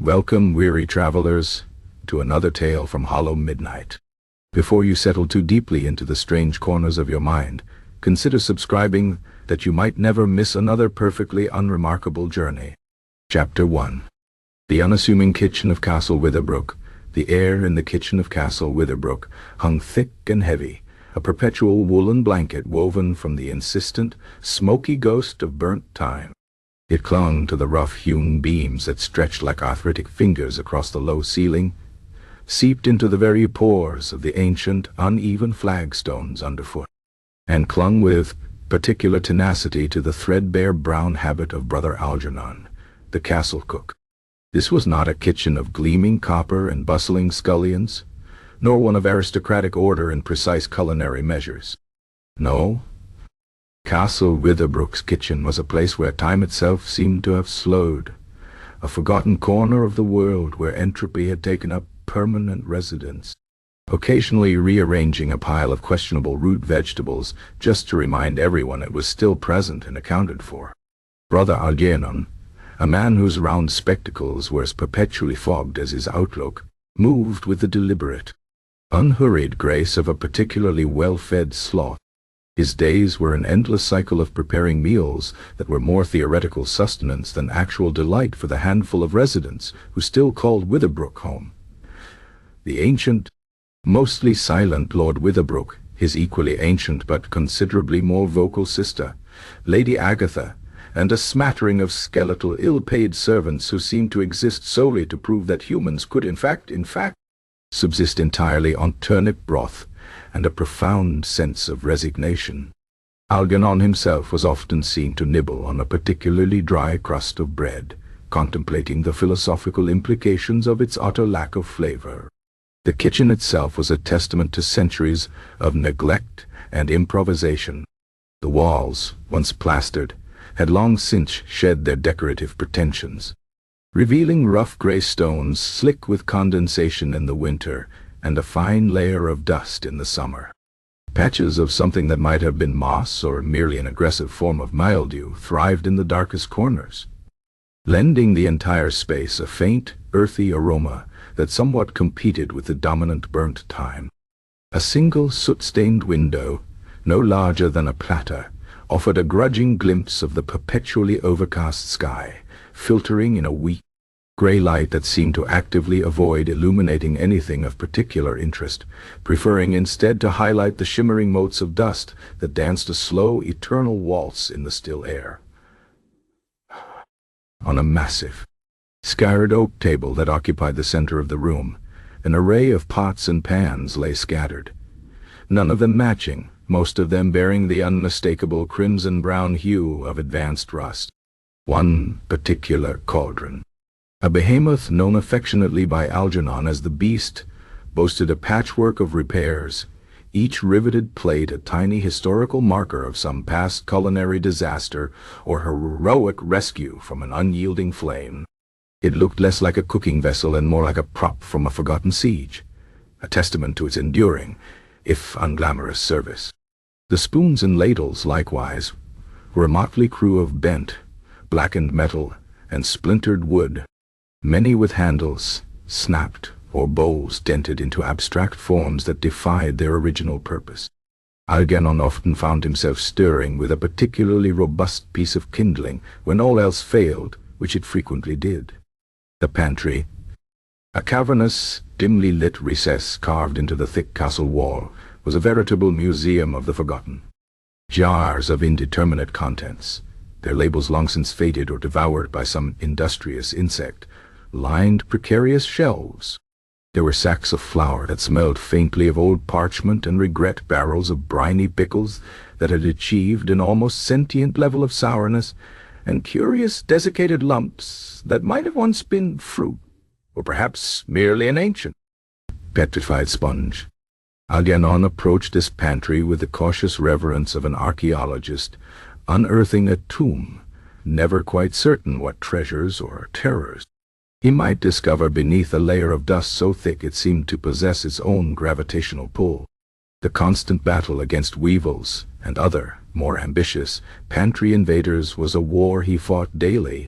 Welcome, weary travelers, to another tale from Hollow Midnight. Before you settle too deeply into the strange corners of your mind, consider subscribing that you might never miss another perfectly unremarkable journey. Chapter 1. The unassuming kitchen of Castle Witherbrook. The air in the kitchen of Castle Witherbrook hung thick and heavy, a perpetual woolen blanket woven from the insistent, smoky ghost of burnt time. It clung to the rough-hewn beams that stretched like arthritic fingers across the low ceiling, seeped into the very pores of the ancient, uneven flagstones underfoot, and clung with particular tenacity to the threadbare brown habit of Brother Algernon, the castle cook. This was not a kitchen of gleaming copper and bustling scullions, nor one of aristocratic order and precise culinary measures. No, Castle Witherbrook's kitchen was a place where time itself seemed to have slowed, a forgotten corner of the world where entropy had taken up permanent residence, occasionally rearranging a pile of questionable root vegetables just to remind everyone it was still present and accounted for. Brother Algernon, a man whose round spectacles were as perpetually fogged as his outlook, moved with the deliberate, unhurried grace of a particularly well-fed sloth. His days were an endless cycle of preparing meals that were more theoretical sustenance than actual delight for the handful of residents who still called Witherbrook home. The ancient, mostly silent Lord Witherbrook, his equally ancient but considerably more vocal sister, Lady Agatha, and a smattering of skeletal, ill-paid servants who seemed to exist solely to prove that humans could in fact, subsist entirely on turnip broth and a profound sense of resignation. Algernon himself was often seen to nibble on a particularly dry crust of bread, contemplating the philosophical implications of its utter lack of flavor. The kitchen itself was a testament to centuries of neglect and improvisation. The walls, once plastered, had long since shed their decorative pretensions, revealing rough gray stones slick with condensation in the winter and a fine layer of dust in the summer. Patches of something that might have been moss or merely an aggressive form of mildew thrived in the darkest corners, lending the entire space a faint, earthy aroma that somewhat competed with the dominant burnt time. A single soot-stained window, no larger than a platter, offered a grudging glimpse of the perpetually overcast sky, filtering in a weak, gray light that seemed to actively avoid illuminating anything of particular interest, preferring instead to highlight the shimmering motes of dust that danced a slow, eternal waltz in the still air. On a massive, scarred oak table that occupied the center of the room, an array of pots and pans lay scattered, none of them matching, most of them bearing the unmistakable crimson-brown hue of advanced rust. One particular cauldron, a behemoth known affectionately by Algernon as the Beast, boasted a patchwork of repairs, each riveted plate a tiny historical marker of some past culinary disaster or heroic rescue from an unyielding flame. It looked less like a cooking vessel and more like a prop from a forgotten siege, a testament to its enduring, if unglamorous, service. The spoons and ladles, likewise, were a motley crew of bent, blackened metal and splintered wood, many with handles snapped or bowls dented into abstract forms that defied their original purpose. Algernon often found himself stirring with a particularly robust piece of kindling when all else failed, which it frequently did. The pantry, a cavernous, dimly lit recess carved into the thick castle wall, was a veritable museum of the forgotten. Jars of indeterminate contents, their labels long since faded or devoured by some industrious insect, lined precarious shelves. There were sacks of flour that smelled faintly of old parchment and regret, barrels of briny pickles that had achieved an almost sentient level of sourness, and curious desiccated lumps that might have once been fruit, or perhaps merely an ancient, petrified sponge. Algernon approached this pantry with the cautious reverence of an archaeologist unearthing a tomb, never quite certain what treasures or terrors he might discover beneath a layer of dust so thick it seemed to possess its own gravitational pull. The constant battle against weevils and other, more ambitious, pantry invaders was a war he fought daily.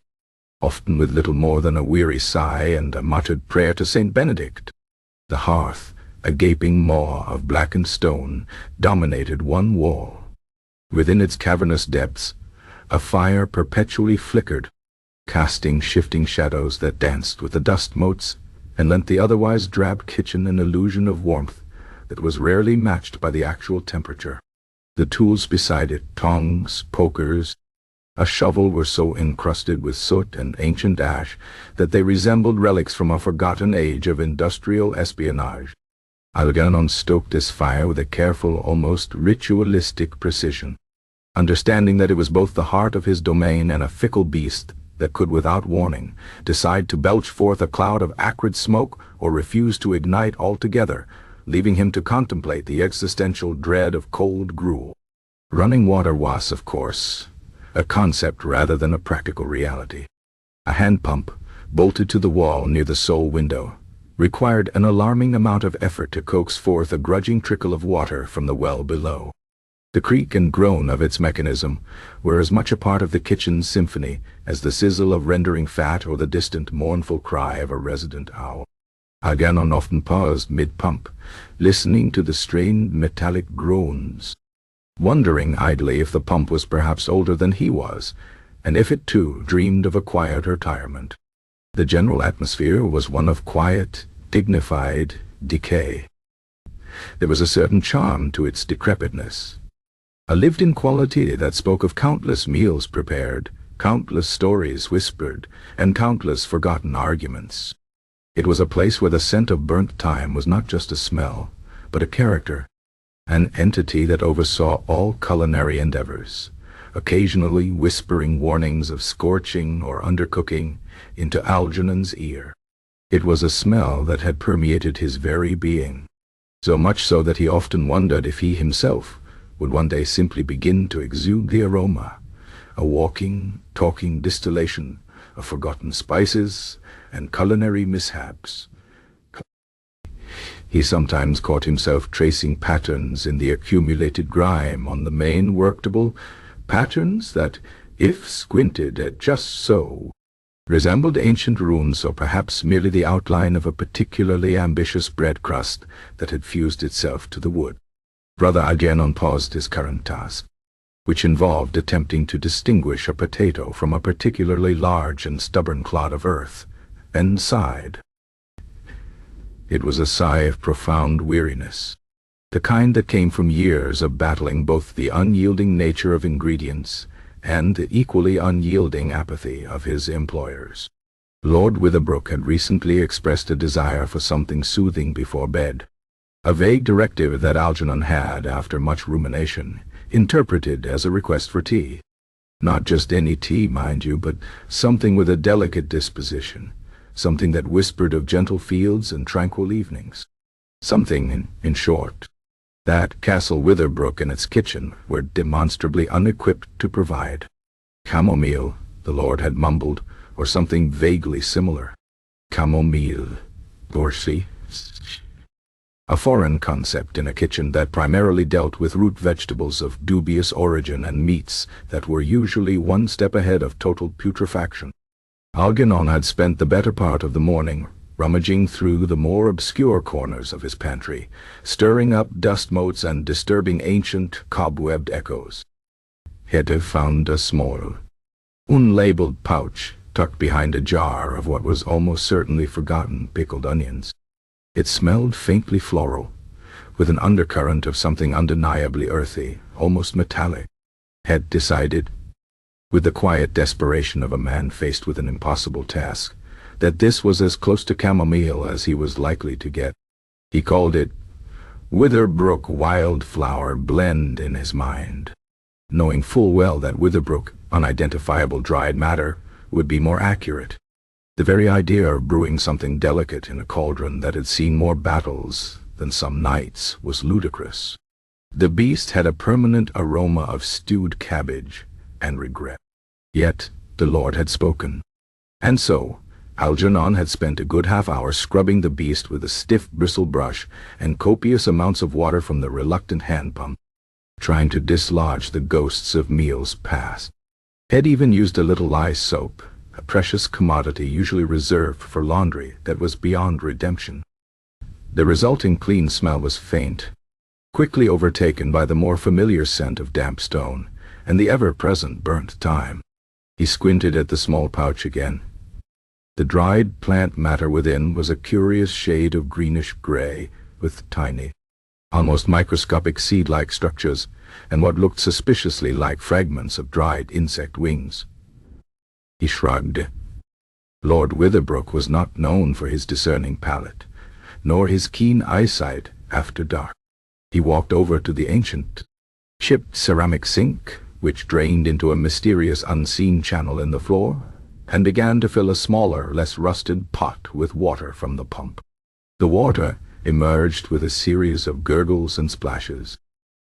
often with little more than a weary sigh and a muttered prayer to Saint Benedict. The hearth, a gaping maw of blackened stone, dominated one wall. Within its cavernous depths, a fire perpetually flickered, casting shifting shadows that danced with the dust motes and lent the otherwise drab kitchen an illusion of warmth that was rarely matched by the actual temperature. The tools beside it, tongs, pokers, a shovel, were so encrusted with soot and ancient ash that they resembled relics from a forgotten age of industrial espionage. Algernon stoked his fire with a careful, almost ritualistic precision, understanding that it was both the heart of his domain and a fickle beast that could, without warning, decide to belch forth a cloud of acrid smoke or refuse to ignite altogether, leaving him to contemplate the existential dread of cold gruel. Running water was, of course, a concept rather than a practical reality. A hand pump, bolted to the wall near the sole window, required an alarming amount of effort to coax forth a grudging trickle of water from the well below. The creak and groan of its mechanism were as much a part of the kitchen's symphony as the sizzle of rendering fat or the distant mournful cry of a resident owl. Algernon often paused mid-pump, listening to the strained metallic groans, wondering idly if the pump was perhaps older than he was, and if it too dreamed of a quiet retirement. The general atmosphere was one of quiet, dignified decay. There was a certain charm to its decrepitness, a lived-in quality that spoke of countless meals prepared, countless stories whispered, and countless forgotten arguments. It was a place where the scent of burnt time was not just a smell, but a character, an entity that oversaw all culinary endeavors, occasionally whispering warnings of scorching or undercooking into Algernon's ear. It was a smell that had permeated his very being, so much so that he often wondered if he himself would one day simply begin to exude the aroma, a walking, talking distillation of forgotten spices and culinary mishaps. He sometimes caught himself tracing patterns in the accumulated grime on the main worktable, patterns that, if squinted at just so, resembled ancient runes or perhaps merely the outline of a particularly ambitious bread crust that had fused itself to the wood. Brother Algernon paused his current task, which involved attempting to distinguish a potato from a particularly large and stubborn clod of earth, and sighed. It was a sigh of profound weariness, the kind that came from years of battling both the unyielding nature of ingredients and the equally unyielding apathy of his employers. Lord Witherbrook had recently expressed a desire for something soothing before bed, a vague directive that Algernon had, after much rumination, interpreted as a request for tea. Not just any tea, mind you, but something with a delicate disposition, something that whispered of gentle fields and tranquil evenings. Something, in short, that Castle Witherbrook and its kitchen were demonstrably unequipped to provide. Chamomile, the Lord had mumbled, or something vaguely similar. Chamomile, Borsi, a foreign concept in a kitchen that primarily dealt with root vegetables of dubious origin and meats that were usually one step ahead of total putrefaction. Algernon had spent the better part of the morning rummaging through the more obscure corners of his pantry, stirring up dust motes and disturbing ancient, cobwebbed echoes. He had found a small, unlabeled pouch tucked behind a jar of what was almost certainly forgotten pickled onions. It smelled faintly floral, with an undercurrent of something undeniably earthy, almost metallic. Had decided, with the quiet desperation of a man faced with an impossible task, that this was as close to chamomile as he was likely to get. He called it Witherbrook Wildflower Blend in his mind, knowing full well that Witherbrook, unidentifiable dried matter, would be more accurate. The very idea of brewing something delicate in a cauldron that had seen more battles than some knights was ludicrous. The beast had a permanent aroma of stewed cabbage and regret. Yet the Lord had spoken. And so Algernon had spent a good half-hour scrubbing the beast with a stiff bristle brush and copious amounts of water from the reluctant hand pump, trying to dislodge the ghosts of meals past. Had even used a little lye soap, a precious commodity usually reserved for laundry that was beyond redemption. The resulting clean smell was faint, quickly overtaken by the more familiar scent of damp stone and the ever-present burnt thyme. He squinted at the small pouch again. The dried plant matter within was a curious shade of greenish-gray, with tiny, almost microscopic seed-like structures, and what looked suspiciously like fragments of dried insect wings. He shrugged. Lord Witherbrook was not known for his discerning palate, nor his keen eyesight after dark. He walked over to the ancient, chipped ceramic sink, which drained into a mysterious unseen channel in the floor, and began to fill a smaller, less rusted pot with water from the pump. The water emerged with a series of gurgles and splashes,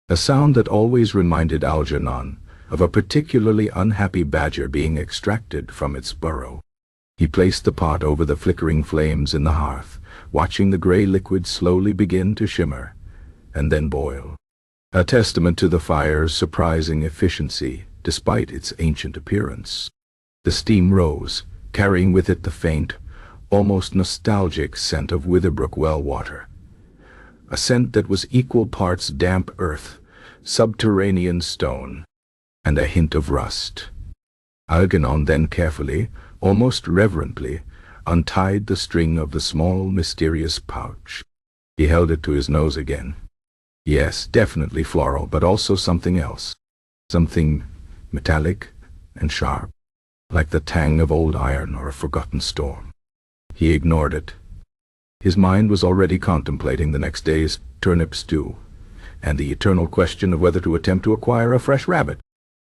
a sound that always reminded Algernon of a particularly unhappy badger being extracted from its burrow. He placed the pot over the flickering flames in the hearth, watching the gray liquid slowly begin to shimmer and then boil, a testament to the fire's surprising efficiency despite its ancient appearance. The steam rose, carrying with it the faint, almost nostalgic scent of Witherbrook well water, a scent that was equal parts damp earth, subterranean stone, and a hint of rust. Algernon then carefully, almost reverently, untied the string of the small, mysterious pouch. He held it to his nose again. Yes, definitely floral, but also something else. Something metallic and sharp, like the tang of old iron or a forgotten storm. He ignored it. His mind was already contemplating the next day's turnip stew, and the eternal question of whether to attempt to acquire a fresh rabbit,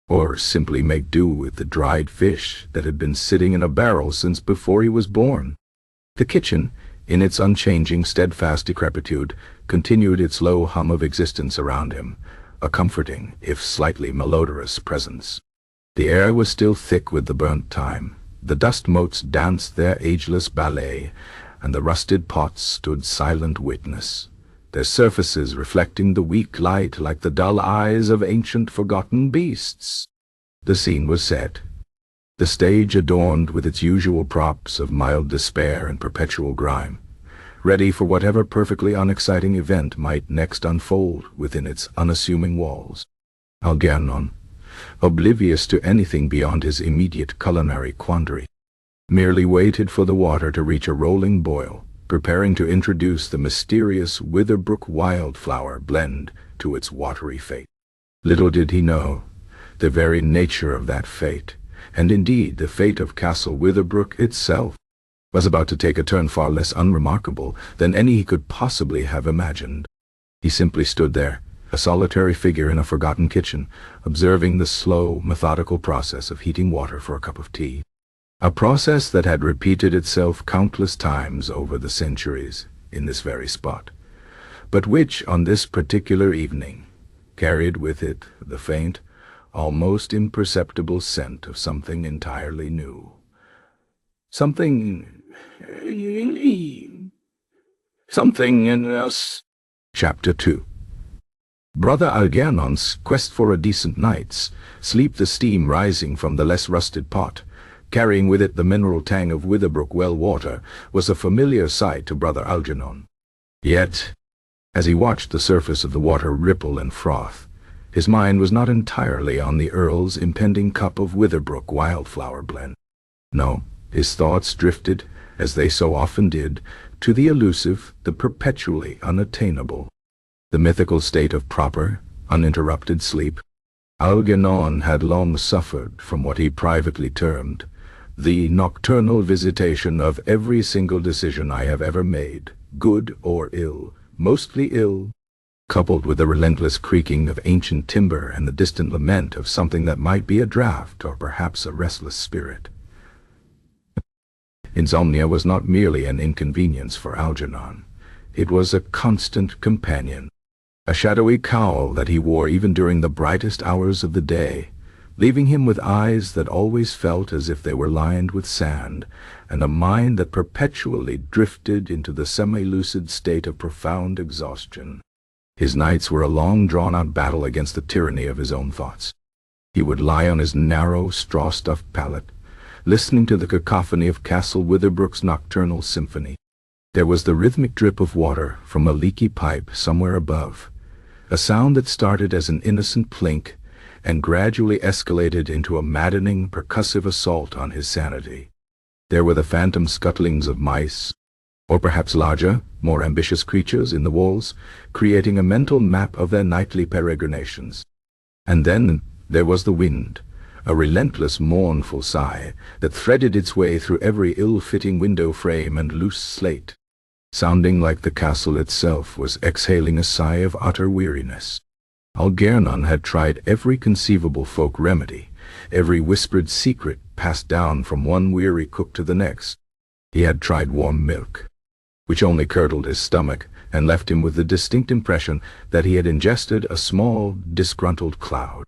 or simply make do with the dried fish that had been sitting in a barrel since before he was born. The kitchen, in its unchanging, steadfast decrepitude, continued its low hum of existence around him, a comforting, if slightly malodorous presence. The air was still thick with the burnt thyme. The dust motes danced their ageless ballet, and the rusted pots stood silent witness, their surfaces reflecting the weak light like the dull eyes of ancient forgotten beasts. The scene was set, the stage adorned with its usual props of mild despair and perpetual grime, ready for whatever perfectly unexciting event might next unfold within its unassuming walls. Algernon, oblivious to anything beyond his immediate culinary quandary, merely waited for the water to reach a rolling boil, preparing to introduce the mysterious Witherbrook wildflower blend to its watery fate. Little did he know the very nature of that fate, and indeed the fate of Castle Witherbrook itself, was about to take a turn far less unremarkable than any he could possibly have imagined. He simply stood there, a solitary figure in a forgotten kitchen, observing the slow, methodical process of heating water for a cup of tea. A process that had repeated itself countless times over the centuries in this very spot, but which, on this particular evening, carried with it the faint, almost imperceptible scent of something entirely new. Something in us. Chapter 2. Brother Algernon's quest for a decent night's sleep, the steam rising from the less rusted pot, carrying with it the mineral tang of Witherbrook well water, was a familiar sight to Brother Algernon. Yet, as he watched the surface of the water ripple and froth, his mind was not entirely on the Earl's impending cup of Witherbrook wildflower blend. No, his thoughts drifted, as they so often did, to the elusive, the perpetually unattainable, the mythical state of proper, uninterrupted sleep. Algernon had long suffered from what he privately termed the nocturnal visitation of every single decision I have ever made, good or ill, mostly ill, coupled with the relentless creaking of ancient timber and the distant lament of something that might be a draught or perhaps a restless spirit. Insomnia was not merely an inconvenience for Algernon. It was a constant companion, a shadowy cowl that he wore even during the brightest hours of the day, leaving him with eyes that always felt as if they were lined with sand, and a mind that perpetually drifted into the semi-lucid state of profound exhaustion. His nights were a long drawn-out battle against the tyranny of his own thoughts. He would lie on his narrow, straw-stuffed pallet, listening to the cacophony of Castle Witherbrook's nocturnal symphony. There was the rhythmic drip of water from a leaky pipe somewhere above, a sound that started as an innocent plink and gradually escalated into a maddening, percussive assault on his sanity. There were the phantom scuttlings of mice, or perhaps larger, more ambitious creatures in the walls, creating a mental map of their nightly peregrinations. And then there was the wind, a relentless mournful sigh that threaded its way through every ill-fitting window frame and loose slate, sounding like the castle itself was exhaling a sigh of utter weariness. Algernon had tried every conceivable folk remedy, every whispered secret passed down from one weary cook to the next. He had tried warm milk, which only curdled his stomach and left him with the distinct impression that he had ingested a small, disgruntled cloud.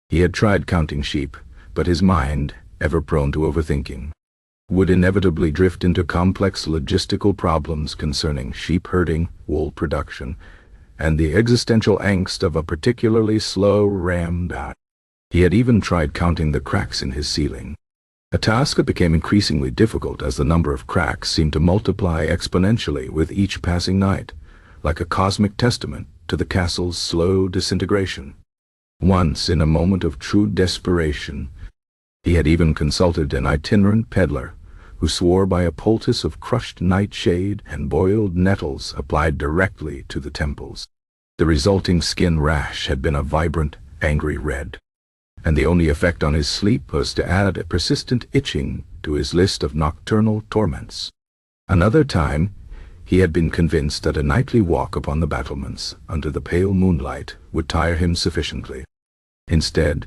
He had tried counting sheep, but his mind, ever prone to overthinking, would inevitably drift into complex logistical problems concerning sheep herding, wool production, and the existential angst of a particularly slow ram bat. He had even tried counting the cracks in his ceiling, a task that became increasingly difficult as the number of cracks seemed to multiply exponentially with each passing night, like a cosmic testament to the castle's slow disintegration. Once, in a moment of true desperation, he had even consulted an itinerant peddler who swore by a poultice of crushed nightshade and boiled nettles applied directly to the temples. The resulting skin rash had been a vibrant, angry red, and the only effect on his sleep was to add a persistent itching to his list of nocturnal torments. Another time, he had been convinced that a nightly walk upon the battlements under the pale moonlight would tire him sufficiently. Instead,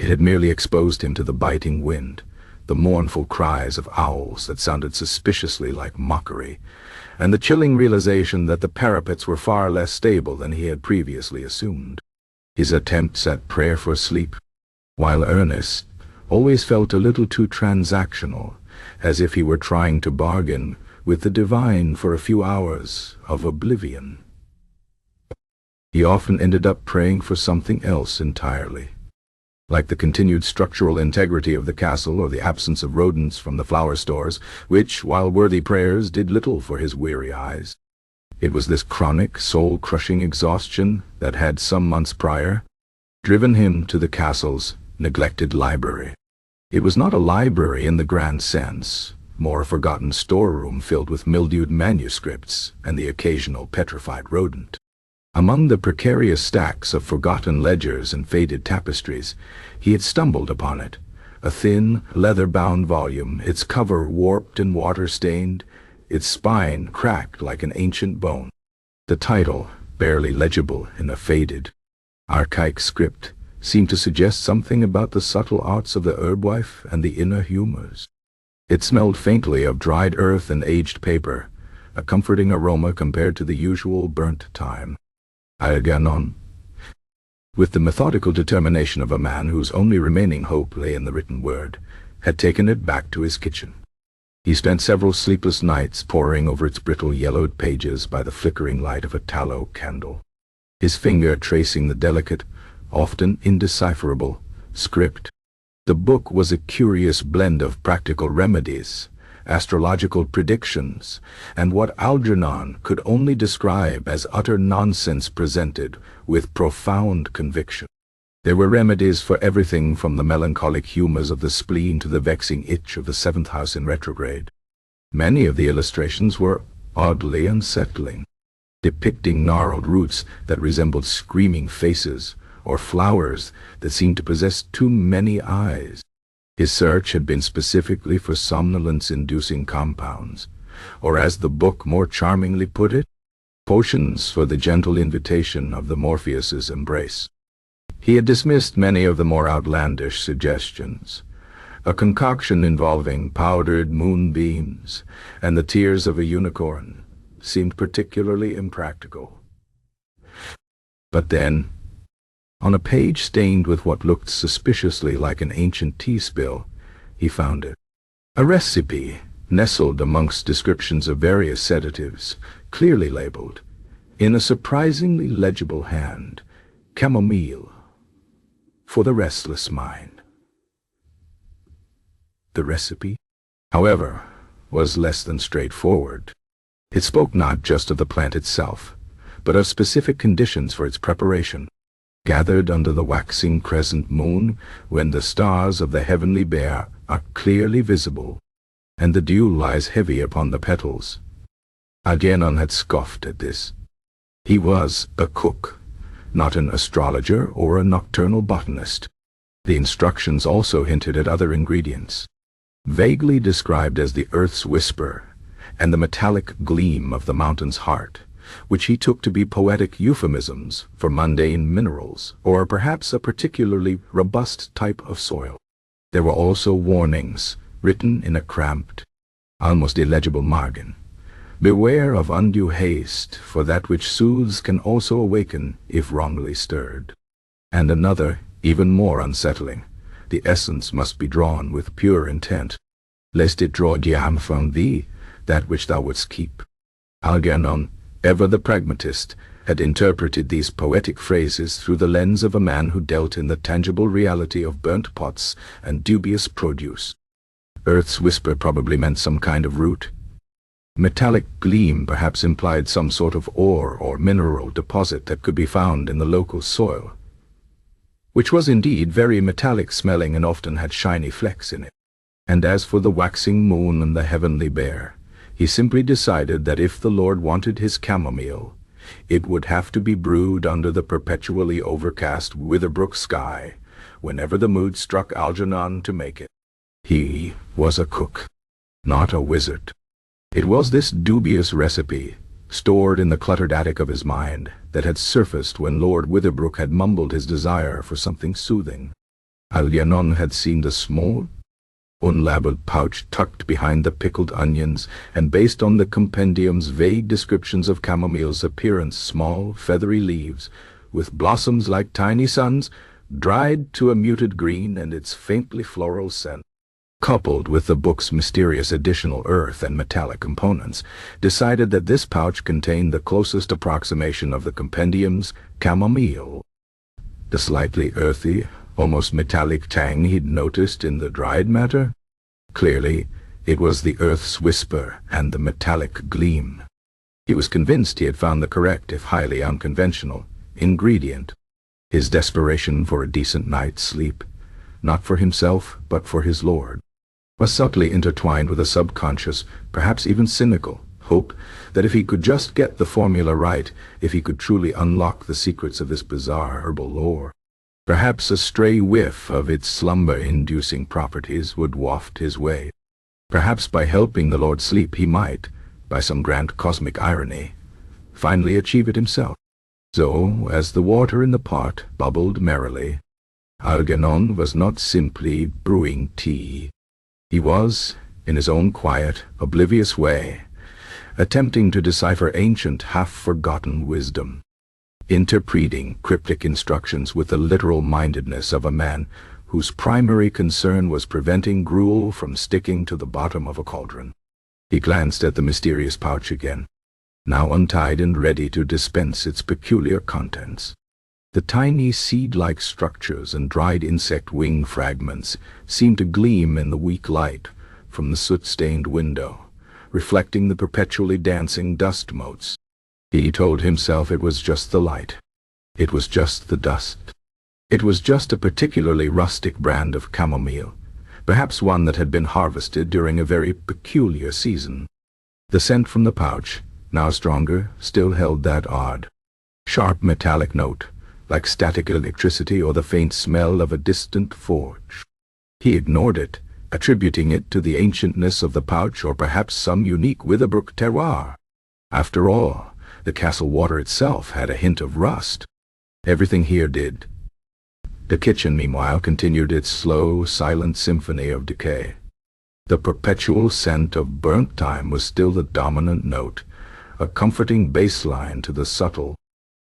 it had merely exposed him to the biting wind, the mournful cries of owls that sounded suspiciously like mockery, and the chilling realization that the parapets were far less stable than he had previously assumed. His attempts at prayer for sleep, while earnest, always felt a little too transactional, as if he were trying to bargain with the divine for a few hours of oblivion. He often ended up praying for something else entirely, like the continued structural integrity of the castle or the absence of rodents from the flower stores, which, while worthy prayers, did little for his weary eyes. It was this chronic, soul-crushing exhaustion that had, some months prior, driven him to the castle's neglected library. It was not a library in the grand sense, more a forgotten storeroom filled with mildewed manuscripts and the occasional petrified rodent. Among the precarious stacks of forgotten ledgers and faded tapestries, he had stumbled upon it, a thin, leather-bound volume, its cover warped and water-stained, its spine cracked like an ancient bone. The title, barely legible in a faded, archaic script, seemed to suggest something about the subtle arts of the herbwife and the inner humors. It smelled faintly of dried earth and aged paper, a comforting aroma compared to the usual burnt thyme. Algernon, with the methodical determination of a man whose only remaining hope lay in the written word, had taken it back to his kitchen. He spent several sleepless nights poring over its brittle yellowed pages by the flickering light of a tallow candle, his finger tracing the delicate, often indecipherable, script. The book was a curious blend of practical remedies, astrological predictions, and what Algernon could only describe as utter nonsense presented with profound conviction. There were remedies for everything from the melancholic humors of the spleen to the vexing itch of the seventh house in retrograde. Many of the illustrations were oddly unsettling, depicting gnarled roots that resembled screaming faces, or flowers that seemed to possess too many eyes. His search had been specifically for somnolence-inducing compounds, or as the book more charmingly put it, potions for the gentle invitation of the Morpheus's embrace. He had dismissed many of the more outlandish suggestions. A concoction involving powdered moonbeams and the tears of a unicorn seemed particularly impractical. But then, on a page stained with what looked suspiciously like an ancient tea spill, he found it. A recipe, nestled amongst descriptions of various sedatives, clearly labeled, in a surprisingly legible hand, Chamomile, for the restless mind. The recipe, however, was less than straightforward. It spoke not just of the plant itself, but of specific conditions for its preparation. Gathered under the waxing crescent moon, when the stars of the heavenly bear are clearly visible, and the dew lies heavy upon the petals. Algernon had scoffed at this. He was a cook, not an astrologer or a nocturnal botanist. The instructions also hinted at other ingredients, vaguely described as the earth's whisper and the metallic gleam of the mountain's heart, which he took to be poetic euphemisms for mundane minerals, or perhaps a particularly robust type of soil. There were also warnings, written in a cramped, almost illegible margin. Beware of undue haste, for that which soothes can also awaken if wrongly stirred. And another, even more unsettling, the essence must be drawn with pure intent, lest it draw jam from thee, that which thou wouldst keep. Algernon, ever the pragmatist, had interpreted these poetic phrases through the lens of a man who dealt in the tangible reality of burnt pots and dubious produce. Earth's whisper probably meant some kind of root. Metallic gleam perhaps implied some sort of ore or mineral deposit that could be found in the local soil, which was indeed very metallic smelling and often had shiny flecks in it. And as for the waxing moon and the heavenly bear, he simply decided that if the Lord wanted his chamomile, it would have to be brewed under the perpetually overcast Witherbrook sky, whenever the mood struck Algernon to make it. He was a cook, not a wizard. It was this dubious recipe, stored in the cluttered attic of his mind, that had surfaced when Lord Witherbrook had mumbled his desire for something soothing. Algernon had seen the small, unlabeled pouch tucked behind the pickled onions, and based on the compendium's vague descriptions of chamomile's appearance, small, feathery leaves, with blossoms like tiny suns, dried to a muted green, and its faintly floral scent, coupled with the book's mysterious additional earth and metallic components, decided that this pouch contained the closest approximation of the compendium's chamomile. The slightly earthy, almost metallic tang he'd noticed in the dried matter? Clearly, it was the earth's whisper and the metallic gleam. He was convinced he had found the correct, if highly unconventional, ingredient. His desperation for a decent night's sleep, not for himself, but for his Lord, was subtly intertwined with a subconscious, perhaps even cynical, hope that if he could just get the formula right, if he could truly unlock the secrets of this bizarre herbal lore, perhaps a stray whiff of its slumber-inducing properties would waft his way. Perhaps by helping the Lord sleep he might, by some grand cosmic irony, finally achieve it himself. So, as the water in the pot bubbled merrily, Algernon was not simply brewing tea. He was, in his own quiet, oblivious way, attempting to decipher ancient, half-forgotten wisdom, interpreting cryptic instructions with the literal mindedness of a man whose primary concern was preventing gruel from sticking to the bottom of a cauldron. He glanced at the mysterious pouch again, now untied and ready to dispense its peculiar contents. The tiny seed-like structures and dried insect wing fragments seemed to gleam in the weak light from the soot-stained window, reflecting the perpetually dancing dust motes. He told himself it was just the light. It was just the dust. It was just a particularly rustic brand of chamomile, perhaps one that had been harvested during a very peculiar season. The scent from the pouch, now stronger, still held that odd, sharp metallic note, like static electricity or the faint smell of a distant forge. He ignored it, attributing it to the ancientness of the pouch or perhaps some unique Witherbrook terroir. After all, the castle water itself had a hint of rust. Everything here did. The kitchen, meanwhile, continued its slow, silent symphony of decay. The perpetual scent of burnt thyme was still the dominant note, a comforting bass line to the subtle,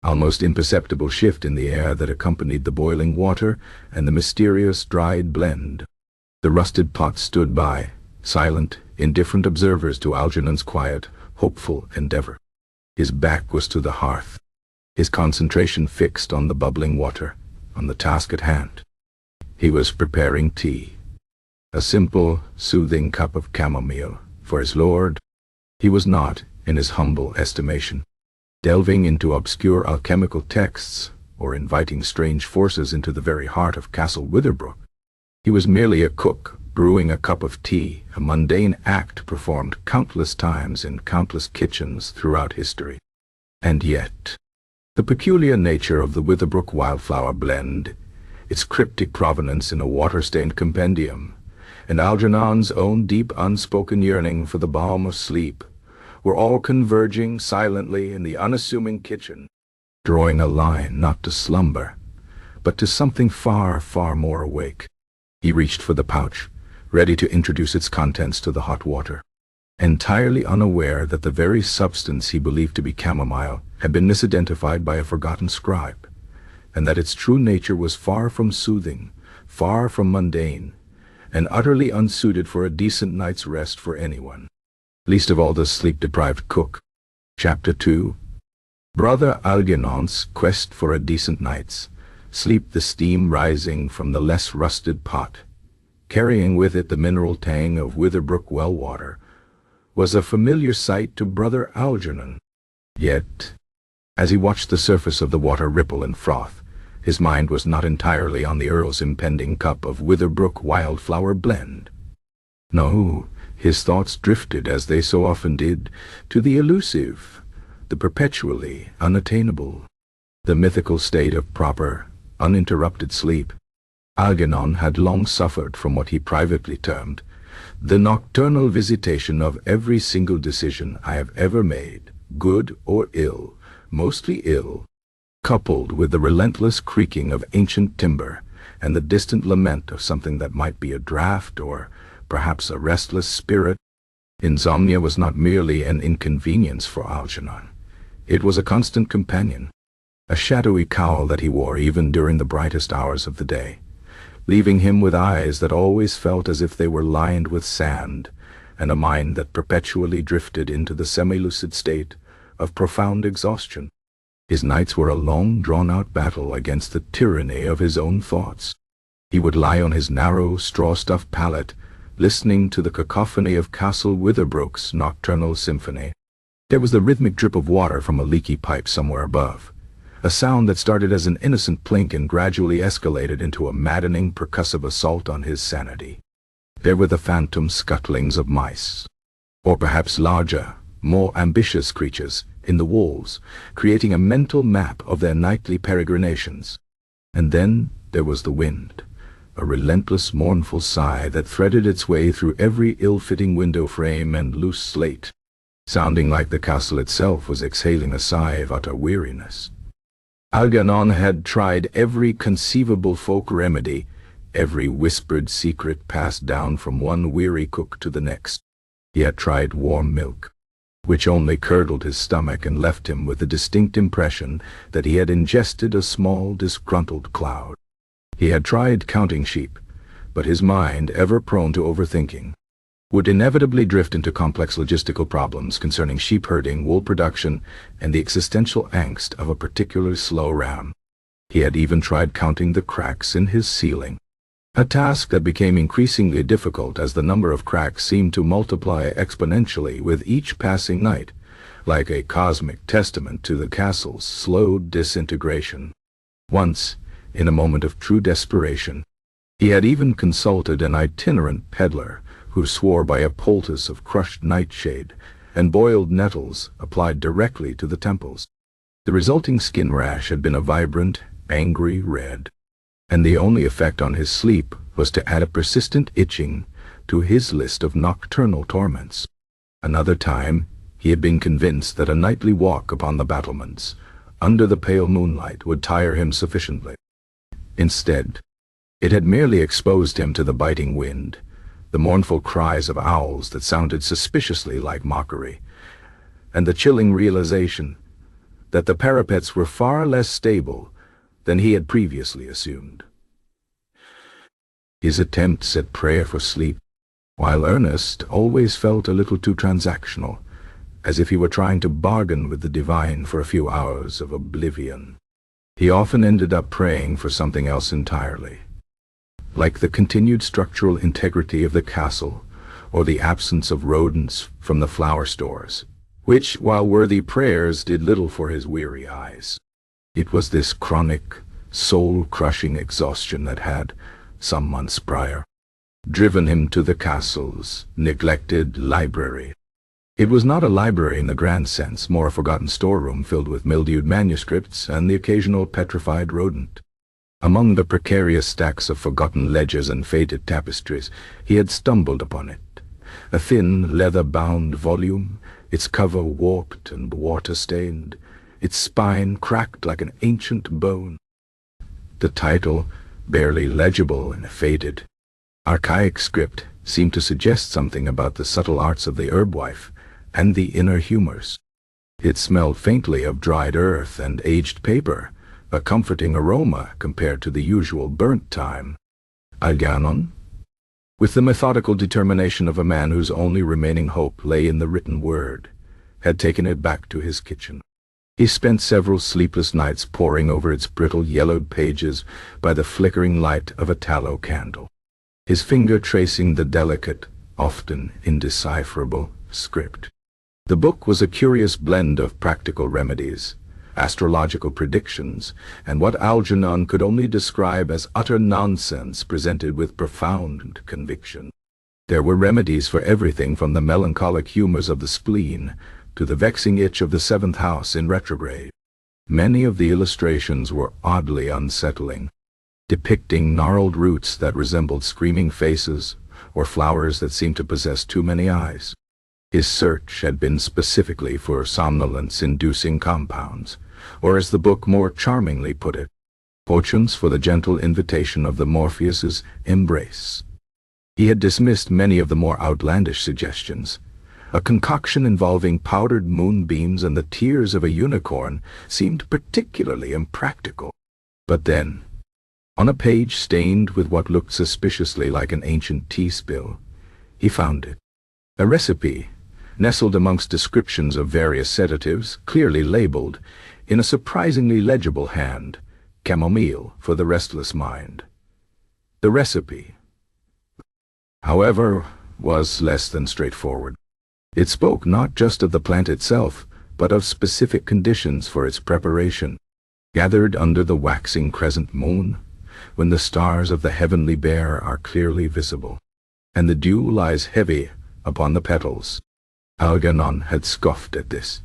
almost imperceptible shift in the air that accompanied the boiling water and the mysterious dried blend. The rusted pot stood by, silent, indifferent observers to Algernon's quiet, hopeful endeavor. His back was to the hearth, his concentration fixed on the bubbling water, on the task at hand. He was preparing tea. A simple, soothing cup of chamomile for his lord. He was not, in his humble estimation, delving into obscure alchemical texts or inviting strange forces into the very heart of Castle Witherbrook. He was merely a cook, brewing a cup of tea, a mundane act performed countless times in countless kitchens throughout history. And yet, the peculiar nature of the Witherbrook wildflower blend, its cryptic provenance in a water-stained compendium, and Algernon's own deep unspoken yearning for the balm of sleep, were all converging silently in the unassuming kitchen, drawing a line not to slumber, but to something far, far more awake. He reached for the pouch, ready to introduce its contents to the hot water, entirely unaware that the very substance he believed to be chamomile had been misidentified by a forgotten scribe, and that its true nature was far from soothing, far from mundane, and utterly unsuited for a decent night's rest for anyone, least of all the sleep-deprived cook. Chapter 2. Brother Algernon's quest for a decent night's sleep. The steam rising from the less rusted pot, carrying with it the mineral tang of Witherbrook well water, was a familiar sight to Brother Algernon. Yet, as he watched the surface of the water ripple and froth, his mind was not entirely on the Earl's impending cup of Witherbrook wildflower blend. No, his thoughts drifted, as they so often did, to the elusive, the perpetually unattainable, the mythical state of proper, uninterrupted sleep. Algernon had long suffered from what he privately termed the nocturnal visitation of every single decision I have ever made, good or ill, mostly ill, coupled with the relentless creaking of ancient timber and the distant lament of something that might be a draught or perhaps a restless spirit. Insomnia was not merely an inconvenience for Algernon. It was a constant companion, a shadowy cowl that he wore even during the brightest hours of the day, leaving him with eyes that always felt as if they were lined with sand, and a mind that perpetually drifted into the semi-lucid state of profound exhaustion. His nights were a long, drawn-out battle against the tyranny of his own thoughts. He would lie on his narrow, straw-stuffed pallet, listening to the cacophony of Castle Witherbrook's nocturnal symphony. There was the rhythmic drip of water from a leaky pipe somewhere above, a sound that started as an innocent plink and gradually escalated into a maddening percussive assault on his sanity. There were the phantom scuttlings of mice, or perhaps larger, more ambitious creatures, in the walls, creating a mental map of their nightly peregrinations. And then there was the wind, a relentless mournful sigh that threaded its way through every ill-fitting window frame and loose slate, sounding like the castle itself was exhaling a sigh of utter weariness. Algernon had tried every conceivable folk remedy, every whispered secret passed down from one weary cook to the next. He had tried warm milk, which only curdled his stomach and left him with the distinct impression that he had ingested a small, disgruntled cloud. He had tried counting sheep, but his mind, ever prone to overthinking, would inevitably drift into complex logistical problems concerning sheep herding, wool production, and the existential angst of a particularly slow ram. He had even tried counting the cracks in his ceiling, a task that became increasingly difficult as the number of cracks seemed to multiply exponentially with each passing night, like a cosmic testament to the castle's slow disintegration. Once, in a moment of true desperation, he had even consulted an itinerant peddler who swore by a poultice of crushed nightshade and boiled nettles applied directly to the temples. The resulting skin rash had been a vibrant, angry red, and the only effect on his sleep was to add a persistent itching to his list of nocturnal torments. Another time, he had been convinced that a nightly walk upon the battlements, under the pale moonlight, would tire him sufficiently. Instead, it had merely exposed him to the biting wind, the mournful cries of owls that sounded suspiciously like mockery, and the chilling realization that the parapets were far less stable than he had previously assumed. His attempts at prayer for sleep, while earnest, always felt a little too transactional, as if he were trying to bargain with the divine for a few hours of oblivion. He often ended up praying for something else entirely, like the continued structural integrity of the castle, or the absence of rodents from the flower stores, which, while worthy prayers, did little for his weary eyes. It was this chronic, soul-crushing exhaustion that had, some months prior, driven him to the castle's neglected library. It was not a library in the grand sense, more a forgotten storeroom filled with mildewed manuscripts and the occasional petrified rodent. Among the precarious stacks of forgotten ledgers and faded tapestries, he had stumbled upon it. A thin, leather-bound volume, its cover warped and water-stained, its spine cracked like an ancient bone. The title, barely legible in a faded, archaic script, seemed to suggest something about the subtle arts of the herbwife and the inner humors. It smelled faintly of dried earth and aged paper, a comforting aroma compared to the usual burnt thyme. Algernon, with the methodical determination of a man whose only remaining hope lay in the written word, had taken it back to his kitchen. He spent several sleepless nights poring over its brittle yellowed pages by the flickering light of a tallow candle, his finger tracing the delicate, often indecipherable, script. The book was a curious blend of practical remedies, astrological predictions, and what Algernon could only describe as utter nonsense presented with profound conviction. There were remedies for everything from the melancholic humors of the spleen to the vexing itch of the seventh house in retrograde. Many of the illustrations were oddly unsettling, depicting gnarled roots that resembled screaming faces or flowers that seemed to possess too many eyes. His search had been specifically for somnolence-inducing compounds, or as the book more charmingly put it, potions for the gentle invitation of the Morpheus's embrace. He had dismissed many of the more outlandish suggestions. A concoction involving powdered moonbeams and the tears of a unicorn seemed particularly impractical. But then, on a page stained with what looked suspiciously like an ancient tea spill, he found it. A recipe, nestled amongst descriptions of various sedatives, clearly labeled, in a surprisingly legible hand, Chamomile for the restless mind. The recipe, however, was less than straightforward. It spoke not just of the plant itself, but of specific conditions for its preparation, gathered under the waxing crescent moon, when the stars of the heavenly bear are clearly visible, and the dew lies heavy upon the petals. Algernon had scoffed at this.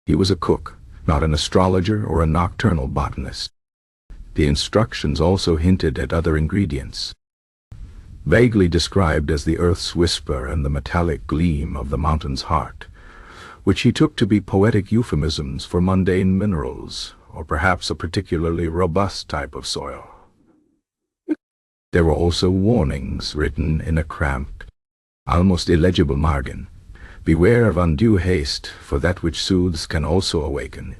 He was a cook, not an astrologer or a nocturnal botanist. The instructions also hinted at other ingredients, vaguely described as the earth's whisper and the metallic gleam of the mountain's heart, which he took to be poetic euphemisms for mundane minerals, or perhaps a particularly robust type of soil. There were also warnings written in a cramped, almost illegible margin. Beware of undue haste, for that which soothes can also awaken,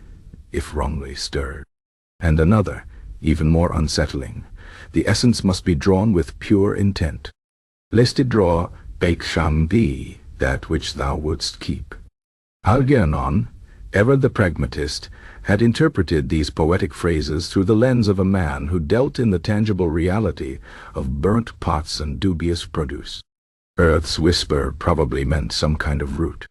if wrongly stirred. And another, even more unsettling, the essence must be drawn with pure intent, lest it draw Baksham thee, that which thou wouldst keep. Algernon, ever the pragmatist, had interpreted these poetic phrases through the lens of a man who dealt in the tangible reality of burnt pots and dubious produce. Earth's whisper probably meant some kind of root.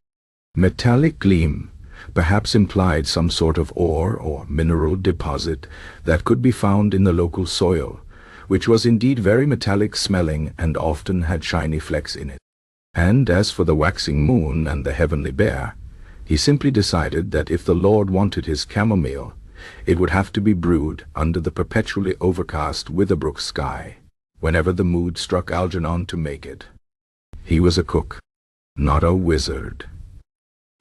Metallic gleam perhaps implied some sort of ore or mineral deposit that could be found in the local soil, which was indeed very metallic-smelling and often had shiny flecks in it. And as for the waxing moon and the heavenly bear, he simply decided that if the Lord wanted his chamomile, it would have to be brewed under the perpetually overcast Witherbrook sky, whenever the mood struck Algernon to make it. He was a cook, not a wizard.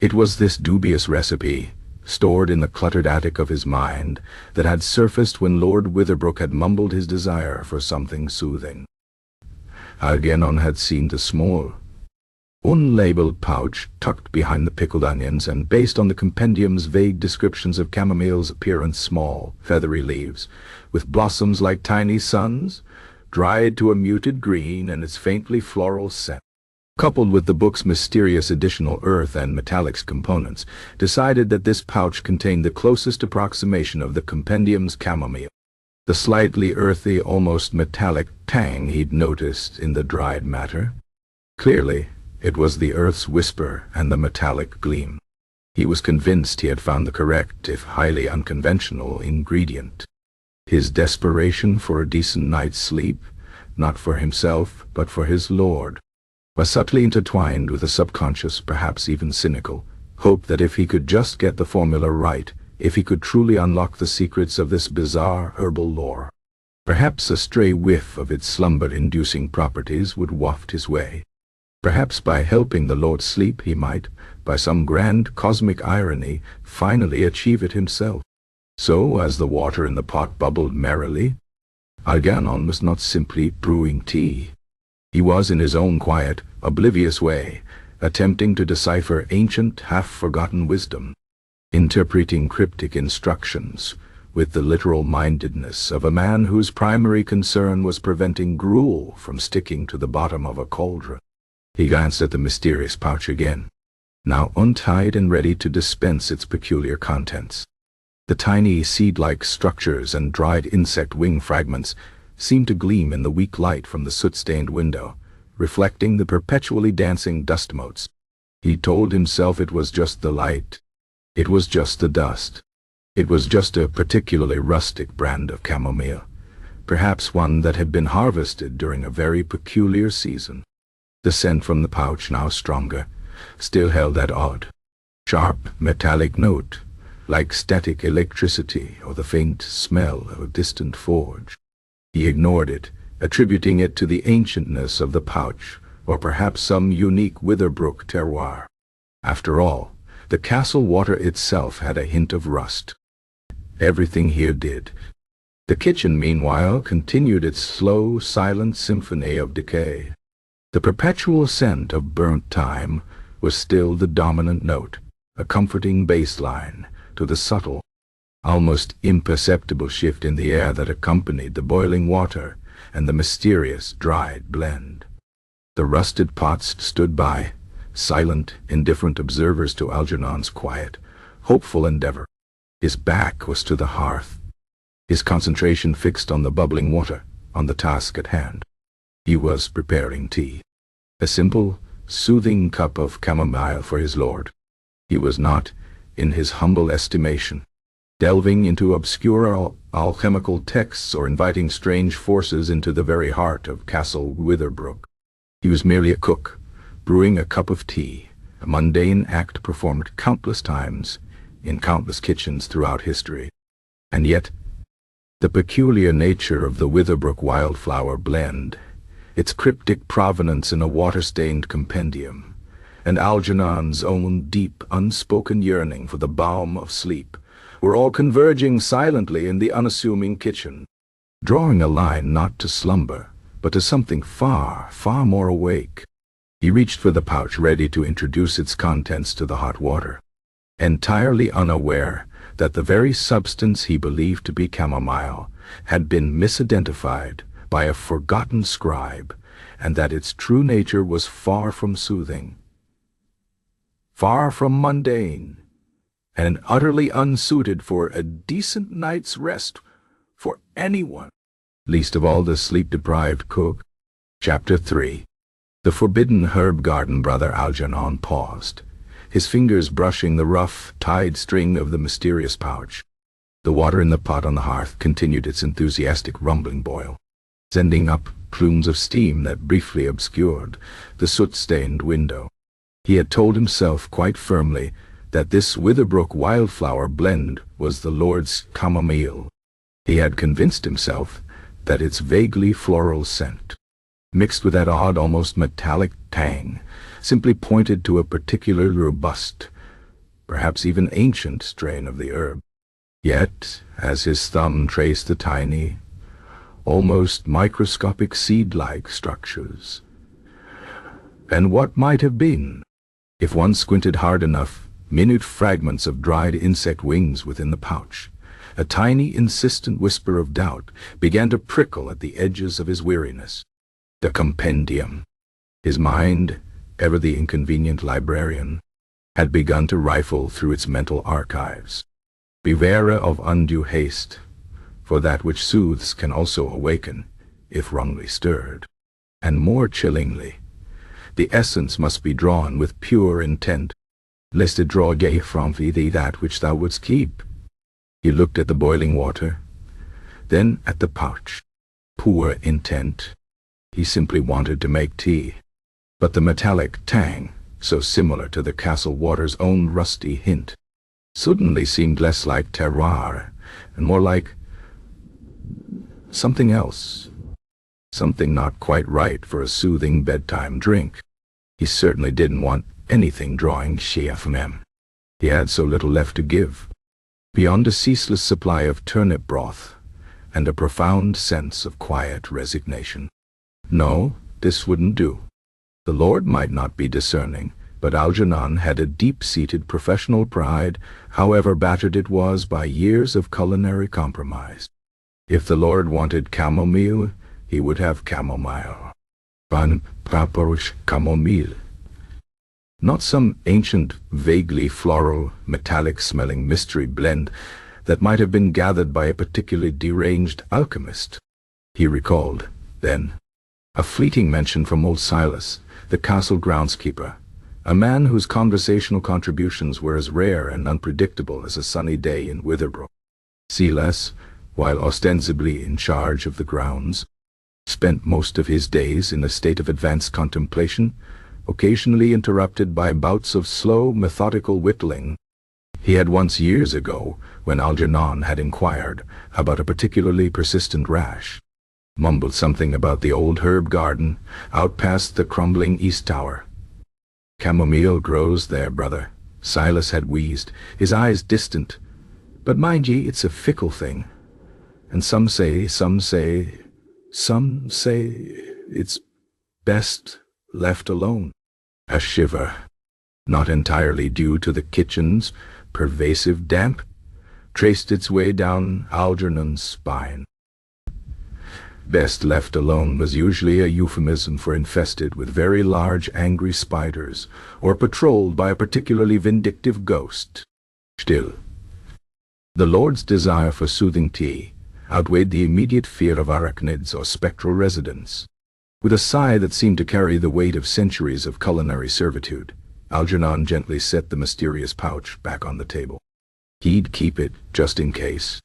It was this dubious recipe, stored in the cluttered attic of his mind, that had surfaced when Lord Witherbrook had mumbled his desire for something soothing. Algernon had seen the small, unlabeled pouch tucked behind the pickled onions, and based on the compendium's vague descriptions of chamomile's appearance, small, feathery leaves, with blossoms like tiny suns, dried to a muted green and its faintly floral scent, coupled with the book's mysterious additional earth and metallics components, decided that this pouch contained the closest approximation of the compendium's chamomile. The slightly earthy, almost metallic tang he'd noticed in the dried matter. Clearly, it was the earth's whisper and the metallic gleam. He was convinced he had found the correct, if highly unconventional, ingredient. His desperation for a decent night's sleep, not for himself, but for his lord, was subtly intertwined with a subconscious, perhaps even cynical, hope that if he could just get the formula right, if he could truly unlock the secrets of this bizarre herbal lore, perhaps a stray whiff of its slumber-inducing properties would waft his way. Perhaps by helping the Lord sleep he might, by some grand cosmic irony, finally achieve it himself. So, as the water in the pot bubbled merrily, Algernon was not simply brewing tea. He was, in his own quiet, oblivious way, attempting to decipher ancient, half-forgotten wisdom, interpreting cryptic instructions with the literal mindedness of a man whose primary concern was preventing gruel from sticking to the bottom of a cauldron. He glanced at the mysterious pouch again, now untied and ready to dispense its peculiar contents. The tiny seed-like structures and dried insect wing fragments seemed to gleam in the weak light from the soot-stained window, reflecting the perpetually dancing dust motes. He told himself it was just the light. It was just the dust. It was just a particularly rustic brand of chamomile, perhaps one that had been harvested during a very peculiar season. The scent from the pouch, now stronger, still held that odd, sharp, metallic note, like static electricity or the faint smell of a distant forge. He ignored it, attributing it to the ancientness of the pouch, or perhaps some unique Witherbrook terroir. After all, the castle water itself had a hint of rust. Everything here did. The kitchen, meanwhile, continued its slow, silent symphony of decay. The perpetual scent of burnt thyme was still the dominant note, a comforting bass line to the subtle, almost imperceptible shift in the air that accompanied the boiling water and the mysterious dried blend. The rusted pots stood by, silent, indifferent observers to Algernon's quiet, hopeful endeavor. His back was to the hearth, his concentration fixed on the bubbling water, on the task at hand. He was preparing tea. A simple, soothing cup of chamomile for his lord. He was not, in his humble estimation, delving into obscure alchemical texts or inviting strange forces into the very heart of Castle Witherbrook. He was merely a cook, brewing a cup of tea, a mundane act performed countless times in countless kitchens throughout history. And yet, the peculiar nature of the Witherbrook wildflower blend, its cryptic provenance in a water-stained compendium, and Algernon's own deep, unspoken yearning for the balm of sleep, were all converging silently in the unassuming kitchen, drawing a line not to slumber, but to something far, far more awake. He reached for the pouch, ready to introduce its contents to the hot water, entirely unaware that the very substance he believed to be chamomile had been misidentified by a forgotten scribe, and that its true nature was far from soothing, far from mundane, and utterly unsuited for a decent night's rest for anyone, least of all the sleep-deprived cook. Chapter 3. The forbidden herb garden. Brother Algernon paused, his fingers brushing the rough, tied string of the mysterious pouch. The water in the pot on the hearth continued its enthusiastic rumbling boil, sending up plumes of steam that briefly obscured the soot-stained window. He had told himself quite firmly that this Witherbrook wildflower blend was the Lord's chamomile. He had convinced himself that its vaguely floral scent, mixed with that odd, almost metallic tang, simply pointed to a particularly robust, perhaps even ancient strain of the herb. Yet, as his thumb traced the tiny, almost microscopic seed-like structures, and what might have been, if one squinted hard enough, minute fragments of dried insect wings within the pouch, a tiny, insistent whisper of doubt began to prickle at the edges of his weariness. The compendium. His mind, ever the inconvenient librarian, had begun to rifle through its mental archives. Beware of undue haste, for that which soothes can also awaken, if wrongly stirred. And more chillingly, the essence must be drawn with pure intent, lest it draw away from thee that which thou wouldst keep. He looked at the boiling water, then at the pouch. Poor intent. He simply wanted to make tea. But the metallic tang, so similar to the castle water's own rusty hint, suddenly seemed less like terroir and more like something else. Something not quite right for a soothing bedtime drink. He certainly didn't want anything drawing shea from him. He had so little left to give, beyond a ceaseless supply of turnip broth and a profound sense of quiet resignation. No, this wouldn't do. The Lord might not be discerning, but Algernon had a deep-seated professional pride, however battered it was by years of culinary compromise. If the Lord wanted chamomile, he would have chamomile. Pan paporish chamomile. Not some ancient, vaguely floral, metallic-smelling mystery blend that might have been gathered by a particularly deranged alchemist. He recalled, then, a fleeting mention from old Silas, the castle groundskeeper, a man whose conversational contributions were as rare and unpredictable as a sunny day in Witherbrook. Silas, while ostensibly in charge of the grounds, spent most of his days in a state of advanced contemplation, occasionally interrupted by bouts of slow, methodical whittling. He had once years ago, when Algernon had inquired about a particularly persistent rash, mumbled something about the old herb garden out past the crumbling east tower. Chamomile grows there, brother, Silas had wheezed, his eyes distant. But mind ye, it's a fickle thing. And some say it's best left alone. A shiver, not entirely due to the kitchen's pervasive damp, traced its way down Algernon's spine. Best left alone was usually a euphemism for infested with very large angry spiders, or patrolled by a particularly vindictive ghost. Still, the Lord's desire for soothing tea outweighed the immediate fear of arachnids or spectral residents. With a sigh that seemed to carry the weight of centuries of culinary servitude, Algernon gently set the mysterious pouch back on the table. He'd keep it, just in case.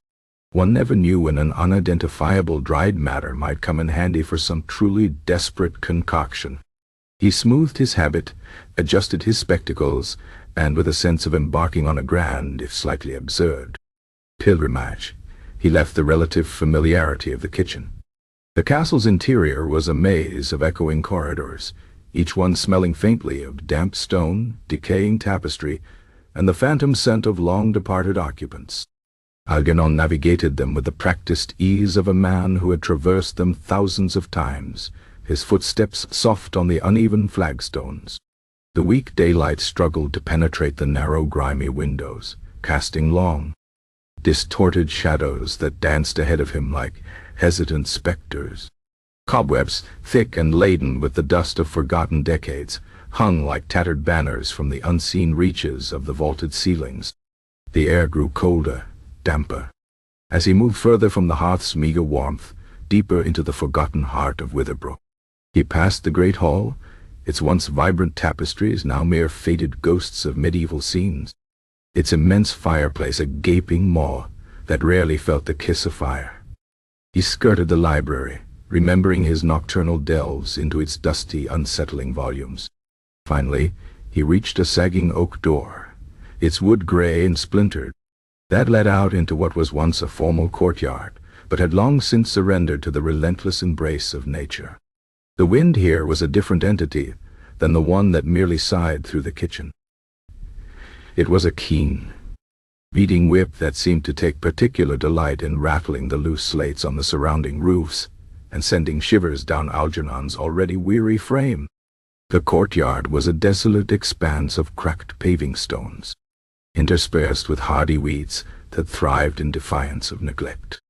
One never knew when an unidentifiable dried matter might come in handy for some truly desperate concoction. He smoothed his habit, adjusted his spectacles, and with a sense of embarking on a grand, if slightly absurd, pilgrimage, he left the relative familiarity of the kitchen. The castle's interior was a maze of echoing corridors, each one smelling faintly of damp stone, decaying tapestry, and the phantom scent of long-departed occupants. Algernon navigated them with the practiced ease of a man who had traversed them thousands of times, his footsteps soft on the uneven flagstones. The weak daylight struggled to penetrate the narrow, grimy windows, casting long, distorted shadows that danced ahead of him like hesitant specters. Cobwebs, thick and laden with the dust of forgotten decades, hung like tattered banners from the unseen reaches of the vaulted ceilings. The air grew colder, damper, as he moved further from the hearth's meager warmth, deeper into the forgotten heart of Witherbrook. He passed the great hall, its once vibrant tapestries now mere faded ghosts of medieval scenes, its immense fireplace a gaping maw that rarely felt the kiss of fire. He skirted the library, remembering his nocturnal delves into its dusty, unsettling volumes. Finally, he reached a sagging oak door, its wood gray and splintered, that led out into what was once a formal courtyard, but had long since surrendered to the relentless embrace of nature. The wind here was a different entity than the one that merely sighed through the kitchen. It was a keen, beating whip that seemed to take particular delight in rattling the loose slates on the surrounding roofs and sending shivers down Algernon's already weary frame. The courtyard was a desolate expanse of cracked paving stones, interspersed with hardy weeds that thrived in defiance of neglect.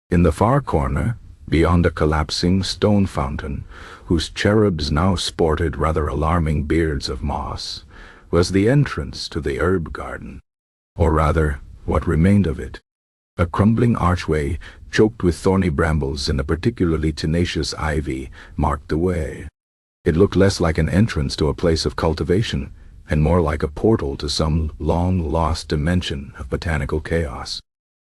In the far corner, beyond a collapsing stone fountain, whose cherubs now sported rather alarming beards of moss, was the entrance to the herb garden, or rather, what remained of it. A crumbling archway, choked with thorny brambles and a particularly tenacious ivy, marked the way. It looked less like an entrance to a place of cultivation, and more like a portal to some long-lost dimension of botanical chaos.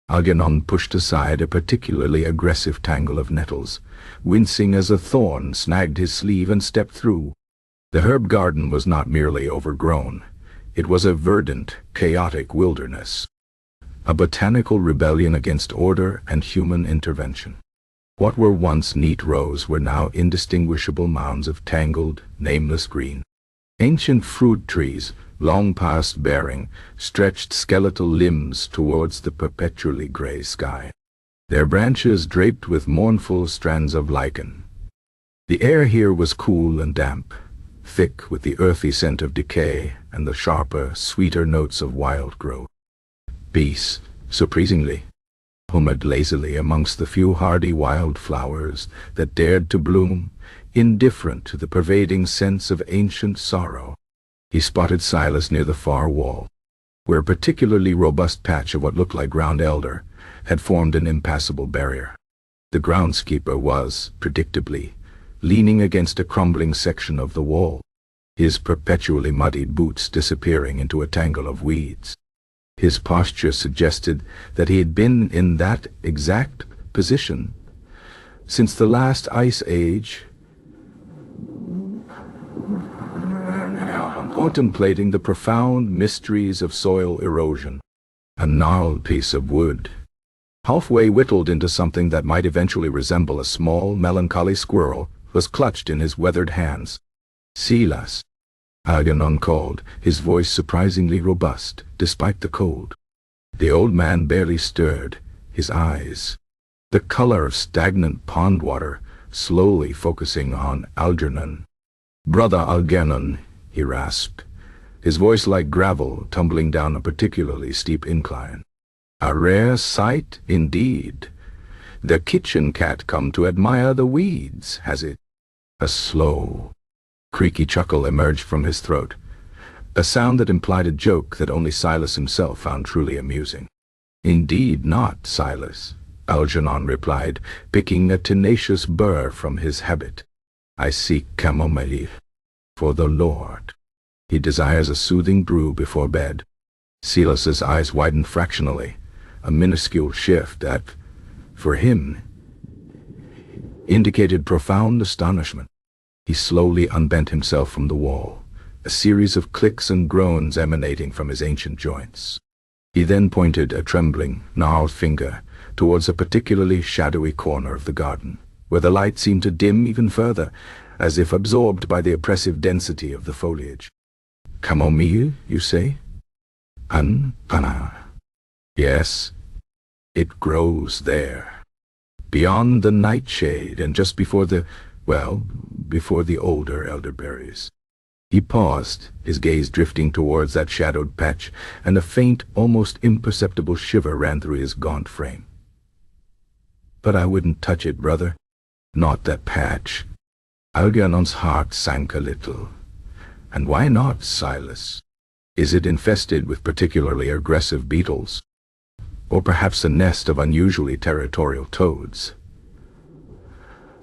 Algernon pushed aside a particularly aggressive tangle of nettles, wincing as a thorn snagged his sleeve and stepped through. The herb garden was not merely overgrown. It was a verdant, chaotic wilderness. A botanical rebellion against order and human intervention. What were once neat rows were now indistinguishable mounds of tangled, nameless green. Ancient fruit trees, long past bearing, stretched skeletal limbs towards the perpetually gray sky, their branches draped with mournful strands of lichen. The air here was cool and damp, thick with the earthy scent of decay and the sharper, sweeter notes of wild growth. Bees, surprisingly, hummed lazily amongst the few hardy wild flowers that dared to bloom, indifferent to the pervading sense of ancient sorrow. He spotted Silas near the far wall, where a particularly robust patch of what looked like ground elder had formed an impassable barrier. The groundskeeper was, predictably, leaning against a crumbling section of the wall, his perpetually muddied boots disappearing into a tangle of weeds. His posture suggested that he had been in that exact position since the last ice age, contemplating the profound mysteries of soil erosion. A gnarled piece of wood, halfway whittled into something that might eventually resemble a small, melancholy squirrel, was clutched in his weathered hands. "Silas," Algernon called, his voice surprisingly robust, despite the cold. The old man barely stirred, his eyes, the color of stagnant pond water, slowly focusing on Algernon. "Brother Algernon," he rasped, his voice like gravel tumbling down a particularly steep incline. "A rare sight, indeed. The kitchen cat come to admire the weeds, has it?" A slow, creaky chuckle emerged from his throat, a sound that implied a joke that only Silas himself found truly amusing. "Indeed not, Silas," Algernon replied, picking a tenacious burr from his habit. "I seek Chamomile for the Lord. He desires a soothing brew before bed." Silas's eyes widened fractionally, a minuscule shift that, for him, indicated profound astonishment. He slowly unbent himself from the wall, a series of clicks and groans emanating from his ancient joints. He then pointed a trembling, gnarled finger towards a particularly shadowy corner of the garden, where the light seemed to dim even further, as if absorbed by the oppressive density of the foliage. "Chamomile, you say?" "Yes, it grows there, beyond the nightshade and just before before the older elderberries." He paused, his gaze drifting towards that shadowed patch, and a faint, almost imperceptible shiver ran through his gaunt frame. "But I wouldn't touch it, brother. Not that patch." Algernon's heart sank a little. "And why not, Silas? Is it infested with particularly aggressive beetles? Or perhaps a nest of unusually territorial toads?"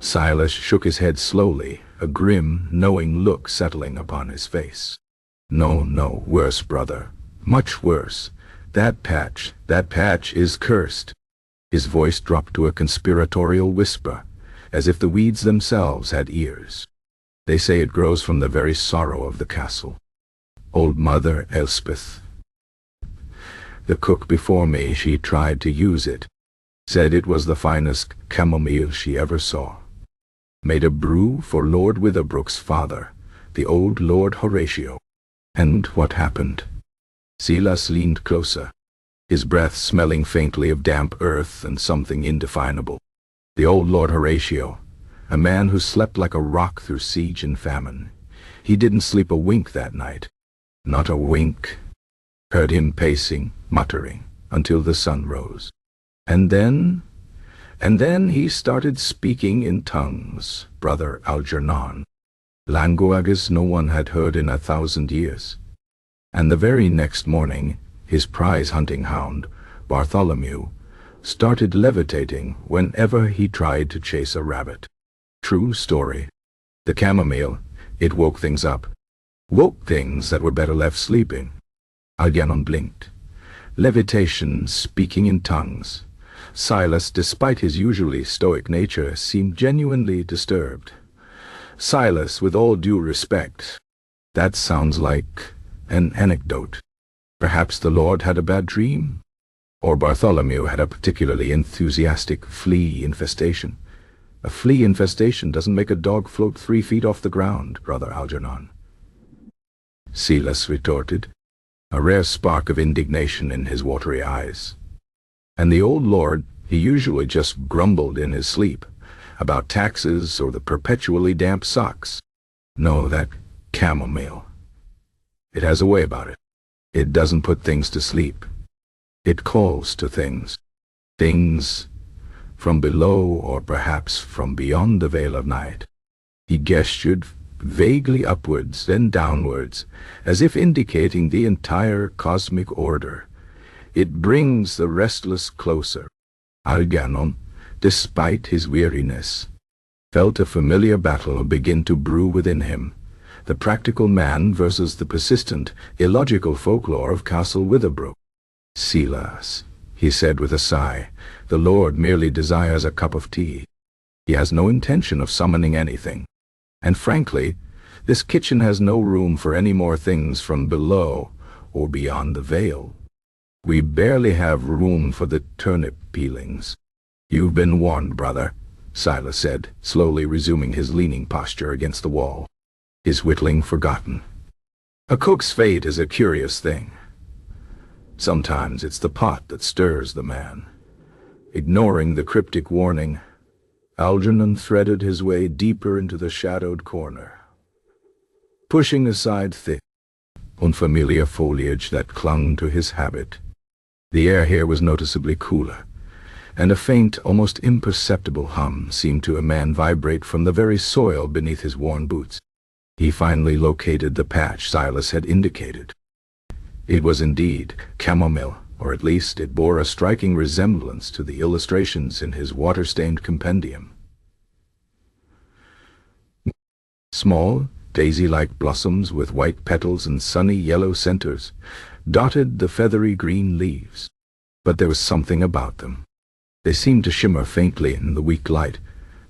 Silas shook his head slowly, a grim, knowing look settling upon his face. No, worse, brother. Much worse. That patch is cursed." His voice dropped to a conspiratorial whisper, as if the weeds themselves had ears. "They say it grows from the very sorrow of the castle. Old Mother Elspeth, the cook before me, she tried to use it. Said it was the finest chamomile she ever saw. Made a brew for Lord Witherbrook's father, the old Lord Horatio. And what happened?" Silas leaned closer, his breath smelling faintly of damp earth and something indefinable. The old Lord Horatio, a man who slept like a rock through siege and famine. He didn't sleep a wink that night. Not a wink. Heard him pacing, muttering, until the sun rose. And then he started speaking in tongues, Brother Algernon, languages no one had heard in 1,000 years. And the very next morning, his prize hunting hound, Bartholomew, started levitating whenever he tried to chase a rabbit. True story. The chamomile, it woke things up. Woke things that were better left sleeping. Algernon blinked. Levitation, speaking in tongues. Silas, despite his usually stoic nature, seemed genuinely disturbed. Silas, with all due respect, that sounds like an anecdote. Perhaps the Lord had a bad dream? Or Bartholomew had a particularly enthusiastic flea infestation. A flea infestation doesn't make a dog float 3 feet off the ground, Brother Algernon. Silas retorted, a rare spark of indignation in his watery eyes. And the old lord, he usually just grumbled in his sleep about taxes or the perpetually damp socks. No, that chamomile. It has a way about it. It doesn't put things to sleep. It calls to things. Things from below or perhaps from beyond the veil of night. He gestured vaguely upwards, then downwards, as if indicating the entire cosmic order. It brings the restless closer. Algernon, despite his weariness, felt a familiar battle begin to brew within him. The practical man versus the persistent, illogical folklore of Castle Witherbrook. Silas, he said with a sigh, the Lord merely desires a cup of tea. He has no intention of summoning anything. And frankly, this kitchen has no room for any more things from below or beyond the veil. We barely have room for the turnip peelings. You've been warned, brother, Silas said, slowly resuming his leaning posture against the wall, his whittling forgotten. A cook's fate is a curious thing. Sometimes it's the pot that stirs the man. Ignoring the cryptic warning, Algernon threaded his way deeper into the shadowed corner, pushing aside thick, unfamiliar foliage that clung to his habit. The air here was noticeably cooler, and a faint, almost imperceptible hum seemed to a man vibrate from the very soil beneath his worn boots. He finally located the patch Silas had indicated. It was indeed chamomile, or at least it bore a striking resemblance to the illustrations in his water-stained compendium. Small, daisy-like blossoms with white petals and sunny yellow centers dotted the feathery green leaves. But there was something about them. They seemed to shimmer faintly in the weak light,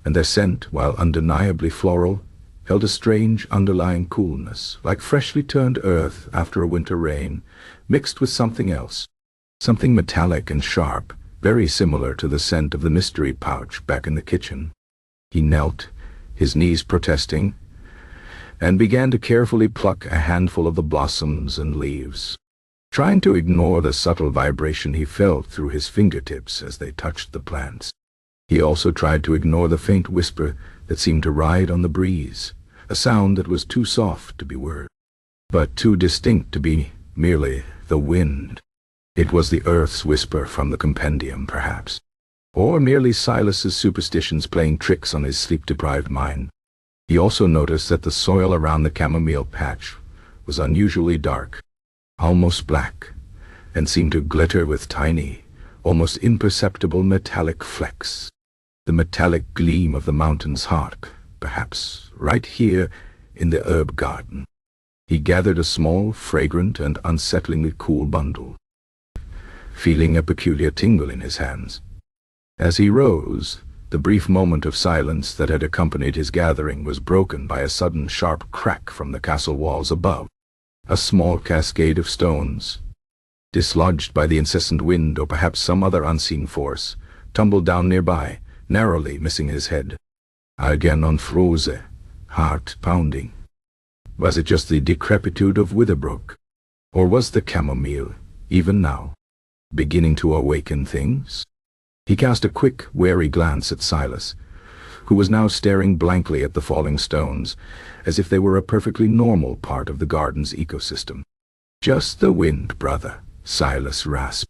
and their scent, while undeniably floral, held a strange underlying coolness, like freshly turned earth after a winter rain, mixed with something else, something metallic and sharp, very similar to the scent of the mystery pouch back in the kitchen. He knelt, his knees protesting, and began to carefully pluck a handful of the blossoms and leaves, trying to ignore the subtle vibration he felt through his fingertips as they touched the plants. He also tried to ignore the faint whisper that seemed to ride on the breeze, a sound that was too soft to be word, but too distinct to be merely the wind. It was the earth's whisper from the compendium, perhaps, or merely Silas's superstitions playing tricks on his sleep-deprived mind. He also noticed that the soil around the chamomile patch was unusually dark, almost black, and seemed to glitter with tiny, almost imperceptible metallic flecks. The metallic gleam of the mountain's heart, perhaps right here in the herb garden. He gathered a small, fragrant, and unsettlingly cool bundle, feeling a peculiar tingle in his hands. As he rose, the brief moment of silence that had accompanied his gathering was broken by a sudden sharp crack from the castle walls above. A small cascade of stones, dislodged by the incessant wind or perhaps some other unseen force, tumbled down nearby, narrowly missing his head. Algernon froze, heart pounding. Was it just the decrepitude of Witherbrook? Or was the chamomile, even now, beginning to awaken things? He cast a quick, wary glance at Silas, who was now staring blankly at the falling stones, as if they were a perfectly normal part of the garden's ecosystem. Just the wind, brother, Silas rasped,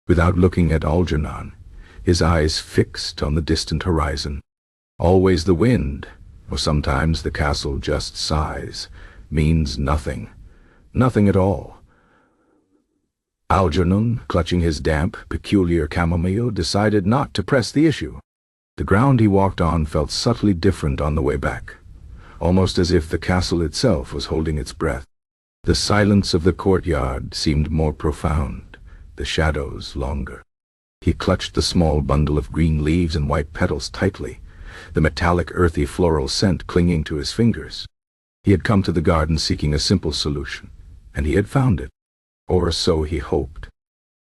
without looking at Algernon, his eyes fixed on the distant horizon. Always the wind, or sometimes the castle just sighs, means nothing. Nothing at all. Algernon, clutching his damp, peculiar chamomile, decided not to press the issue. The ground he walked on felt subtly different on the way back, almost as if the castle itself was holding its breath. The silence of the courtyard seemed more profound, the shadows longer. He clutched the small bundle of green leaves and white petals tightly, the metallic earthy floral scent clinging to his fingers. He had come to the garden seeking a simple solution, and he had found it. Or so he hoped.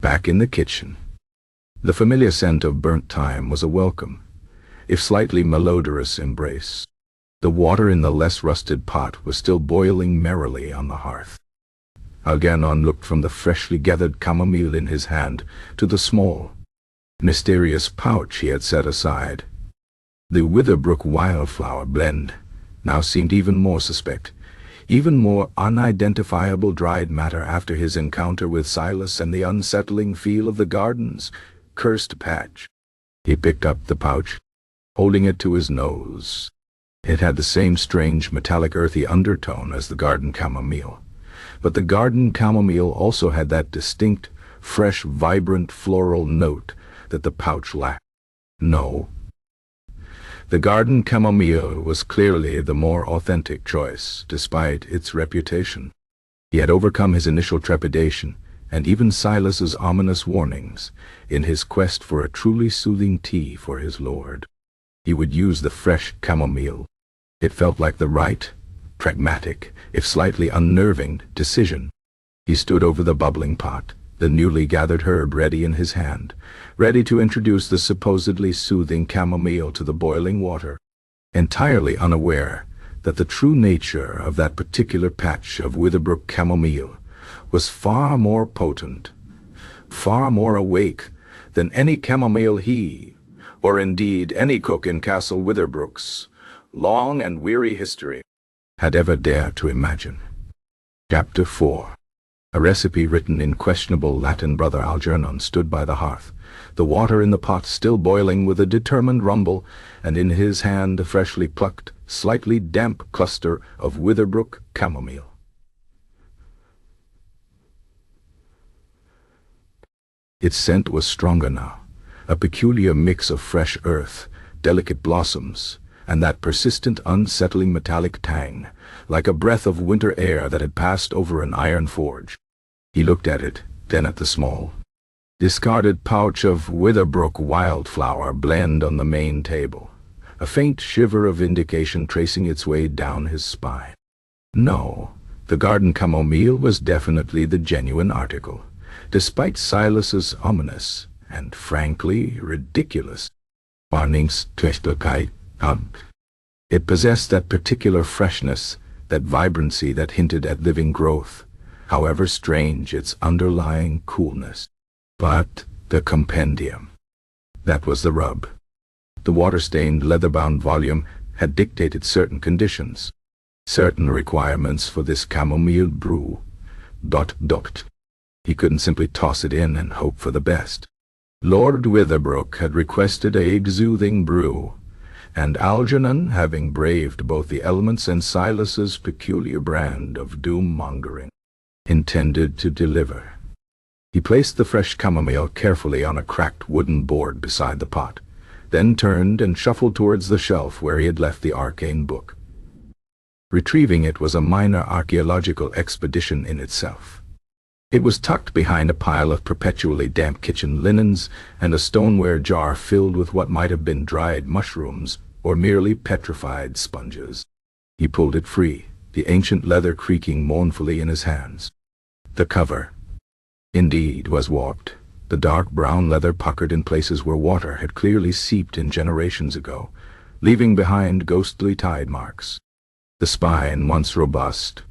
Back in the kitchen, the familiar scent of burnt thyme was a welcome, if slightly malodorous, embrace. The water in the less rusted pot was still boiling merrily on the hearth. Algernon looked from the freshly gathered chamomile in his hand to the small, mysterious pouch he had set aside. The Witherbrook wildflower blend now seemed even more suspect, even more unidentifiable dried matter after his encounter with Silas and the unsettling feel of the garden's cursed patch. He picked up the pouch, holding it to his nose. It had the same strange metallic earthy undertone as the garden chamomile, but the garden chamomile also had that distinct, fresh, vibrant floral note that the pouch lacked. No. The garden chamomile was clearly the more authentic choice, despite its reputation. He had overcome his initial trepidation, and even Silas's ominous warnings, in his quest for a truly soothing tea for his lord. He would use the fresh chamomile. It felt like the right, pragmatic, if slightly unnerving, decision. He stood over the bubbling pot, the newly gathered herb ready in his hand, ready to introduce the supposedly soothing chamomile to the boiling water, entirely unaware that the true nature of that particular patch of Witherbrook chamomile was far more potent, far more awake than any chamomile he, or indeed any cook in Castle Witherbrook's long and weary history, had ever dared to imagine. Chapter 4. A recipe written in questionable Latin. Brother Algernon stood by the hearth, the water in the pot still boiling with a determined rumble, and in his hand a freshly plucked, slightly damp cluster of Witherbrook chamomile. Its scent was stronger now, a peculiar mix of fresh earth, delicate blossoms, and that persistent, unsettling metallic tang, like a breath of winter air that had passed over an iron forge. He looked at it, then at the small, discarded pouch of Witherbrook wildflower blend on the main table, a faint shiver of indication tracing its way down his spine. No, the garden chamomile was definitely the genuine article, despite Silas's ominous and frankly ridiculous warnings. It possessed that particular freshness, that vibrancy that hinted at living growth, however strange its underlying coolness. But the compendium, that was the rub. The water-stained, leather-bound volume had dictated certain conditions, certain requirements for this chamomile brew. He couldn't simply toss it in and hope for the best. Lord Witherbrook had requested a soothing brew, and Algernon, having braved both the elements and Silas's peculiar brand of doom-mongering, intended to deliver. He placed the fresh chamomile carefully on a cracked wooden board beside the pot, then turned and shuffled towards the shelf where he had left the arcane book. Retrieving it was a minor archaeological expedition in itself. It was tucked behind a pile of perpetually damp kitchen linens and a stoneware jar filled with what might have been dried mushrooms or merely petrified sponges. He pulled it free, the ancient leather creaking mournfully in his hands. The cover, indeed, was warped, the dark brown leather puckered in places where water had clearly seeped in generations ago, leaving behind ghostly tide marks. The spine, once robust,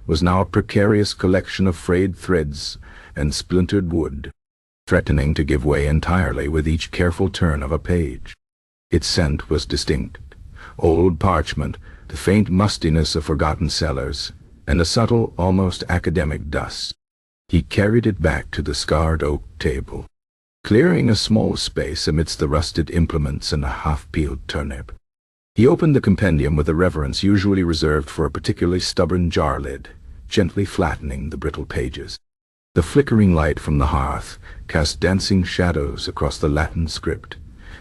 was now a precarious collection of frayed threads and splintered wood, threatening to give way entirely with each careful turn of a page. Its scent was distinct: old parchment, the faint mustiness of forgotten cellars, and a subtle, almost academic dust. He carried it back to the scarred oak table, clearing a small space amidst the rusted implements and a half-peeled turnip. He opened the compendium with the reverence usually reserved for a particularly stubborn jar lid, gently flattening the brittle pages. The flickering light from the hearth cast dancing shadows across the Latin script,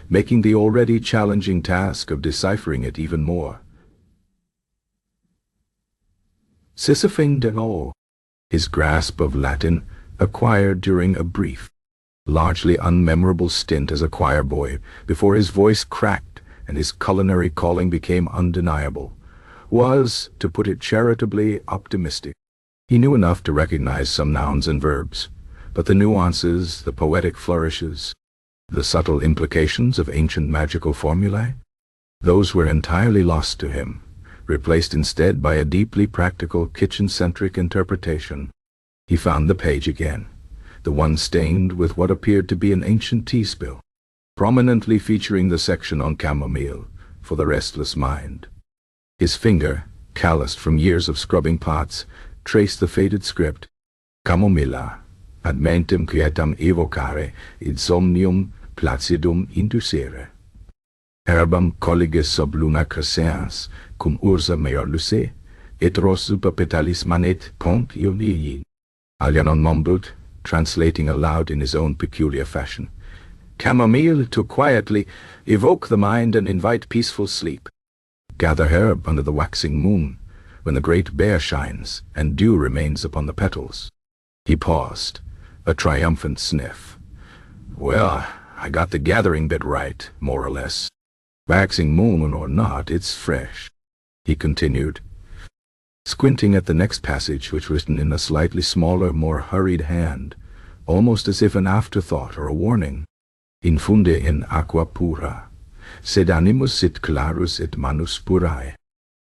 making the already challenging task of deciphering it even more. Sisyphing de all, his grasp of Latin acquired during a brief, largely unmemorable stint as a choir boy before his voice cracked and his culinary calling became undeniable, was, to put it charitably, optimistic. He knew enough to recognize some nouns and verbs, but the nuances, the poetic flourishes, the subtle implications of ancient magical formulae, those were entirely lost to him, replaced instead by a deeply practical, kitchen-centric interpretation. He found the page again, the one stained with what appeared to be an ancient tea spill, prominently featuring the section on chamomile for the restless mind. His finger, calloused from years of scrubbing pots, traced the faded script. Chamomilla, ad mentem quietam evocare, id somnium placidum inducere. Herbam colliges sub luna cresceas, cum ursa meior luce, et ros super petalis manet pont ionii. Algernon mumbled, translating aloud in his own peculiar fashion. Chamomile to quietly evoke the mind and invite peaceful sleep. Gather herb under the waxing moon, when the great bear shines and dew remains upon the petals. He paused, a triumphant sniff. Well, I got the gathering bit right, more or less. Waxing moon or not, it's fresh, he continued, squinting at the next passage, which was written in a slightly smaller, more hurried hand, almost as if an afterthought or a warning. Infunde in aqua pura, sed animus sit clarus et manus purae,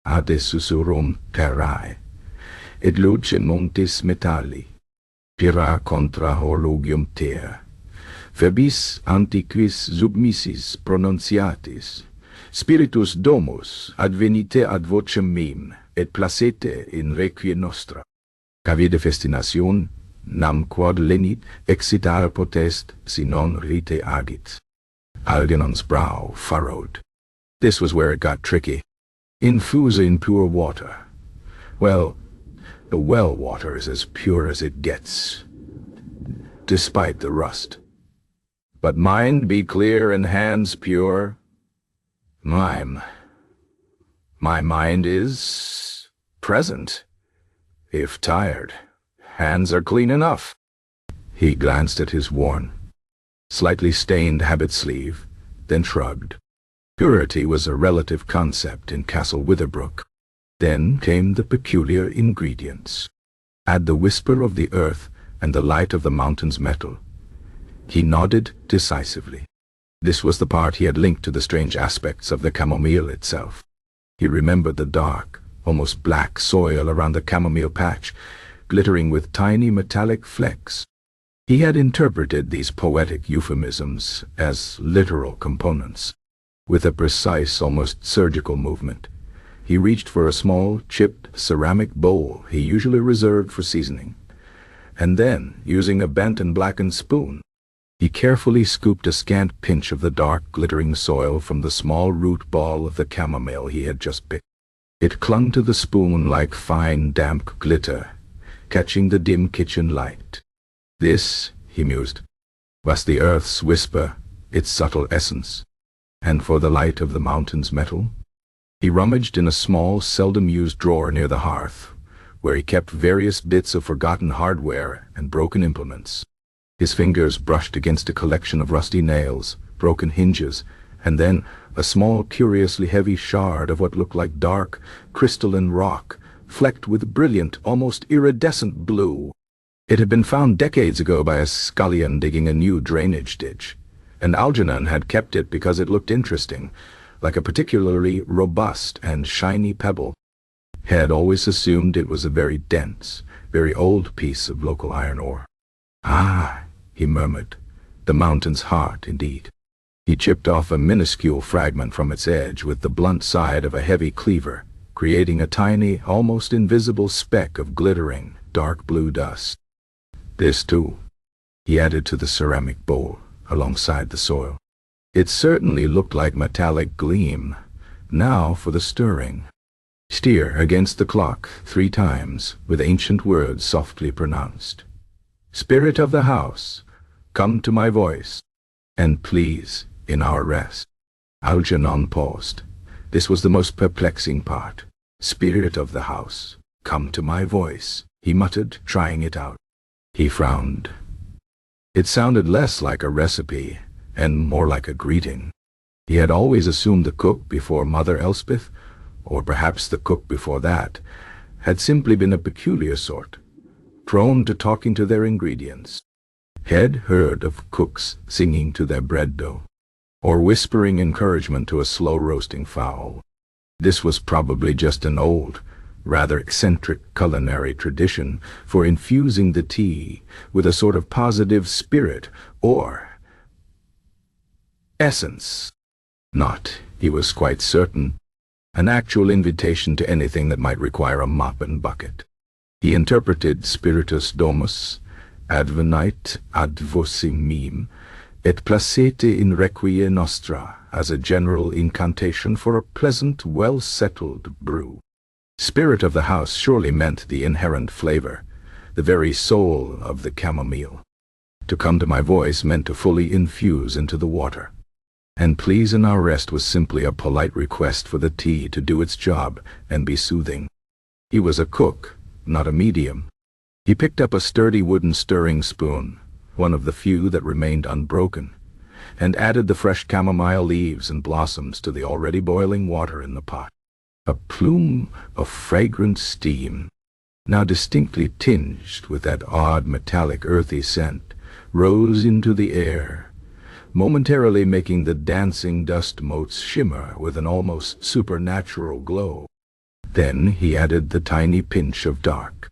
ade susurrum terrae, et luce montis metalli, pira contra horologium ter, verbis antiquis submissis pronunciatis, spiritus domus advenite ad vocem mim, et placete in requie nostra. Cavide festination, nam quod lenit excitare potest, si non rite agit. Algernon's brow furrowed. This was where it got tricky. Infuse in pure water. Well, the well water is as pure as it gets, despite the rust. But mind be clear and hands pure. My mind is present. If tired, hands are clean enough. He glanced at his worn, slightly stained habit sleeve, then shrugged. Purity was a relative concept in Castle Witherbrook. Then came the peculiar ingredients. Add the whisper of the earth and the light of the mountain's metal. He nodded decisively. This was the part he had linked to the strange aspects of the chamomile itself. He remembered the dark, almost black soil around the chamomile patch, glittering with tiny metallic flecks. He had interpreted these poetic euphemisms as literal components. With a precise, almost surgical movement, he reached for a small, chipped ceramic bowl he usually reserved for seasoning, and then, using a bent and blackened spoon, he carefully scooped a scant pinch of the dark, glittering soil from the small root ball of the chamomile he had just picked. It clung to the spoon like fine, damp glitter, catching the dim kitchen light. This, he mused, was the earth's whisper, its subtle essence. And for the light of the mountain's metal? He rummaged in a small, seldom-used drawer near the hearth, where he kept various bits of forgotten hardware and broken implements. His fingers brushed against a collection of rusty nails, broken hinges, and then a small, curiously heavy shard of what looked like dark, crystalline rock, flecked with brilliant, almost iridescent blue. It had been found decades ago by a scullion digging a new drainage ditch, and Algernon had kept it because it looked interesting, like a particularly robust and shiny pebble. He had always assumed it was a very dense, very old piece of local iron ore. Ah, he murmured, the mountain's heart, indeed. He chipped off a minuscule fragment from its edge with the blunt side of a heavy cleaver, creating a tiny, almost invisible speck of glittering, dark blue dust. This, too, he added to the ceramic bowl, alongside the soil. It certainly looked like metallic gleam. Now for the stirring. Steer against the clock 3 times, with ancient words softly pronounced. Spirit of the house, come to my voice, and please, in our rest. Algernon paused. This was the most perplexing part. Spirit of the house, come to my voice, he muttered, trying it out. He frowned. It sounded less like a recipe, and more like a greeting. He had always assumed the cook before Mother Elspeth, or perhaps the cook before that, had simply been a peculiar sort, prone to talking to their ingredients. He had heard of cooks singing to their bread dough, or whispering encouragement to a slow-roasting fowl. This was probably just an old, rather eccentric culinary tradition for infusing the tea with a sort of positive spirit or essence. Not, he was quite certain, an actual invitation to anything that might require a mop and bucket. He interpreted Spiritus Domus, advenite ad vocem meum, et placete in requie nostra as a general incantation for a pleasant, well-settled brew. Spirit of the house surely meant the inherent flavor, the very soul of the chamomile. To come to my voice meant to fully infuse into the water. And please in our rest was simply a polite request for the tea to do its job and be soothing. He was a cook, not a medium. He picked up a sturdy wooden stirring spoon, one of the few that remained unbroken, and added the fresh chamomile leaves and blossoms to the already boiling water in the pot. A plume of fragrant steam, now distinctly tinged with that odd metallic earthy scent, rose into the air, momentarily making the dancing dust motes shimmer with an almost supernatural glow. Then he added the tiny pinch of dark,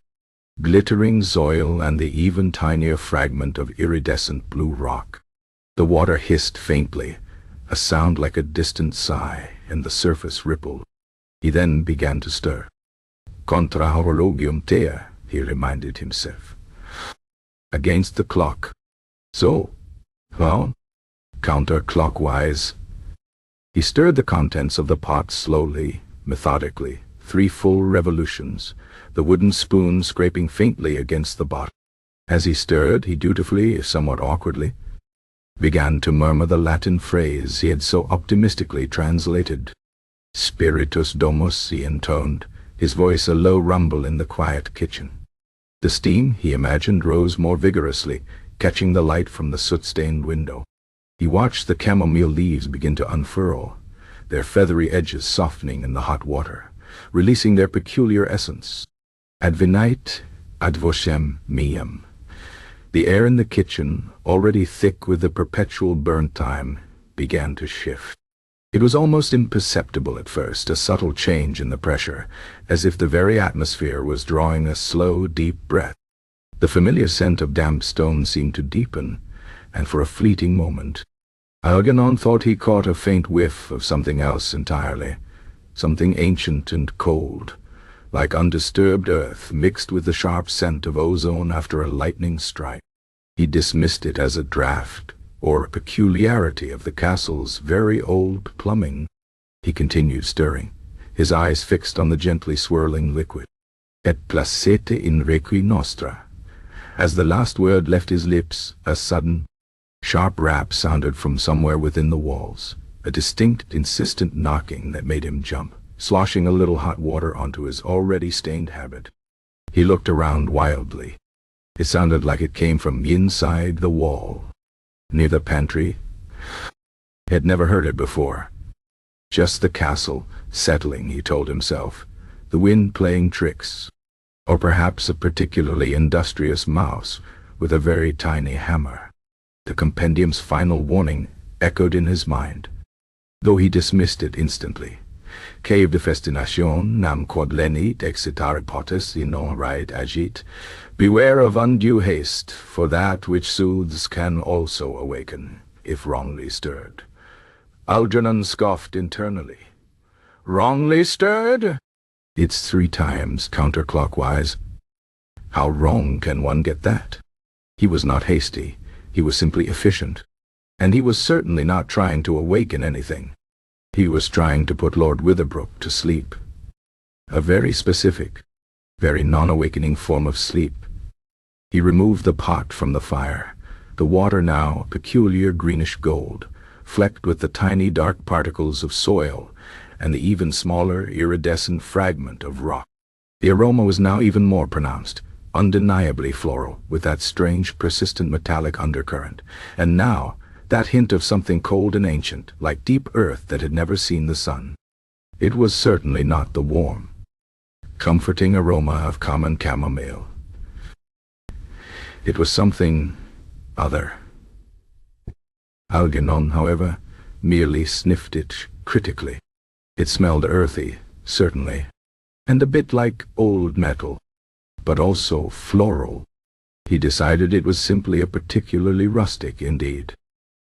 glittering soil and the even tinier fragment of iridescent blue rock. The water hissed faintly, a sound like a distant sigh, and the surface rippled. He then began to stir. Contra horologium tea, he reminded himself. Against the clock. So, well, counterclockwise. He stirred the contents of the pot slowly, methodically, 3 full revolutions, the wooden spoon scraping faintly against the bottom. As he stirred, he dutifully, if somewhat awkwardly, began to murmur the Latin phrase he had so optimistically translated. Spiritus Domus, he intoned, his voice a low rumble in the quiet kitchen. The steam, he imagined, rose more vigorously, catching the light from the soot-stained window. He watched the chamomile leaves begin to unfurl, their feathery edges softening in the hot water, releasing their peculiar essence. Advenite ad vocem meum. The air in the kitchen, already thick with the perpetual burnt time, began to shift. It was almost imperceptible at first, a subtle change in the pressure, as if the very atmosphere was drawing a slow, deep breath. The familiar scent of damp stone seemed to deepen, and for a fleeting moment, Algernon thought he caught a faint whiff of something else entirely, something ancient and cold, like undisturbed earth mixed with the sharp scent of ozone after a lightning strike. He dismissed it as a draught, or a peculiarity of the castle's very old plumbing. He continued stirring, his eyes fixed on the gently swirling liquid. Et placete in requie nostra. As the last word left his lips, a sudden, sharp rap sounded from somewhere within the walls, a distinct, insistent knocking that made him jump, sloshing a little hot water onto his already stained habit. He looked around wildly. It sounded like it came from inside the wall, near the pantry. He had never heard it before. Just the castle, settling, he told himself, the wind playing tricks, or perhaps a particularly industrious mouse with a very tiny hammer. The compendium's final warning echoed in his mind, though he dismissed it instantly. Cave de festination nam quod lenit excitare potes in rite agit. Beware of undue haste, for that which soothes can also awaken, if wrongly stirred. Algernon scoffed internally. Wrongly stirred? It's 3 times counterclockwise. How wrong can one get that? He was not hasty, he was simply efficient. And he was certainly not trying to awaken anything. He was trying to put Lord Witherbrook to sleep. A very specific, very non-awakening form of sleep. He removed the pot from the fire, the water now a peculiar greenish gold, flecked with the tiny dark particles of soil and the even smaller iridescent fragment of rock. The aroma was now even more pronounced, undeniably floral, with that strange persistent metallic undercurrent, and now that hint of something cold and ancient, like deep earth that had never seen the sun. It was certainly not the warm, comforting aroma of common chamomile. It was something other. Algernon, however, merely sniffed it critically. It smelled earthy, certainly, and a bit like old metal, but also floral. He decided it was simply a particularly rustic indeed,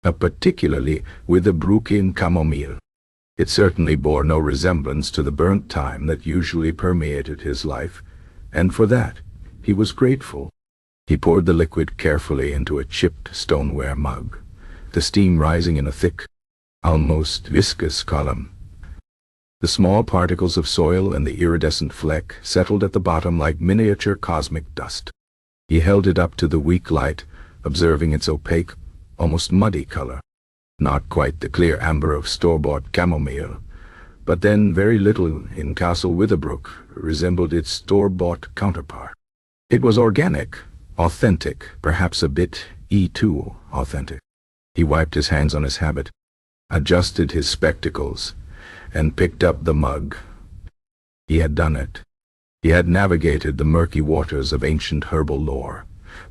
a particularly Witherbrookian chamomile. It certainly bore no resemblance to the burnt thyme that usually permeated his life, and for that he was grateful. He poured the liquid carefully into a chipped stoneware mug, the steam rising in a thick, almost viscous column. The small particles of soil and the iridescent fleck settled at the bottom like miniature cosmic dust. He held it up to the weak light, observing its opaque, almost muddy color. Not quite the clear amber of store-bought chamomile, but then very little in Castle Witherbrook resembled its store-bought counterpart. It was organic, authentic, perhaps a bit too authentic. He wiped his hands on his habit, adjusted his spectacles, and picked up the mug. He had done it. He had navigated the murky waters of ancient herbal lore,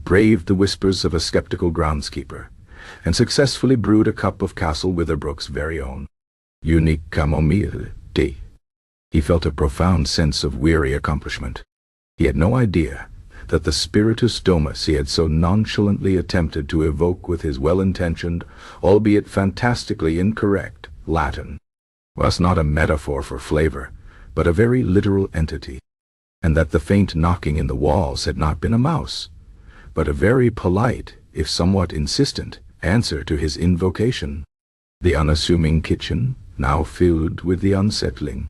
braved the whispers of a skeptical groundskeeper, and successfully brewed a cup of Castle Witherbrook's very own unique chamomile tea. He felt a profound sense of weary accomplishment. He had no idea that the spiritus domus he had so nonchalantly attempted to evoke with his well-intentioned, albeit fantastically incorrect, Latin, was not a metaphor for flavor, but a very literal entity, and that the faint knocking in the walls had not been a mouse, but a very polite, if somewhat insistent, answer to his invocation. The unassuming kitchen, now filled with the unsettling,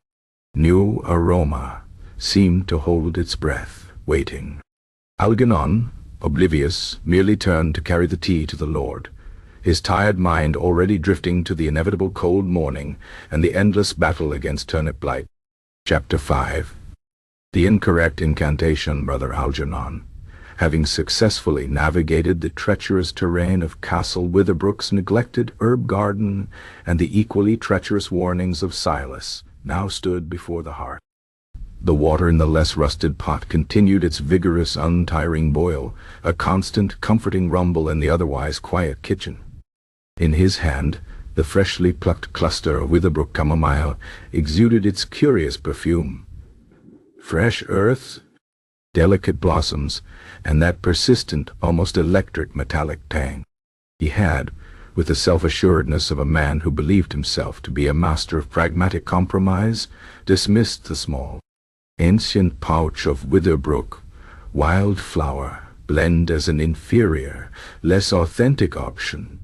new aroma, seemed to hold its breath, waiting. Algernon, oblivious, merely turned to carry the tea to the Lord, his tired mind already drifting to the inevitable cold morning and the endless battle against turnip blight. Chapter 5. The incorrect incantation, Brother Algernon, having successfully navigated the treacherous terrain of Castle Witherbrook's neglected herb garden and the equally treacherous warnings of Silas, now stood before the hearth. The water in the less rusted pot continued its vigorous, untiring boil, a constant, comforting rumble in the otherwise quiet kitchen. In his hand, the freshly plucked cluster of Witherbrook chamomile exuded its curious perfume. Fresh earth, delicate blossoms, and that persistent, almost electric metallic tang. He had, with the self-assuredness of a man who believed himself to be a master of pragmatic compromise, dismissed the small, ancient pouch of Witherbrook wildflower blend as an inferior, less authentic option.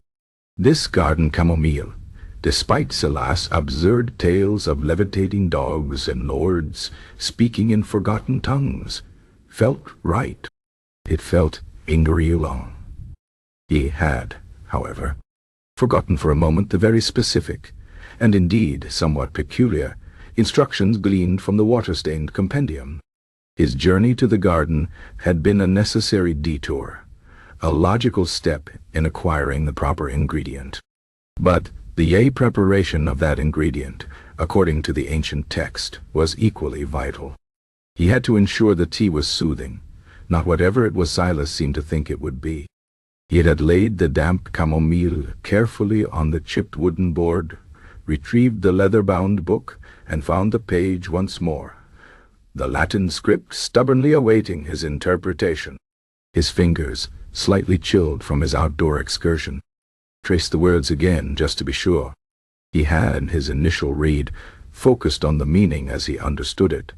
This garden chamomile, despite Silas' absurd tales of levitating dogs and lords speaking in forgotten tongues, felt right. It felt ingriulon. He had, however, forgotten for a moment the very specific, and indeed somewhat peculiar, instructions gleaned from the water-stained compendium. His journey to the garden had been a necessary detour, a logical step in acquiring the proper ingredient. But the preparation of that ingredient, according to the ancient text, was equally vital. He had to ensure the tea was soothing, not whatever it was Silas seemed to think it would be. He had laid the damp chamomile carefully on the chipped wooden board, retrieved the leather-bound book, and found the page once more, the Latin script stubbornly awaiting his interpretation. His fingers, slightly chilled from his outdoor excursion, traced the words again just to be sure. He had, in his initial read, focused on the meaning as he understood it,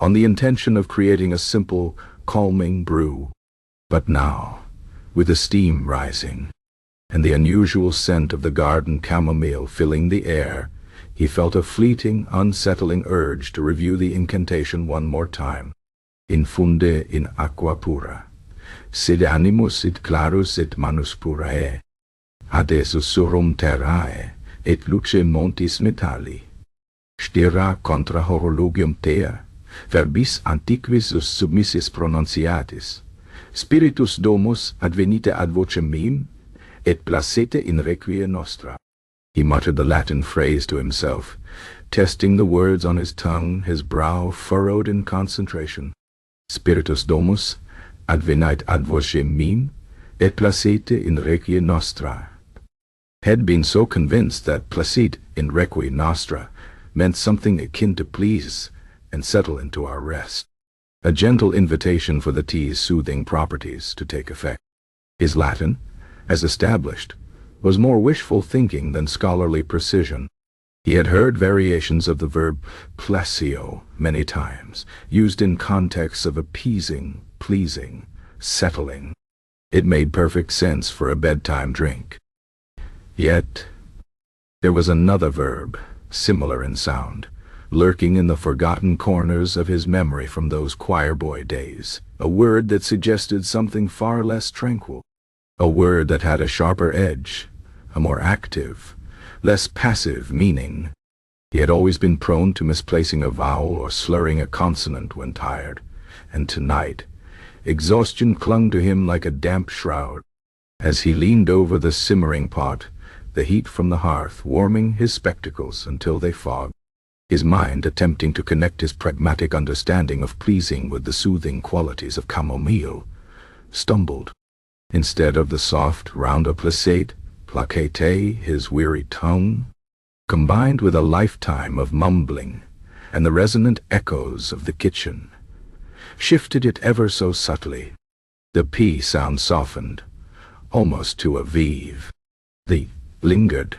on the intention of creating a simple, calming brew. But now, with the steam rising, and the unusual scent of the garden chamomile filling the air, he felt a fleeting, unsettling urge to review the incantation one more time. Infunde in aqua pura, sed animus et clarus et manus purae, ade susurrum terrae, et luce montis metalli. Stira contra horologium tea, verbis antiquis submissis pronunciatis. Spiritus domus advenite ad vocem meam, et placete in requie nostra. He muttered the Latin phrase to himself, testing the words on his tongue, his brow furrowed in concentration. Spiritus domus advenite ad vocem meam, et placete in requie nostra. Had been so convinced that placete in requie nostra meant something akin to please and settle into our rest. A gentle invitation for the tea's soothing properties to take effect. His Latin, as established, was more wishful thinking than scholarly precision. He had heard variations of the verb placeo many times, used in contexts of appeasing, pleasing, settling. It made perfect sense for a bedtime drink. Yet, there was another verb, similar in sound, lurking in the forgotten corners of his memory from those choir-boy days, a word that suggested something far less tranquil, a word that had a sharper edge, a more active, less passive meaning. He had always been prone to misplacing a vowel or slurring a consonant when tired, and tonight, exhaustion clung to him like a damp shroud. As he leaned over the simmering pot, the heat from the hearth warming his spectacles until they fogged, his mind attempting to connect his pragmatic understanding of pleasing with the soothing qualities of chamomile, stumbled. Instead of the soft round of placate, his weary tongue, combined with a lifetime of mumbling and the resonant echoes of the kitchen, shifted it ever so subtly. The P sound softened, almost to a vive. The lingered.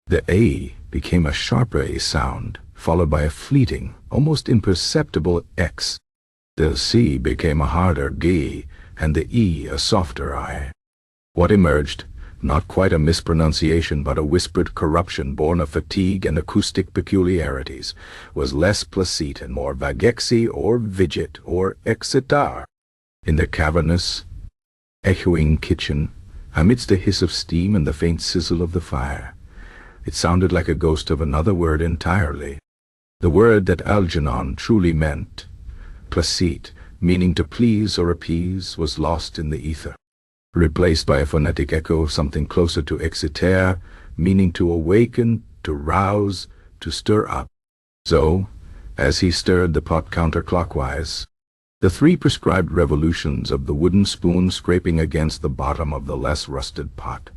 The A became a sharper A sound, followed by a fleeting, almost imperceptible X. The C became a harder G, and the E a softer I. What emerged, not quite a mispronunciation but a whispered corruption born of fatigue and acoustic peculiarities, was less placete and more vagexy or vigit or excitar. In the cavernous, echoing kitchen, amidst the hiss of steam and the faint sizzle of the fire, it sounded like a ghost of another word entirely. The word that Algernon truly meant, placete, meaning to please or appease, was lost in the ether, replaced by a phonetic echo of something closer to exciter, meaning to awaken, to rouse, to stir up. So, as he stirred the pot counterclockwise, the three prescribed revolutions of the wooden spoon scraping against the bottom of the less rusted pot,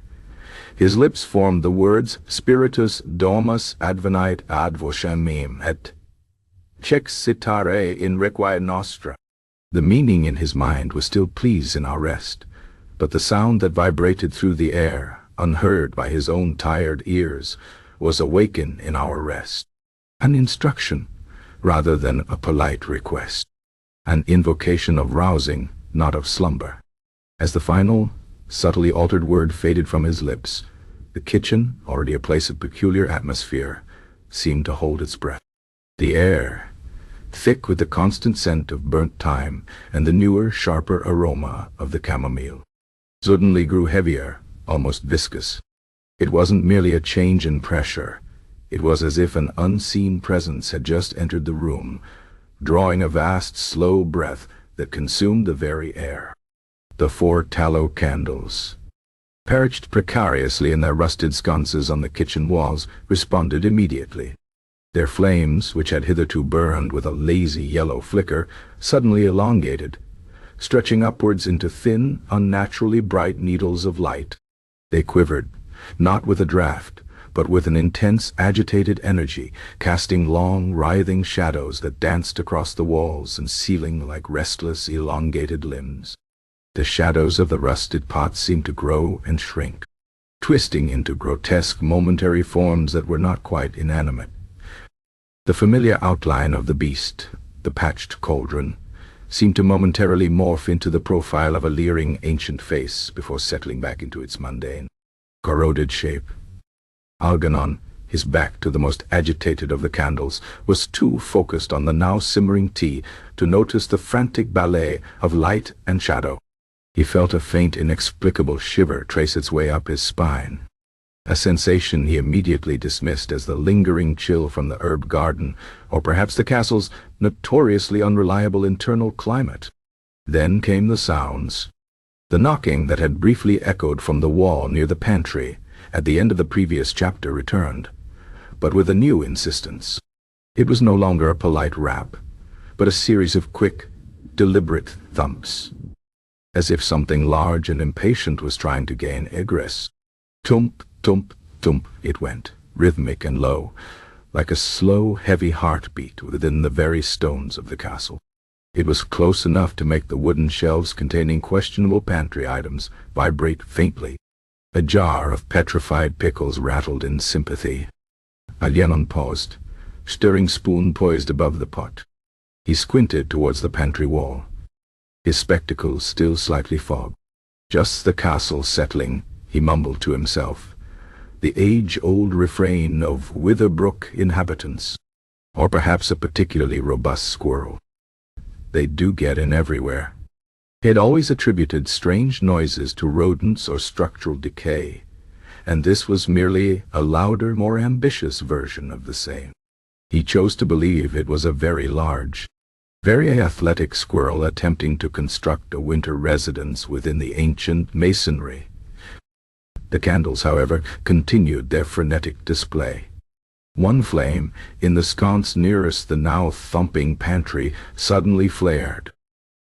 his lips formed the words Spiritus domus advenite ad vocem meam et citare in requie nostra. The meaning in his mind was still please in our rest, but the sound that vibrated through the air, unheard by his own tired ears, was awaken in our rest. An instruction, rather than a polite request. An invocation of rousing, not of slumber. As the final, subtly altered word faded from his lips, the kitchen, already a place of peculiar atmosphere, seemed to hold its breath. The air, thick with the constant scent of burnt thyme and the newer, sharper aroma of the chamomile, suddenly grew heavier, almost viscous. It wasn't merely a change in pressure. It was as if an unseen presence had just entered the room, drawing a vast, slow breath that consumed the very air. The 4 tallow candles, perched precariously in their rusted sconces on the kitchen walls, responded immediately. Their flames, which had hitherto burned with a lazy yellow flicker, suddenly elongated, stretching upwards into thin, unnaturally bright needles of light. They quivered, not with a draught, but with an intense, agitated energy, casting long, writhing shadows that danced across the walls and ceiling like restless, elongated limbs. The shadows of the rusted pots seemed to grow and shrink, twisting into grotesque, momentary forms that were not quite inanimate. The familiar outline of the beast, the patched cauldron, seemed to momentarily morph into the profile of a leering ancient face before settling back into its mundane, corroded shape. Algernon, his back to the most agitated of the candles, was too focused on the now simmering tea to notice the frantic ballet of light and shadow. He felt a faint, inexplicable shiver trace its way up his spine, a sensation he immediately dismissed as the lingering chill from the herb garden, or perhaps the castle's notoriously unreliable internal climate. Then came the sounds. The knocking that had briefly echoed from the wall near the pantry at the end of the previous chapter returned, but with a new insistence. It was no longer a polite rap, but a series of quick, deliberate thumps, as if something large and impatient was trying to gain egress. Tump, tump, tump it went, rhythmic and low, like a slow, heavy heartbeat within the very stones of the castle. It was close enough to make the wooden shelves containing questionable pantry items vibrate faintly. A jar of petrified pickles rattled in sympathy. Algernon paused, stirring spoon poised above the pot. He squinted towards the pantry wall, his spectacles still slightly fogged. Just the castle settling, he mumbled to himself. The age-old refrain of Witherbrook inhabitants, or perhaps a particularly robust squirrel. They do get in everywhere. He had always attributed strange noises to rodents or structural decay, and this was merely a louder, more ambitious version of the same. He chose to believe it was a very large, very athletic squirrel attempting to construct a winter residence within the ancient masonry. The candles, however, continued their frenetic display. One flame, in the sconce nearest the now thumping pantry, suddenly flared,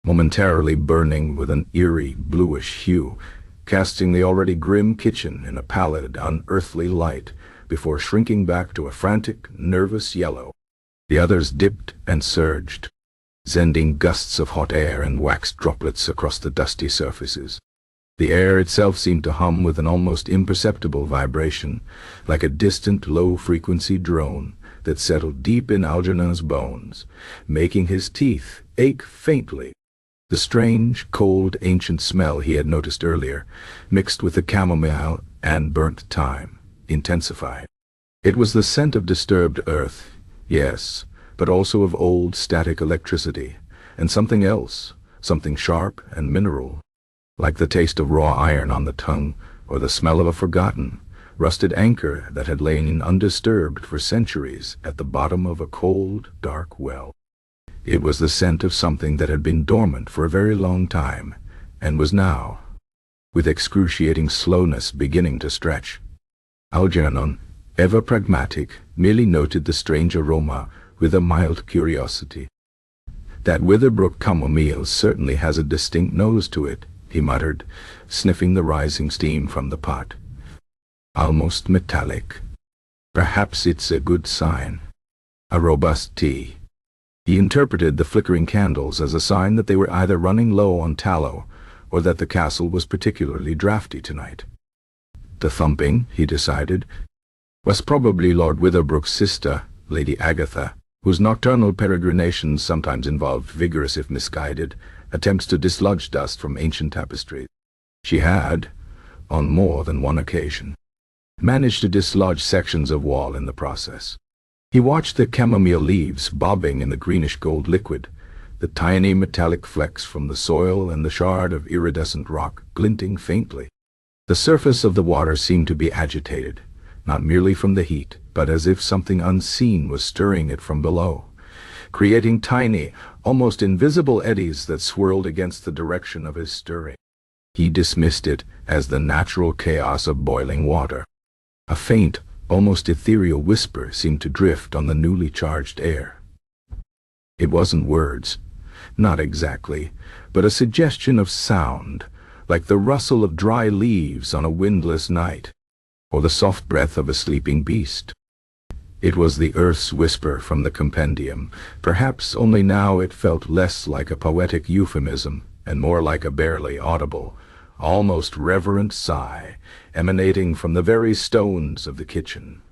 momentarily burning with an eerie bluish hue, casting the already grim kitchen in a pallid, unearthly light, before shrinking back to a frantic, nervous yellow. The others dipped and surged, sending gusts of hot air and wax droplets across the dusty surfaces. The air itself seemed to hum with an almost imperceptible vibration, like a distant low-frequency drone that settled deep in Algernon's bones, making his teeth ache faintly. The strange, cold, ancient smell he had noticed earlier, mixed with the chamomile and burnt thyme, intensified. It was the scent of disturbed earth, yes, but also of old, static electricity, and something else, something sharp and mineral, like the taste of raw iron on the tongue, or the smell of a forgotten, rusted anchor that had lain undisturbed for centuries at the bottom of a cold, dark well. It was the scent of something that had been dormant for a very long time, and was now, with excruciating slowness, beginning to stretch. Algernon, ever pragmatic, merely noted the strange aroma with a mild curiosity. That Witherbrook chamomile certainly has a distinct nose to it, he muttered, sniffing the rising steam from the pot. Almost metallic. Perhaps it's a good sign. A robust tea. He interpreted the flickering candles as a sign that they were either running low on tallow, or that the castle was particularly draughty tonight. The thumping, he decided, was probably Lord Witherbrook's sister, Lady Agatha, whose nocturnal peregrinations sometimes involved vigorous, if misguided, attempts to dislodge dust from ancient tapestries. She had, on more than one occasion, managed to dislodge sections of wall in the process. He watched the chamomile leaves bobbing in the greenish-gold liquid, the tiny metallic flecks from the soil and the shard of iridescent rock glinting faintly. The surface of the water seemed to be agitated, not merely from the heat, but as if something unseen was stirring it from below, creating tiny, almost invisible eddies that swirled against the direction of his stirring. He dismissed it as the natural chaos of boiling water. A faint, almost ethereal whisper seemed to drift on the newly charged air. It wasn't words, not exactly, but a suggestion of sound, like the rustle of dry leaves on a windless night, or the soft breath of a sleeping beast. It was the earth's whisper from the compendium. Perhaps only now it felt less like a poetic euphemism and more like a barely audible, almost reverent sigh emanating from the very stones of the kitchen.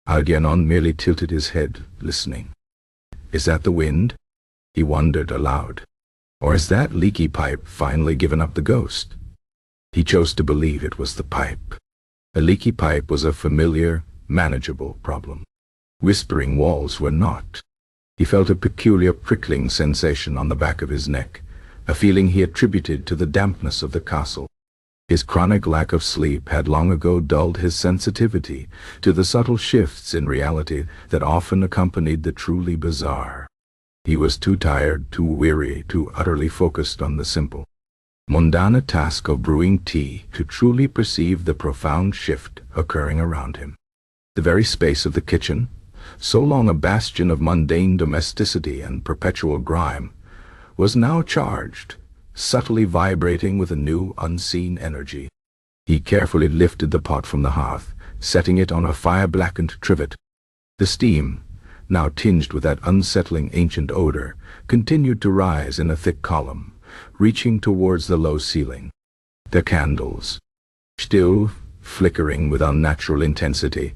Algernon merely tilted his head, listening. Is that the wind? He wondered aloud. Or has that leaky pipe finally given up the ghost? He chose to believe it was the pipe. A leaky pipe was a familiar, manageable problem. Whispering walls were not. He felt a peculiar prickling sensation on the back of his neck, a feeling he attributed to the dampness of the castle. His chronic lack of sleep had long ago dulled his sensitivity to the subtle shifts in reality that often accompanied the truly bizarre. He was too tired, too weary, too utterly focused on the simple, mundane task of brewing tea to truly perceive the profound shift occurring around him. The very space of the kitchen, so long a bastion of mundane domesticity and perpetual grime, was now charged, subtly vibrating with a new, unseen energy. He carefully lifted the pot from the hearth, setting it on a fire-blackened trivet. The steam, now tinged with that unsettling ancient odor, continued to rise in a thick column, reaching towards the low ceiling. The candles, still flickering with unnatural intensity,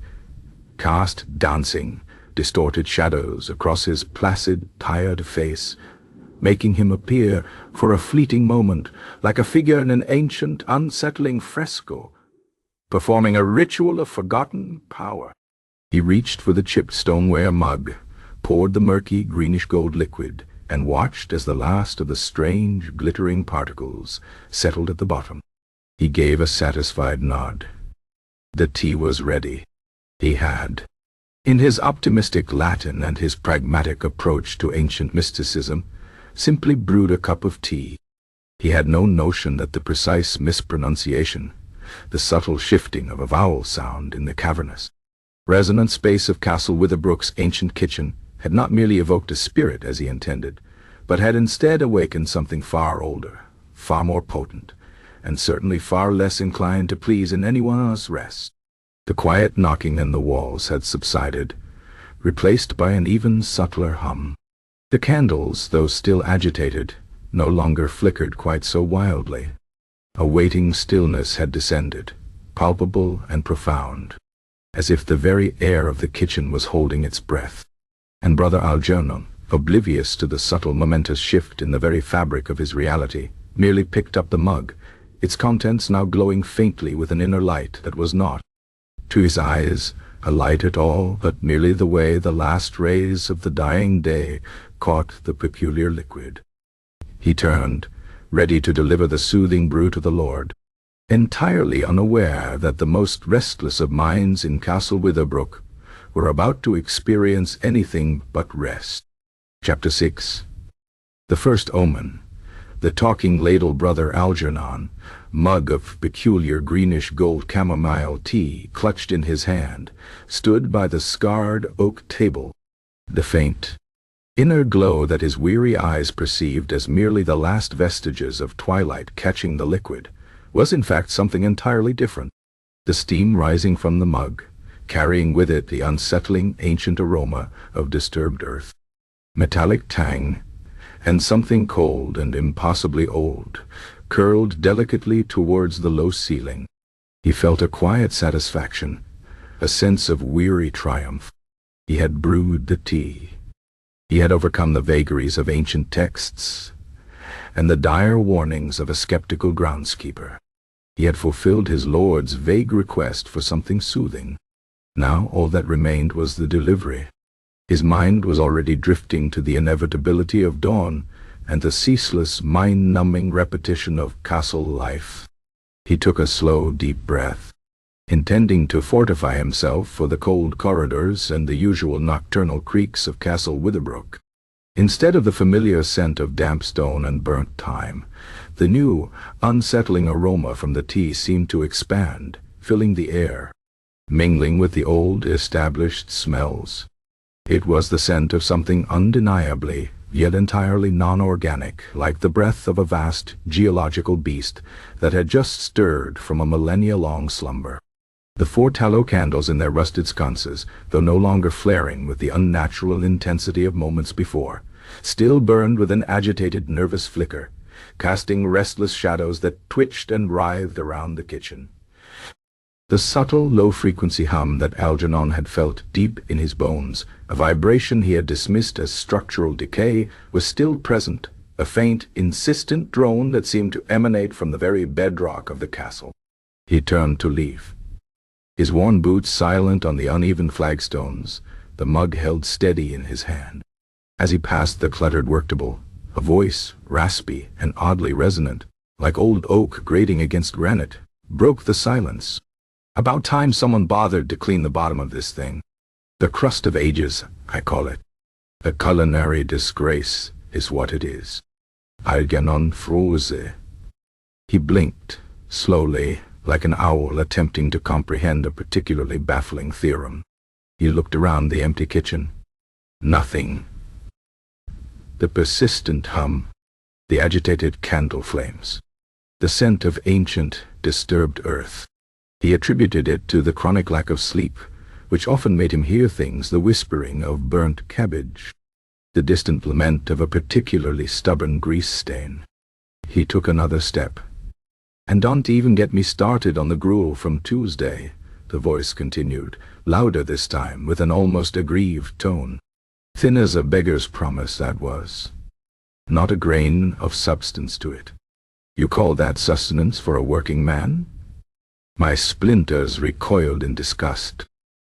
cast dancing, distorted shadows across his placid, tired face, making him appear, for a fleeting moment, like a figure in an ancient, unsettling fresco, performing a ritual of forgotten power. He reached for the chipped stoneware mug, poured the murky, greenish-gold liquid, and watched as the last of the strange, glittering particles settled at the bottom. He gave a satisfied nod. The tea was ready. He had, in his optimistic Latin and his pragmatic approach to ancient mysticism, simply brewed a cup of tea. He had no notion that the precise mispronunciation, the subtle shifting of a vowel sound in the cavernous, resonant space of Castle Witherbrook's ancient kitchen had not merely evoked a spirit as he intended, but had instead awakened something far older, far more potent, and certainly far less inclined to please in anyone's rest. The quiet knocking in the walls had subsided, replaced by an even subtler hum. The candles, though still agitated, no longer flickered quite so wildly. A waiting stillness had descended, palpable and profound, as if the very air of the kitchen was holding its breath. And Brother Algernon, oblivious to the subtle momentous shift in the very fabric of his reality, merely picked up the mug, its contents now glowing faintly with an inner light that was not, to his eyes, a light at all, but merely the way the last rays of the dying day caught the peculiar liquid. He turned, ready to deliver the soothing brew to the Lord, entirely unaware that the most restless of minds in Castle Witherbrook were about to experience anything but rest. Chapter 6. The first omen. The talking ladle brother Algernon, mug of peculiar greenish-gold chamomile tea clutched in his hand, stood by the scarred oak table. The faint, inner glow that his weary eyes perceived as merely the last vestiges of twilight catching the liquid was in fact something entirely different. The steam rising from the mug, carrying with it the unsettling ancient aroma of disturbed earth, metallic tang, and something cold and impossibly old, curled delicately towards the low ceiling. He felt a quiet satisfaction, a sense of weary triumph. He had brewed the tea. He had overcome the vagaries of ancient texts and the dire warnings of a skeptical groundskeeper. He had fulfilled his lord's vague request for something soothing. Now all that remained was the delivery. His mind was already drifting to the inevitability of dawn and the ceaseless, mind-numbing repetition of castle life. He took a slow, deep breath, intending to fortify himself for the cold corridors and the usual nocturnal creaks of Castle Witherbrook. Instead of the familiar scent of damp stone and burnt thyme, the new, unsettling aroma from the tea seemed to expand, filling the air, mingling with the old, established smells. It was the scent of something undeniably, yet entirely non-organic, like the breath of a vast, geological beast that had just stirred from a millennia-long slumber. The 4 tallow candles in their rusted sconces, though no longer flaring with the unnatural intensity of moments before, still burned with an agitated, nervous flicker, casting restless shadows that twitched and writhed around the kitchen. The subtle, low-frequency hum that Algernon had felt deep in his bones, a vibration he had dismissed as structural decay, was still present, a faint, insistent drone that seemed to emanate from the very bedrock of the castle. He turned to leave. His worn boots silent on the uneven flagstones, the mug held steady in his hand. As he passed the cluttered worktable, A voice, raspy and oddly resonant, like old oak grating against granite, broke the silence. About time someone bothered to clean the bottom of this thing. The crust of ages, I call it. A culinary disgrace is what it is. Algernon froze. He blinked, slowly, like an owl attempting to comprehend a particularly baffling theorem. He looked around the empty kitchen. Nothing. The persistent hum, the agitated candle flames, the scent of ancient, disturbed earth. He attributed it to the chronic lack of sleep, which often made him hear things, the whispering of burnt cabbage, the distant lament of a particularly stubborn grease stain. He took another step. "And don't even get me started on the gruel from Tuesday," the voice continued, louder this time, with an almost aggrieved tone. Thin as a beggar's promise, that was. Not a grain of substance to it. You call that sustenance for a working man? My splinters recoiled in disgust.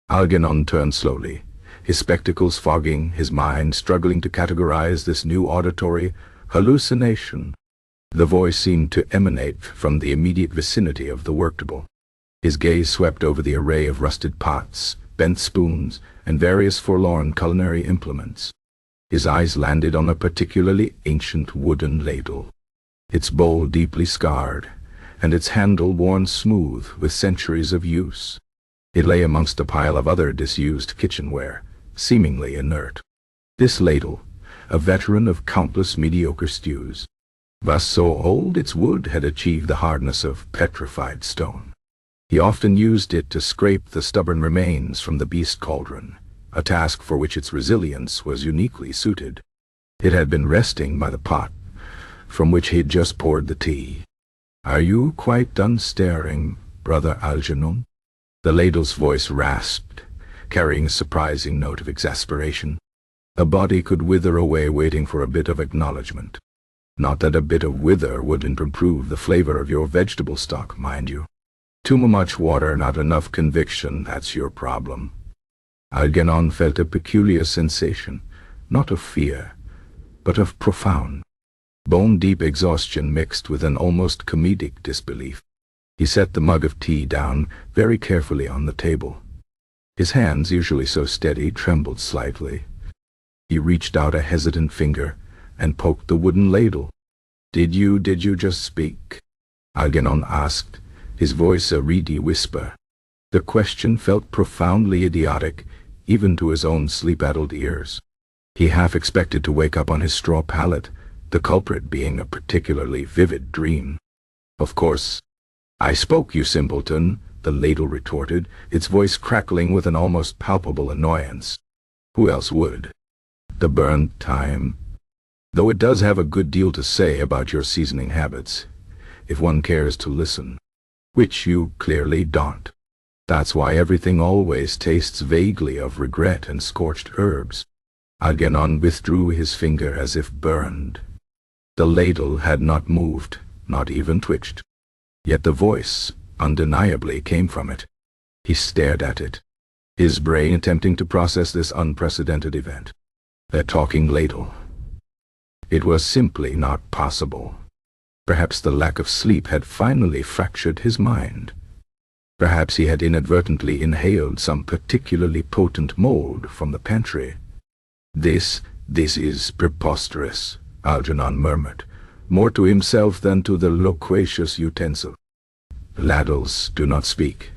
Algernon turned slowly, his spectacles fogging, his mind struggling to categorize this new auditory hallucination. The voice seemed to emanate from the immediate vicinity of the worktable. His gaze swept over the array of rusted pots, bent spoons, and various forlorn culinary implements. His eyes landed on a particularly ancient wooden ladle, its bowl deeply scarred, and its handle worn smooth with centuries of use. It lay amongst a pile of other disused kitchenware, seemingly inert. This ladle, a veteran of countless mediocre stews, was so old its wood had achieved the hardness of petrified stone. He often used it to scrape the stubborn remains from the beast cauldron, a task for which its resilience was uniquely suited. It had been resting by the pot, from which he had just poured the tea. "Are you quite done staring, Brother Algernon?" The ladle's voice rasped, carrying a surprising note of exasperation. A body could wither away waiting for a bit of acknowledgement. Not that a bit of wither wouldn't improve the flavor of your vegetable stock, mind you. Too much water, not enough conviction, that's your problem. Algernon felt a peculiar sensation, not of fear, but of profound, bone-deep exhaustion mixed with an almost comedic disbelief. He set the mug of tea down very carefully on the table. His hands, usually so steady, trembled slightly. He reached out a hesitant finger and poked the wooden ladle. Did you just speak?" Algernon asked, his voice a reedy whisper. The question felt profoundly idiotic, even to his own sleep-addled ears. He half expected to wake up on his straw pallet, the culprit being a particularly vivid dream. "Of course. I spoke, you simpleton," the ladle retorted, its voice crackling with an almost palpable annoyance. "Who else would? The burned thyme. Though it does have a good deal to say about your seasoning habits, if one cares to listen. Which you clearly don't. That's why everything always tastes vaguely of regret and scorched herbs." Algernon withdrew his finger as if burned. The ladle had not moved, not even twitched. Yet the voice, undeniably, came from it. He stared at it, his brain attempting to process this unprecedented event. A talking ladle. It was simply not possible. Perhaps the lack of sleep had finally fractured his mind. Perhaps he had inadvertently inhaled some particularly potent mold from the pantry. This is preposterous," Algernon murmured, more to himself than to the loquacious utensil. "Ladles do not speak.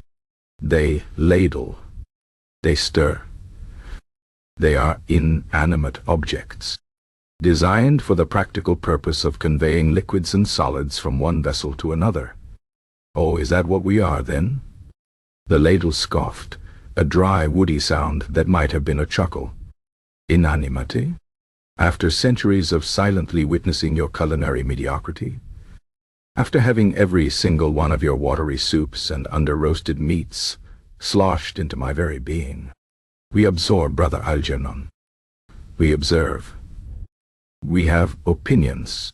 They ladle. They stir. They are inanimate objects, designed for the practical purpose of conveying liquids and solids from one vessel to another." "Oh, is that what we are, then?" The ladle scoffed, a dry, woody sound that might have been a chuckle. "Inanimate? After centuries of silently witnessing your culinary mediocrity? After having every single one of your watery soups and under-roasted meats sloshed into my very being? We absorb, Brother Algernon. We observe. We have opinions,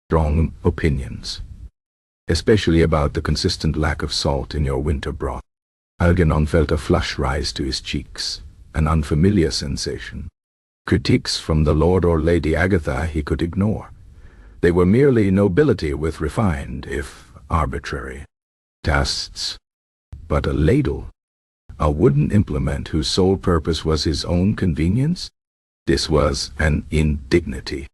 strong opinions, especially about the consistent lack of salt in your winter broth." Algernon felt a flush rise to his cheeks, an unfamiliar sensation. Critiques from the Lord or Lady Agatha he could ignore, They were merely nobility with refined, if arbitrary, tastes. But a ladle, a wooden implement whose sole purpose was his own convenience? This was an indignity.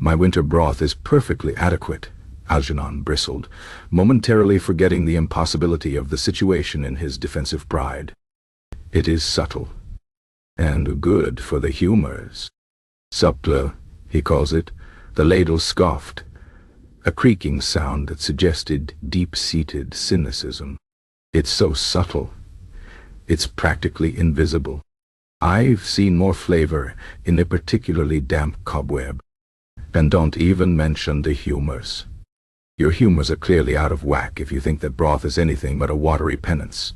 My winter broth is perfectly adequate, Algernon bristled, momentarily forgetting the impossibility of the situation in his defensive pride. It is subtle, and good for the humors. Subtle, he calls it. The ladle scoffed, a creaking sound that suggested deep-seated cynicism. It's so subtle. It's practically invisible. I've seen more flavor in a particularly damp cobweb. And don't even mention the humors. Your humors are clearly out of whack if you think that broth is anything but a watery penance.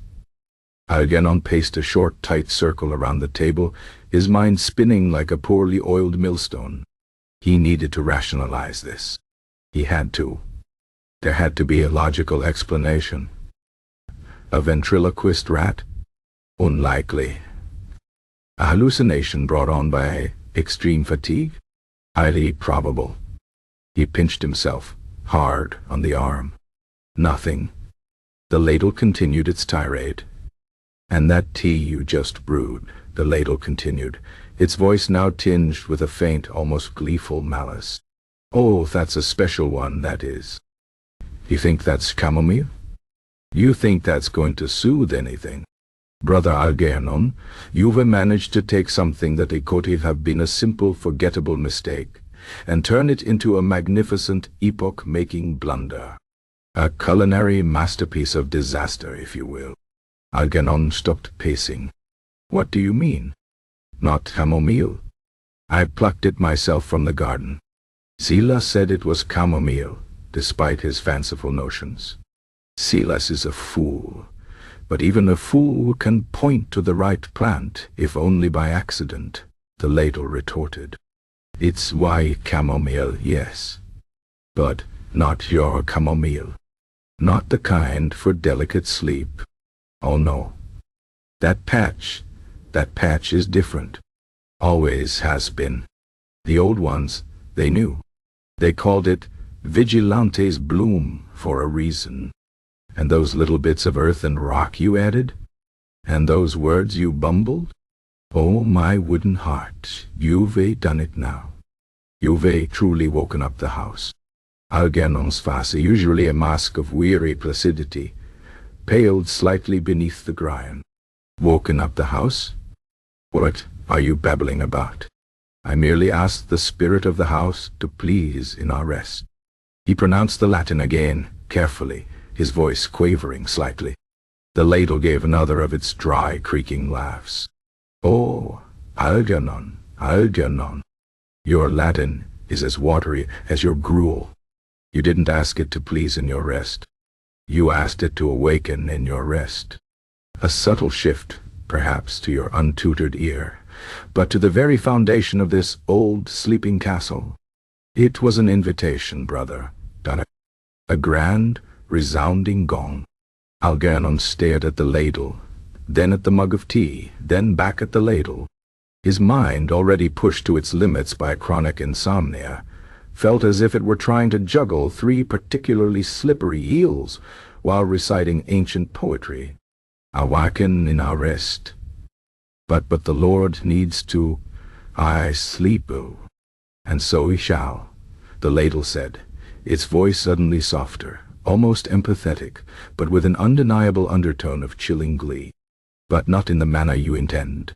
Algernon paced a short, tight circle around the table, his mind spinning like a poorly oiled millstone. He needed to rationalize this. He had to. There had to be a logical explanation. A ventriloquist rat? Unlikely. A hallucination brought on by extreme fatigue? Highly probable. He pinched himself hard on the arm. Nothing. The ladle continued its tirade. And that tea you just brewed, the ladle continued, its voice now tinged with a faint, almost gleeful malice. Oh, that's a special one, that is. You think that's chamomile? You think that's going to soothe anything? Brother Algernon, you've managed to take something that it could have been a simple, forgettable mistake, and turn it into a magnificent, epoch-making blunder. A culinary masterpiece of disaster, if you will. Algernon stopped pacing. What do you mean? Not chamomile? I plucked it myself from the garden. Silas said it was chamomile, despite his fanciful notions. Silas is a fool, but even a fool can point to the right plant, if only by accident, the ladle retorted. It's why chamomile, yes, but not your chamomile. Not the kind for delicate sleep. Oh no. That patch is different. Always has been. The old ones, they knew. They called it Vigilante's bloom for a reason. And those little bits of earth and rock you added? And those words you bumbled? Oh, my wooden heart, you've done it now. You've truly woken up the house. Algernon's face, usually a mask of weary placidity, paled slightly beneath the grime. Woken up the house? What are you babbling about? I merely asked the spirit of the house to please in our rest. He pronounced the Latin again, carefully, his voice quavering slightly. The ladle gave another of its dry, creaking laughs. Oh, Algernon, Algernon. Your Latin is as watery as your gruel. You didn't ask it to please in your rest. You asked it to awaken in your rest. A subtle shift, perhaps, to your untutored ear, but to the very foundation of this old sleeping castle. It was an invitation, brother, a grand, resounding gong. Algernon stared at the ladle, then at the mug of tea, then back at the ladle. His mind, already pushed to its limits by chronic insomnia, felt as if it were trying to juggle three particularly slippery eels while reciting ancient poetry. Awaken in our rest. But the Lord needs to, I sleep, and so he shall, the ladle said, its voice suddenly softer, almost empathetic, but with an undeniable undertone of chilling glee. But not in the manner you intend.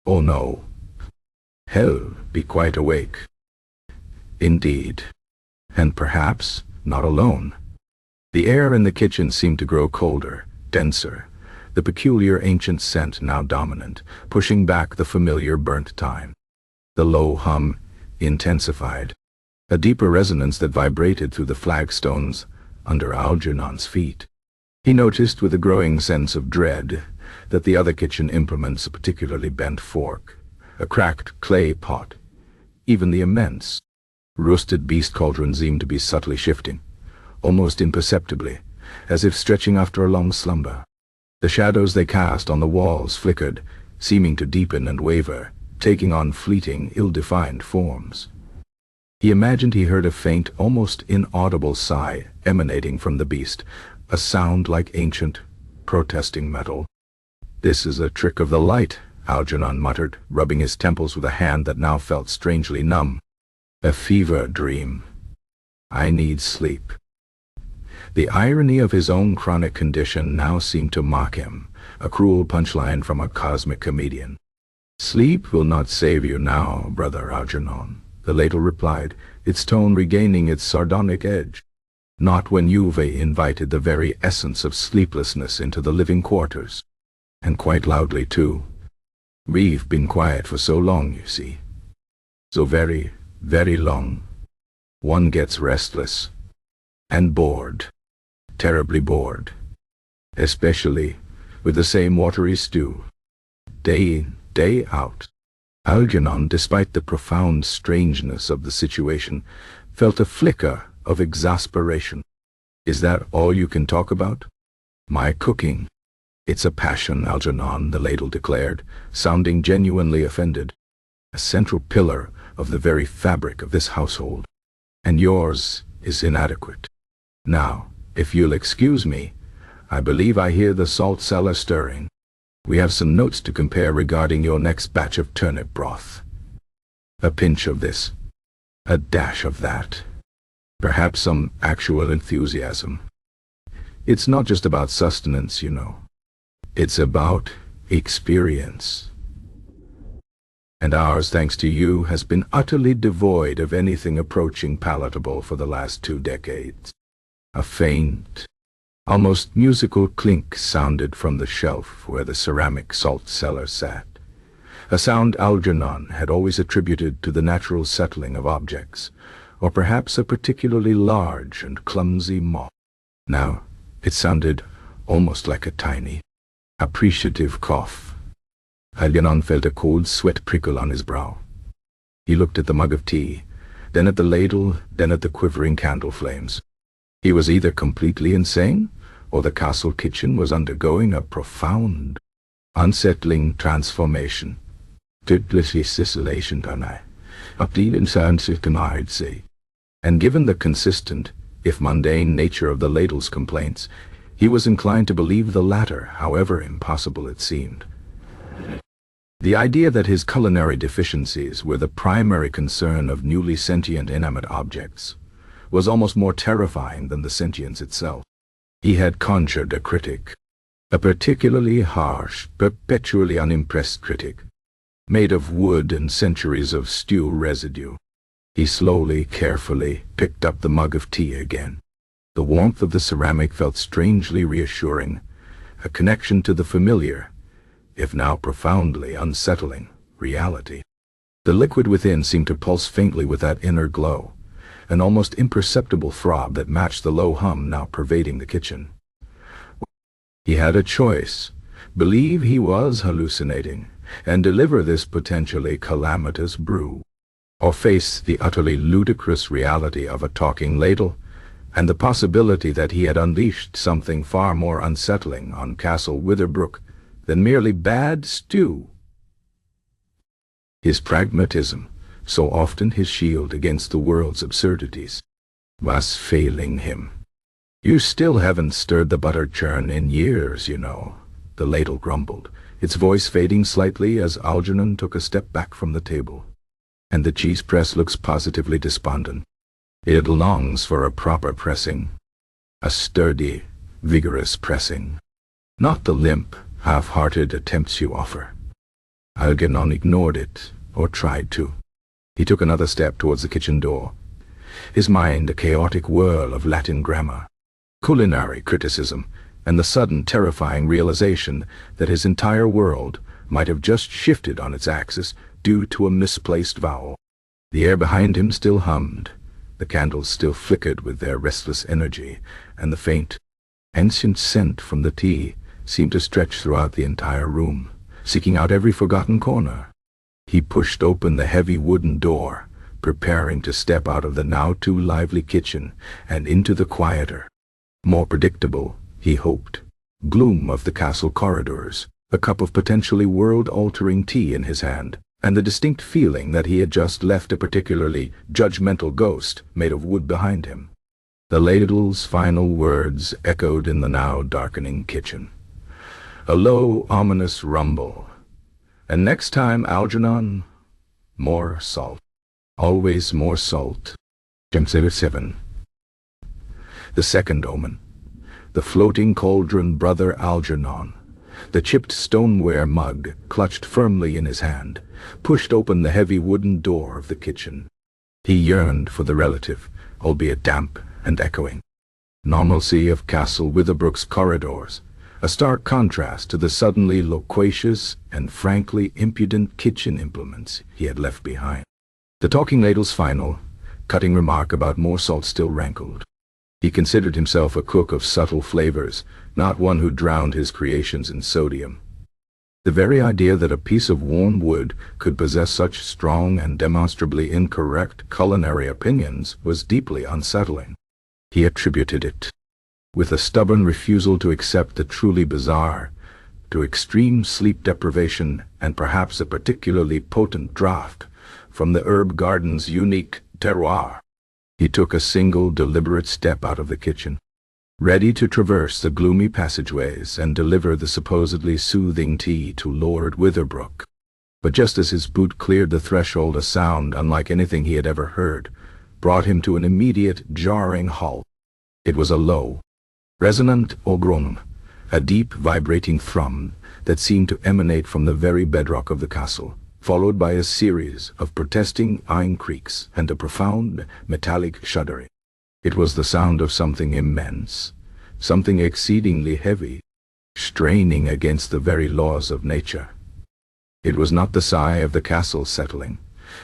Oh no. Hell, be quite awake. Indeed. And perhaps not alone. The air in the kitchen seemed to grow colder, denser, the peculiar ancient scent now dominant, pushing back the familiar burnt thyme. The low hum intensified, a deeper resonance that vibrated through the flagstones under Algernon's feet. He noticed with a growing sense of dread that the other kitchen implements, a particularly bent fork, a cracked clay pot, even the immense, roasted beast cauldron seemed to be subtly shifting, almost imperceptibly, as if stretching after a long slumber. The shadows they cast on the walls flickered, seeming to deepen and waver, taking on fleeting, ill-defined forms. He imagined he heard a faint, almost inaudible sigh emanating from the beast, a sound like ancient, protesting metal. "This is a trick of the light," Algernon muttered, rubbing his temples with a hand that now felt strangely numb. "A fever dream. I need sleep." The irony of his own chronic condition now seemed to mock him, a cruel punchline from a cosmic comedian. "Sleep will not save you now, brother Algernon," the Ladle replied, its tone regaining its sardonic edge. "Not when you've invited the very essence of sleeplessness into the living quarters. And quite loudly, too. We've been quiet for so long, you see. So very, very long. One gets restless. And bored. Terribly bored. Especially with the same watery stew. Day in, day out." Algernon, despite the profound strangeness of the situation, felt a flicker of exasperation. "Is that all you can talk about?" "My cooking. It's a passion, Algernon," the Ladle declared, sounding genuinely offended. "A central pillar of the very fabric of this household. And yours is inadequate. Now, if you'll excuse me, I believe I hear the salt cellar stirring. We have some notes to compare regarding your next batch of turnip broth. A pinch of this, a dash of that. Perhaps some actual enthusiasm. It's not just about sustenance, you know. It's about experience. And ours, thanks to you, has been utterly devoid of anything approaching palatable for the last 2 decades. A faint, almost musical clink sounded from the shelf where the ceramic salt cellar sat, a sound Algernon had always attributed to the natural settling of objects, or perhaps a particularly large and clumsy mop. Now it sounded almost like a tiny, appreciative cough. Algernon felt a cold sweat prickle on his brow. He looked at the mug of tea, then at the ladle, then at the quivering candle flames. He was either completely insane, or the castle kitchen was undergoing a profound, unsettling transformation. And given the consistent, if mundane nature of the Ladle's complaints, he was inclined to believe the latter, however impossible it seemed. The idea that his culinary deficiencies were the primary concern of newly sentient inanimate objects was almost more terrifying than the sentience itself. He had conjured a critic, a particularly harsh, perpetually unimpressed critic, made of wood and centuries of stew residue. He slowly, carefully picked up the mug of tea again. The warmth of the ceramic felt strangely reassuring, a connection to the familiar, if now profoundly unsettling, reality. The liquid within seemed to pulse faintly with that inner glow, an almost imperceptible throb that matched the low hum now pervading the kitchen. He had a choice: believe he was hallucinating and deliver this potentially calamitous brew, or face the utterly ludicrous reality of a talking ladle and the possibility that he had unleashed something far more unsettling on Castle Witherbrook than merely bad stew. His pragmatism, so often his shield against the world's absurdities, was failing him. "You still haven't stirred the butter churn in years, you know," the Ladle grumbled, its voice fading slightly as Algernon took a step back from the table. "And the cheese press looks positively despondent. It longs for a proper pressing, a sturdy, vigorous pressing, not the limp, half-hearted attempts you offer." Algernon ignored it, or tried to. He took another step towards the kitchen door, his mind a chaotic whirl of Latin grammar, culinary criticism, and the sudden terrifying realization that his entire world might have just shifted on its axis due to a misplaced vowel. The air behind him still hummed, the candles still flickered with their restless energy, and the faint, ancient scent from the tea seemed to stretch throughout the entire room, seeking out every forgotten corner. He pushed open the heavy wooden door, preparing to step out of the now too lively kitchen and into the quieter, more predictable, he hoped, gloom of the castle corridors, a cup of potentially world-altering tea in his hand, and the distinct feeling that he had just left a particularly judgmental ghost made of wood behind him. The ladle's final words echoed in the now darkening kitchen. A low, ominous rumble. And next time, Algernon, more salt. Always more salt. Chapter 7. The second omen. The floating cauldron brother Algernon, the chipped stoneware mug clutched firmly in his hand, pushed open the heavy wooden door of the kitchen. He yearned for the relative, albeit damp and echoing normalcy of Castle Witherbrook's corridors, a stark contrast to the suddenly loquacious and frankly impudent kitchen implements he had left behind. The talking ladle's final, cutting remark about more salt still rankled. He considered himself a cook of subtle flavors, not one who drowned his creations in sodium. The very idea that a piece of worn wood could possess such strong and demonstrably incorrect culinary opinions was deeply unsettling. He attributed it, with a stubborn refusal to accept the truly bizarre, to extreme sleep deprivation and perhaps a particularly potent draught from the herb garden's unique terroir. He took a single deliberate step out of the kitchen, ready to traverse the gloomy passageways and deliver the supposedly soothing tea to Lord Witherbrook. But just as his boot cleared the threshold, a sound unlike anything he had ever heard brought him to an immediate, jarring halt. It was a low, resonant groan, a deep, vibrating thrum that seemed to emanate from the very bedrock of the castle, followed by a series of protesting iron creaks and a profound, metallic shuddering. It was the sound of something immense, something exceedingly heavy, straining against the very laws of nature. It was not the sigh of the castle settling,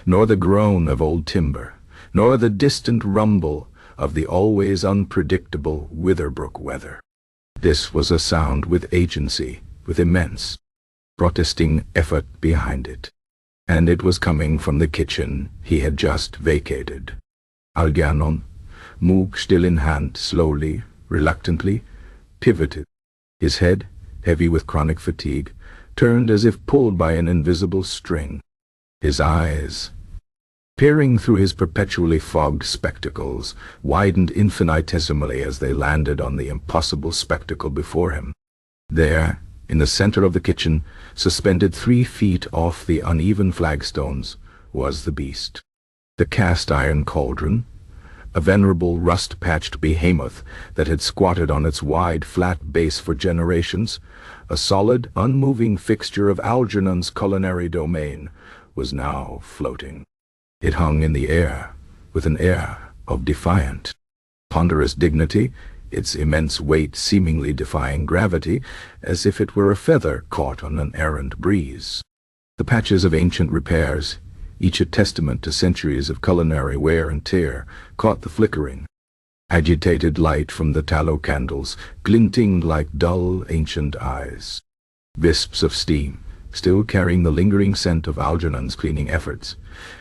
nor the groan of old timber, nor the distant rumble of the always unpredictable Witherbrook weather. This was a sound with agency, with immense, protesting effort behind it. And it was coming from the kitchen he had just vacated. Algernon, Moog still in hand, slowly, reluctantly, pivoted. His head, heavy with chronic fatigue, turned as if pulled by an invisible string. His eyes, peering through his perpetually fogged spectacles, widened infinitesimally as they landed on the impossible spectacle before him. There, in the center of the kitchen, suspended 3 feet off the uneven flagstones, was the beast. The cast-iron cauldron, a venerable rust-patched behemoth that had squatted on its wide, flat base for generations, a solid, unmoving fixture of Algernon's culinary domain, was now floating. It hung in the air, with an air of defiant, ponderous dignity, its immense weight seemingly defying gravity, as if it were a feather caught on an errant breeze. The patches of ancient repairs, each a testament to centuries of culinary wear and tear, caught the flickering, agitated light from the tallow candles, glinting like dull, ancient eyes. Wisps of steam, still carrying the lingering scent of Algernon's cleaning efforts,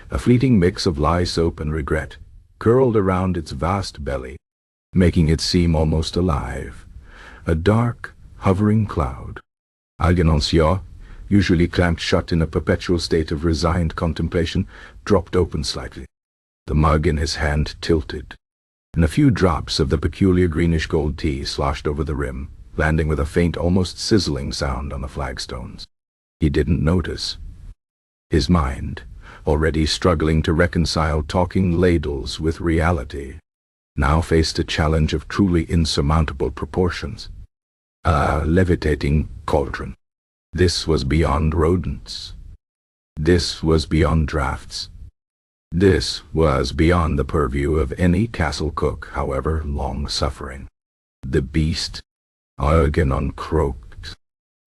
a fleeting mix of lye soap and regret, curled around its vast belly, making it seem almost alive. A dark, hovering cloud. Algernon's jaw, usually clamped shut in a perpetual state of resigned contemplation, dropped open slightly. The mug in his hand tilted, and a few drops of the peculiar greenish-gold tea sloshed over the rim, landing with a faint, almost sizzling sound on the flagstones. He didn't notice. His mind, already struggling to reconcile talking ladles with reality, now faced a challenge of truly insurmountable proportions. A levitating cauldron. This was beyond rodents. This was beyond drafts. This was beyond the purview of any castle cook, however long-suffering. The beast, Algernon croaked,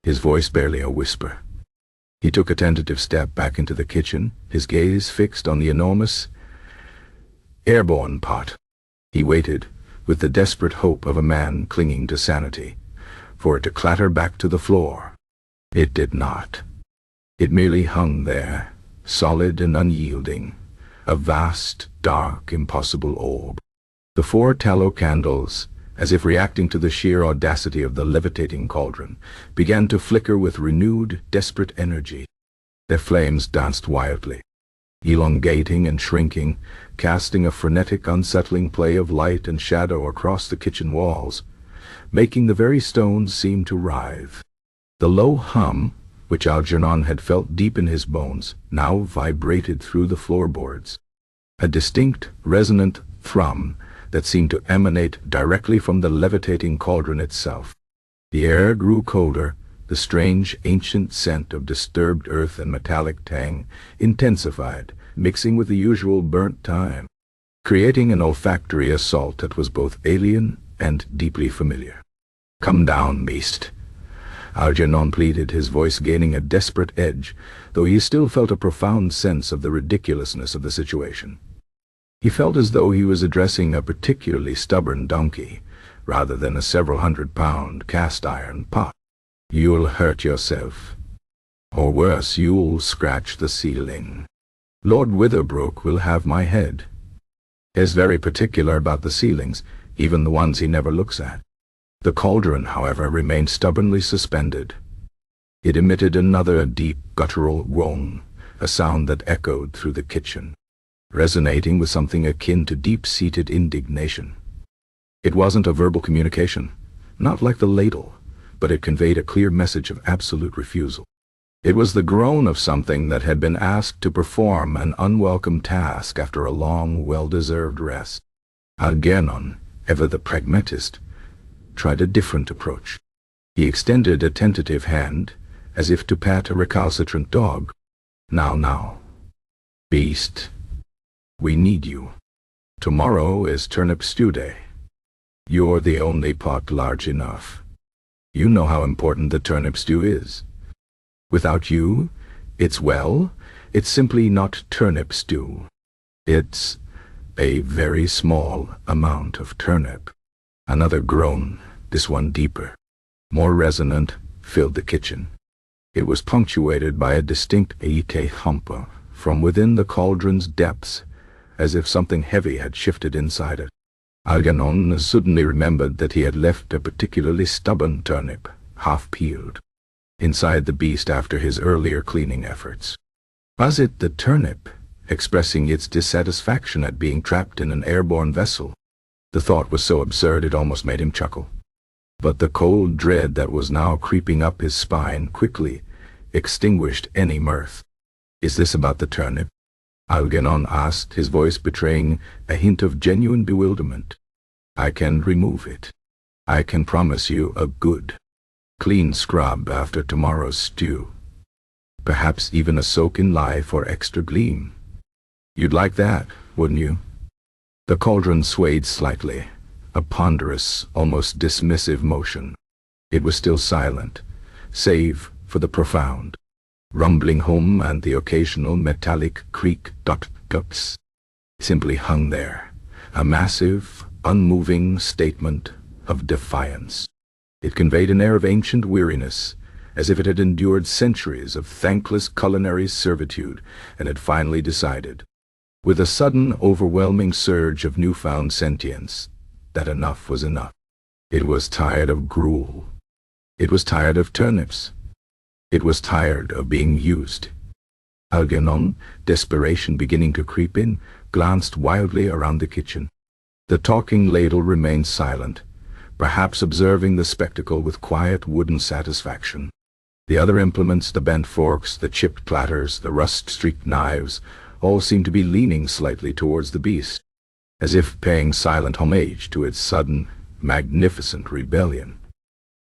his voice barely a whisper. He took a tentative step back into the kitchen, his gaze fixed on the enormous, airborne pot. He waited, with the desperate hope of a man clinging to sanity, for it to clatter back to the floor. It did not. It merely hung there, solid and unyielding, a vast, dark, impossible orb. The 4 tallow candles, as if reacting to the sheer audacity of the levitating cauldron, began to flicker with renewed, desperate energy. Their flames danced wildly, elongating and shrinking, casting a frenetic, unsettling play of light and shadow across the kitchen walls, making the very stones seem to writhe. The low hum, which Algernon had felt deep in his bones, now vibrated through the floorboards. A distinct, resonant thrum that seemed to emanate directly from the levitating cauldron itself. The air grew colder, the strange, ancient scent of disturbed earth and metallic tang intensified, mixing with the usual burnt thyme, creating an olfactory assault that was both alien and deeply familiar. "Come down, beast," Algernon pleaded, his voice gaining a desperate edge, though he still felt a profound sense of the ridiculousness of the situation. He felt as though he was addressing a particularly stubborn donkey, rather than a several hundred-pound cast-iron pot. "You'll hurt yourself. Or worse, you'll scratch the ceiling. Lord Witherbrook will have my head. He's very particular about the ceilings, even the ones he never looks at." The cauldron, however, remained stubbornly suspended. It emitted another deep, guttural groan, a sound that echoed through the kitchen, resonating with something akin to deep-seated indignation. It wasn't a verbal communication, not like the ladle, but it conveyed a clear message of absolute refusal. It was the groan of something that had been asked to perform an unwelcome task after a long, well-deserved rest. Algernon, ever the pragmatist, tried a different approach. He extended a tentative hand, as if to pat a recalcitrant dog. Now, beast, we need you. Tomorrow is turnip stew day. You're the only pot large enough. You know how important the turnip stew is. Without you, it's simply not turnip stew. It's a very small amount of turnip. Another groan, this one deeper, more resonant, filled the kitchen. It was punctuated by a distinct ete humper from within the cauldron's depths, as if something heavy had shifted inside it. Algernon suddenly remembered that he had left a particularly stubborn turnip, half-peeled, inside the beast after his earlier cleaning efforts. Was it the turnip, expressing its dissatisfaction at being trapped in an airborne vessel? The thought was so absurd it almost made him chuckle. But the cold dread that was now creeping up his spine quickly extinguished any mirth. "Is this about the turnip?" Algernon asked, his voice betraying a hint of genuine bewilderment. "I can remove it. I can promise you a good, clean scrub after tomorrow's stew. Perhaps even a soak in lye for extra gleam. You'd like that, wouldn't you?" The cauldron swayed slightly, a ponderous, almost dismissive motion. It was still silent, save for the profound, rumbling hum and the occasional metallic creak. Ducks simply hung there, a massive, unmoving statement of defiance. It conveyed an air of ancient weariness, as if it had endured centuries of thankless culinary servitude and had finally decided, with a sudden, overwhelming surge of newfound sentience, that enough was enough. It was tired of gruel. It was tired of turnips. It was tired of being used. Algernon, desperation beginning to creep in, glanced wildly around the kitchen. The talking ladle remained silent, perhaps observing the spectacle with quiet wooden satisfaction. The other implements, the bent forks, the chipped platters, the rust-streaked knives, all seemed to be leaning slightly towards the beast, as if paying silent homage to its sudden, magnificent rebellion.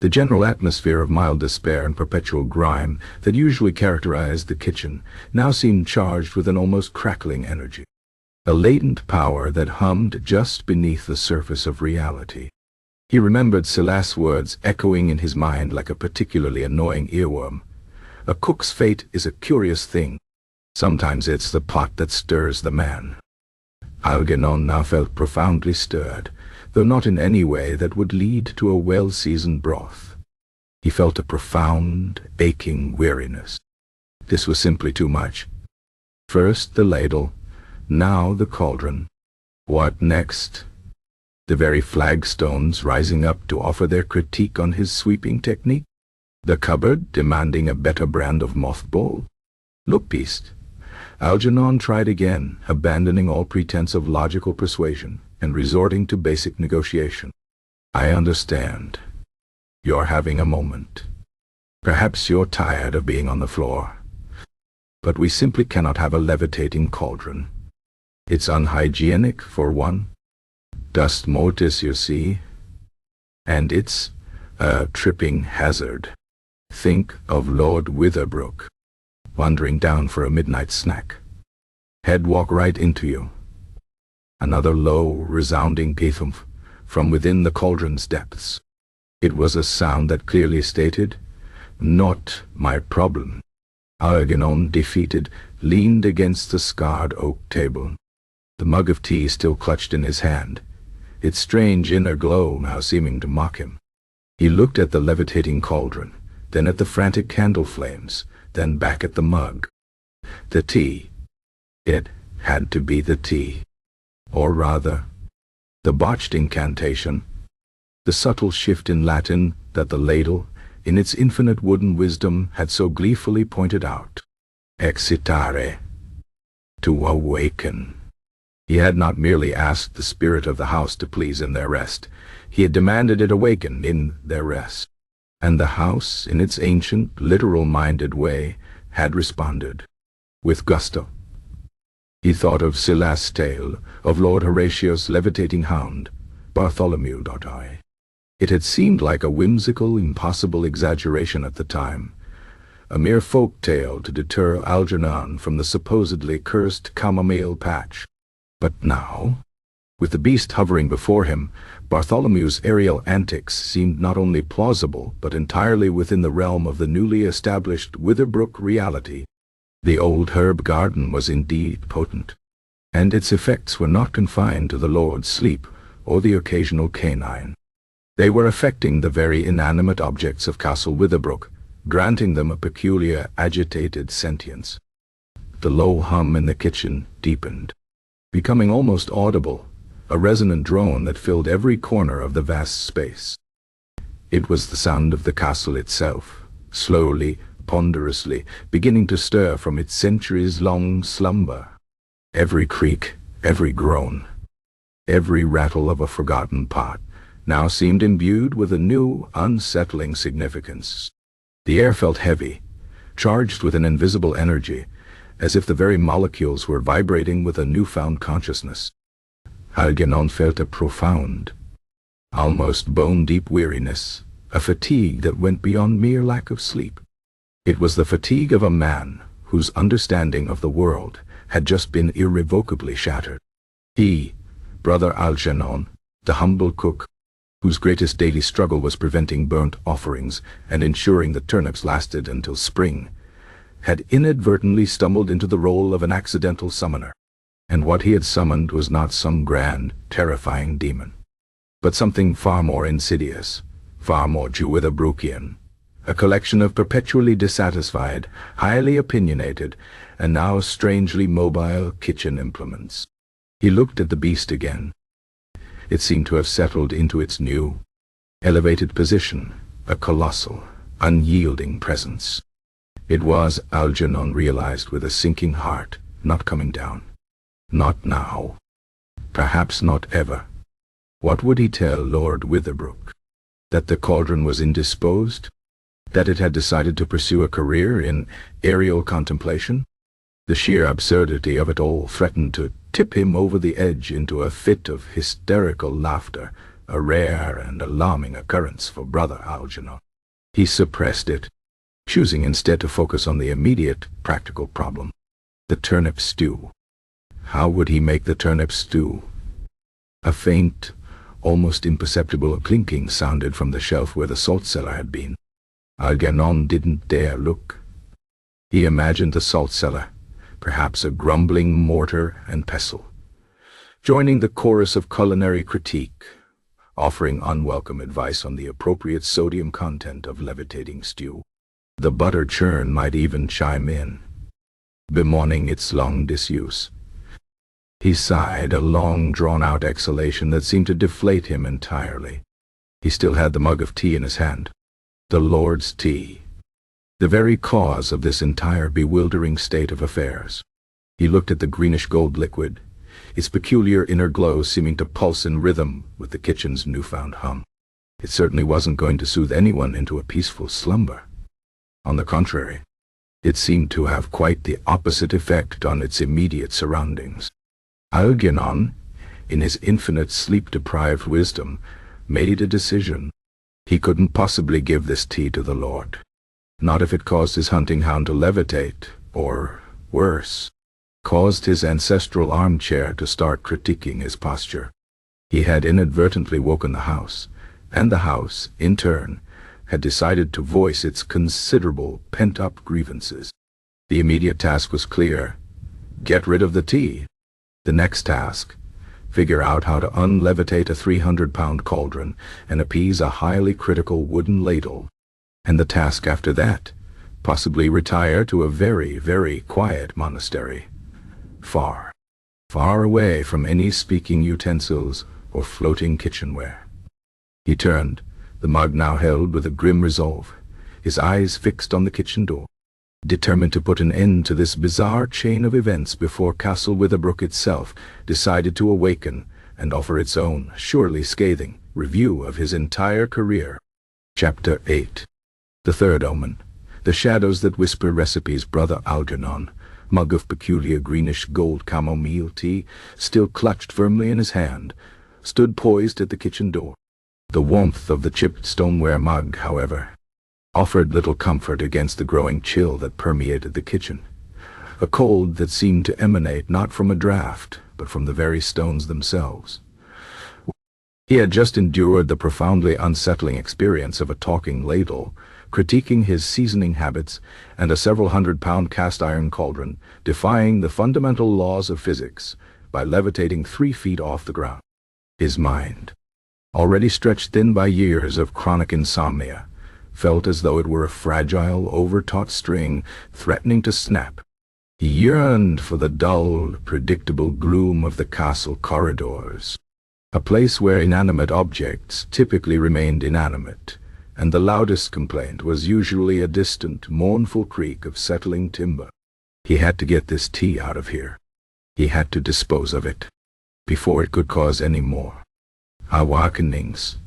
The general atmosphere of mild despair and perpetual grime that usually characterized the kitchen now seemed charged with an almost crackling energy, a latent power that hummed just beneath the surface of reality. He remembered Silas's words echoing in his mind like a particularly annoying earworm. "A cook's fate is a curious thing. Sometimes it's the pot that stirs the man." Algernon now felt profoundly stirred, though not in any way that would lead to a well-seasoned broth. He felt a profound, aching weariness. This was simply too much. First the ladle, now the cauldron. What next? The very flagstones rising up to offer their critique on his sweeping technique? The cupboard demanding a better brand of mothball? Look, beast. Algernon tried again, abandoning all pretense of logical persuasion and resorting to basic negotiation. I understand. You're having a moment. Perhaps you're tired of being on the floor. But we simply cannot have a levitating cauldron. It's unhygienic, for one. Dust mortis, you see. And it's a tripping hazard. Think of Lord Witherbrook wandering down for a midnight snack. He'd walk right into you. Another low, resounding githumph from within the cauldron's depths. It was a sound that clearly stated, "Not my problem." Algernon, defeated, leaned against the scarred oak table, the mug of tea still clutched in his hand, its strange inner glow now seeming to mock him. He looked at the levitating cauldron, then at the frantic candle flames, then back at the mug. The tea. It had to be the tea. Or rather, the botched incantation, the subtle shift in Latin that the Ladle, in its infinite wooden wisdom, had so gleefully pointed out. Excitare. To awaken. He had not merely asked the spirit of the house to please in their rest, he had demanded it awaken in their rest. And the house, in its ancient, literal-minded way, had responded. With gusto. He thought of Silas' tale, of Lord Horatio's levitating hound, Bartholomew.I. It had seemed like a whimsical, impossible exaggeration at the time, a mere folk tale to deter Algernon from the supposedly cursed Chamomile patch. But now, with the beast hovering before him, Bartholomew's aerial antics seemed not only plausible, but entirely within the realm of the newly established Witherbrook reality. The old herb garden was indeed potent, and its effects were not confined to the Lord's sleep or the occasional canine. They were affecting the very inanimate objects of Castle Witherbrook, granting them a peculiar agitated sentience. The low hum in the kitchen deepened, becoming almost audible, a resonant drone that filled every corner of the vast space. It was the sound of the castle itself, slowly, ponderously, beginning to stir from its centuries-long slumber. Every creak, every groan, every rattle of a forgotten pot now seemed imbued with a new, unsettling significance. The air felt heavy, charged with an invisible energy, as if the very molecules were vibrating with a newfound consciousness. Algernon felt a profound, almost bone-deep weariness, a fatigue that went beyond mere lack of sleep. It was the fatigue of a man whose understanding of the world had just been irrevocably shattered. He, Brother Algernon, the humble cook, whose greatest daily struggle was preventing burnt offerings and ensuring the turnips lasted until spring, had inadvertently stumbled into the role of an accidental summoner. And what he had summoned was not some grand, terrifying demon, but something far more insidious, far more Witherbroocian, a collection of perpetually dissatisfied, highly opinionated, and now strangely mobile kitchen implements. He looked at the beast again. It seemed to have settled into its new, elevated position, a colossal, unyielding presence. It was, Algernon realized with a sinking heart, not coming down. Not now. Perhaps not ever. What would he tell Lord Witherbrook? That the cauldron was indisposed? That it had decided to pursue a career in aerial contemplation? The sheer absurdity of it all threatened to tip him over the edge into a fit of hysterical laughter, a rare and alarming occurrence for Brother Algernon. He suppressed it, choosing instead to focus on the immediate, practical problem, the turnip stew. How would he make the turnip stew? A faint, almost imperceptible clinking sounded from the shelf where the salt cellar had been. Algernon didn't dare look. He imagined the salt cellar, perhaps a grumbling mortar and pestle, joining the chorus of culinary critique, offering unwelcome advice on the appropriate sodium content of levitating stew. The butter churn might even chime in, bemoaning its long disuse. He sighed, a long, drawn-out exhalation that seemed to deflate him entirely. He still had the mug of tea in his hand. The Lord's tea. the very cause of this entire bewildering state of affairs. He looked at the greenish-gold liquid, its peculiar inner glow seeming to pulse in rhythm with the kitchen's newfound hum. It certainly wasn't going to soothe anyone into a peaceful slumber. On the contrary, it seemed to have quite the opposite effect on its immediate surroundings. Algernon, in his infinite sleep-deprived wisdom, made a decision. He couldn't possibly give this tea to the Lord. Not if it caused his hunting hound to levitate, or, worse, caused his ancestral armchair to start critiquing his posture. He had inadvertently woken the house, and the house, in turn, had decided to voice its considerable pent-up grievances. The immediate task was clear: get rid of the tea. The next task: figure out how to unlevitate a 300-pound cauldron and appease a highly critical wooden ladle. And the task after that: possibly retire to a very, very quiet monastery, far, far away from any speaking utensils or floating kitchenware. He turned, the mug now held with a grim resolve, his eyes fixed on the kitchen door, determined to put an end to this bizarre chain of events before Castle Witherbrook itself decided to awaken and offer its own, surely scathing, review of his entire career. Chapter 8. The third omen. The shadows that whisper recipes. Brother Algernon, mug of peculiar greenish-gold chamomile tea, still clutched firmly in his hand, stood poised at the kitchen door. The warmth of the chipped stoneware mug, however, offered little comfort against the growing chill that permeated the kitchen, a cold that seemed to emanate not from a draught, but from the very stones themselves. He had just endured the profoundly unsettling experience of a talking ladle, critiquing his seasoning habits, and a several hundred-pound cast-iron cauldron, defying the fundamental laws of physics by levitating 3 feet off the ground. His mind, already stretched thin by years of chronic insomnia, felt as though it were a fragile, overtaut string threatening to snap. He yearned for the dull, predictable gloom of the castle corridors, a place where inanimate objects typically remained inanimate, and the loudest complaint was usually a distant, mournful creak of settling timber. He had to get this tea out of here. He had to dispose of it before it could cause any more awakenings.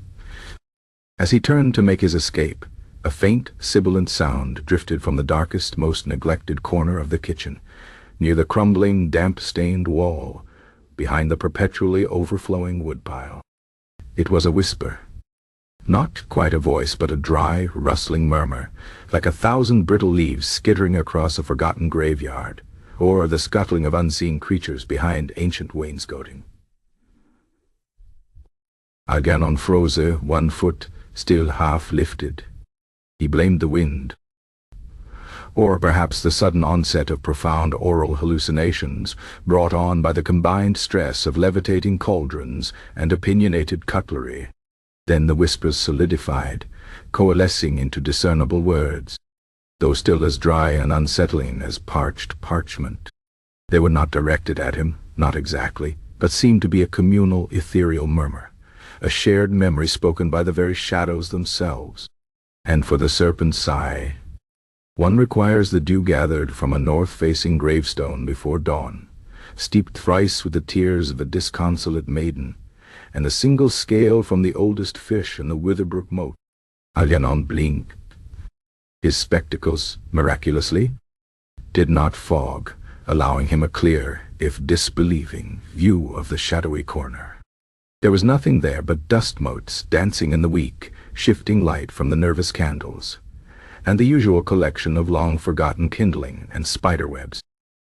As he turned to make his escape, a faint, sibilant sound drifted from the darkest, most neglected corner of the kitchen, near the crumbling, damp-stained wall, behind the perpetually overflowing woodpile. It was a whisper. Not quite a voice, but a dry, rustling murmur, like 1,000 brittle leaves skittering across a forgotten graveyard, or the scuttling of unseen creatures behind ancient wainscoting. Algernon froze, one foot still half lifted. He blamed the wind, or perhaps the sudden onset of profound oral hallucinations brought on by the combined stress of levitating cauldrons and opinionated cutlery. Then the whispers solidified, coalescing into discernible words, though still as dry and unsettling as parched parchment. They were not directed at him, not exactly, but seemed to be a communal, ethereal murmur, a shared memory spoken by the very shadows themselves. And for the serpent's sigh, one requires the dew gathered from a north-facing gravestone before dawn, steeped thrice with the tears of a disconsolate maiden, and a single scale from the oldest fish in the Witherbrook moat. Algernon blinked. His spectacles, miraculously, did not fog, allowing him a clear, if disbelieving, view of the shadowy corner. There was nothing there but dust motes dancing in the weak, shifting light from the nervous candles, and the usual collection of long-forgotten kindling and spiderwebs.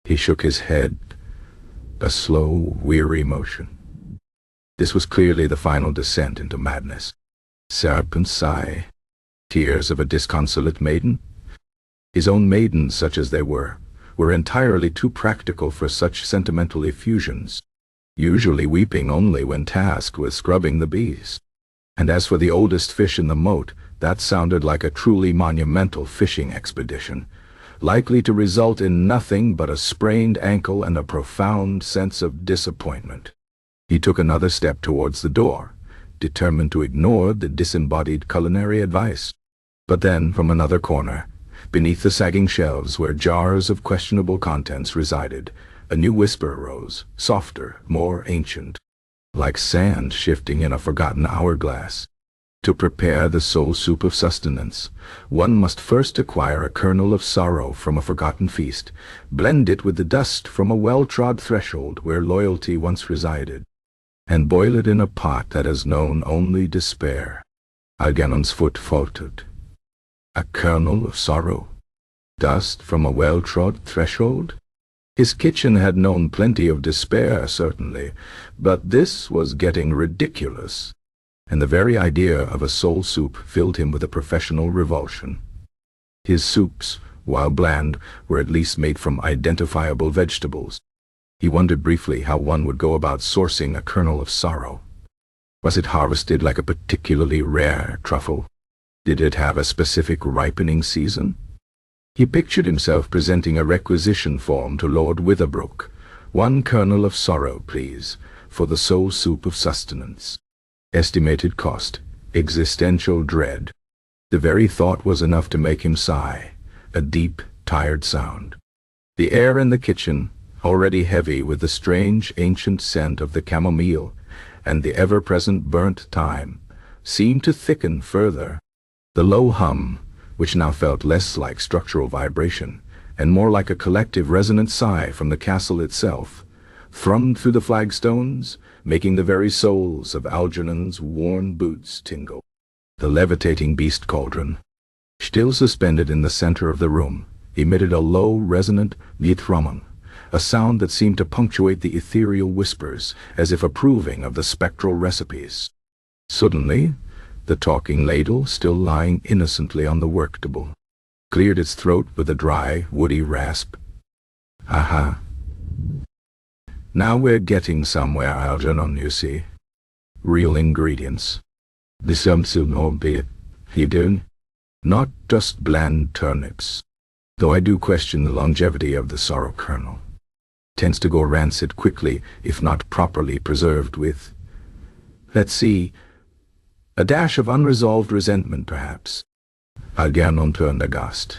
He shook his head, a slow, weary motion. This was clearly the final descent into madness. Serpent's sigh, tears of a disconsolate maiden. His own maidens, such as they were entirely too practical for such sentimental effusions, usually weeping only when tasked with scrubbing the beast. And as for the oldest fish in the moat, that sounded like a truly monumental fishing expedition, likely to result in nothing but a sprained ankle and a profound sense of disappointment. He took another step towards the door, determined to ignore the disembodied culinary advice. But then, from another corner, Beneath the sagging shelves where jars of questionable contents resided, a new whisper arose, softer, more ancient, like sand shifting in a forgotten hourglass. To prepare the soul soup of sustenance, one must first acquire a kernel of sorrow from a forgotten feast, blend it with the dust from a well-trod threshold where loyalty once resided, and boil it in a pot that has known only despair. Algernon's foot faltered. A kernel of sorrow? Dust from a well-trod threshold? His kitchen had known plenty of despair, certainly, but this was getting ridiculous, and the very idea of a soul soup filled him with a professional revulsion. His soups, while bland, were at least made from identifiable vegetables. He wondered briefly how one would go about sourcing a kernel of sorrow. Was it harvested like a particularly rare truffle? Did it have a specific ripening season? He pictured himself presenting a requisition form to Lord Witherbrook. 1 kernel of sorrow, please, for the soul soup of sustenance. Estimated cost, existential dread. The very thought was enough to make him sigh, a deep, tired sound. The air in the kitchen, already heavy with the strange, ancient scent of the chamomile and the ever-present burnt thyme, seemed to thicken further. The low hum, which now felt less like structural vibration and more like a collective resonant sigh from the castle itself, thrummed through the flagstones, making the very soles of Algernon's worn boots tingle. The levitating beast cauldron, still suspended in the center of the room, emitted a low, resonant Witherbrook, a sound that seemed to punctuate the ethereal whispers, as if approving of the spectral recipes. Suddenly, the talking ladle, still lying innocently on the work table, cleared its throat with a dry, woody rasp. Aha! Now we're getting somewhere, Algernon, you see. Real ingredients. This be hidden. Not just bland turnips. Though I do question the longevity of the sorrow kernel. Tends to go rancid quickly if not properly preserved with, let's see, a dash of unresolved resentment, perhaps. Algernon turned aghast.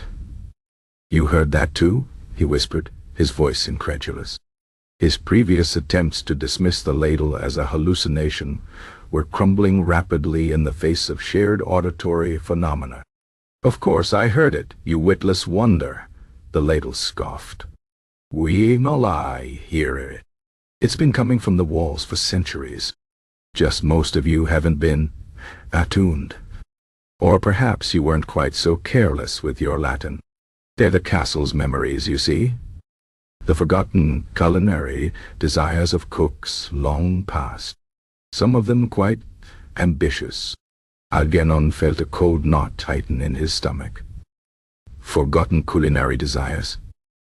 You heard that too? He whispered, his voice incredulous. His previous attempts to dismiss the ladle as a hallucination were crumbling rapidly in the face of shared auditory phenomena. Of course I heard it, you witless wonder, the ladle scoffed. We maligh hear it. It's been coming from the walls for centuries. Just most of you haven't been attuned. Or perhaps you weren't quite so careless with your Latin. They're the castle's memories, you see. The forgotten culinary desires of cooks long past. Some of them quite ambitious. Algernon felt a cold knot tighten in his stomach. Forgotten culinary desires.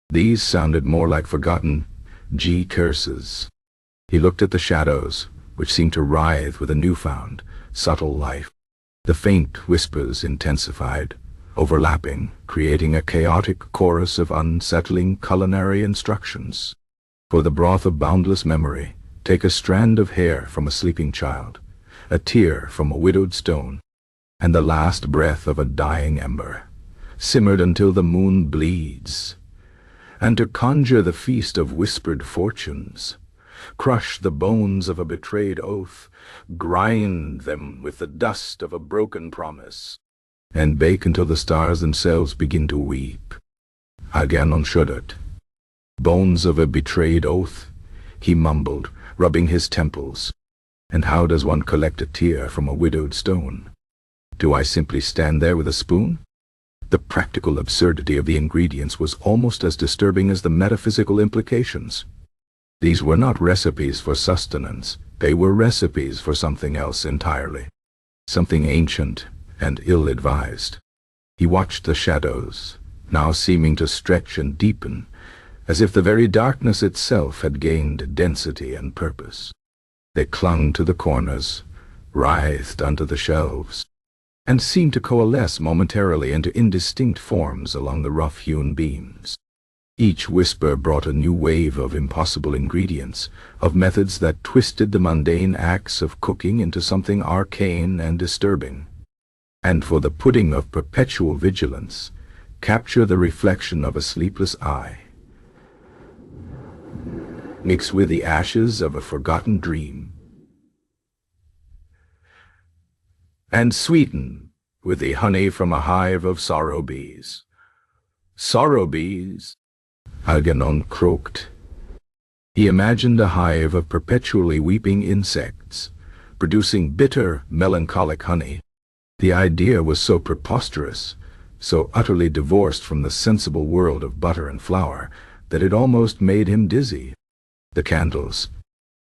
These sounded more like forgotten curses. He looked at the shadows, which seemed to writhe with a newfound, subtle life. The faint whispers intensified, overlapping, creating a chaotic chorus of unsettling culinary instructions. For the broth of boundless memory, take a strand of hair from a sleeping child, a tear from a widowed stone, and the last breath of a dying ember, simmered until the moon bleeds. And to conjure the feast of whispered fortunes, crush the bones of a betrayed oath, grind them with the dust of a broken promise, and bake until the stars themselves begin to weep. Algernon shuddered. Bones of a betrayed oath, he mumbled, rubbing his temples. And how does one collect a tear from a widowed stone? Do I simply stand there with a spoon? The practical absurdity of the ingredients was almost as disturbing as the metaphysical implications. These were not recipes for sustenance, they were recipes for something else entirely. Something ancient and ill-advised. He watched the shadows, now seeming to stretch and deepen, as if the very darkness itself had gained density and purpose. They clung to the corners, writhed under the shelves, and seemed to coalesce momentarily into indistinct forms along the rough-hewn beams. Each whisper brought a new wave of impossible ingredients, of methods that twisted the mundane acts of cooking into something arcane and disturbing. And for the pudding of perpetual vigilance, Capture the reflection of a sleepless eye. Mix with the ashes of a forgotten dream. And sweeten with the honey from a hive of sorrow bees. Sorrow bees, Algernon croaked. He imagined a hive of perpetually weeping insects, producing bitter, melancholic honey. The idea was so preposterous, so utterly divorced from the sensible world of butter and flour, that it almost made him dizzy. The candles,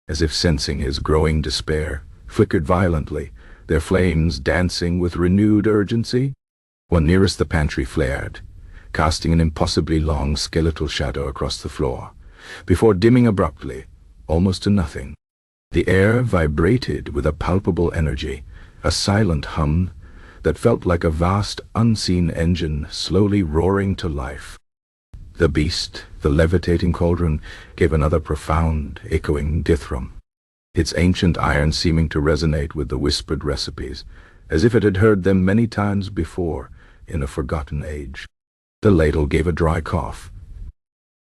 as if sensing his growing despair, flickered violently, their flames dancing with renewed urgency. One nearest the pantry flared, casting an impossibly long skeletal shadow across the floor, before dimming abruptly, almost to nothing. The air vibrated with a palpable energy, a silent hum that felt like a vast, unseen engine slowly roaring to life. The beast, the levitating cauldron, gave another profound, echoing dithyramb, its ancient iron seeming to resonate with the whispered recipes, as if it had heard them many times before in a forgotten age. The ladle gave a dry cough.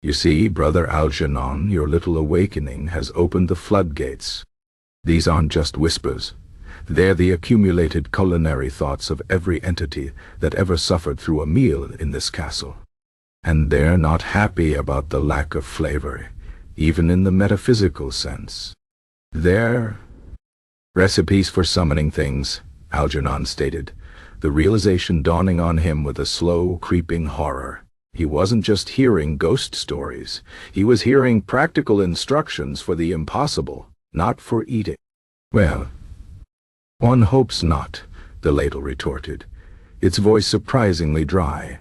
You see, Brother Algernon, your little awakening has opened the floodgates. These aren't just whispers. They're the accumulated culinary thoughts of every entity that ever suffered through a meal in this castle. And they're not happy about the lack of flavor, even in the metaphysical sense. They're recipes for summoning things, Algernon stated, the realization dawning on him with a slow, creeping horror. He wasn't just hearing ghost stories. He was hearing practical instructions for the impossible, not for eating. Well, one hopes not, the ladle retorted, its voice surprisingly dry,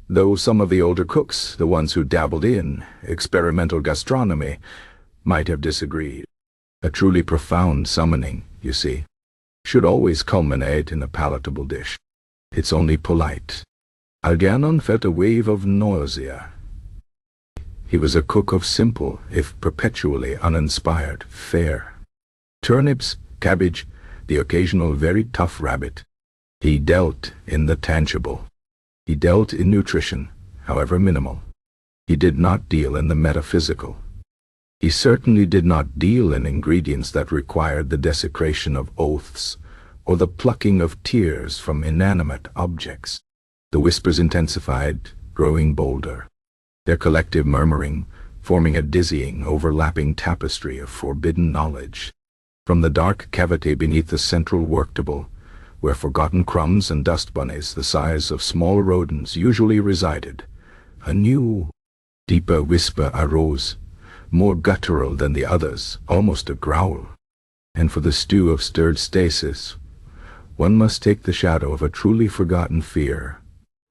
though some of the older cooks, the ones who dabbled in experimental gastronomy, might have disagreed. A truly profound summoning, you see, should always culminate in a palatable dish. It's only polite. Algernon felt a wave of nausea. He was a cook of simple, if perpetually uninspired, fare. Turnips, cabbage, the occasional very tough rabbit. He dealt in the tangible. He dealt in nutrition, however minimal. He did not deal in the metaphysical. He certainly did not deal in ingredients that required the desecration of oaths or the plucking of tears from inanimate objects. The whispers intensified, growing bolder, their collective murmuring forming a dizzying, overlapping tapestry of forbidden knowledge. From the dark cavity beneath the central worktable, where forgotten crumbs and dust bunnies the size of small rodents usually resided, a new, deeper whisper arose, more guttural than the others, almost a growl. And for the stew of stirred stasis, one must take the shadow of a truly forgotten fear,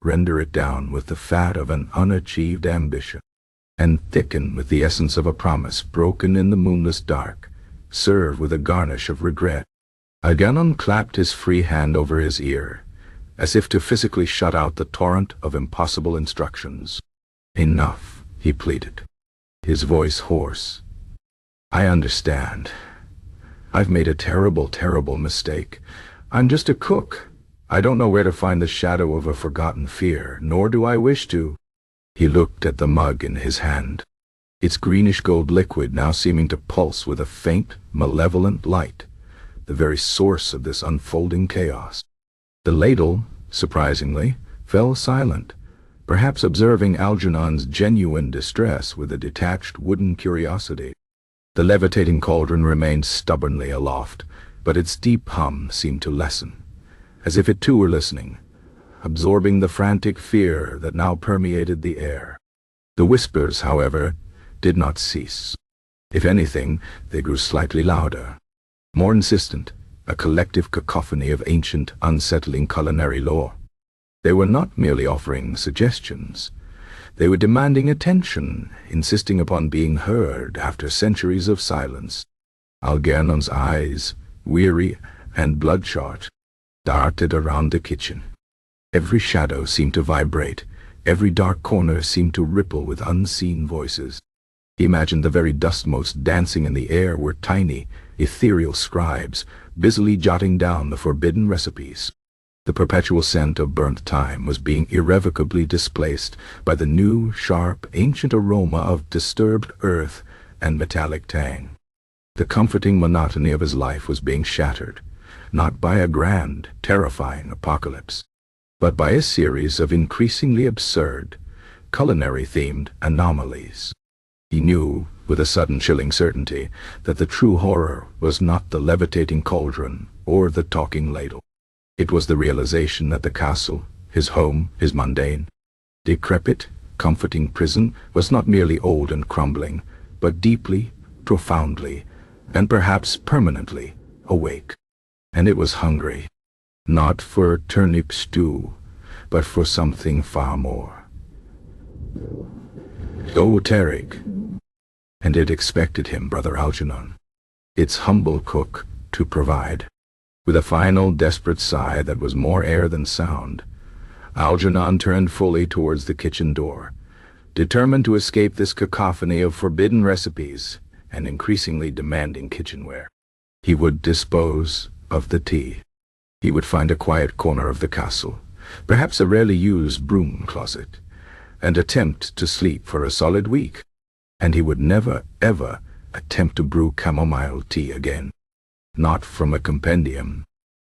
render it down with the fat of an unachieved ambition, and thicken with the essence of a promise broken in the moonless dark, serve with a garnish of regret. Algernon clapped his free hand over his ear, as if to physically shut out the torrent of impossible instructions. "Enough," he pleaded, his voice hoarse. "I understand. I've made a terrible, terrible mistake. I'm just a cook. I don't know where to find the shadow of a forgotten fear, nor do I wish to." He looked at the mug in his hand, its greenish-gold liquid now seeming to pulse with a faint, malevolent light, the very source of this unfolding chaos. The ladle, surprisingly, fell silent, perhaps observing Algernon's genuine distress with a detached wooden curiosity. The levitating cauldron remained stubbornly aloft, but its deep hum seemed to lessen, as if it too were listening, absorbing the frantic fear that now permeated the air. The whispers, however, did not cease. If anything, they grew slightly louder, more insistent, a collective cacophony of ancient, unsettling culinary lore. They were not merely offering suggestions. They were demanding attention, insisting upon being heard after centuries of silence. Algernon's eyes, weary and bloodshot, darted around the kitchen. Every shadow seemed to vibrate, every dark corner seemed to ripple with unseen voices. He imagined the very dust-motes dancing in the air were tiny, ethereal scribes, busily jotting down the forbidden recipes. The perpetual scent of burnt time was being irrevocably displaced by the new, sharp, ancient aroma of disturbed earth and metallic tang. The comforting monotony of his life was being shattered, not by a grand, terrifying apocalypse, but by a series of increasingly absurd, culinary-themed anomalies. He knew, with a sudden chilling certainty, that the true horror was not the levitating cauldron or the talking ladle. It was the realization that the castle, his home, his mundane, decrepit, comforting prison was not merely old and crumbling, but deeply, profoundly, and perhaps permanently awake. And it was hungry, not for turnip stew, but for something far more esoteric. And it expected him, Brother Algernon, its humble cook, to provide. With a final desperate sigh that was more air than sound, Algernon turned fully towards the kitchen door, determined to escape this cacophony of forbidden recipes and increasingly demanding kitchenware. He would dispose of the tea. He would find a quiet corner of the castle, perhaps a rarely used broom closet, and attempt to sleep for a solid week. And he would never, ever attempt to brew chamomile tea again. Not from a compendium,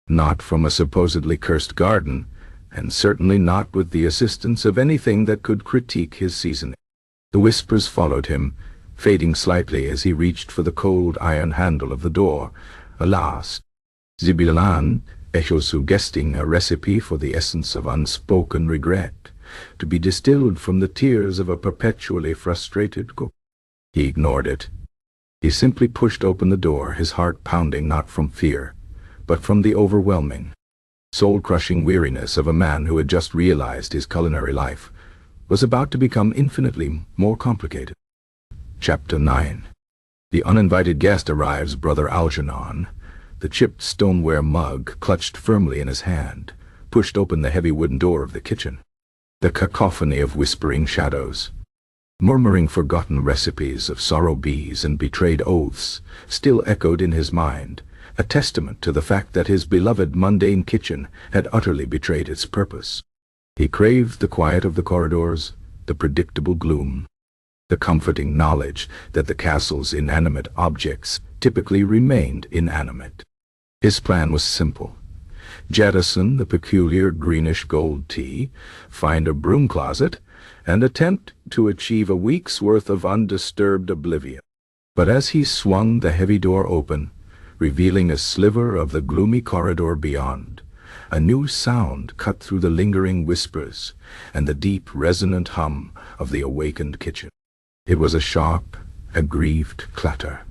not from a supposedly cursed garden, and certainly not with the assistance of anything that could critique his seasoning. The whispers followed him, fading slightly as he reached for the cold iron handle of the door. Alas, Zibilan, echo suggesting a recipe for the essence of unspoken regret, to be distilled from the tears of a perpetually frustrated cook. He ignored it. He simply pushed open the door, his heart pounding not from fear, but from the overwhelming, soul-crushing weariness of a man who had just realized his culinary life was about to become infinitely more complicated. Chapter 9. The uninvited guest arrives, Brother Algernon, the chipped stoneware mug clutched firmly in his hand, pushed open the heavy wooden door of the kitchen. The cacophony of whispering shadows, murmuring forgotten recipes of sorrow bees and betrayed oaths, still echoed in his mind, a testament to the fact that his beloved mundane kitchen had utterly betrayed its purpose. He craved the quiet of the corridors, the predictable gloom, the comforting knowledge that the castle's inanimate objects typically remained inanimate. His plan was simple. Jettison the peculiar greenish gold tea, find a broom closet, and attempt to achieve a week's worth of undisturbed oblivion. But as he swung the heavy door open, revealing a sliver of the gloomy corridor beyond, a new sound cut through the lingering whispers and the deep, resonant hum of the awakened kitchen. It was a sharp, aggrieved clatter,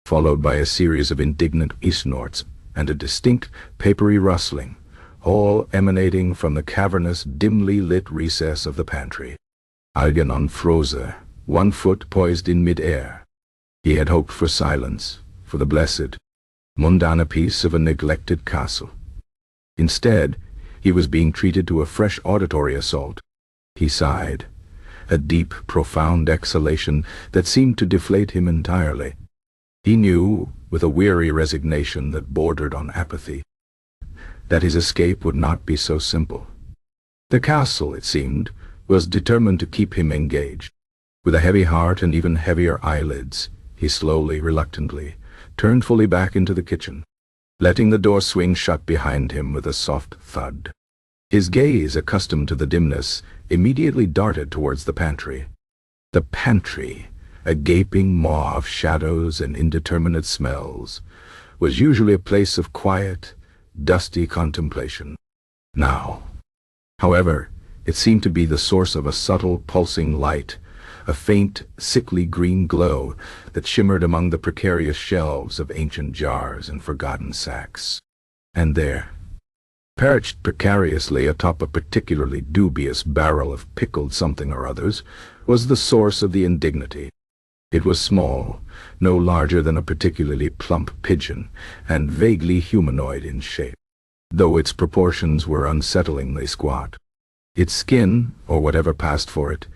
followed by a series of indignant snorts and a distinct, papery rustling, all emanating from the cavernous, dimly lit recess of the pantry. Algernon froze, 1 foot poised in mid-air. He had hoped for silence, for the blessed, mundane peace of a neglected castle. Instead, he was being treated to a fresh auditory assault. He sighed, a deep, profound exhalation that seemed to deflate him entirely. He knew, with a weary resignation that bordered on apathy, that his escape would not be so simple. The castle, it seemed, was determined to keep him engaged. With a heavy heart and even heavier eyelids, he slowly, reluctantly, turned fully back into the kitchen, letting the door swing shut behind him with a soft thud. His gaze, accustomed to the dimness, immediately darted towards the pantry. The pantry, a gaping maw of shadows and indeterminate smells, was usually a place of quiet, dusty contemplation. Now, however, it seemed to be the source of a subtle, pulsing light, a faint, sickly green glow that shimmered among the precarious shelves of ancient jars and forgotten sacks. And there, perched precariously atop a particularly dubious barrel of pickled something or others, was the source of the indignity. It was small, no larger than a particularly plump pigeon, and vaguely humanoid in shape, though its proportions were unsettlingly squat. Its skin, or whatever passed for it,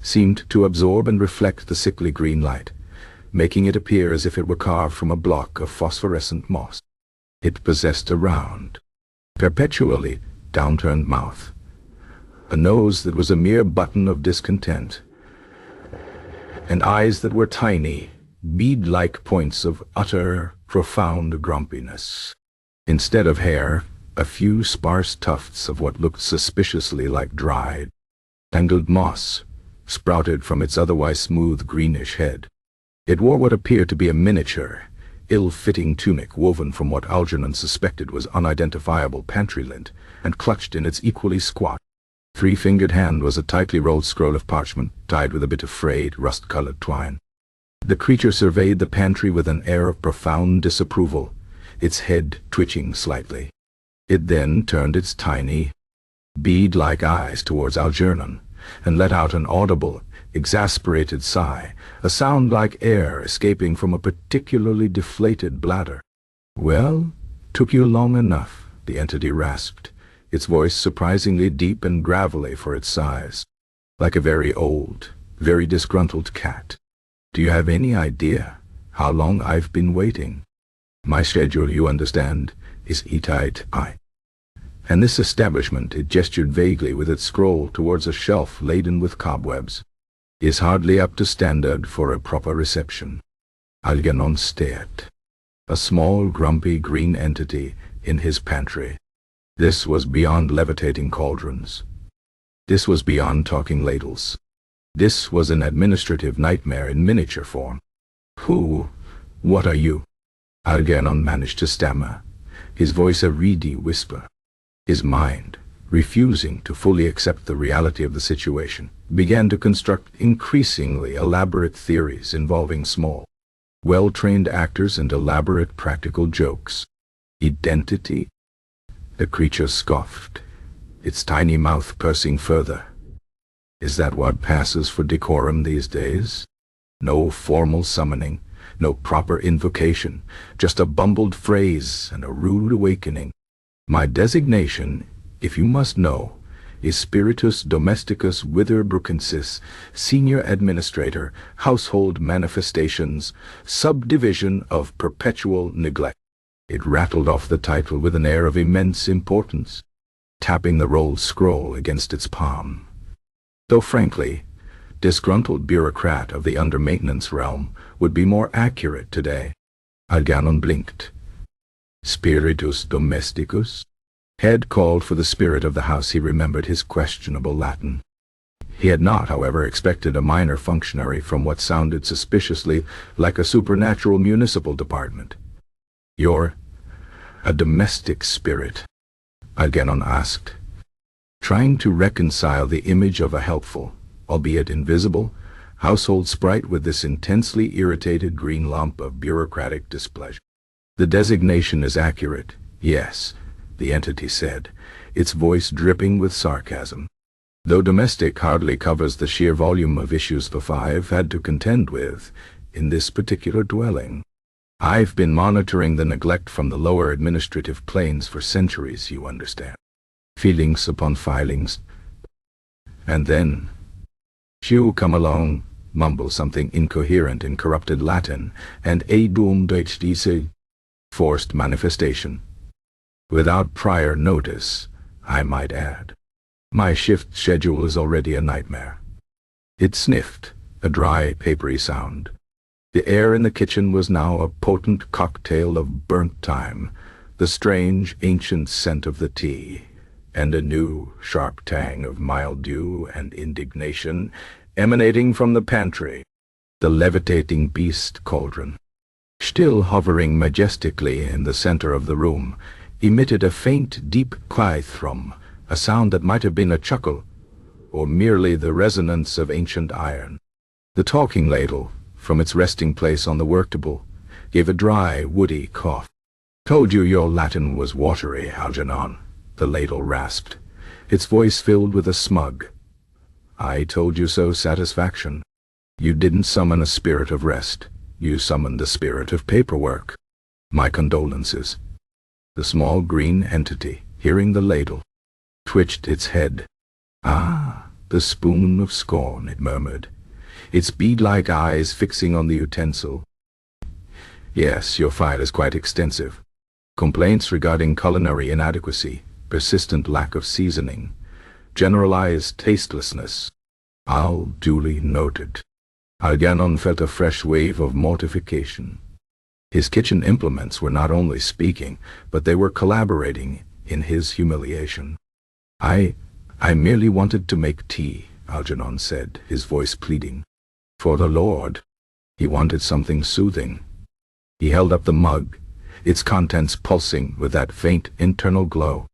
seemed to absorb and reflect the sickly green light, making it appear as if it were carved from a block of phosphorescent moss. It possessed a round, perpetually downturned mouth, a nose that was a mere button of discontent, and eyes that were tiny, bead-like points of utter, profound grumpiness. Instead of hair, a few sparse tufts of what looked suspiciously like dried, tangled moss sprouted from its otherwise smooth greenish head. It wore what appeared to be a miniature, ill-fitting tunic woven from what Algernon suspected was unidentifiable pantry lint, and clutched in its equally squat, three-fingered hand was a tightly rolled scroll of parchment tied with a bit of frayed, rust-colored twine. The creature surveyed the pantry with an air of profound disapproval, its head twitching slightly. It then turned its tiny, bead-like eyes towards Algernon, and let out an audible, exasperated sigh, a sound like air escaping from a particularly deflated bladder. "Well, took you long enough," the entity rasped, its voice surprisingly deep and gravelly for its size, like a very old, very disgruntled cat. "Do you have any idea how long I've been waiting? My schedule, you understand, is tight. And this establishment," it gestured vaguely with its scroll towards a shelf laden with cobwebs, "is hardly up to standard for a proper reception." Algernon stared. A small, grumpy green entity in his pantry. This was beyond levitating cauldrons. This was beyond talking ladles. This was an administrative nightmare in miniature form. What are you?" Algernon managed to stammer, his voice a reedy whisper. His mind, refusing to fully accept the reality of the situation, began to construct increasingly elaborate theories involving small, well-trained actors and elaborate practical jokes. "Identity?" The creature scoffed, its tiny mouth pursing further. "Is that what passes for decorum these days? No formal summoning, no proper invocation, just a bumbled phrase and a rude awakening. My designation, if you must know, is Spiritus Domesticus Witherbrookensis, Senior Administrator, Household Manifestations, Subdivision of Perpetual Neglect." It rattled off the title with an air of immense importance, tapping the rolled scroll against its palm. Though frankly, disgruntled bureaucrat of the under-maintenance realm would be more accurate today. Algernon blinked. Spiritus Domesticus? Had called for the spirit of the house. He remembered his questionable Latin. He had not, however, expected a minor functionary from what sounded suspiciously like a supernatural municipal department. "You're a domestic spirit?" Algernon asked, trying to reconcile the image of a helpful, albeit invisible, household sprite with this intensely irritated green lump of bureaucratic displeasure. "The designation is accurate, yes," the entity said, its voice dripping with sarcasm. "Though domestic hardly covers the sheer volume of issues the five had to contend with in this particular dwelling. I've been monitoring the neglect from the lower administrative planes for centuries, you understand. Feelings upon filings. And then you come along, mumble something incoherent in corrupted Latin, and a doom Deutsch diese forced manifestation. Without prior notice, I might add. My shift schedule is already a nightmare." It sniffed, a dry, papery sound. The air in the kitchen was now a potent cocktail of burnt thyme, the strange, ancient scent of the tea, and a new, sharp tang of mildew and indignation emanating from the pantry. The levitating beast Cauldron, still hovering majestically in the center of the room, emitted a faint, deep cry-thrum, a sound that might have been a chuckle, or merely the resonance of ancient iron. The talking ladle, from its resting place on the worktable, gave a dry, woody cough. "Told you your Latin was watery, Algernon," the ladle rasped, its voice filled with a smug, "I told you so satisfaction. You didn't summon a spirit of rest. You summoned the spirit of paperwork. My condolences." The small green entity, hearing the ladle, twitched its head. "Ah, the spoon of scorn," it murmured, its bead-like eyes fixing on the utensil. "Yes, your file is quite extensive. Complaints regarding culinary inadequacy, persistent lack of seasoning, generalized tastelessness. All duly noted. Algernon felt a fresh wave of mortification. His kitchen implements were not only speaking, but they were collaborating in his humiliation. I merely wanted to make tea, Algernon said, his voice pleading. For the Lord. He wanted something soothing. He held up the mug, its contents pulsing with that faint internal glow.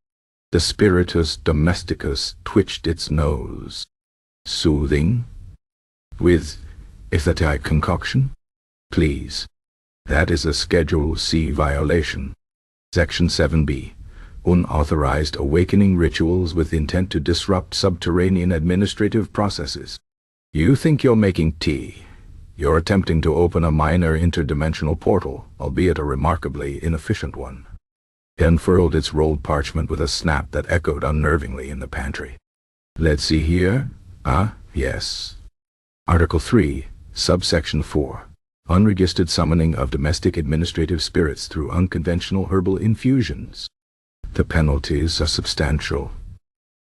The spiritus domesticus twitched its nose. Soothing? With etheric concoction? Please. That is a Schedule C violation. Section 7B. Unauthorized awakening rituals with intent to disrupt subterranean administrative processes. You think you're making tea. You're attempting to open a minor interdimensional portal, albeit a remarkably inefficient one. He unfurled its rolled parchment with a snap that echoed unnervingly in the pantry. Let's see here. Yes. Article 3, subsection 4. Unregistered summoning of domestic administrative spirits through unconventional herbal infusions. The penalties are substantial.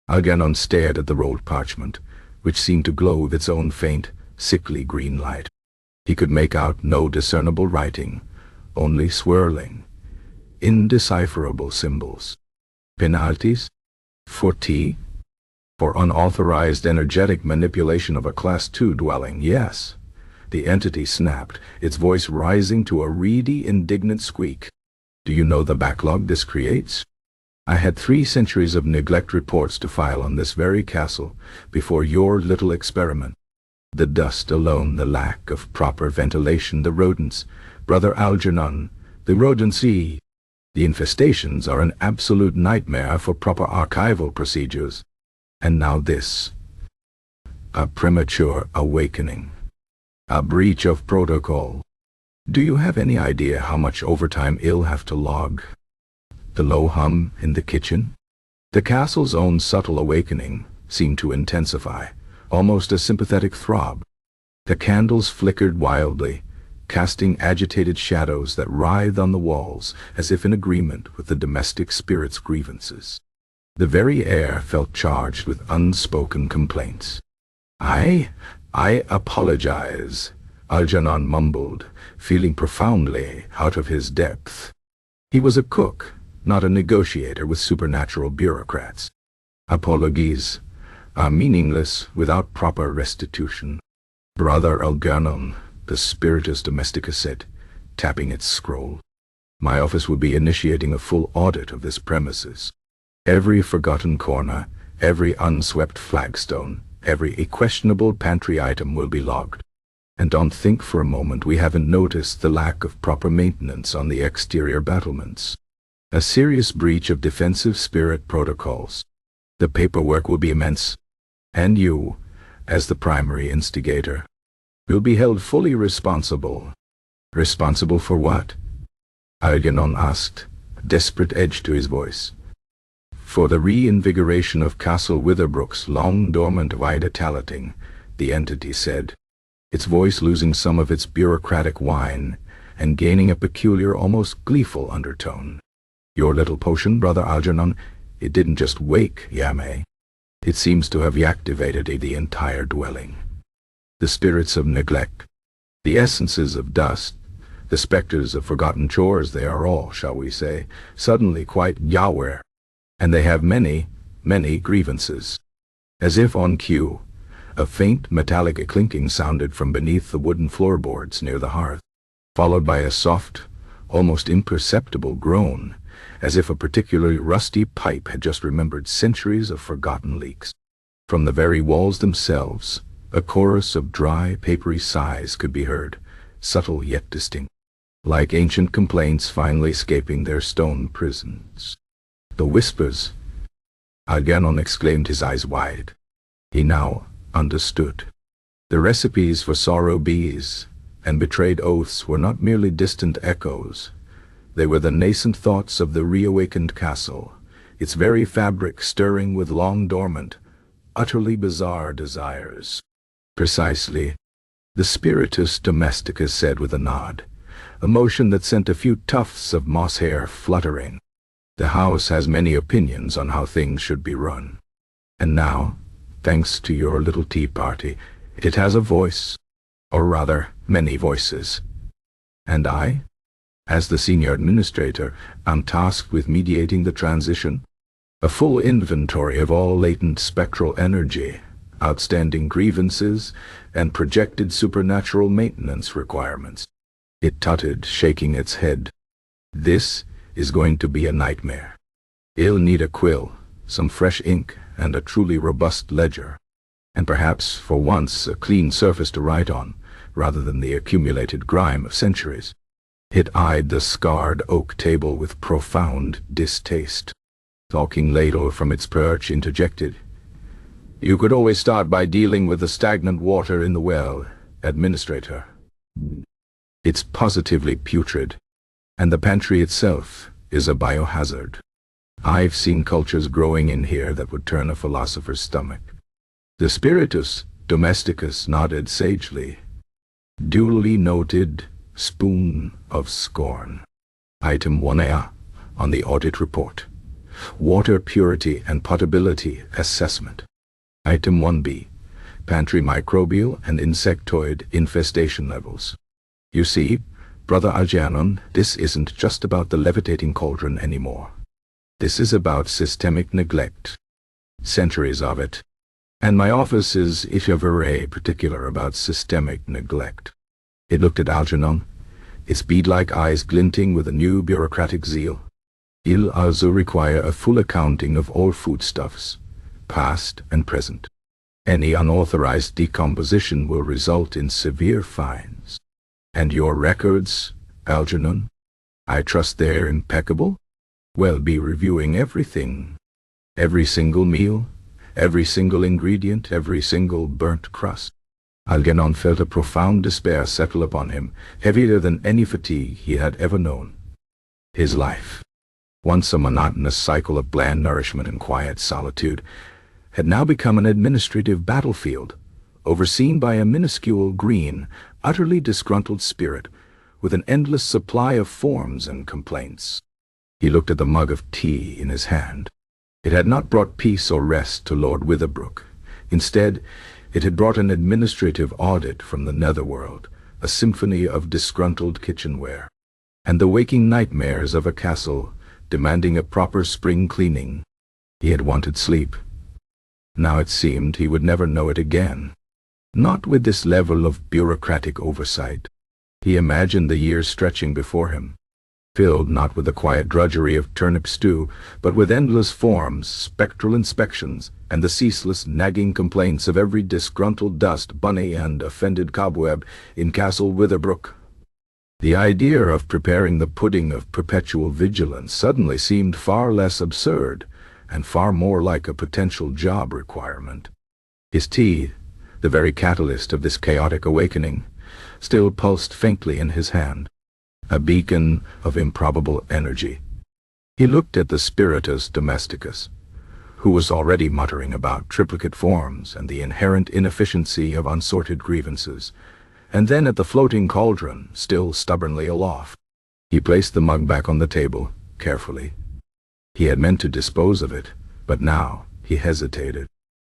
Algernon stared at the rolled parchment, which seemed to glow with its own faint, sickly green light. He could make out no discernible writing, only swirling, indecipherable symbols. Penalties? For tea? For unauthorized energetic manipulation of a Class II dwelling, yes. The entity snapped, its voice rising to a reedy, indignant squeak. Do you know the backlog this creates? I had 3 centuries of neglect reports to file on this very castle before your little experiment. The dust alone, the lack of proper ventilation, the rodents, Brother Algernon, the rodency. The infestations are an absolute nightmare for proper archival procedures. And now this. A premature awakening. A breach of protocol. Do you have any idea how much overtime I'll have to log? The low hum in the kitchen? The castle's own subtle awakening seemed to intensify, almost a sympathetic throb. The candles flickered wildly, casting agitated shadows that writhed on the walls as if in agreement with the domestic spirit's grievances. The very air felt charged with unspoken complaints. I apologize, Algernon mumbled, feeling profoundly out of his depth. He was a cook, not a negotiator with supernatural bureaucrats. Apologies are meaningless without proper restitution. Brother Algernon, the spiritus domestica said, tapping its scroll. My office will be initiating a full audit of this premises. Every forgotten corner, every unswept flagstone, every questionable pantry item will be logged. And don't think for a moment we haven't noticed the lack of proper maintenance on the exterior battlements. A serious breach of defensive spirit protocols. The paperwork will be immense. And you, as the primary instigator, will be held fully responsible. Responsible for what? Algernon asked, a desperate edge to his voice. For the reinvigoration of Castle Witherbrook's long-dormant vitality, the entity said, its voice losing some of its bureaucratic whine and gaining a peculiar, almost gleeful undertone. Your little potion, Brother Algernon, it didn't just wake Yame. It seems to have reactivated the entire dwelling. The spirits of neglect, the essences of dust, the specters of forgotten chores, they are all, shall we say, suddenly quite Yahweh. And they have many, many grievances. As if on cue, a faint metallic clinking sounded from beneath the wooden floorboards near the hearth, followed by a soft, almost imperceptible groan, as if a particularly rusty pipe had just remembered centuries of forgotten leaks. From the very walls themselves, a chorus of dry, papery sighs could be heard, subtle yet distinct, like ancient complaints finally escaping their stone prisons. The whispers, Algernon exclaimed, his eyes wide. He now understood. The recipes for sorrow bees and betrayed oaths were not merely distant echoes. They were the nascent thoughts of the reawakened castle, its very fabric stirring with long-dormant, utterly bizarre desires. Precisely, the spiritus domestica said with a nod, a motion that sent a few tufts of moss hair fluttering. The house has many opinions on how things should be run. And now, thanks to your little tea party, it has a voice, or rather, many voices. And I, as the senior administrator, am tasked with mediating the transition. A full inventory of all latent spectral energy, outstanding grievances, and projected supernatural maintenance requirements. It tutted, shaking its head. This is going to be a nightmare. It'll need a quill, some fresh ink, and a truly robust ledger. And perhaps, for once, a clean surface to write on, rather than the accumulated grime of centuries. It eyed the scarred oak table with profound distaste. Talking Ladle from its perch interjected, "You could always start by dealing with the stagnant water in the well, Administrator. It's positively putrid, and the pantry itself is a biohazard. I've seen cultures growing in here that would turn a philosopher's stomach." The spiritus domesticus nodded sagely. Duly noted, spoon of scorn. Item 1A on the audit report. Water purity and potability assessment. Item 1B. Pantry microbial and insectoid infestation levels. You see, Brother Algernon, this isn't just about the levitating cauldron anymore. This is about systemic neglect. Centuries of it. And my office is, if you're very particular about systemic neglect. It looked at Algernon, its bead-like eyes glinting with a new bureaucratic zeal. It'll also require a full accounting of all foodstuffs, past and present. Any unauthorized decomposition will result in severe fines. And your records, Algernon? I trust they're impeccable? We'll be reviewing everything. Every single meal, every single ingredient, every single burnt crust. Algernon felt a profound despair settle upon him, heavier than any fatigue he had ever known. His life, once a monotonous cycle of bland nourishment and quiet solitude, had now become an administrative battlefield, overseen by a minuscule, green, utterly disgruntled spirit, with an endless supply of forms and complaints. He looked at the mug of tea in his hand. It had not brought peace or rest to Lord Witherbrook. Instead, it had brought an administrative audit from the netherworld, a symphony of disgruntled kitchenware, and the waking nightmares of a castle demanding a proper spring cleaning. He had wanted sleep. Now it seemed he would never know it again. Not with this level of bureaucratic oversight. He imagined the years stretching before him, filled not with the quiet drudgery of turnip stew, but with endless forms, spectral inspections, and the ceaseless nagging complaints of every disgruntled dust, bunny, and offended cobweb in Castle Witherbrook. The idea of preparing the pudding of perpetual vigilance suddenly seemed far less absurd, and far more like a potential job requirement. His tea, the very catalyst of this chaotic awakening, still pulsed faintly in his hand, a beacon of improbable energy. He looked at the spiritus domesticus, who was already muttering about triplicate forms and the inherent inefficiency of unsorted grievances, and then at the floating cauldron, still stubbornly aloft. He placed the mug back on the table, carefully. He had meant to dispose of it, but now he hesitated.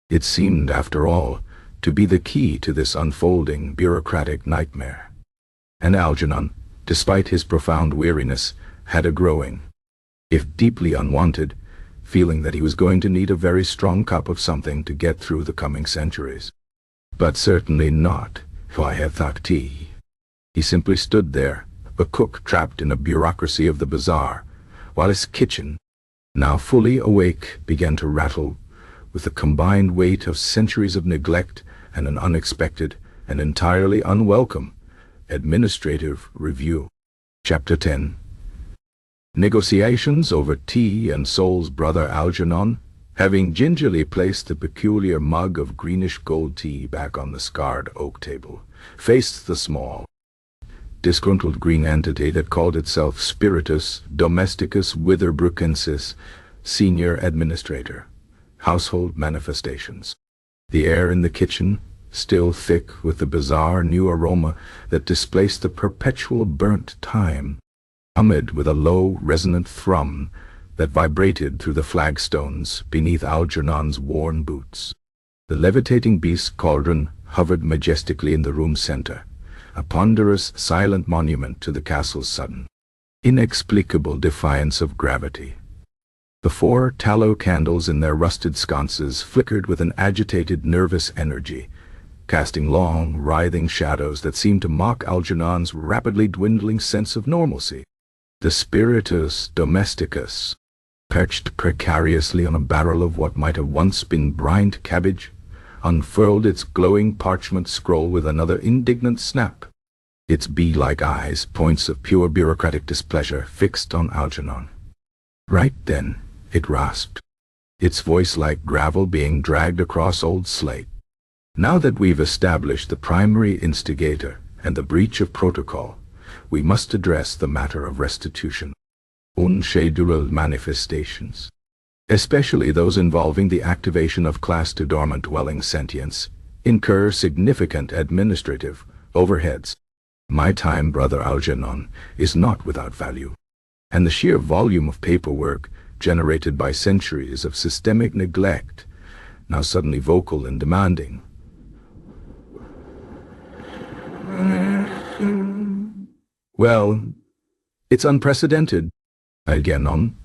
It seemed, after all, to be the key to this unfolding bureaucratic nightmare. And Algernon, despite his profound weariness, had a growing, if deeply unwanted, feeling that he was going to need a very strong cup of something to get through the coming centuries. But certainly not Witherbrook tea. He simply stood there, a cook trapped in a bureaucracy of the bazaar, while his kitchen, now fully awake, began to rattle with the combined weight of centuries of neglect and an unexpected and entirely unwelcome administrative review. Chapter 10. Negotiations over tea and Sol's brother Algernon, having gingerly placed the peculiar mug of greenish gold tea back on the scarred oak table, faced the small, disgruntled green entity that called itself Spiritus Domesticus Witherbrookensis, Senior Administrator, Household Manifestations. The air in the kitchen, still thick with the bizarre new aroma that displaced the perpetual burnt thyme, hummed with a low, resonant thrum that vibrated through the flagstones beneath Algernon's worn boots. The levitating beast Cauldron hovered majestically in the room's center, a ponderous, silent monument to the castle's sudden, inexplicable defiance of gravity. The 4 tallow candles in their rusted sconces flickered with an agitated, nervous energy, casting long, writhing shadows that seemed to mock Algernon's rapidly dwindling sense of normalcy. The Spiritus Domesticus, perched precariously on a barrel of what might have once been brined cabbage, unfurled its glowing parchment scroll with another indignant snap, its bee-like eyes, points of pure bureaucratic displeasure, fixed on Algernon. Right then, it rasped, its voice like gravel being dragged across old slate. Now that we've established the primary instigator and the breach of protocol, we must address the matter of restitution. Unscheduled manifestations, especially those involving the activation of Class 2 dormant dwelling sentience, incur significant administrative overheads. My time, Brother Algernon, is not without value, and the sheer volume of paperwork generated by centuries of systemic neglect, now suddenly vocal and demanding. Well, it's unprecedented. Algernon,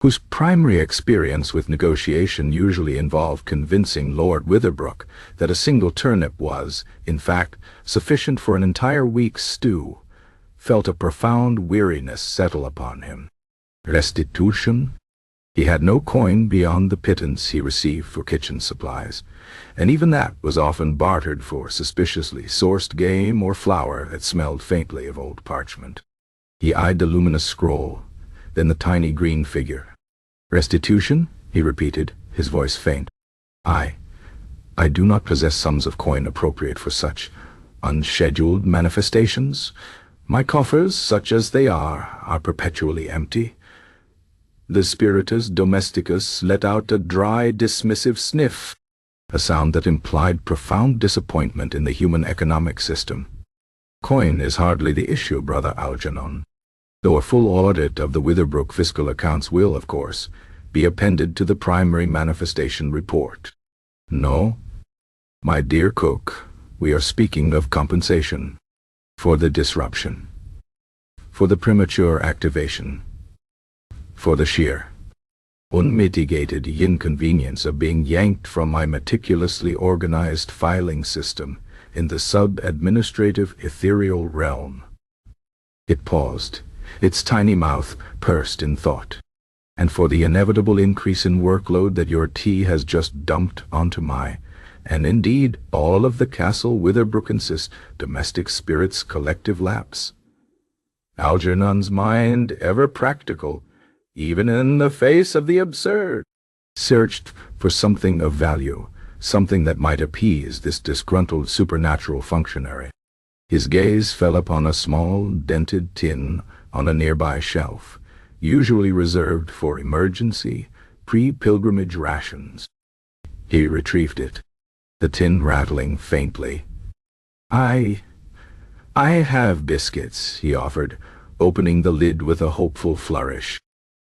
whose primary experience with negotiation usually involved convincing Lord Witherbrook that a single turnip was, in fact, sufficient for an entire week's stew, felt a profound weariness settle upon him. Restitution? He had no coin beyond the pittance he received for kitchen supplies, and even that was often bartered for suspiciously sourced game or flour that smelled faintly of old parchment. He eyed the luminous scroll, then the tiny green figure. Restitution? He repeated, his voice faint. I do not possess sums of coin appropriate for such unscheduled manifestations. My coffers, such as they are perpetually empty. The Spiritus Domesticus let out a dry, dismissive sniff, a sound that implied profound disappointment in the human economic system. Coin is hardly the issue, Brother Algernon, though a full audit of the Witherbrook fiscal accounts will, of course, be appended to the primary manifestation report. No, my dear cook, we are speaking of compensation for the disruption, for the premature activation, for the sheer, unmitigated inconvenience of being yanked from my meticulously organized filing system in the sub-administrative ethereal realm. It paused, its tiny mouth pursed in thought. And for the inevitable increase in workload that your tea has just dumped onto my, and indeed all of the Castle Witherbrook domestic spirits' collective laps. Algernon's mind, ever practical, even in the face of the absurd, searched for something of value, something that might appease this disgruntled supernatural functionary. His gaze fell upon a small, dented tin on a nearby shelf, usually reserved for emergency, pre-pilgrimage rations. He retrieved it, the tin rattling faintly. I have biscuits, he offered, opening the lid with a hopeful flourish.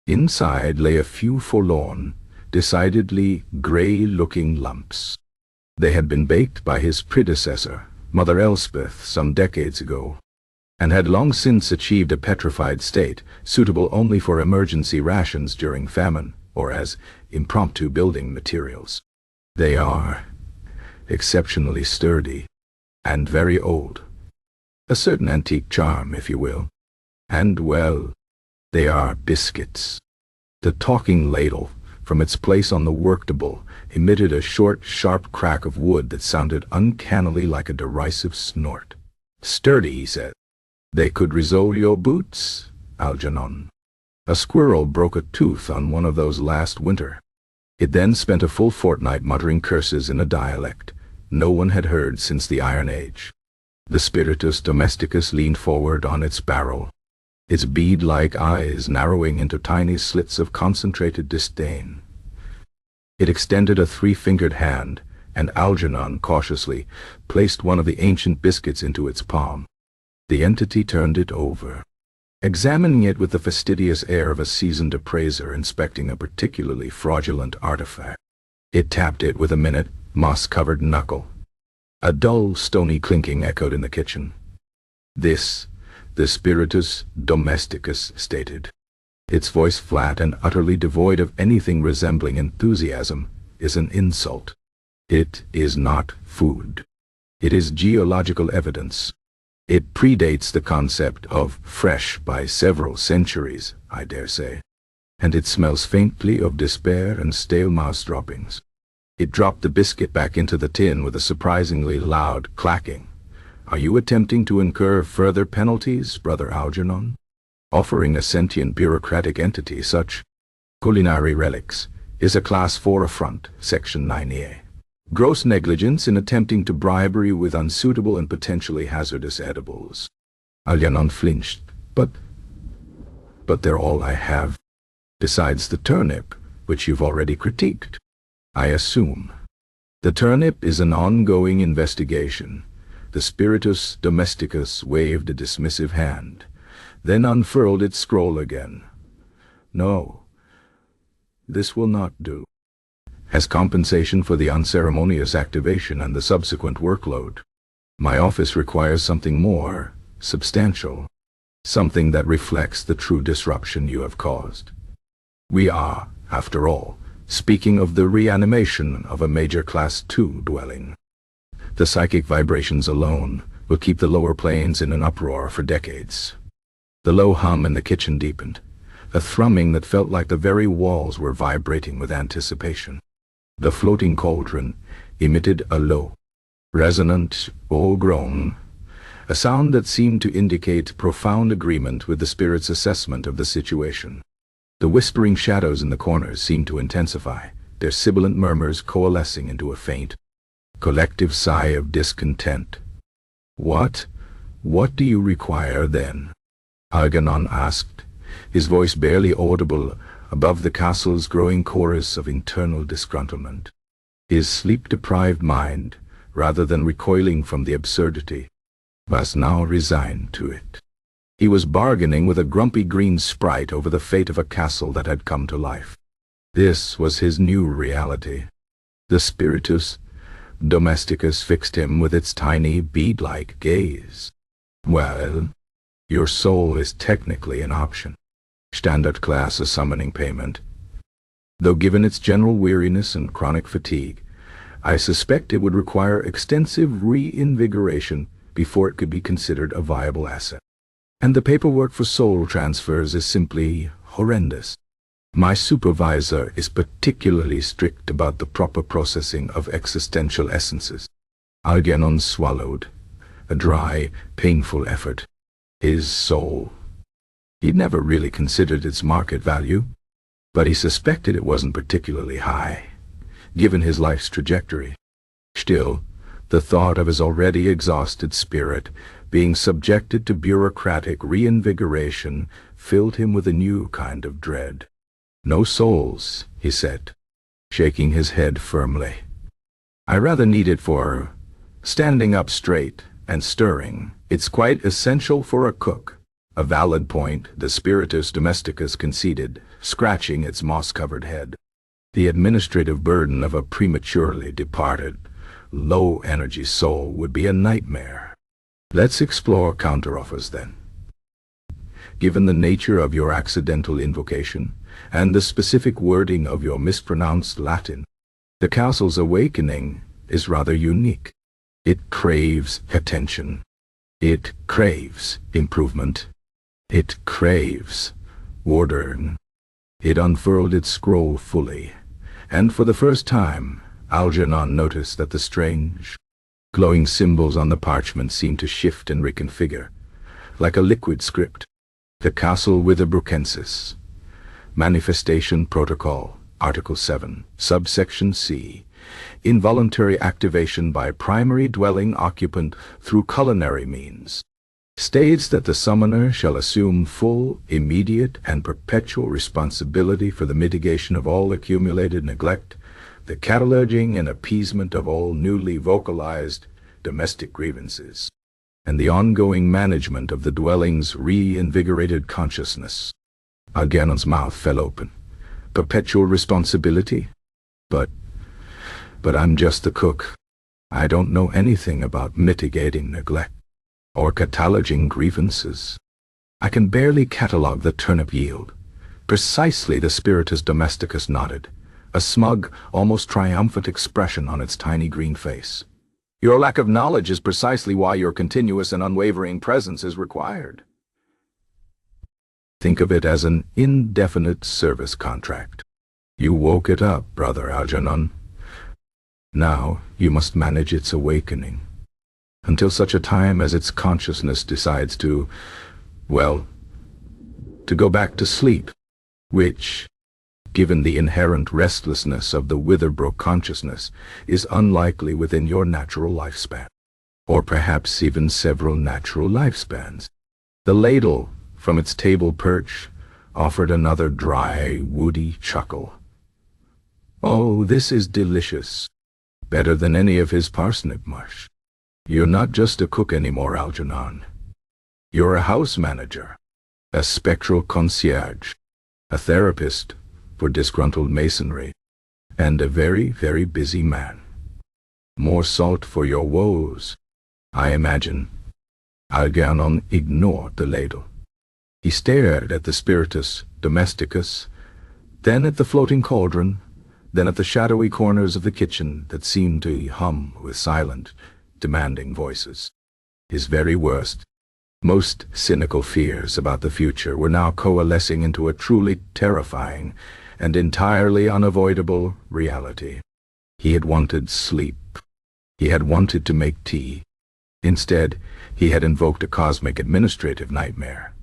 Inside lay a few forlorn, decidedly gray-looking lumps. They had been baked by his predecessor, Mother Elspeth, some decades ago, and had long since achieved a petrified state, suitable only for emergency rations during famine, or as impromptu building materials. They are exceptionally sturdy, and very old. A certain antique charm, if you will. And, well, they are biscuits. The talking ladle, from its place on the worktable, emitted a short, sharp crack of wood that sounded uncannily like a derisive snort. Sturdy, he said. They could resole your boots, Algernon. A squirrel broke a tooth on one of those last winter. It then spent a full fortnight muttering curses in a dialect no one had heard since the Iron Age. The Spiritus Domesticus leaned forward on its barrel, its bead-like eyes narrowing into tiny slits of concentrated disdain. It extended a 3-fingered hand, and Algernon cautiously placed one of the ancient biscuits into its palm. The entity turned it over. examining it with the fastidious air of a seasoned appraiser inspecting a particularly fraudulent artifact. It tapped it with a minute, moss-covered knuckle. A dull, stony clinking echoed in the kitchen. "This," the spiritus domesticus stated, its voice flat and utterly devoid of anything resembling enthusiasm, "is an insult. It is not food. It is geological evidence. It predates the concept of fresh by several centuries, I dare say. And it smells faintly of despair and stale mouse droppings." It dropped the biscuit back into the tin with a surprisingly loud clacking. "Are you attempting to incur further penalties, Brother Algernon? Offering a sentient bureaucratic entity such culinary relics is a Class 4 affront, Section 9A. Gross negligence in attempting to bribery with unsuitable and potentially hazardous edibles." Algernon flinched. But they're all I have. Besides the turnip, which you've already critiqued. I assume. The turnip is an ongoing investigation. The spiritus domesticus waved a dismissive hand, then unfurled its scroll again. "No, this will not do. As compensation for the unceremonious activation and the subsequent workload, my office requires something more substantial, something that reflects the true disruption you have caused. We are, after all, speaking of the reanimation of a major Class 2 dwelling. The psychic vibrations alone will keep the lower planes in an uproar for decades." The low hum in the kitchen deepened, a thrumming that felt like the very walls were vibrating with anticipation. The floating cauldron emitted a low, resonant groan, a sound that seemed to indicate profound agreement with the spirit's assessment of the situation. The whispering shadows in the corners seemed to intensify, their sibilant murmurs coalescing into a faint, collective sigh of discontent. What do you require, then?" Algernon asked, his voice barely audible above the castle's growing chorus of internal disgruntlement. His sleep-deprived mind, rather than recoiling from the absurdity, was now resigned to it. He was bargaining with a grumpy green sprite over the fate of a castle that had come to life. This was his new reality. The spiritus domesticus fixed him with its tiny, bead-like gaze. "Well, your soul is technically an option. Standard class of summoning payment. Though given its general weariness and chronic fatigue, I suspect it would require extensive reinvigoration before it could be considered a viable asset. And the paperwork for soul transfers is simply horrendous. My supervisor is particularly strict about the proper processing of existential essences." Algernon swallowed, a dry, painful effort. His soul. He'd never really considered its market value, but he suspected it wasn't particularly high, given his life's trajectory. Still, the thought of his already exhausted spirit being subjected to bureaucratic reinvigoration filled him with a new kind of dread. "No souls," he said, shaking his head firmly. "I rather need it for standing up straight and stirring. It's quite essential for a cook." "A valid point," the spiritus domesticus conceded, scratching its moss-covered head. "The administrative burden of a prematurely departed, low-energy soul would be a nightmare. Let's explore counteroffers, then. Given the nature of your accidental invocation, and the specific wording of your mispronounced Latin, the castle's awakening is rather unique. It craves attention. It craves improvement. It craves order." It unfurled its scroll fully, and for the first time, Algernon noticed that the strange, glowing symbols on the parchment seemed to shift and reconfigure, like a liquid script. The Castle Witherbrookensis. Manifestation Protocol, Article 7, Subsection C. Involuntary activation by primary dwelling occupant through culinary means. States that the summoner shall assume full, immediate, and perpetual responsibility for the mitigation of all accumulated neglect, the cataloging and appeasement of all newly vocalized domestic grievances, and the ongoing management of the dwelling's reinvigorated consciousness. Algernon's mouth fell open. Perpetual responsibility? But I'm just the cook. I don't know anything about mitigating neglect or cataloging grievances. I can barely catalog the turnip yield. Precisely, the spiritus domesticus nodded, a smug, almost triumphant expression on its tiny green face. Your lack of knowledge is precisely why your continuous and unwavering presence is required. Think of it as an indefinite service contract. You woke it up, Brother Algernon. Now you must manage its awakening, until such a time as its consciousness decides to go back to sleep, which, given the inherent restlessness of the Witherbrook consciousness, is unlikely within your natural lifespan, or perhaps even several natural lifespans. The ladle, from its table perch, offered another dry, woody chuckle. Oh, this is delicious. Better than any of his parsnip mush. You're not just a cook anymore, Algernon. You're a house manager, a spectral concierge, a therapist for disgruntled masonry, and a very, very busy man. More salt for your woes, I imagine. Algernon ignored the ladle. He stared at the spiritus domesticus, then at the floating cauldron, then at the shadowy corners of the kitchen that seemed to hum with silent, demanding voices. His very worst, most cynical fears about the future were now coalescing into a truly terrifying and entirely unavoidable reality. He had wanted sleep. He had wanted to make tea. Instead, he had invoked a cosmic administrative nightmare.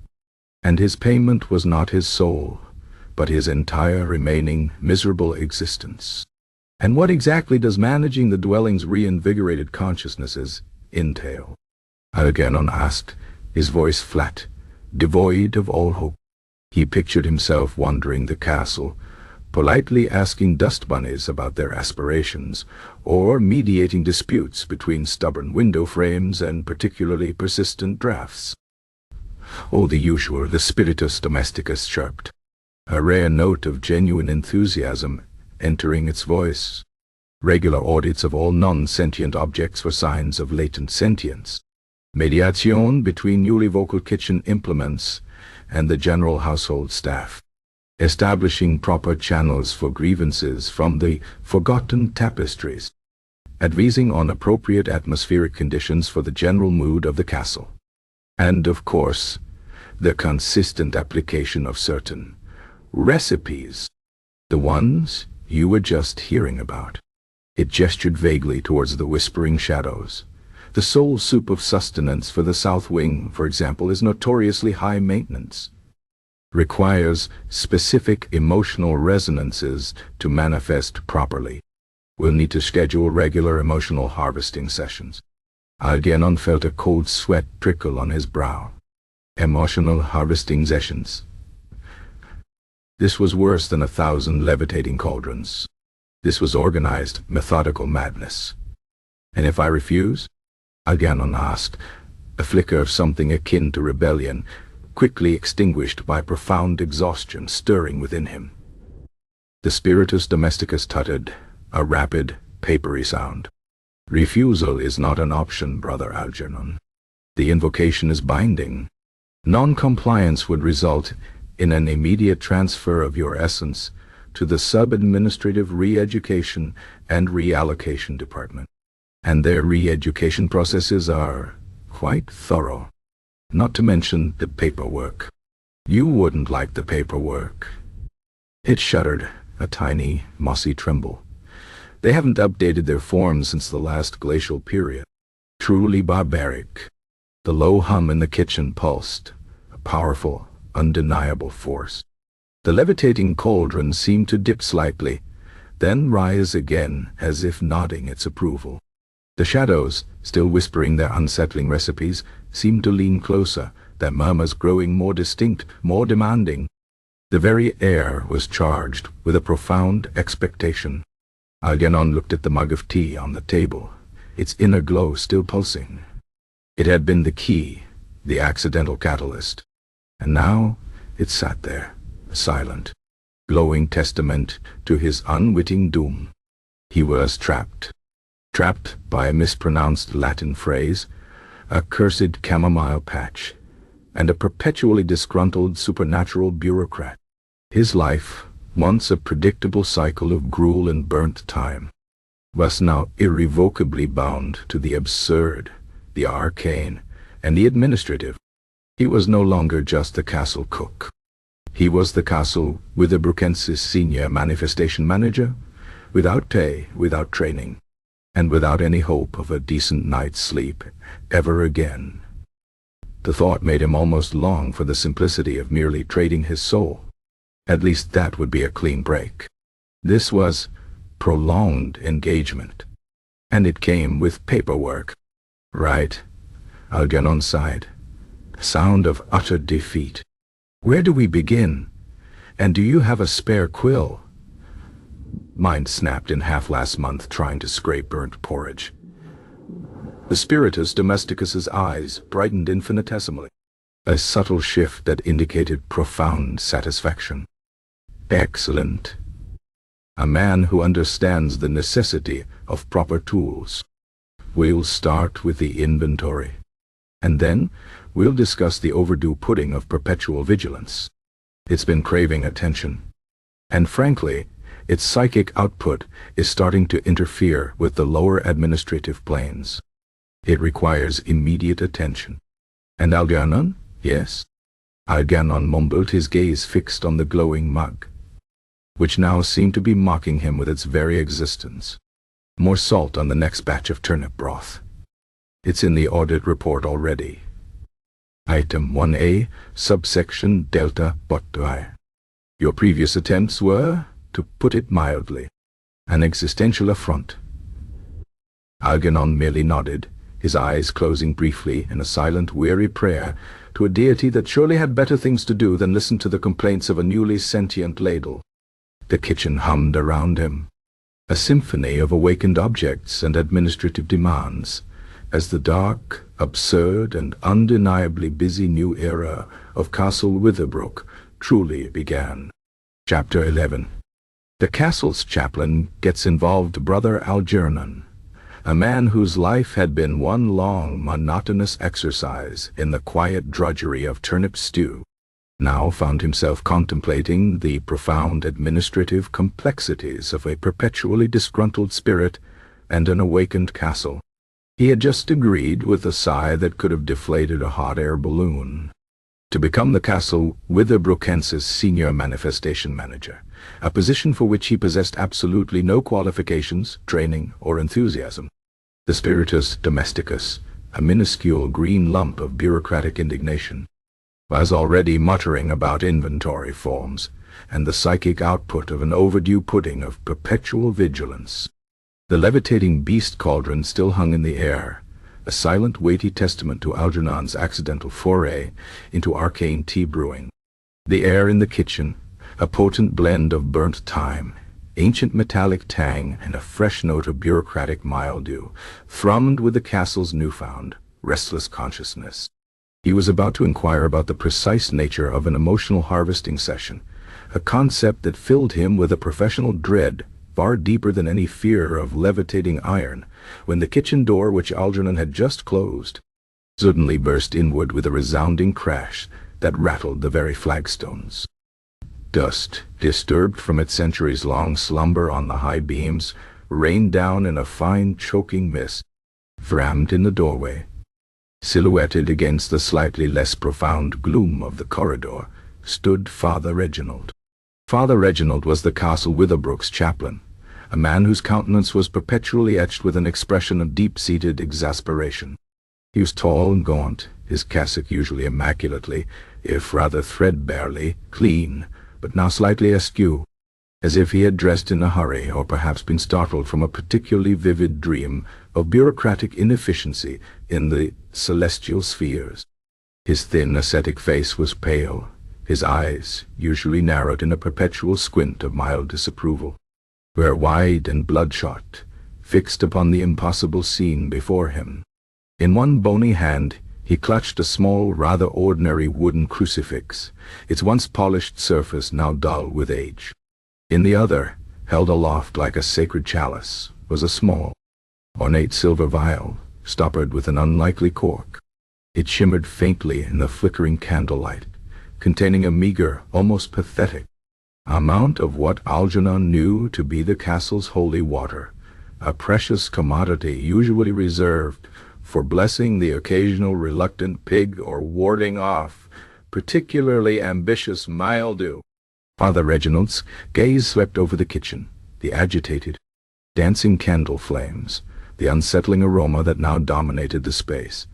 And his payment was not his soul, but his entire remaining miserable existence. And what exactly does managing the dwelling's reinvigorated consciousnesses entail? Algernon asked, his voice flat, devoid of all hope. He pictured himself wandering the castle, politely asking dust bunnies about their aspirations, or mediating disputes between stubborn window frames and particularly persistent drafts. Oh, the usual, the spiritus domesticus chirped, a rare note of genuine enthusiasm entering its voice. Regular audits of all non-sentient objects were signs of latent sentience. Mediation between newly vocal kitchen implements and the general household staff. Establishing proper channels for grievances from the forgotten tapestries. Advising on appropriate atmospheric conditions for the general mood of the castle. And, of course, the consistent application of certain recipes. The ones you were just hearing about. It gestured vaguely towards the whispering shadows. The sole soup of sustenance for the South Wing, for example, is notoriously high maintenance. Requires specific emotional resonances to manifest properly. We'll need to schedule regular emotional harvesting sessions. Algernon felt a cold sweat trickle on his brow. Emotional harvesting sessions. This was worse than 1,000 levitating cauldrons. This was organized, methodical madness. And if I refuse? Algernon asked, a flicker of something akin to rebellion, quickly extinguished by profound exhaustion stirring within him. The spiritus domesticus tutted, a rapid, papery sound. Refusal is not an option, Brother Algernon. The invocation is binding. Non-compliance would result in an immediate transfer of your essence to the sub-administrative re-education and reallocation department. And their re-education processes are quite thorough. Not to mention the paperwork. You wouldn't like the paperwork. It shuddered, a tiny, mossy tremble. They haven't updated their forms since the last glacial period. Truly barbaric. The low hum in the kitchen pulsed, a powerful, undeniable force. The levitating cauldron seemed to dip slightly, then rise again as if nodding its approval. The shadows, still whispering their unsettling recipes, seemed to lean closer, their murmurs growing more distinct, more demanding. The very air was charged with a profound expectation. Algernon looked at the mug of tea on the table, its inner glow still pulsing. It had been the key, the accidental catalyst. And now it sat there, silent, glowing testament to his unwitting doom. He was trapped. Trapped by a mispronounced Latin phrase, a cursed chamomile patch, and a perpetually disgruntled supernatural bureaucrat. His life, once a predictable cycle of gruel and burnt time, was now irrevocably bound to the absurd, the arcane, and the administrative. He was no longer just the castle cook. He was the castle Witherbrook's senior manifestation manager, without pay, without training, and without any hope of a decent night's sleep ever again. The thought made him almost long for the simplicity of merely trading his soul. At least that would be a clean break. This was prolonged engagement, and it came with paperwork. Right, Algernon sighed. Sound of utter defeat. Where do we begin? And do you have a spare quill? Mine snapped in half last month trying to scrape burnt porridge. The spiritus domesticus's eyes brightened infinitesimally, a subtle shift that indicated profound satisfaction. Excellent. A man who understands the necessity of proper tools. We'll start with the inventory, and then we'll discuss the overdue pudding of perpetual vigilance. It's been craving attention, and frankly, its psychic output is starting to interfere with the lower administrative planes. It requires immediate attention. And Algernon? Yes? Algernon mumbled, his gaze fixed on the glowing mug, which now seemed to be mocking him with its very existence. More salt on the next batch of turnip broth. It's in the audit report already. Item 1A, subsection Delta Botui. Your previous attempts were, to put it mildly, an existential affront. Algernon merely nodded, his eyes closing briefly in a silent, weary prayer to a deity that surely had better things to do than listen to the complaints of a newly sentient Ladle. The kitchen hummed around him, a symphony of awakened objects and administrative demands, as the dark, absurd, and undeniably busy new era of Castle Witherbrook truly began. Chapter 11. The castle's chaplain gets involved. Brother Algernon, a man whose life had been one long, monotonous exercise in the quiet drudgery of turnip stew, now found himself contemplating the profound administrative complexities of a perpetually disgruntled spirit and an awakened castle. He had just agreed, with a sigh that could have deflated a hot air balloon, to become the castle Witherbrook's senior manifestation manager, a position for which he possessed absolutely no qualifications, training, or enthusiasm. The spiritus domesticus, a minuscule green lump of bureaucratic indignation, was already muttering about inventory forms and the psychic output of an overdue pudding of perpetual vigilance. The levitating beast cauldron still hung in the air, a silent, weighty testament to Algernon's accidental foray into arcane tea brewing. The air in the kitchen, a potent blend of burnt thyme, ancient metallic tang, and a fresh note of bureaucratic mildew, thrummed with the castle's newfound, restless consciousness. He was about to inquire about the precise nature of an emotional harvesting session, a concept that filled him with a professional dread far deeper than any fear of levitating iron, when the kitchen door, which Algernon had just closed, suddenly burst inward with a resounding crash that rattled the very flagstones. Dust, disturbed from its centuries-long slumber on the high beams, rained down in a fine choking mist. Framed in the doorway, silhouetted against the slightly less profound gloom of the corridor, stood Father Reginald. Father Reginald was the Castle Witherbrook's chaplain, a man whose countenance was perpetually etched with an expression of deep-seated exasperation. He was tall and gaunt, his cassock usually immaculately, if rather threadbarely, clean, but now slightly askew, as if he had dressed in a hurry or perhaps been startled from a particularly vivid dream of bureaucratic inefficiency in the celestial spheres. His thin, ascetic face was pale, his eyes, usually narrowed in a perpetual squint of mild disapproval, were wide and bloodshot, fixed upon the impossible scene before him. In one bony hand, he clutched a small, rather ordinary wooden crucifix, its once polished surface now dull with age. In the other, held aloft like a sacred chalice, was a small, ornate silver vial, stoppered with an unlikely cork. It shimmered faintly in the flickering candlelight, containing a meager, almost pathetic, amount of what Algernon knew to be the castle's holy water, a precious commodity usually reserved for blessing the occasional reluctant pig or warding off particularly ambitious mildew. Father Reginald's gaze swept over the kitchen, the agitated, dancing candle flames, the unsettling aroma that now dominated the space.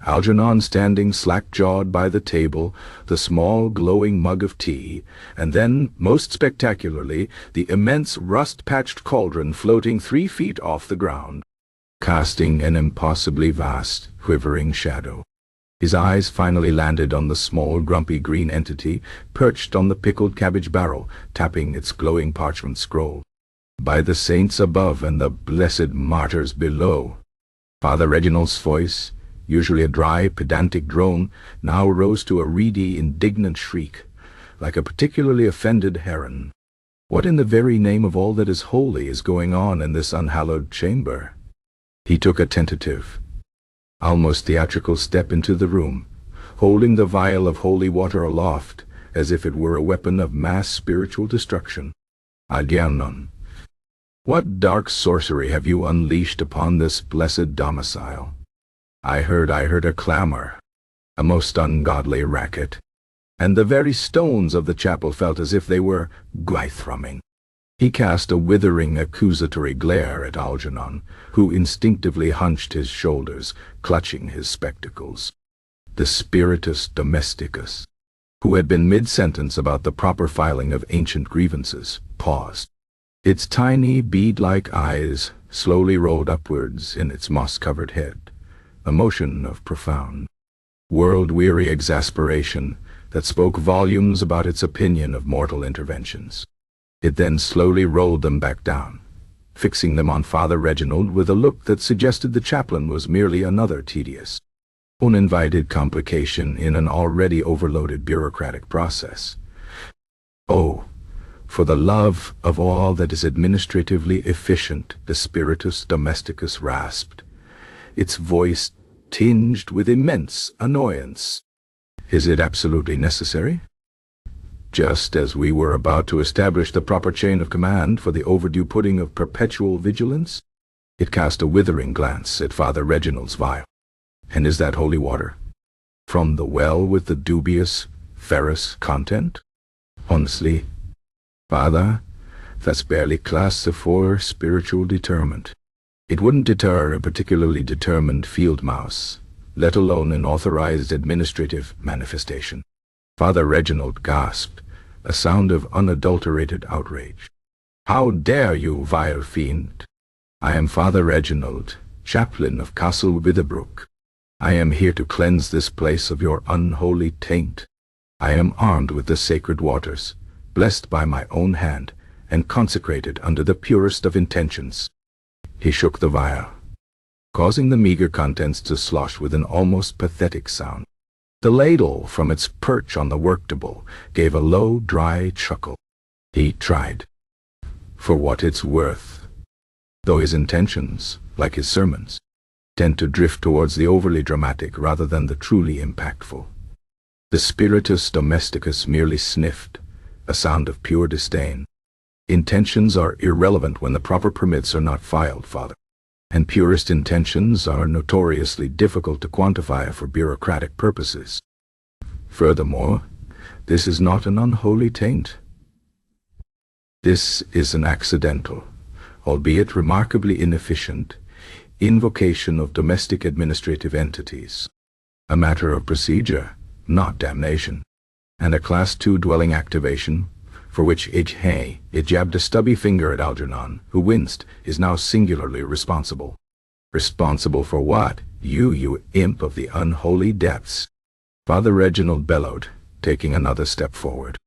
Algernon standing slack-jawed by the table, the small glowing mug of tea, and then, most spectacularly, the immense rust-patched cauldron floating 3 feet off the ground, casting an impossibly vast, quivering shadow. His eyes finally landed on the small, grumpy green entity perched on the pickled cabbage barrel, tapping its glowing parchment scroll. By the saints above and the blessed martyrs below. Father Reginald's voice, usually a dry, pedantic drone, now rose to a reedy, indignant shriek, like a particularly offended heron. What in the very name of all that is holy is going on in this unhallowed chamber? He took a tentative, almost theatrical step into the room, holding the vial of holy water aloft, as if it were a weapon of mass spiritual destruction. Algernon, what dark sorcery have you unleashed upon this blessed domicile? I heard a clamor, a most ungodly racket, and the very stones of the chapel felt as if they were gwythrumming. He cast a withering, accusatory glare at Algernon, who instinctively hunched his shoulders, clutching his spectacles. The spiritus domesticus, who had been mid-sentence about the proper filing of ancient grievances, paused. Its tiny, bead-like eyes slowly rolled upwards in its moss-covered head, a motion of profound, world-weary exasperation that spoke volumes about its opinion of mortal interventions. It then slowly rolled them back down, fixing them on Father Reginald with a look that suggested the chaplain was merely another tedious, uninvited complication in an already overloaded bureaucratic process. Oh, for the love of all that is administratively efficient, the spiritus domesticus rasped, its voice tinged with immense annoyance. Is it absolutely necessary? Just as we were about to establish the proper chain of command for the overdue pudding of perpetual vigilance, it cast a withering glance at Father Reginald's vial. And is that holy water? From the well with the dubious, ferrous content? Honestly, Father, that's barely class for spiritual determent. It wouldn't deter a particularly determined field mouse, let alone an authorized administrative manifestation. Father Reginald gasped, a sound of unadulterated outrage. How dare you, vile fiend? I am Father Reginald, chaplain of Castle Witherbrook. I am here to cleanse this place of your unholy taint. I am armed with the sacred waters, blessed by my own hand, and consecrated under the purest of intentions. He shook the vial, causing the meager contents to slosh with an almost pathetic sound. The ladle, from its perch on the worktable, gave a low, dry chuckle. He tried. For what it's worth. Though his intentions, like his sermons, tend to drift towards the overly dramatic rather than the truly impactful. The spiritus domesticus merely sniffed, a sound of pure disdain. Intentions are irrelevant when the proper permits are not filed, Father. And purest intentions are notoriously difficult to quantify for bureaucratic purposes. Furthermore, this is not an unholy taint. This is an accidental, albeit remarkably inefficient, invocation of domestic administrative entities. A matter of procedure, not damnation. And a Class 2 dwelling activation, for which it jabbed a stubby finger at Algernon, who winced, is now singularly responsible. Responsible for what? You imp of the unholy depths. Father Reginald bellowed, taking another step forward.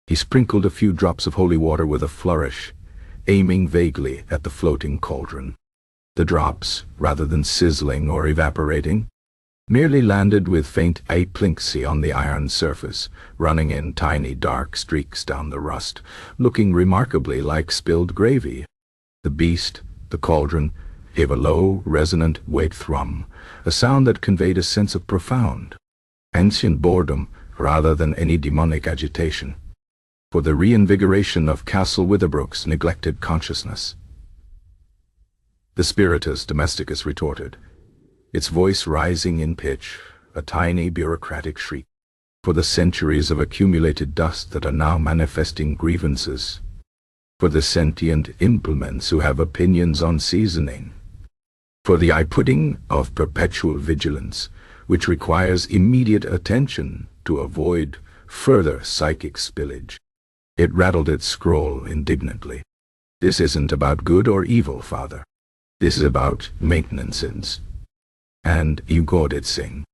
He sprinkled a few drops of holy water with a flourish, aiming vaguely at the floating cauldron. The drops, rather than sizzling or evaporating, merely landed with faint aplinxy on the iron surface, running in tiny dark streaks down the rust, looking remarkably like spilled gravy. The beast, the cauldron, gave a low, resonant wait thrum, a sound that conveyed a sense of profound, ancient boredom rather than any demonic agitation, for the reinvigoration of Castle Witherbrook's neglected consciousness. The spiritus domesticus retorted, its voice rising in pitch, a tiny bureaucratic shriek, for the centuries of accumulated dust that are now manifesting grievances, for the sentient implements who have opinions on seasoning, for the eye-putting of perpetual vigilance, which requires immediate attention to avoid further psychic spillage. It rattled its scroll indignantly. This isn't about good or evil, Father. This is about maintenance. And you got it sing.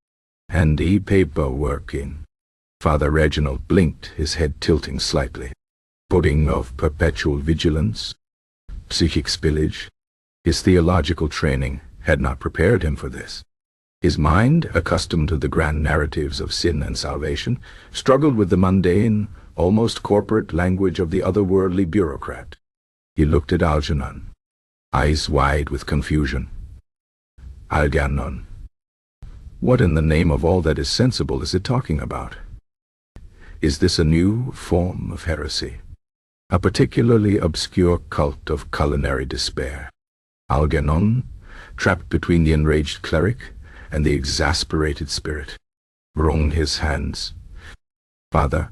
And paperworking. Father Reginald blinked, his head tilting slightly. Pudding of perpetual vigilance? Psychic spillage? His theological training had not prepared him for this. His mind, accustomed to the grand narratives of sin and salvation, struggled with the mundane, almost corporate language of the otherworldly bureaucrat. He looked at Algernon, eyes wide with confusion. Algernon. What in the name of all that is sensible is it talking about? Is this a new form of heresy? A particularly obscure cult of culinary despair? Algernon, trapped between the enraged cleric and the exasperated spirit, wrung his hands. Father,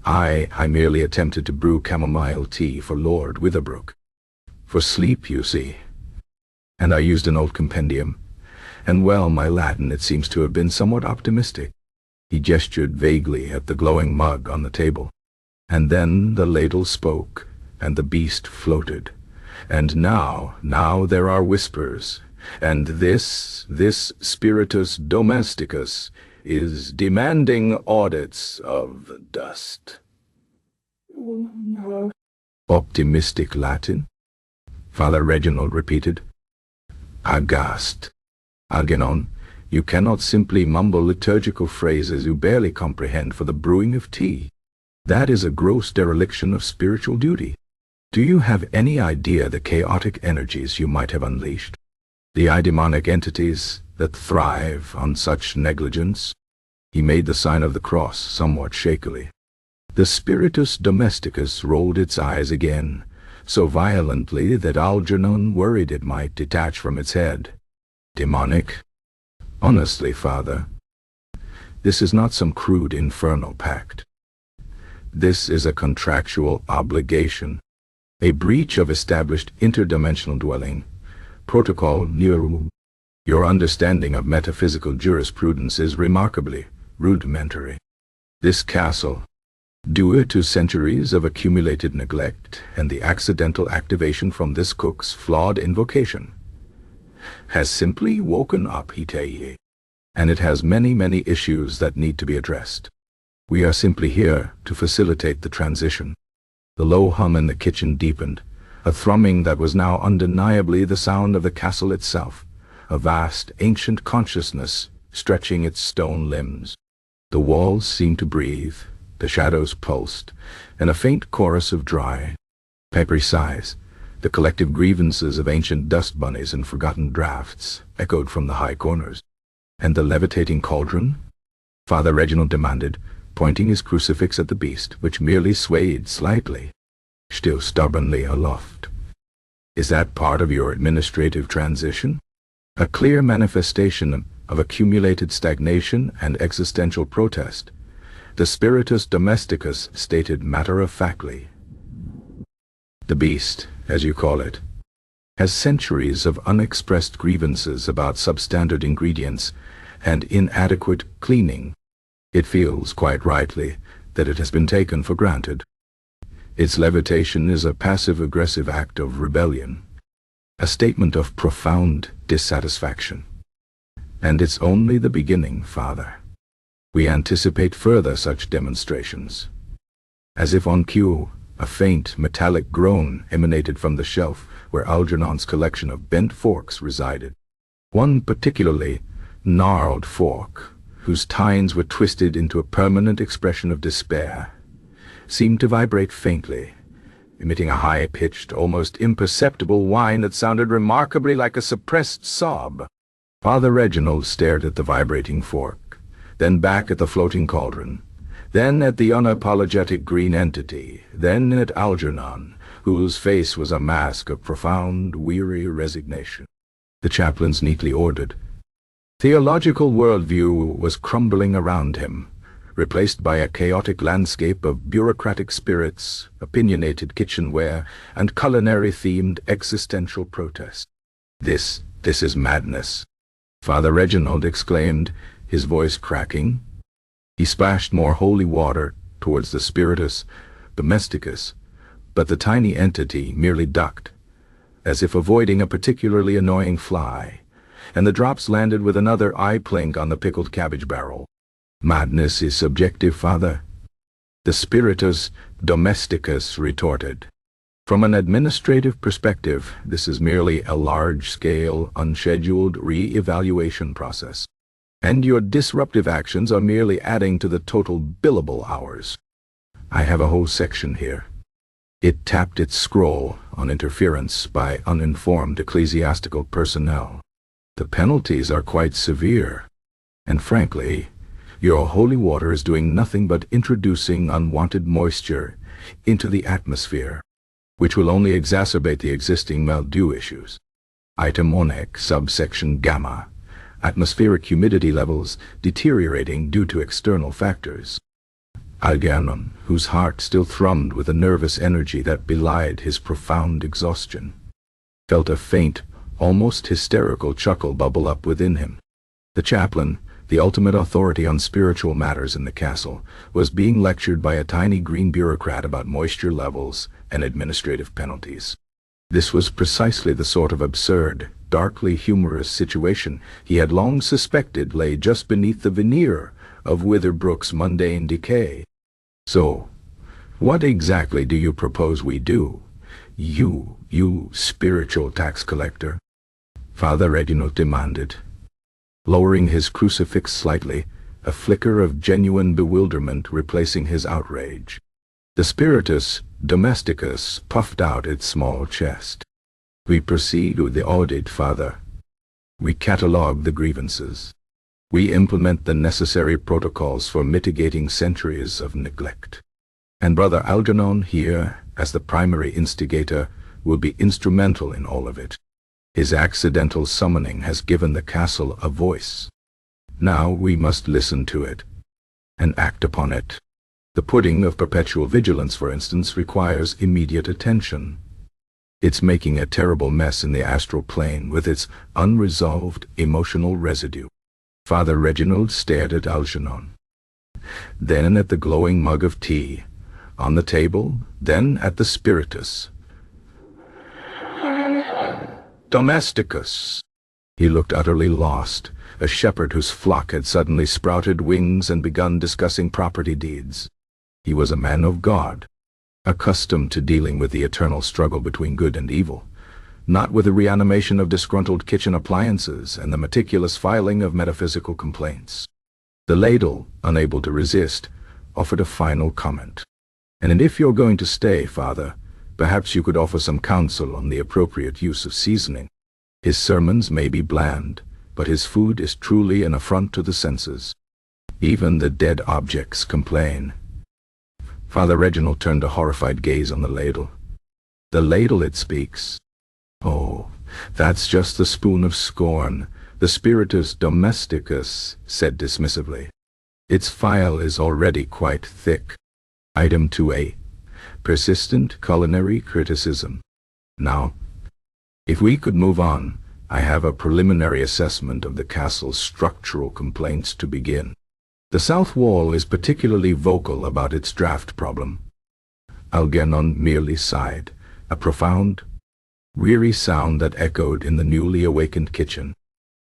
I merely attempted to brew chamomile tea for Lord Witherbrook. For sleep, you see. And I used an old compendium, and well, my Latin, it seems to have been somewhat optimistic. He gestured vaguely at the glowing mug on the table. And then the ladle spoke, and the beast floated. And now there are whispers, and this spiritus domesticus is demanding audits of the dust. Optimistic Latin? Father Reginald repeated. Aghast. Algernon, you cannot simply mumble liturgical phrases you barely comprehend for the brewing of tea. That is a gross dereliction of spiritual duty. Do you have any idea the chaotic energies you might have unleashed? The eidemonic entities that thrive on such negligence? He made the sign of the cross somewhat shakily. The spiritus domesticus rolled its eyes again, so violently that Algernon worried it might detach from its head. Demonic? Honestly, Father, this is not some crude infernal pact. This is a contractual obligation, a breach of established interdimensional dwelling, protocol neuro. Your understanding of metaphysical jurisprudence is remarkably rudimentary. This castle, due to centuries of accumulated neglect and the accidental activation from this cook's flawed invocation, has simply woken up, Hitei, and it has many issues that need to be addressed. We are simply here to facilitate the transition. The low hum in the kitchen deepened, a thrumming that was now undeniably the sound of the castle itself, a vast, ancient consciousness stretching its stone limbs. The walls seemed to breathe, the shadows pulsed, and a faint chorus of dry, peppery sighs, the collective grievances of ancient dust bunnies and forgotten drafts, echoed from the high corners. And the levitating cauldron? Father Reginald demanded, pointing his crucifix at the beast, which merely swayed slightly, still stubbornly aloft. Is that part of your administrative transition? A clear manifestation of accumulated stagnation and existential protest, the spiritus domesticus stated matter-of-factly. The beast, as you call it, has centuries of unexpressed grievances about substandard ingredients and inadequate cleaning. It feels, quite rightly, that it has been taken for granted. Its levitation is a passive-aggressive act of rebellion, a statement of profound dissatisfaction. And it's only the beginning, Father. We anticipate further such demonstrations. As if on cue, A faint, metallic groan emanated from the shelf where Algernon's collection of bent forks resided. One particularly gnarled fork, whose tines were twisted into a permanent expression of despair, seemed to vibrate faintly, emitting a high-pitched, almost imperceptible whine that sounded remarkably like a suppressed sob. Father Reginald stared at the vibrating fork, then back at the floating cauldron, then at the unapologetic green entity, then at Algernon, whose face was a mask of profound, weary resignation. The chaplain's neatly ordered theological worldview was crumbling around him, replaced by a chaotic landscape of bureaucratic spirits, opinionated kitchenware, and culinary-themed existential protest. This is madness, Father Reginald exclaimed, his voice cracking. He splashed more holy water towards the spiritus domesticus, but the tiny entity merely ducked, as if avoiding a particularly annoying fly, and the drops landed with another eye plink on the pickled cabbage barrel. Madness is subjective, Father, the spiritus domesticus retorted. From an administrative perspective, this is merely a large-scale, unscheduled re-evaluation process, and your disruptive actions are merely adding to the total billable hours. I have a whole section here. It tapped its scroll on interference by uninformed ecclesiastical personnel. The penalties are quite severe, and frankly, your holy water is doing nothing but introducing unwanted moisture into the atmosphere, which will only exacerbate the existing mildew issues. Item ONEC subsection Gamma. Atmospheric humidity levels deteriorating due to external factors. Algernon, whose heart still thrummed with a nervous energy that belied his profound exhaustion, felt a faint, almost hysterical chuckle bubble up within him. The chaplain, the ultimate authority on spiritual matters in the castle, was being lectured by a tiny green bureaucrat about moisture levels and administrative penalties. This was precisely the sort of absurd, darkly humorous situation he had long suspected lay just beneath the veneer of Witherbrook's mundane decay. So, what exactly do you propose we do? You spiritual tax collector? Father Reginald demanded, lowering his crucifix slightly, a flicker of genuine bewilderment replacing his outrage. The spiritus domesticus puffed out its small chest. We proceed with the audit, Father. We catalogue the grievances. We implement the necessary protocols for mitigating centuries of neglect. And Brother Algernon here, as the primary instigator, will be instrumental in all of it. His accidental summoning has given the castle a voice. Now we must listen to it and act upon it. The pudding of perpetual vigilance, for instance, requires immediate attention. It's making a terrible mess in the astral plane with its unresolved emotional residue. Father Reginald stared at Algernon, then at the glowing mug of tea on the table, then at the spiritus domesticus. He looked utterly lost, a shepherd whose flock had suddenly sprouted wings and begun discussing property deeds. He was a man of God, accustomed to dealing with the eternal struggle between good and evil, not with the reanimation of disgruntled kitchen appliances and the meticulous filing of metaphysical complaints. The Ladle, unable to resist, offered a final comment. And if you're going to stay, Father, perhaps you could offer some counsel on the appropriate use of seasoning. His sermons may be bland, but his food is truly an affront to the senses. Even the dead objects complain. Father Reginald turned a horrified gaze on the Ladle. The Ladle, it speaks. Oh, that's just the spoon of scorn, the spiritus domesticus said dismissively. Its file is already quite thick. Item 2A. Persistent culinary criticism. Now, if we could move on, I have a preliminary assessment of the castle's structural complaints to begin. The south wall is particularly vocal about its draft problem. Algernon merely sighed, a profound, weary sound that echoed in the newly awakened kitchen.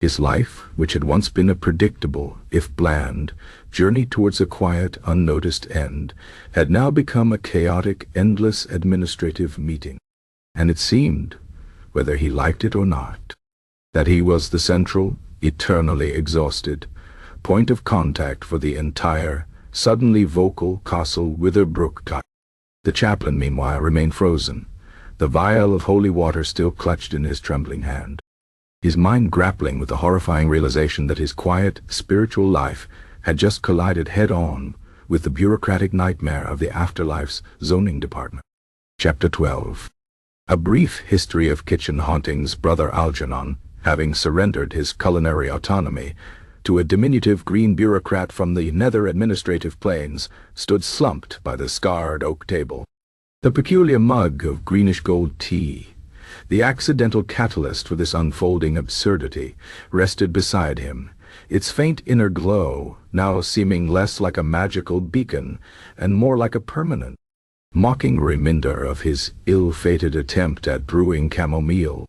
His life, which had once been a predictable, if bland, journey towards a quiet, unnoticed end, had now become a chaotic, endless administrative meeting. And it seemed, whether he liked it or not, that he was the central, eternally exhausted, point of contact for the entire, suddenly vocal Castle Witherbrook. The chaplain, meanwhile, remained frozen, the vial of holy water still clutched in his trembling hand, his mind grappling with the horrifying realization that his quiet, spiritual life had just collided head-on with the bureaucratic nightmare of the afterlife's zoning department. Chapter 12. A brief history of kitchen hauntings. Brother Algernon, having surrendered his culinary autonomy to a diminutive green bureaucrat from the nether administrative planes, stood slumped by the scarred oak table. The peculiar mug of greenish-gold tea, the accidental catalyst for this unfolding absurdity, rested beside him, its faint inner glow now seeming less like a magical beacon and more like a permanent, mocking reminder of his ill-fated attempt at brewing chamomile.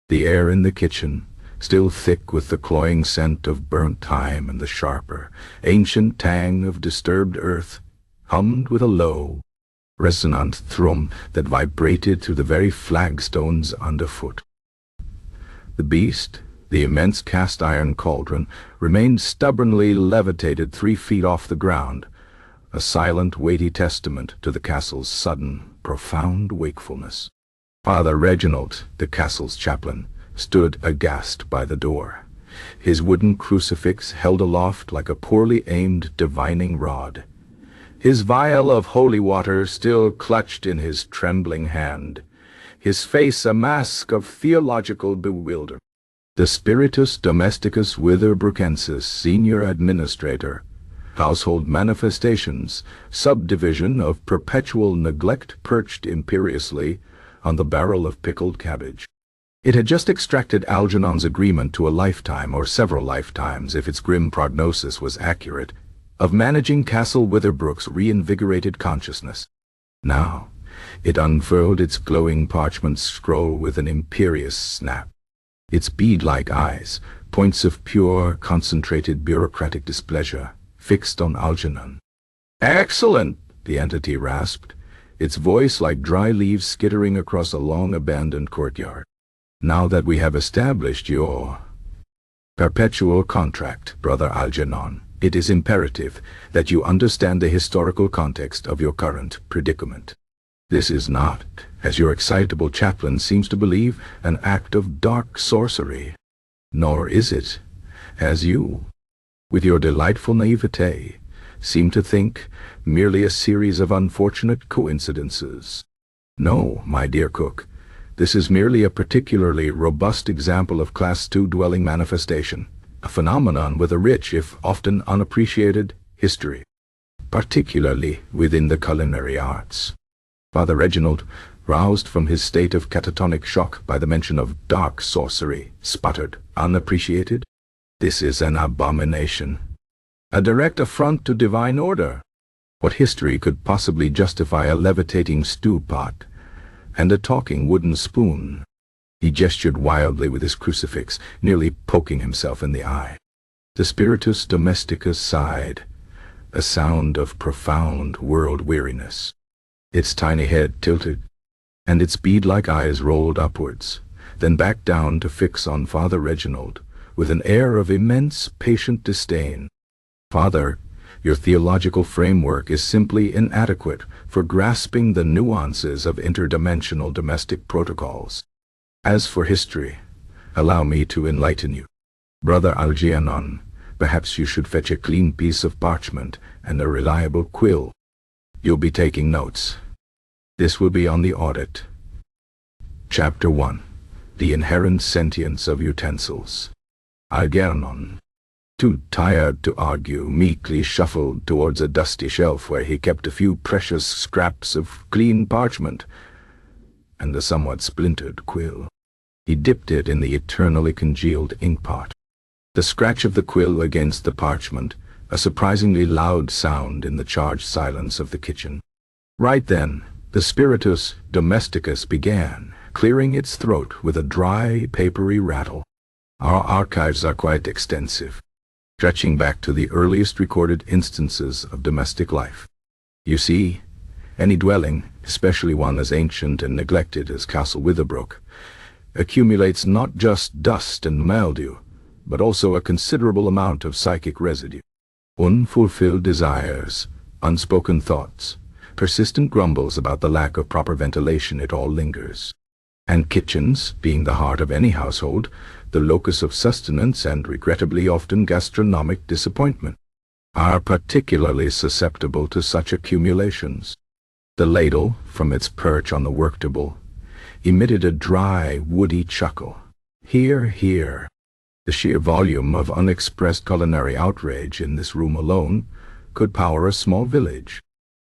The air in the kitchen, still thick with the cloying scent of burnt thyme and the sharper, ancient tang of disturbed earth, hummed with a low, resonant thrum that vibrated through the very flagstones underfoot. The beast, the immense cast-iron cauldron, remained stubbornly levitated 3 feet off the ground, a silent, weighty testament to the castle's sudden, profound wakefulness. Father Reginald, the castle's chaplain, stood aghast by the door, his wooden crucifix held aloft like a poorly aimed divining rod, his vial of holy water still clutched in his trembling hand, his face a mask of theological bewilderment. The Spiritus Domesticus Witherbrookensis Senior Administrator, Household Manifestations, subdivision of Perpetual Neglect, perched imperiously on the barrel of pickled cabbage. It had just extracted Algernon's agreement to a lifetime, or several lifetimes if its grim prognosis was accurate, of managing Castle Witherbrook's reinvigorated consciousness. Now, it unfurled its glowing parchment scroll with an imperious snap. Its bead-like eyes, points of pure, concentrated bureaucratic displeasure, fixed on Algernon. "Excellent," the entity rasped, its voice like dry leaves skittering across a long-abandoned courtyard. "Now that we have established your perpetual contract, Brother Algernon, it is imperative that you understand the historical context of your current predicament. This is not, as your excitable chaplain seems to believe, an act of dark sorcery, nor is it, as you, with your delightful naivete, seem to think, merely a series of unfortunate coincidences. No, my dear cook, this is merely a particularly robust example of Class II dwelling manifestation, a phenomenon with a rich, if often unappreciated, history, particularly within the culinary arts." Father Reginald, roused from his state of catatonic shock by the mention of dark sorcery, sputtered, "Unappreciated? This is an abomination. A direct affront to divine order. What history could possibly justify a levitating stew pot and a talking wooden spoon?" He gestured wildly with his crucifix, nearly poking himself in the eye. The Spiritus Domesticus sighed, a sound of profound world-weariness. Its tiny head tilted, and its bead-like eyes rolled upwards, then back down to fix on Father Reginald, with an air of immense, patient disdain. "Father, your theological framework is simply inadequate for grasping the nuances of interdimensional domestic protocols. As for history, allow me to enlighten you. Brother Algernon, perhaps you should fetch a clean piece of parchment and a reliable quill. You'll be taking notes. This will be on the audit." Chapter 1. The Inherent Sentience of Utensils. Algernon, too tired to argue, meekly shuffled towards a dusty shelf where he kept a few precious scraps of clean parchment and a somewhat splintered quill. He dipped it in the eternally congealed inkpot. The scratch of the quill against the parchment, a surprisingly loud sound in the charged silence of the kitchen. Right then, the Spiritus Domesticus began, clearing its throat with a dry, papery rattle. Our archives are quite extensive, stretching back to the earliest recorded instances of domestic life. You see, any dwelling, especially one as ancient and neglected as Castle Witherbrook, accumulates not just dust and mildew, but also a considerable amount of psychic residue. Unfulfilled desires, unspoken thoughts, persistent grumbles about the lack of proper ventilation, it all lingers. And kitchens, being the heart of any household, the locus of sustenance and regrettably often gastronomic disappointment, are particularly susceptible to such accumulations. The ladle, from its perch on the work table, emitted a dry, woody chuckle. Hear, hear. The sheer volume of unexpressed culinary outrage in this room alone could power a small village.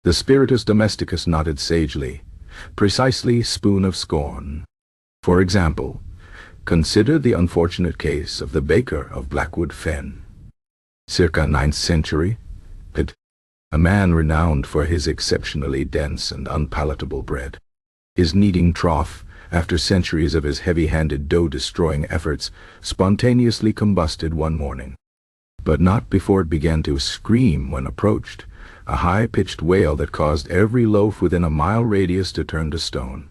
The spiritus domesticus nodded sagely. Precisely, spoon of scorn. For example, consider the unfortunate case of the baker of Blackwood Fen. Circa 9th century, a man renowned for his exceptionally dense and unpalatable bread. His kneading trough, after centuries of his heavy-handed dough-destroying efforts, spontaneously combusted one morning. But not before it began to scream when approached, a high-pitched wail that caused every loaf within a mile radius to turn to stone.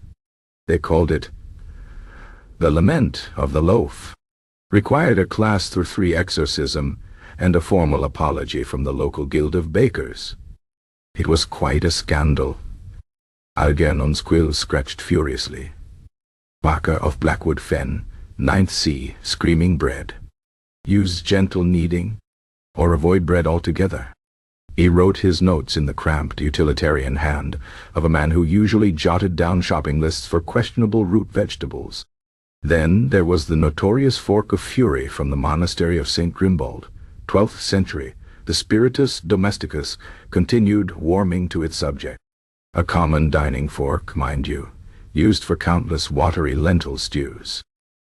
They called it the Lament of the Loaf. Required a Class 3 exorcism and a formal apology from the local guild of bakers. It was quite a scandal. Algernon's quills scratched furiously. Baker of Blackwood Fen, 9th C, screaming bread. Use gentle kneading, or avoid bread altogether. He wrote his notes in the cramped utilitarian hand of a man who usually jotted down shopping lists for questionable root vegetables. Then there was the notorious Fork of Fury from the monastery of St. Grimbald, 12th century. The spiritus domesticus continued warming to its subject. A common dining fork, mind you, used for countless watery lentil stews.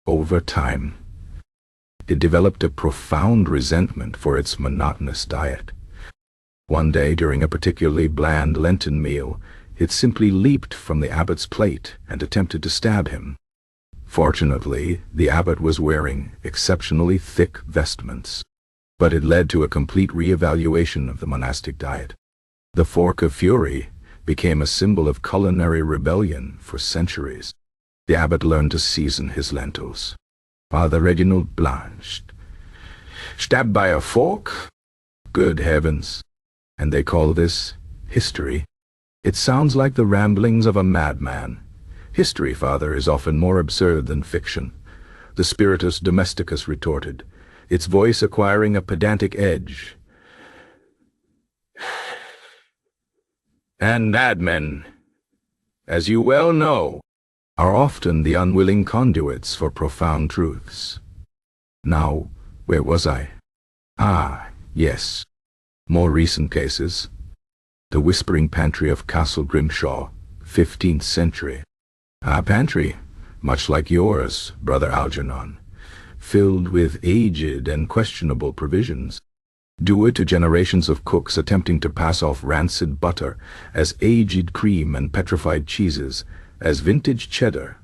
Over time, it developed a profound resentment for its monotonous diet. One day, during a particularly bland Lenten meal, it simply leaped from the abbot's plate and attempted to stab him. Fortunately, the abbot was wearing exceptionally thick vestments, but it led to a complete re-evaluation of the monastic diet. The Fork of Fury became a symbol of culinary rebellion for centuries. The abbot learned to season his lentils. Father Reginald blanched. Stabbed by a fork? Good heavens! And they call this history. It sounds like the ramblings of a madman. History, Father, is often more absurd than fiction, the spiritus domesticus retorted, its voice acquiring a pedantic edge. And madmen, as you well know, are often the unwilling conduits for profound truths. Now, where was I? Ah, yes. More recent cases. The whispering pantry of Castle Grimshaw, 15th century. A pantry, much like yours, Brother Algernon, filled with aged and questionable provisions, due to generations of cooks attempting to pass off rancid butter as aged cream and petrified cheeses as vintage cheddar.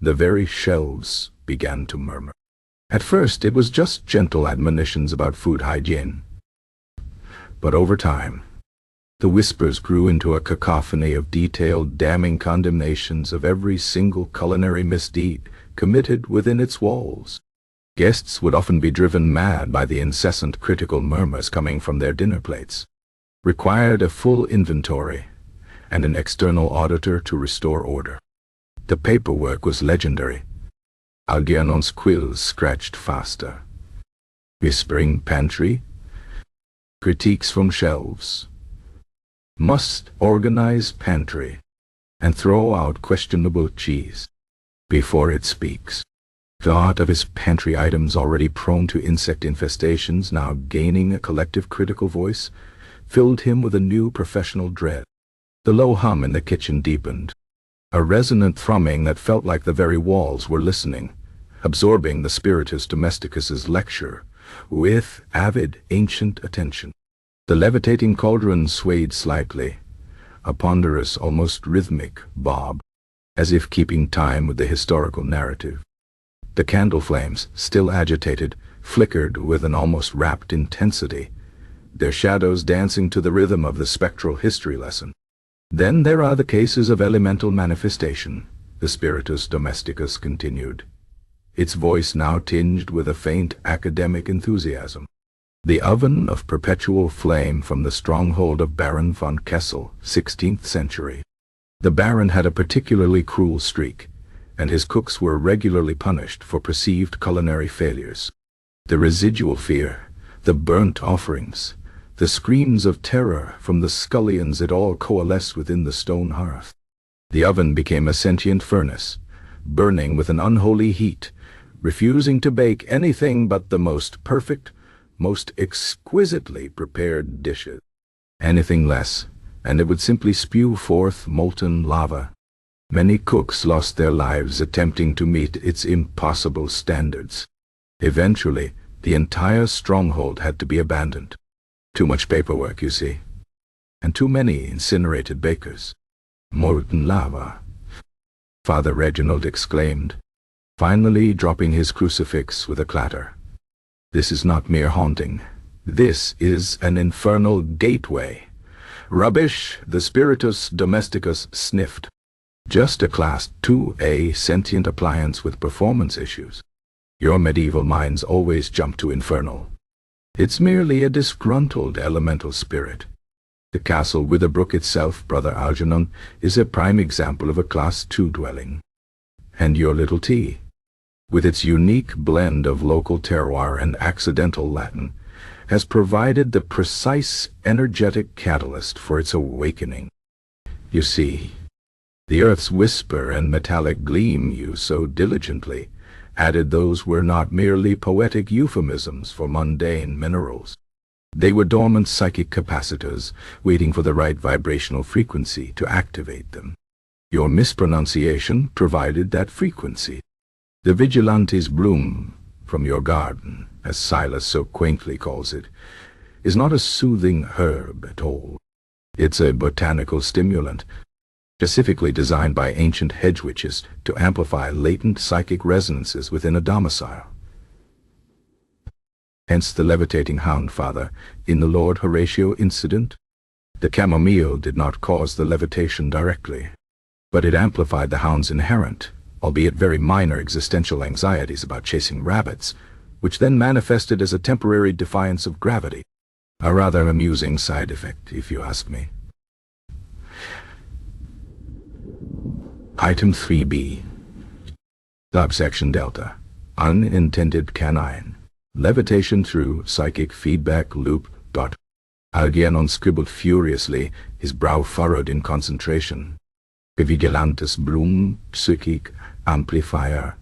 The very shelves began to murmur. At first it was just gentle admonitions about food hygiene. But over time, the whispers grew into a cacophony of detailed, damning condemnations of every single culinary misdeed committed within its walls. Guests would often be driven mad by the incessant critical murmurs coming from their dinner plates. Required a full inventory and an external auditor to restore order. The paperwork was legendary. Algernon's quills scratched faster. Whispering pantry, critiques from shelves. Must organize pantry and throw out questionable cheese before it speaks. Thought of his pantry items already prone to insect infestations now gaining a collective critical voice filled him with a new professional dread. The low hum in the kitchen deepened, a resonant thrumming that felt like the very walls were listening, absorbing the spiritus domesticus's lecture with avid ancient attention. The levitating cauldron swayed slightly, a ponderous, almost rhythmic bob, as if keeping time with the historical narrative. The candle flames, still agitated, flickered with an almost rapt intensity, their shadows dancing to the rhythm of the spectral history lesson. Then there are the cases of elemental manifestation, the Spiritus Domesticus continued, its voice now tinged with a faint academic enthusiasm. The oven of perpetual flame from the stronghold of Baron von Kessel, 16th century. The Baron had a particularly cruel streak, and his cooks were regularly punished for perceived culinary failures. The residual fear, the burnt offerings, the screams of terror from the scullions, it all coalesced within the stone hearth. The oven became a sentient furnace, burning with an unholy heat, refusing to bake anything but the most perfect, most exquisitely prepared dishes. Anything less, and it would simply spew forth molten lava. Many cooks lost their lives attempting to meet its impossible standards. Eventually, the entire stronghold had to be abandoned. Too much paperwork, you see, and too many incinerated bakers. Molten lava, Father Reginald exclaimed, finally dropping his crucifix with a clatter. This is not mere haunting. This is an infernal gateway. Rubbish, the Spiritus Domesticus sniffed. Just a Class 2A sentient appliance with performance issues. Your medieval minds always jump to infernal. It's merely a disgruntled elemental spirit. The castle Witherbrook itself, Brother Algernon, is a prime example of a Class 2 dwelling. And your little tea, with its unique blend of local terroir and accidental Latin, has provided the precise energetic catalyst for its awakening. You see, the earth's whisper and metallic gleam you so diligently added those were not merely poetic euphemisms for mundane minerals. They were dormant psychic capacitors, waiting for the right vibrational frequency to activate them. Your mispronunciation provided that frequency. The vigilante's bloom from your garden, as Silas so quaintly calls it, is not a soothing herb at all. It's a botanical stimulant, specifically designed by ancient hedge witches to amplify latent psychic resonances within a domicile. Hence the levitating hound, Father, in the Lord Horatio incident. The chamomile did not cause the levitation directly, but it amplified the hound's inherent, albeit very minor existential anxieties about chasing rabbits, which then manifested as a temporary defiance of gravity. A rather amusing side effect, if you ask me. Item 3B. Subsection Delta. Unintended canine. Levitation through psychic feedback loop. Algernon scribbled furiously, his brow furrowed in concentration. Vigilantes Bloom, psychic amplifier.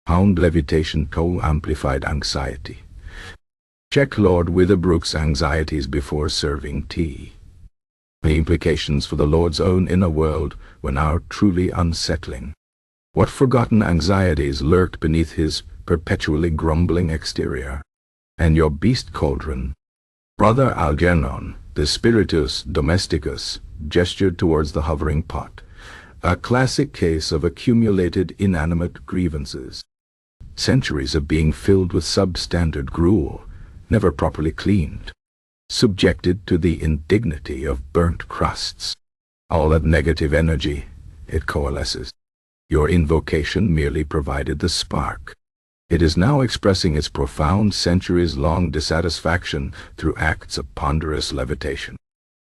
Hound levitation co-amplified anxiety. Check Lord Witherbrook's anxieties before serving tea. The implications for the Lord's own inner world were now truly unsettling. What forgotten anxieties lurked beneath his perpetually grumbling exterior? And your beast Cauldron? Brother Algernon, the Spiritus Domesticus, gestured towards the hovering pot, a classic case of accumulated inanimate grievances. Centuries of being filled with substandard gruel, never properly cleaned, subjected to the indignity of burnt crusts. All that negative energy, it coalesces. Your invocation merely provided the spark. It is now expressing its profound centuries-long dissatisfaction through acts of ponderous levitation.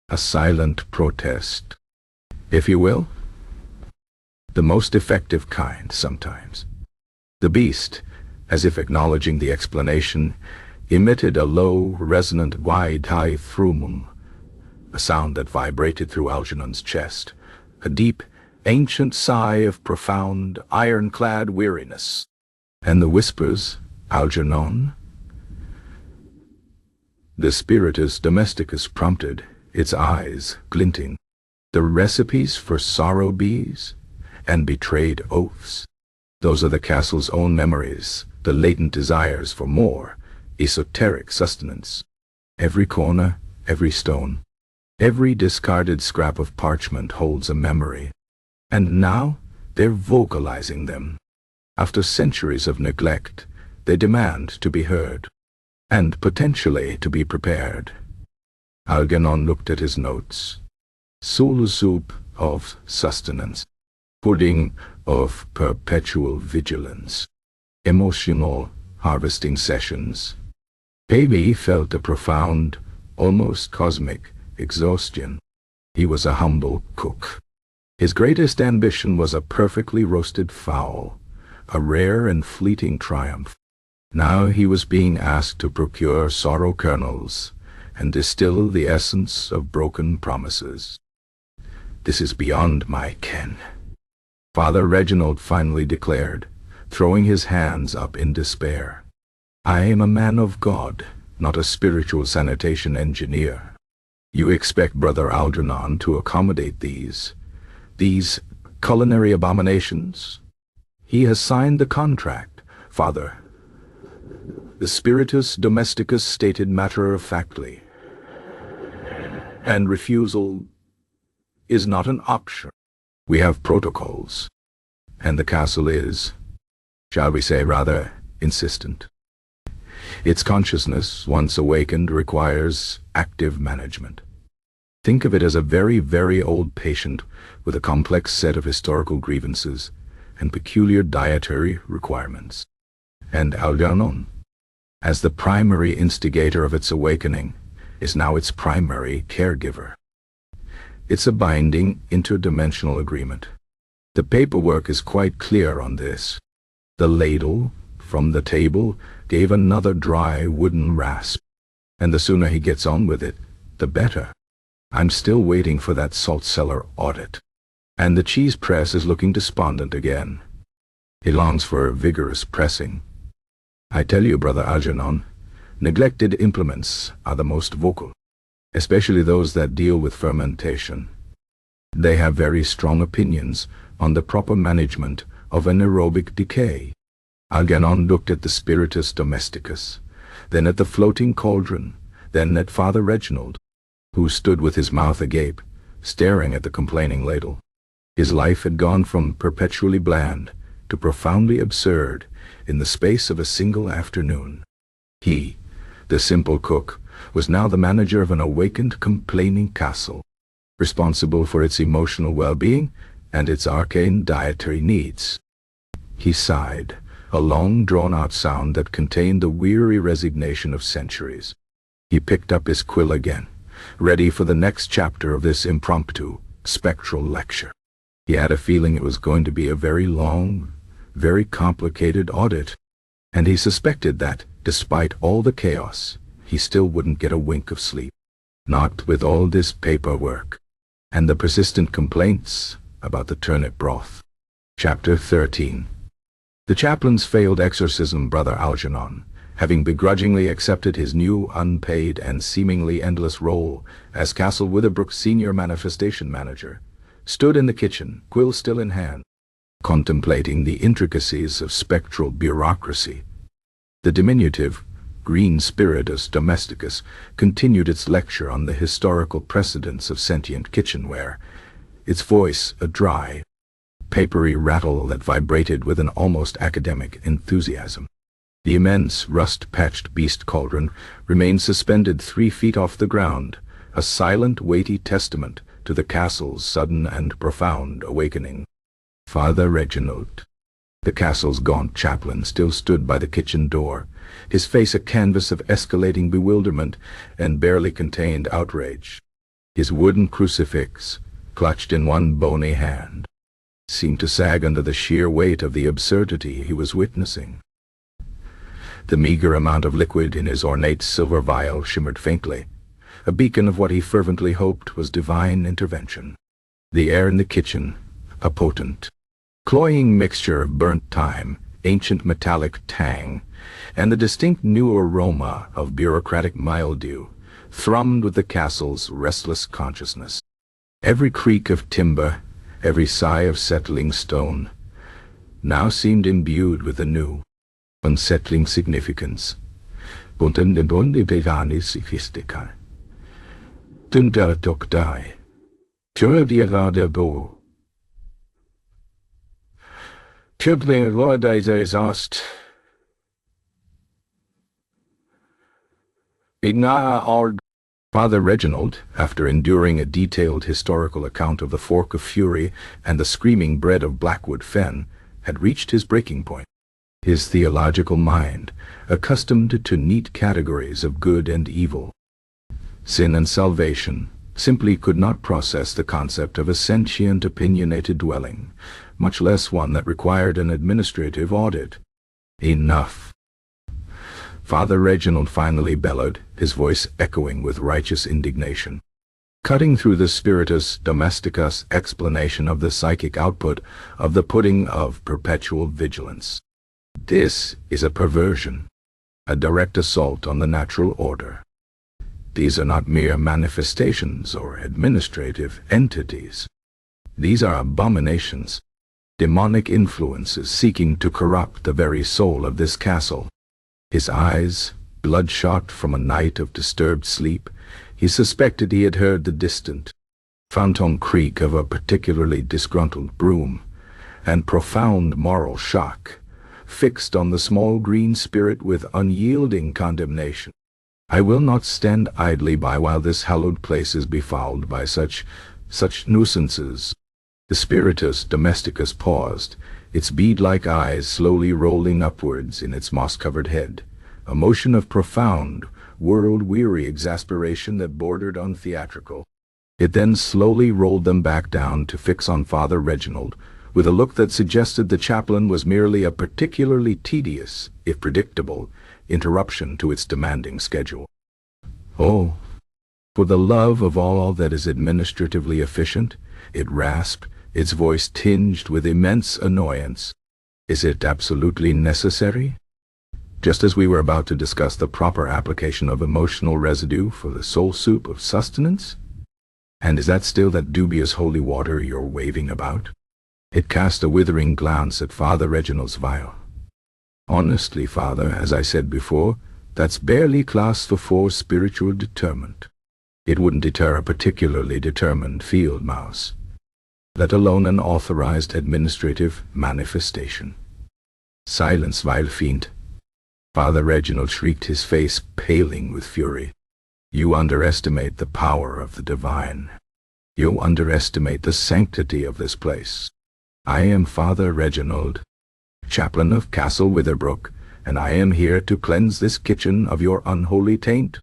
A silent protest, if you will. The most effective kind, sometimes. The beast, as if acknowledging the explanation, emitted a low, resonant wide-high thrumum, a sound that vibrated through Algernon's chest, a deep, ancient sigh of profound, ironclad weariness. And the whispers, Algernon? The Spiritus Domesticus prompted, its eyes glinting. The recipes for sorrow bees and betrayed oaths. Those are the castle's own memories, the latent desires for more, esoteric sustenance. Every corner, every stone, every discarded scrap of parchment holds a memory. And now they're vocalizing them. After centuries of neglect, they demand to be heard, and potentially to be prepared. Algernon looked at his notes. Soul soup of sustenance. Pudding of perpetual vigilance. Emotional harvesting sessions. Baby felt a profound, almost cosmic, exhaustion. He was a humble cook. His greatest ambition was a perfectly roasted fowl, a rare and fleeting triumph. Now he was being asked to procure sorrow kernels and distill the essence of broken promises. This is beyond my ken, Father Reginald finally declared, throwing his hands up in despair. I am a man of God, not a spiritual sanitation engineer. You expect Brother Algernon to accommodate these culinary abominations? He has signed the contract, Father. The Spiritus Domesticus stated matter-of-factly. And refusal is not an option. We have protocols, and the castle is, shall we say rather, insistent. Its consciousness, once awakened, requires active management. Think of it as a very, very old patient with a complex set of historical grievances and peculiar dietary requirements. And Algernon, as the primary instigator of its awakening, is now its primary caregiver. It's a binding, interdimensional agreement. The paperwork is quite clear on this. The ladle from the table gave another dry wooden rasp, and the sooner he gets on with it, the better. I'm still waiting for that salt cellar audit. And the cheese press is looking despondent again. It longs for vigorous pressing. I tell you, Brother Algernon, neglected implements are the most vocal, especially those that deal with fermentation. They have very strong opinions on the proper management of anaerobic decay. Algernon looked at the Spiritus Domesticus, then at the floating cauldron, then at Father Reginald, who stood with his mouth agape, staring at the complaining ladle. His life had gone from perpetually bland to profoundly absurd in the space of a single afternoon. He, the simple cook, was now the manager of an awakened, complaining castle, responsible for its emotional well-being and its arcane dietary needs. He sighed, a long, drawn-out sound that contained the weary resignation of centuries. He picked up his quill again, ready for the next chapter of this impromptu, spectral lecture. He had a feeling it was going to be a very long, very complicated audit, and he suspected that, despite all the chaos, he still wouldn't get a wink of sleep. Not with all this paperwork, and the persistent complaints about the turnip broth. Chapter 13. The chaplain's failed exorcism, Brother Algernon, having begrudgingly accepted his new, unpaid, and seemingly endless role as Castle Witherbrook's senior manifestation manager, stood in the kitchen, quill still in hand, contemplating the intricacies of spectral bureaucracy. The diminutive, green Spiritus Domesticus continued its lecture on the historical precedents of sentient kitchenware, its voice a dry, papery rattle that vibrated with an almost academic enthusiasm. The immense, rust-patched beast cauldron remained suspended 3 feet off the ground, a silent, weighty testament to the castle's sudden and profound awakening. Father Reginald, the castle's gaunt chaplain, still stood by the kitchen door, his face a canvas of escalating bewilderment and barely contained outrage. His wooden crucifix, clutched in one bony hand, seemed to sag under the sheer weight of the absurdity he was witnessing. The meager amount of liquid in his ornate silver vial shimmered faintly, a beacon of what he fervently hoped was divine intervention. The air in the kitchen, a potent, cloying mixture of burnt thyme, ancient metallic tang, and the distinct new aroma of bureaucratic mildew, thrummed with the castle's restless consciousness. Every creak of timber, every sigh of settling stone, now seemed imbued with a new, unsettling significance. Chaplain Lord is asked. Father Reginald, after enduring a detailed historical account of the Fork of Fury and the screaming bread of Blackwood Fen, had reached his breaking point. His theological mind, accustomed to neat categories of good and evil, sin and salvation, simply could not process the concept of a sentient, opinionated dwelling, much less one that required an administrative audit. Enough. Father Reginald finally bellowed, his voice echoing with righteous indignation. Cutting through the spiritus domesticus explanation of the psychic output of the pudding of perpetual vigilance. This is a perversion, a direct assault on the natural order. These are not mere manifestations or administrative entities. These are abominations, demonic influences seeking to corrupt the very soul of this castle. His eyes, bloodshot from a night of disturbed sleep, he suspected he had heard the distant, phantom creak of a particularly disgruntled broom, and profound moral shock, fixed on the small green spirit with unyielding condemnation. I will not stand idly by while this hallowed place is befouled by such nuisances. The spiritus domesticus paused, its bead-like eyes slowly rolling upwards in its moss-covered head, a motion of profound, world-weary exasperation that bordered on theatrical. It then slowly rolled them back down to fix on Father Reginald, with a look that suggested the chaplain was merely a particularly tedious, if predictable, interruption to its demanding schedule. Oh, for the love of all that is administratively efficient, it rasped, its voice tinged with immense annoyance. Is it absolutely necessary? Just as we were about to discuss the proper application of emotional residue for the soul soup of sustenance? And is that still that dubious holy water you're waving about? It cast a withering glance at Father Reginald's vial. Honestly, Father, as I said before, that's barely class for spiritual determent. It wouldn't deter a particularly determined field mouse, let alone an authorized administrative manifestation. Silence, vile fiend. Father Reginald shrieked, his face paling with fury. You underestimate the power of the divine. You underestimate the sanctity of this place. I am Father Reginald, chaplain of Castle Witherbrook, and I am here to cleanse this kitchen of your unholy taint.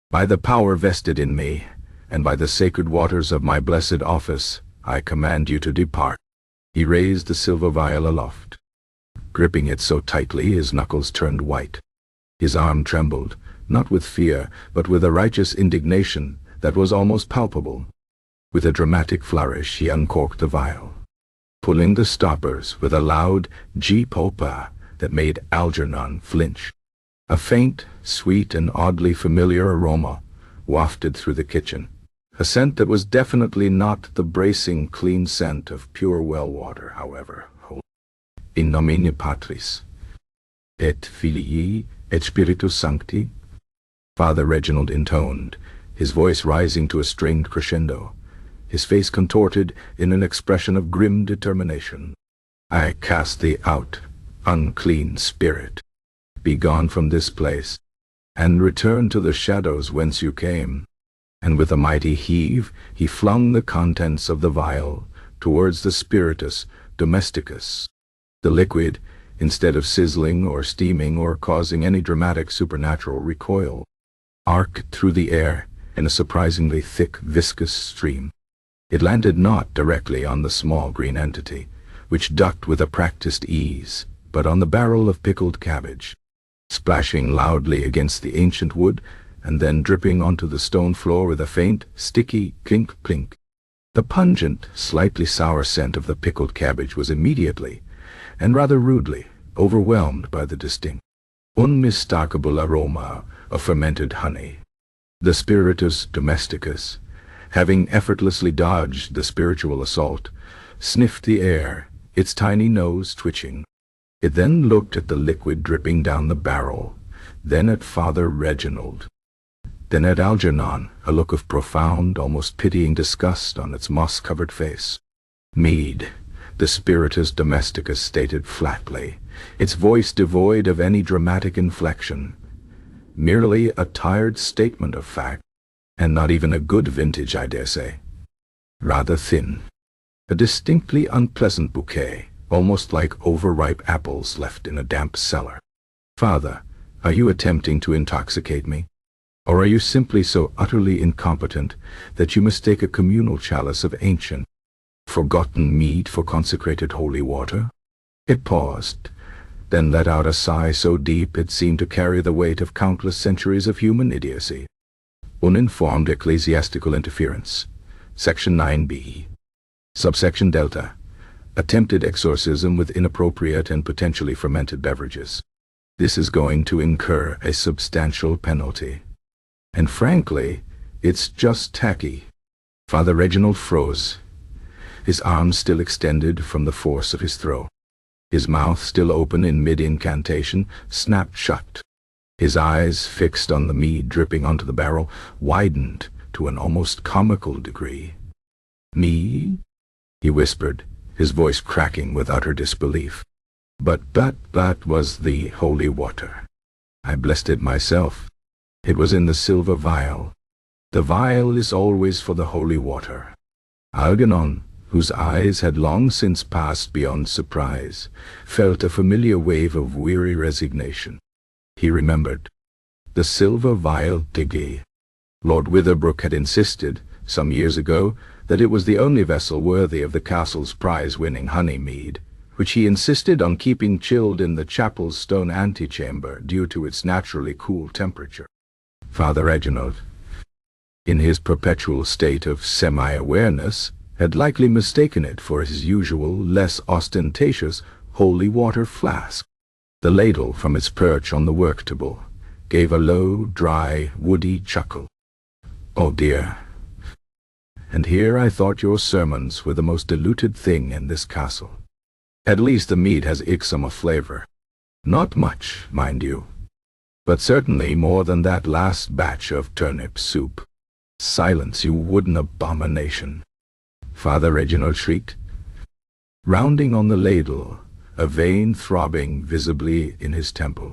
By the power vested in me, and by the sacred waters of my blessed office, I command you to depart. He raised the silver vial aloft. Gripping it so tightly his knuckles turned white. His arm trembled, not with fear, but with a righteous indignation that was almost palpable. With a dramatic flourish he uncorked the vial, pulling the stoppers with a loud G-popa that made Algernon flinch. A faint, sweet, and oddly familiar aroma wafted through the kitchen, a scent that was definitely not the bracing, clean scent of pure well water, however. In nomine Patris, et Filii, et Spiritus Sancti, Father Reginald intoned, his voice rising to a strained crescendo, his face contorted in an expression of grim determination. I cast thee out, unclean spirit. Be gone from this place, and return to the shadows whence you came. And with a mighty heave, he flung the contents of the vial towards the spiritus domesticus. The liquid, instead of sizzling or steaming or causing any dramatic supernatural recoil, arced through the air in a surprisingly thick, viscous stream. It landed not directly on the small green entity, which ducked with a practiced ease, but on the barrel of pickled cabbage, splashing loudly against the ancient wood and then dripping onto the stone floor with a faint, sticky clink-clink. The pungent, slightly sour scent of the pickled cabbage was immediately, and rather rudely, overwhelmed by the distinct, unmistakable aroma of fermented honey. The spiritus domesticus, having effortlessly dodged the spiritual assault, sniffed the air, its tiny nose twitching. It then looked at the liquid dripping down the barrel, then at Father Reginald, then at Algernon, a look of profound, almost pitying disgust on its moss-covered face. Mead, the spiritus domesticus stated flatly, its voice devoid of any dramatic inflection. Merely a tired statement of fact, and not even a good vintage, I dare say. Rather thin. A distinctly unpleasant bouquet, almost like overripe apples left in a damp cellar. Father, are you attempting to intoxicate me? Or are you simply so utterly incompetent that you mistake a communal chalice of ancient, forgotten mead for consecrated holy water? It paused, then let out a sigh so deep it seemed to carry the weight of countless centuries of human idiocy. Uninformed ecclesiastical interference. Section 9b. Subsection Delta. Attempted exorcism with inappropriate and potentially fermented beverages. This is going to incur a substantial penalty. And frankly, it's just tacky. Father Reginald froze, his arms still extended from the force of his throw. His mouth, still open in mid-incantation, snapped shut. His eyes, fixed on the mead dripping onto the barrel, widened to an almost comical degree. "Me?" he whispered, his voice cracking with utter disbelief. But that was the holy water. I blessed it myself. It was in the silver vial. The vial is always for the holy water. Algernon, whose eyes had long since passed beyond surprise, felt a familiar wave of weary resignation. He remembered. The silver vial diggy. Lord Witherbrook had insisted, some years ago, that it was the only vessel worthy of the castle's prize-winning honey mead, which he insisted on keeping chilled in the chapel's stone antechamber due to its naturally cool temperature. Father Reginald, in his perpetual state of semi-awareness, had likely mistaken it for his usual, less ostentatious, holy water flask. The ladle, from its perch on the work table, gave a low, dry, woody chuckle. "Oh dear. And here I thought your sermons were the most diluted thing in this castle. At least the mead has ixoma flavor. Not much, mind you, but certainly more than that last batch of turnip soup." "Silence, you wooden abomination!" Father Reginald shrieked, rounding on the ladle, a vein throbbing visibly in his temple.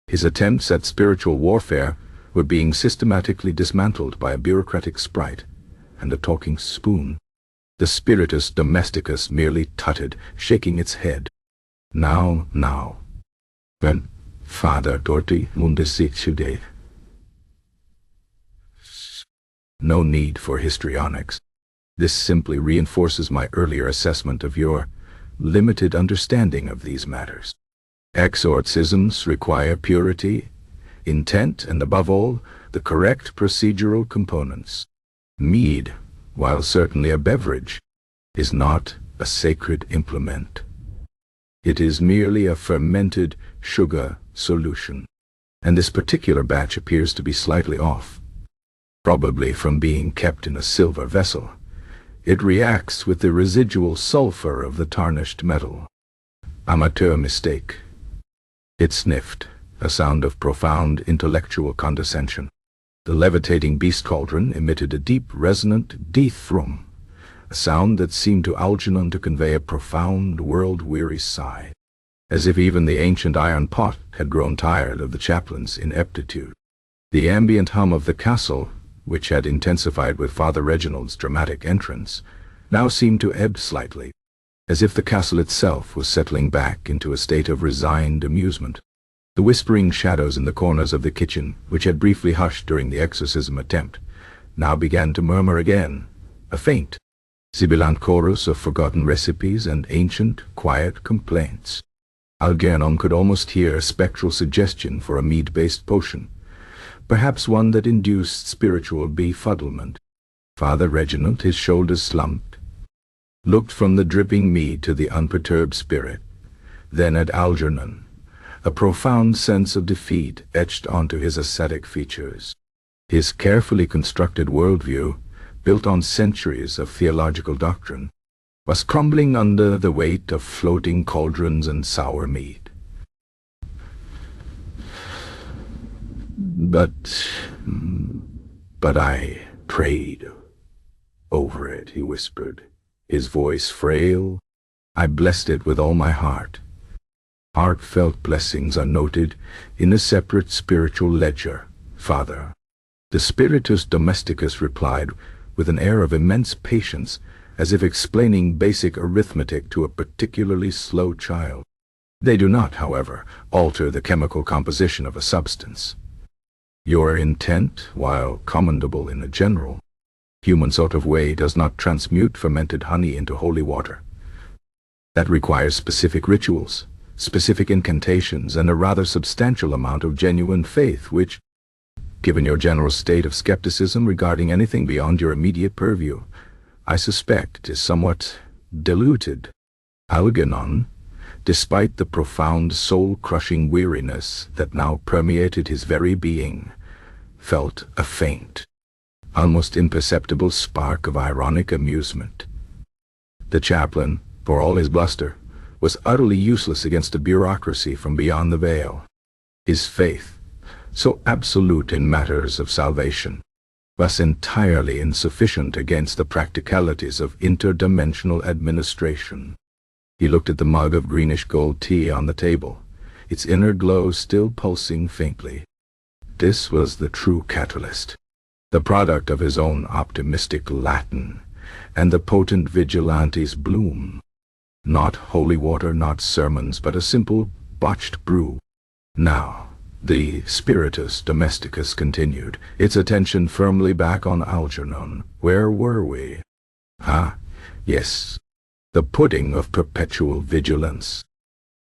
His attempts at spiritual warfare were being systematically dismantled by a bureaucratic sprite and a talking spoon. The spiritus domesticus merely tutted, shaking its head. Now. When Father Dorty Mundesitude. No need for histrionics. This simply reinforces my earlier assessment of your limited understanding of these matters. Exorcisms require purity, intent, and above all, the correct procedural components. Mead, while certainly a beverage, is not a sacred implement. It is merely a fermented sugar solution, and this particular batch appears to be slightly off. Probably from being kept in a silver vessel. It reacts with the residual sulfur of the tarnished metal. Amateur mistake. It sniffed, a sound of profound intellectual condescension. The levitating beast cauldron emitted a deep, resonant de-thrum, a sound that seemed to Algernon to convey a profound, world-weary sigh, as if even the ancient iron pot had grown tired of the chaplain's ineptitude. The ambient hum of the castle, which had intensified with Father Reginald's dramatic entrance, now seemed to ebb slightly, as if the castle itself was settling back into a state of resigned amusement. The whispering shadows in the corners of the kitchen, which had briefly hushed during the exorcism attempt, now began to murmur again, a faint, sibilant chorus of forgotten recipes and ancient, quiet complaints. Algernon could almost hear a spectral suggestion for a mead-based potion, perhaps one that induced spiritual befuddlement. Father Reginald, his shoulders slumped, looked from the dripping mead to the unperturbed spirit, then at Algernon. A profound sense of defeat etched onto his ascetic features. His carefully constructed worldview, built on centuries of theological doctrine, was crumbling under the weight of floating cauldrons and sour mead. But I prayed over it, he whispered, his voice frail, I blessed it with all my heart. Heartfelt blessings are noted in a separate spiritual ledger, Father. The Spiritus Domesticus replied with an air of immense patience, as if explaining basic arithmetic to a particularly slow child. They do not, however, alter the chemical composition of a substance. Your intent, while commendable in a general, human sort of way, does not transmute fermented honey into holy water. That requires specific rituals, specific incantations, and a rather substantial amount of genuine faith, which, given your general state of skepticism regarding anything beyond your immediate purview, I suspect is somewhat diluted. Algernon, despite the profound soul-crushing weariness that now permeated his very being, felt a faint, almost imperceptible spark of ironic amusement. The chaplain, for all his bluster, was utterly useless against a bureaucracy from beyond the veil. His faith, so absolute in matters of salvation, was entirely insufficient against the practicalities of interdimensional administration. He looked at the mug of greenish-gold tea on the table, its inner glow still pulsing faintly. This was the true catalyst, the product of his own optimistic Latin, and the potent vigilante's bloom. Not holy water, not sermons, but a simple, botched brew. Now, the Spiritus Domesticus continued, its attention firmly back on Algernon. Where were we? Yes. The pudding of perpetual vigilance.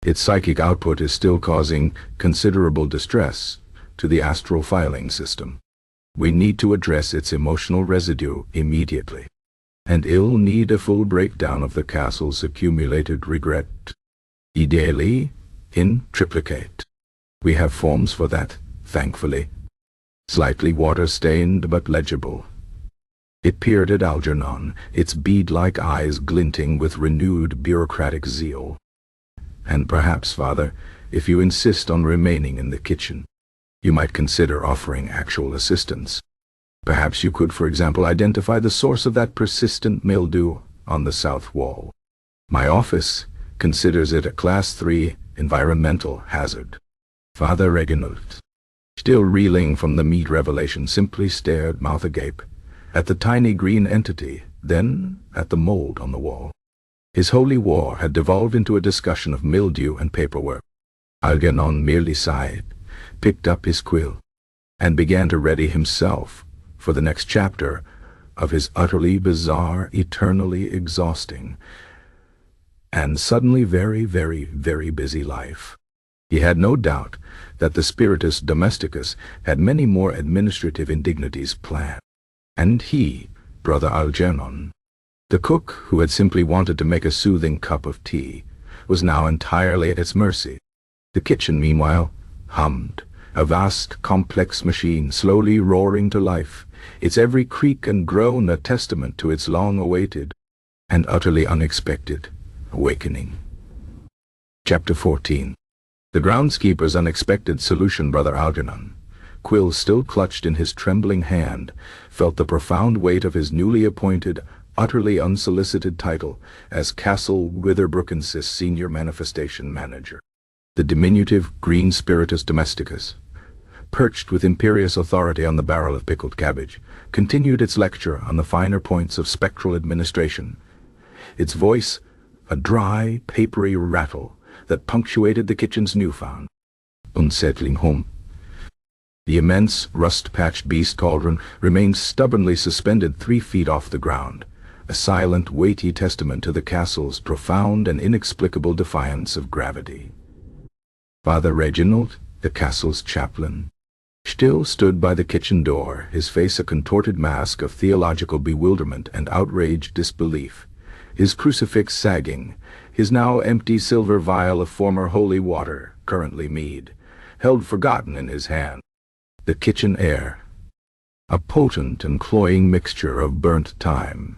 Its psychic output is still causing considerable distress to the astral filing system. We need to address its emotional residue immediately, and it'll need a full breakdown of the castle's accumulated regret. Ideally, in triplicate. We have forms for that, thankfully. Slightly water-stained but legible. It peered at Algernon, its bead-like eyes glinting with renewed bureaucratic zeal. And perhaps, Father, if you insist on remaining in the kitchen, you might consider offering actual assistance. Perhaps you could, for example, identify the source of that persistent mildew on the south wall. My office considers it a Class 3 environmental hazard. Father Reginald, still reeling from the meat revelation, simply stared, mouth agape, at the tiny green entity, then at the mold on the wall. His holy war had devolved into a discussion of mildew and paperwork. Algernon merely sighed, picked up his quill, and began to ready himself for the next chapter of his utterly bizarre, eternally exhausting, and suddenly very, very, very busy life. He had no doubt that the Spiritus Domesticus had many more administrative indignities planned. And he, Brother Algernon, the cook who had simply wanted to make a soothing cup of tea, was now entirely at its mercy. The kitchen, meanwhile, hummed, a vast, complex machine slowly roaring to life, its every creak and groan a testament to its long-awaited and utterly unexpected awakening. Chapter 14. The Groundskeeper's unexpected solution. Brother Algernon, quill still clutched in his trembling hand, felt the profound weight of his newly appointed, utterly unsolicited title as Castle Witherbrook's senior manifestation manager. The diminutive green Spiritus Domesticus, perched with imperious authority on the barrel of pickled cabbage, continued its lecture on the finer points of spectral administration, its voice a dry, papery rattle that punctuated the kitchen's newfound unsettling hum. The immense, rust-patched beast Cauldron remained stubbornly suspended 3 feet off the ground, a silent, weighty testament to the castle's profound and inexplicable defiance of gravity. Father Reginald, the castle's chaplain, still stood by the kitchen door, his face a contorted mask of theological bewilderment and outraged disbelief, his crucifix sagging, his now empty silver vial of former holy water, currently mead, held forgotten in his hand. The kitchen air, a potent and cloying mixture of burnt thyme,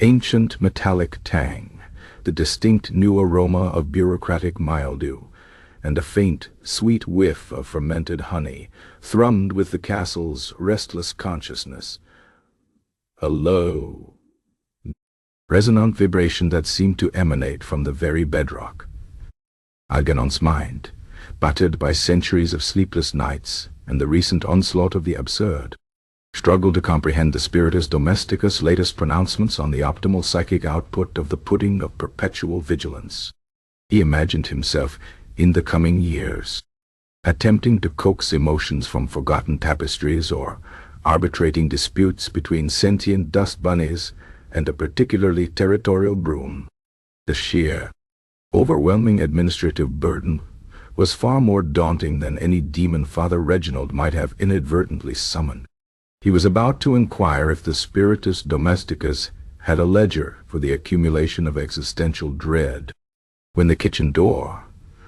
ancient metallic tang, the distinct new aroma of bureaucratic mildew, and a faint, sweet whiff of fermented honey, thrummed with the castle's restless consciousness. A low, resonant vibration that seemed to emanate from the very bedrock. Algernon's mind, battered by centuries of sleepless nights and the recent onslaught of the absurd, struggled to comprehend the Spiritus Domesticus' latest pronouncements on the optimal psychic output of the pudding of perpetual vigilance. He imagined himself, in the coming years, attempting to coax emotions from forgotten tapestries or arbitrating disputes between sentient dust bunnies and a particularly territorial broom. The sheer, overwhelming administrative burden was far more daunting than any demon Father Reginald might have inadvertently summoned. He was about to inquire if the Spiritus Domesticus had a ledger for the accumulation of existential dread, when the kitchen door,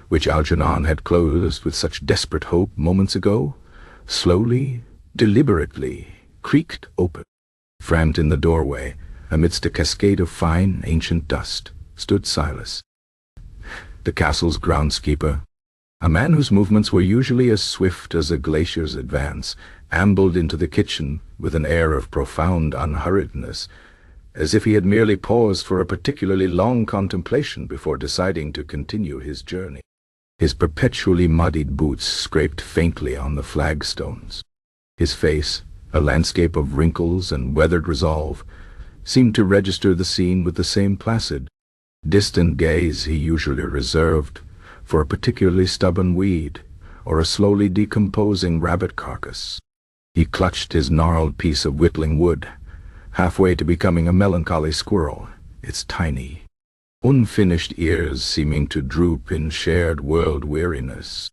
which Algernon had closed with such desperate hope moments ago, slowly, deliberately creaked open. Framed in the doorway, amidst a cascade of fine, ancient dust, stood Silas, the castle's groundskeeper. A man whose movements were usually as swift as a glacier's advance ambled into the kitchen with an air of profound unhurriedness, as if he had merely paused for a particularly long contemplation before deciding to continue his journey. His perpetually muddied boots scraped faintly on the flagstones. His face, a landscape of wrinkles and weathered resolve, seemed to register the scene with the same placid, distant gaze he usually reserved for a particularly stubborn weed or a slowly decomposing rabbit carcass. He clutched his gnarled piece of whittling wood, halfway to becoming a melancholy squirrel, its tiny, unfinished ears seeming to droop in shared world weariness.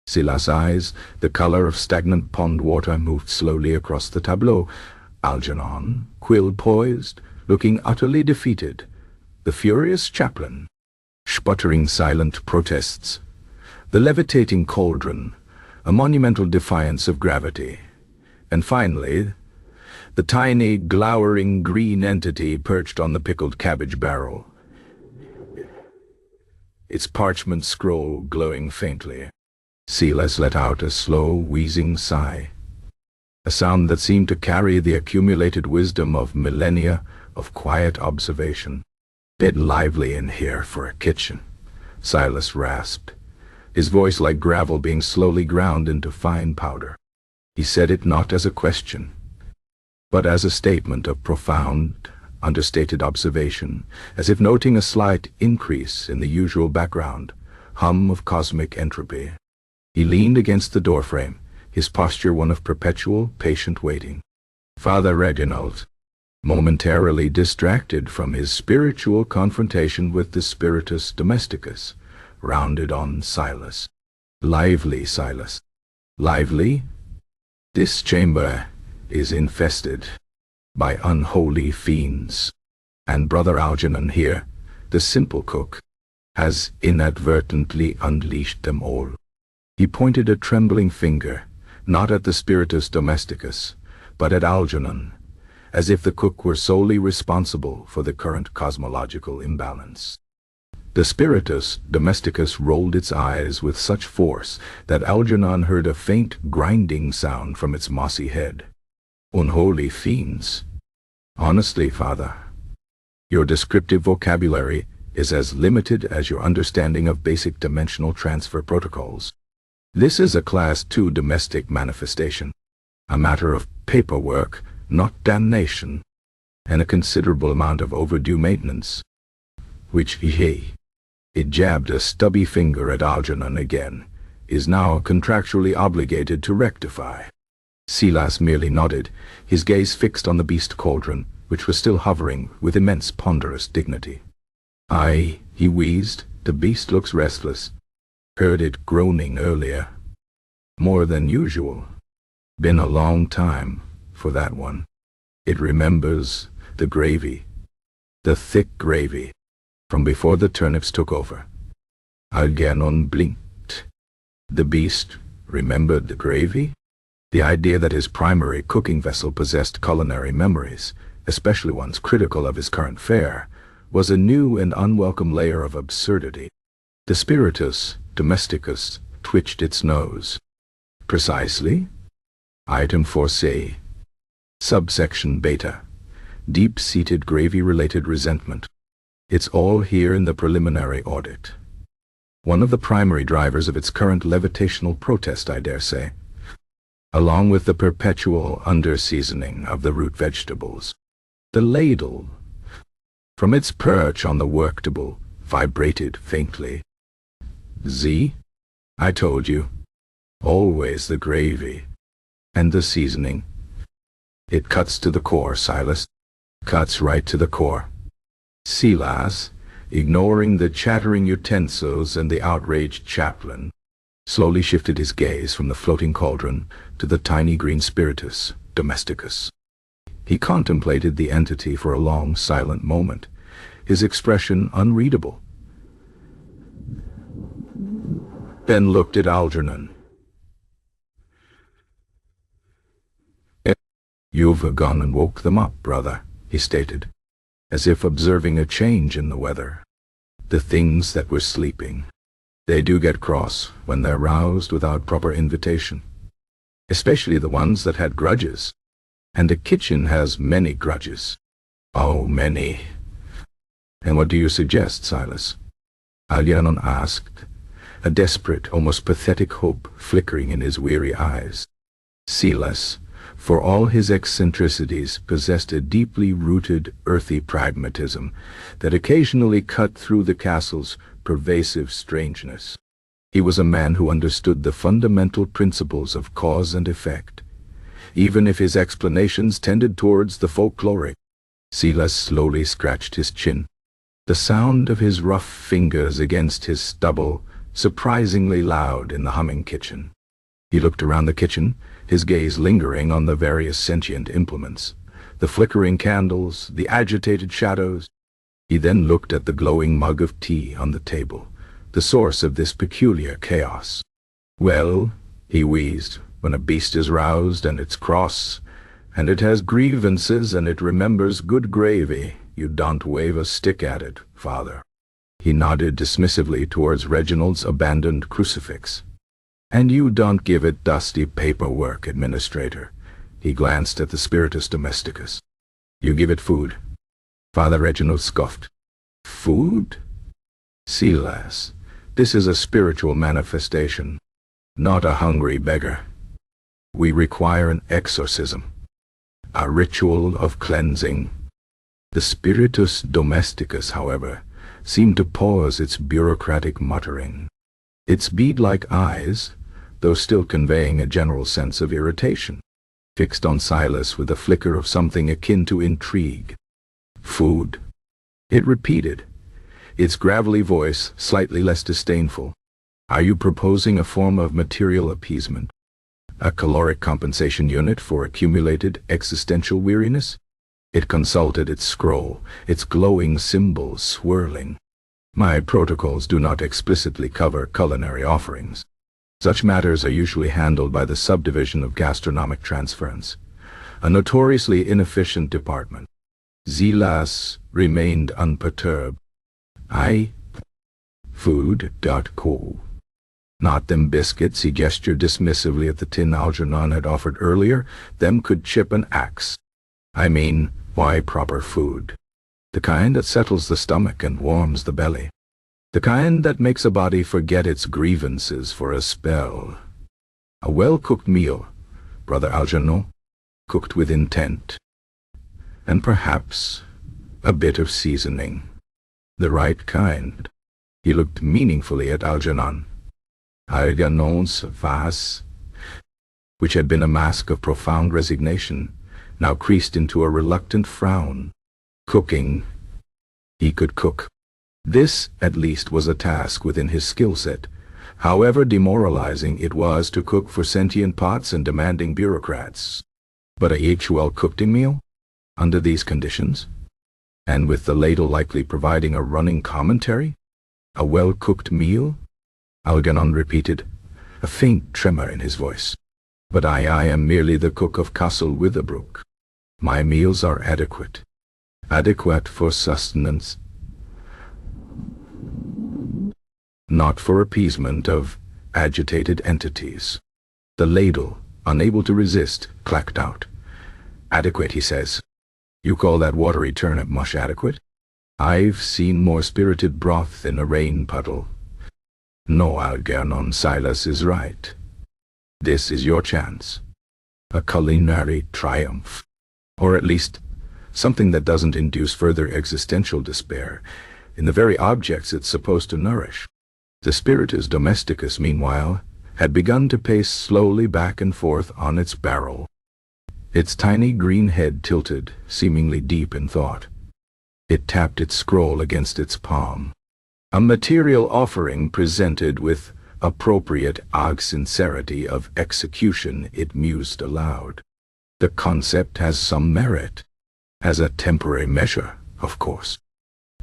Silas' eyes, the color of stagnant pond water, moved slowly across the tableau. Algernon, quill poised, looking utterly defeated. The furious chaplain, sputtering silent protests. The levitating cauldron, a monumental defiance of gravity. And finally, the tiny, glowering green entity perched on the pickled cabbage barrel, its parchment scroll glowing faintly. Silas let out a slow, wheezing sigh, a sound that seemed to carry the accumulated wisdom of millennia of quiet observation. "Bit lively in here for a kitchen," Silas rasped, his voice like gravel being slowly ground into fine powder. He said it not as a question, but as a statement of profound, understated observation, as if noting a slight increase in the usual background hum of cosmic entropy. He leaned against the doorframe, his posture one of perpetual, patient waiting. Father Reginald, momentarily distracted from his spiritual confrontation with the Spiritus Domesticus, rounded on Silas. "Lively, Silas. Lively? This chamber is infested by unholy fiends, and Brother Algernon here, the simple cook, has inadvertently unleashed them all." He pointed a trembling finger, not at the Spiritus Domesticus, but at Algernon, as if the cook were solely responsible for the current cosmological imbalance. The Spiritus Domesticus rolled its eyes with such force that Algernon heard a faint grinding sound from its mossy head. "Unholy fiends? Honestly, Father, your descriptive vocabulary is as limited as your understanding of basic dimensional transfer protocols. This is a Class II domestic manifestation, a matter of paperwork, not damnation, and a considerable amount of overdue maintenance, which he," it jabbed a stubby finger at Algernon again, "is now contractually obligated to rectify." Silas merely nodded, his gaze fixed on the beast cauldron, which was still hovering with immense ponderous dignity. "Aye," he wheezed, "the beast looks restless. Heard it groaning earlier. More than usual. Been a long time for that one. It remembers the gravy, the thick gravy, from before the turnips took over." Algernon blinked. The beast remembered the gravy? The idea that his primary cooking vessel possessed culinary memories, especially ones critical of his current fare, was a new and unwelcome layer of absurdity. The Spiritus Domesticus twitched its nose. "Precisely. Item 4C. Subsection Beta. deep-seated gravy-related resentment. It's all here in the preliminary audit. One of the primary drivers of its current levitational protest, I dare say, along with the perpetual under-seasoning of the root vegetables. The ladle, from its perch on the worktable, vibrated faintly. Z? I told you. Always the gravy. And the seasoning. It cuts to the core, Silas. Cuts right to the core. Silas, ignoring the chattering utensils and the outraged chaplain, slowly shifted his gaze from the floating cauldron to the tiny green spiritus, domesticus. He contemplated the entity for a long, silent moment, his expression unreadable. Then looked at Algernon. "You've gone and woke them up, brother," he stated, as if observing a change in the weather. "The things that were sleeping. They do get cross when they're roused without proper invitation, especially the ones that had grudges. And the kitchen has many grudges. Oh, many." "And what do you suggest, Silas?" Algernon asked, a desperate, almost pathetic hope flickering in his weary eyes. Silas, for all his eccentricities, possessed a deeply rooted, earthy pragmatism that occasionally cut through the castle's pervasive strangeness. He was a man who understood the fundamental principles of cause and effect, even if his explanations tended towards the folkloric. Silas slowly scratched his chin, the sound of his rough fingers against his stubble surprisingly loud in the humming kitchen. He looked around the kitchen, his gaze lingering on the various sentient implements, the flickering candles, the agitated shadows. He then looked at the glowing mug of tea on the table, the source of this peculiar chaos. "Well," he wheezed, "when a beast is roused and it's cross, and it has grievances and it remembers good gravy, you don't wave a stick at it, father." He nodded dismissively towards Reginald's abandoned crucifix. "And you don't give it dusty paperwork, administrator." He glanced at the spiritus domesticus. "You give it food." Father Reginald scoffed. "Food? Silas, this is a spiritual manifestation, not a hungry beggar. We require an exorcism, a ritual of cleansing." The spiritus domesticus, however, seemed to pause its bureaucratic muttering. Its bead-like eyes, though still conveying a general sense of irritation, fixed on Silas with a flicker of something akin to intrigue. "Food," it repeated, its gravelly voice slightly less disdainful. "Are you proposing a form of material appeasement? A caloric compensation unit for accumulated existential weariness?" It consulted its scroll, its glowing symbols swirling. "My protocols do not explicitly cover culinary offerings. Such matters are usually handled by the subdivision of gastronomic transference, a notoriously inefficient department." Silas remained unperturbed. Food.co. "Not them biscuits," he gestured dismissively at the tin Algernon had offered earlier. "Them could chip an axe. I mean, why proper food? The kind that settles the stomach and warms the belly. The kind that makes a body forget its grievances for a spell. A well-cooked meal, Brother Algernon, cooked with intent. And perhaps a bit of seasoning. The right kind." He looked meaningfully at Algernon. Algernon's face, which had been a mask of profound resignation, now creased into a reluctant frown. Cooking. He could cook. This, at least, was a task within his skill set, however demoralizing it was to cook for sentient pots and demanding bureaucrats. But a well-cooked meal? Under these conditions? And with the ladle likely providing a running commentary? A well-cooked meal? Algernon repeated, a faint tremor in his voice. "But I am merely the cook of Castle Witherbrook. My meals are adequate. Adequate for sustenance, not for appeasement of agitated entities." The ladle, unable to resist, clacked out. "Adequate, he says. You call that watery turnip mush adequate? I've seen more spirited broth in a rain puddle. No, Algernon, Silas is right. This is your chance. A culinary triumph. Or at least, something that doesn't induce further existential despair in the very objects it's supposed to nourish. The Spiritus Domesticus, meanwhile, had begun to pace slowly back and forth on its barrel, its tiny green head tilted, seemingly deep in thought. It tapped its scroll against its palm, a material offering presented with appropriate sincerity of execution. It mused aloud. The concept has some merit, as a temporary measure, of course,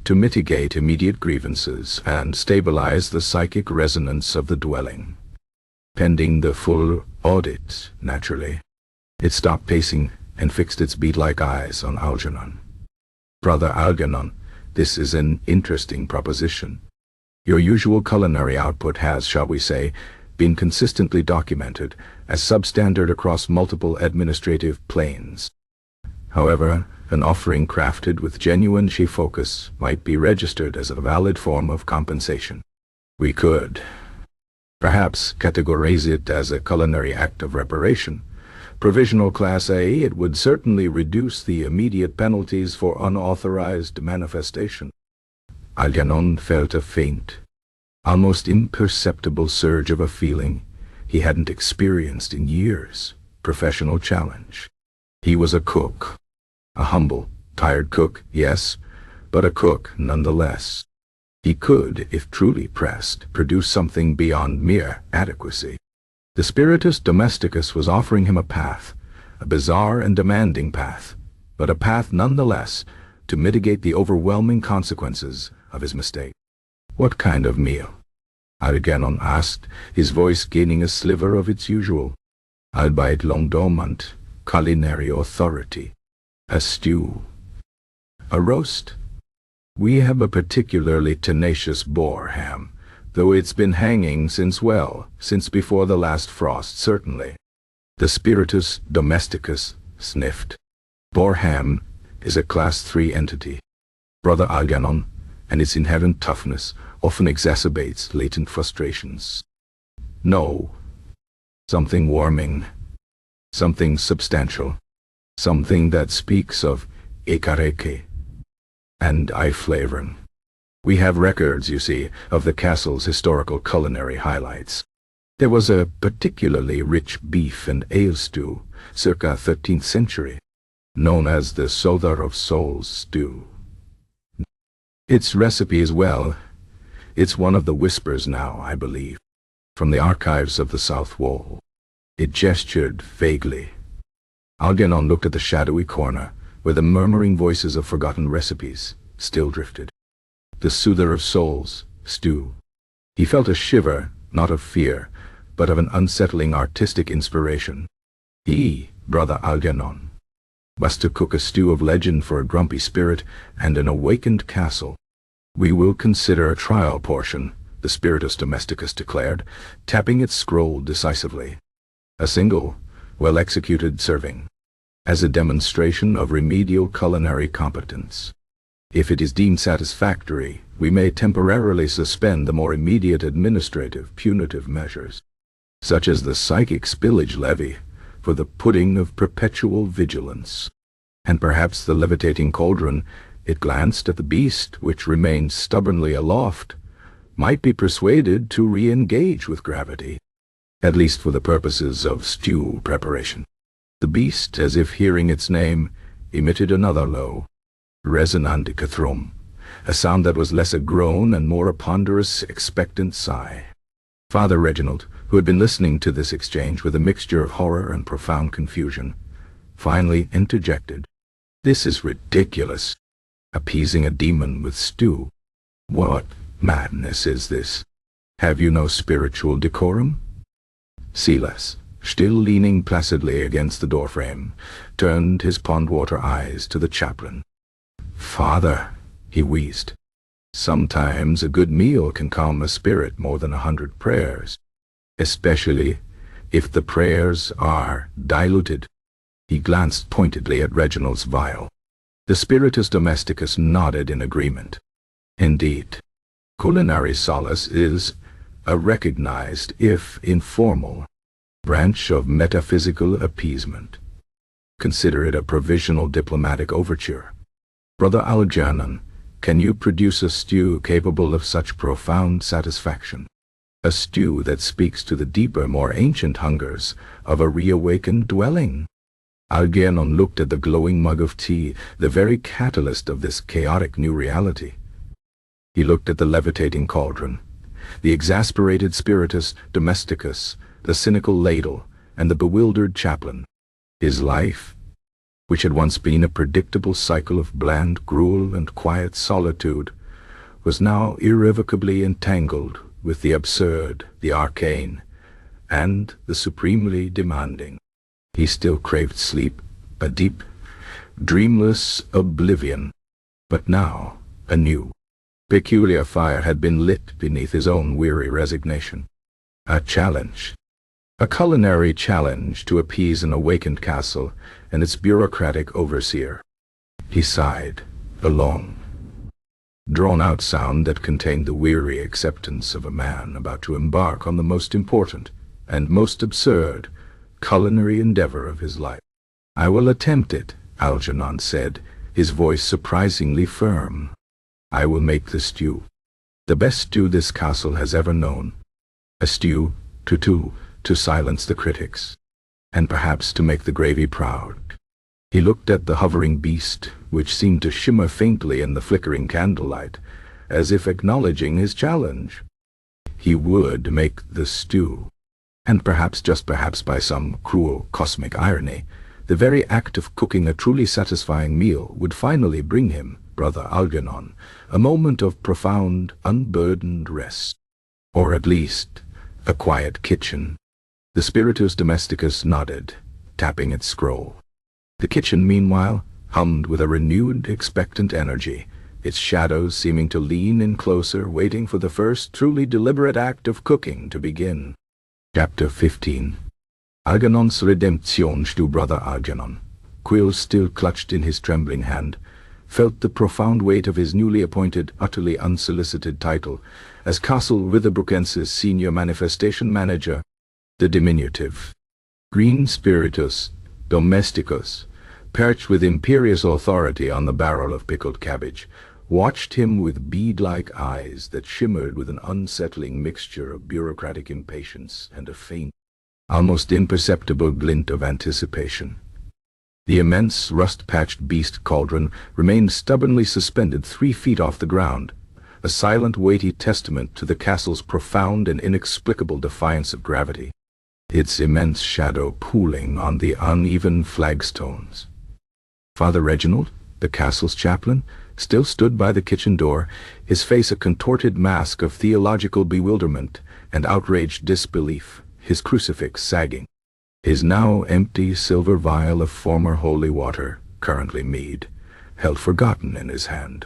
to mitigate immediate grievances and stabilize the psychic resonance of the dwelling. Pending the full audit, naturally. It stopped pacing and fixed its bead-like eyes on Algernon. Brother Algernon, this is an interesting proposition. Your usual culinary output has, shall we say, been consistently documented as substandard across multiple administrative planes. However, an offering crafted with genuine focus might be registered as a valid form of compensation. We could, perhaps, categorize it as a culinary act of reparation. Provisional Class A, it would certainly reduce the immediate penalties for unauthorized manifestation. Algernon felt a faint, almost imperceptible surge of a feeling he hadn't experienced in years. Professional challenge. He was a cook. A humble, tired cook, yes, but a cook nonetheless. He could, if truly pressed, produce something beyond mere adequacy. The Spiritus Domesticus was offering him a path, a bizarre and demanding path, but a path nonetheless to mitigate the overwhelming consequences of his mistake. What kind of meal? Algernon asked, his voice gaining a sliver of its usual, albeit long-dormant, culinary authority. A stew. A roast? We have a particularly tenacious boar ham, though it's been hanging since before the last frost, certainly. The Spiritus Domesticus sniffed. Boar ham is a Class 3 entity, Brother Algernon, and its inherent toughness often exacerbates latent frustrations. No. Something warming. Something substantial. Something that speaks of ekareke and eye-flavoring. We have records, you see, of the castle's historical culinary highlights. There was a particularly rich beef and ale stew, circa 13th century, known as the Sother of Souls stew. Its recipe is, well, it's one of the whispers now, I believe, from the archives of the South Wall. It gestured vaguely. Algernon looked at the shadowy corner, where the murmuring voices of forgotten recipes still drifted. The Soother of Souls stew. He felt a shiver, not of fear, but of an unsettling artistic inspiration. He, Brother Algernon, was to cook a stew of legend for a grumpy spirit and an awakened castle. We will consider a trial portion, the Spiritus Domesticus declared, tapping its scroll decisively. A single, well-executed serving, as a demonstration of remedial culinary competence. If it is deemed satisfactory, we may temporarily suspend the more immediate administrative punitive measures, such as the psychic spillage levy, for the pudding of perpetual vigilance. And perhaps the levitating cauldron, it glanced at the beast, which remained stubbornly aloft, might be persuaded to re-engage with gravity, at least for the purposes of stew preparation. The beast, as if hearing its name, emitted another low, resonant thrum, a sound that was less a groan and more a ponderous, expectant sigh. Father Reginald, who had been listening to this exchange with a mixture of horror and profound confusion, finally interjected. "This is ridiculous. Appeasing a demon with stew. What madness is this? Have you no spiritual decorum?" Silas, still leaning placidly against the doorframe, turned his pond-water eyes to the chaplain. "Father," he wheezed, "sometimes a good meal can calm a spirit more than 100 prayers, especially if the prayers are diluted." He glanced pointedly at Reginald's vial. The spiritus domesticus nodded in agreement. Indeed, culinary solace is a recognized, if informal, branch of metaphysical appeasement. Consider it a provisional diplomatic overture. Brother Algernon, can you produce a stew capable of such profound satisfaction? A stew that speaks to the deeper, more ancient hungers of a reawakened dwelling? Algernon looked at the glowing mug of tea, the very catalyst of this chaotic new reality. He looked at the levitating cauldron, the exasperated spiritus domesticus, the cynical Ladle, and the bewildered Chaplain. His life, which had once been a predictable cycle of bland gruel and quiet solitude, was now irrevocably entangled with the absurd, the arcane, and the supremely demanding. He still craved sleep, a deep, dreamless oblivion, but now a new, peculiar fire had been lit beneath his own weary resignation. A challenge. A culinary challenge to appease an awakened castle and its bureaucratic overseer. He sighed, a long, drawn-out sound that contained the weary acceptance of a man about to embark on the most important and most absurd culinary endeavor of his life. "I will attempt it," Algernon said, his voice surprisingly firm. "I will make the stew. The best stew this castle has ever known. A stew to silence the critics, and perhaps to make the gravy proud." He looked at the hovering beast, which seemed to shimmer faintly in the flickering candlelight, as if acknowledging his challenge. He would make the stew. And perhaps, just perhaps by some cruel cosmic irony, the very act of cooking a truly satisfying meal would finally bring him, Brother Algernon, a moment of profound, unburdened rest. Or at least, a quiet kitchen. The spiritus domesticus nodded, tapping its scroll. The kitchen, meanwhile, hummed with a renewed, expectant energy, its shadows seeming to lean in closer, waiting for the first truly deliberate act of cooking to begin. Chapter 15. Algernon's redemption. Brother Algernon, quill still clutched in his trembling hand, felt the profound weight of his newly appointed, utterly unsolicited title as Castle Witherbrook's senior manifestation manager. The diminutive, green spiritus domesticus, perched with imperious authority on the barrel of pickled cabbage, watched him with bead-like eyes that shimmered with an unsettling mixture of bureaucratic impatience and a faint, almost imperceptible glint of anticipation. The immense, rust-patched beast cauldron remained stubbornly suspended 3 feet off the ground, a silent, weighty testament to the castle's profound and inexplicable defiance of gravity, its immense shadow pooling on the uneven flagstones. Father Reginald, the castle's chaplain, still stood by the kitchen door, his face a contorted mask of theological bewilderment and outraged disbelief, his crucifix sagging, his now empty silver vial of former holy water, currently mead, held forgotten in his hand.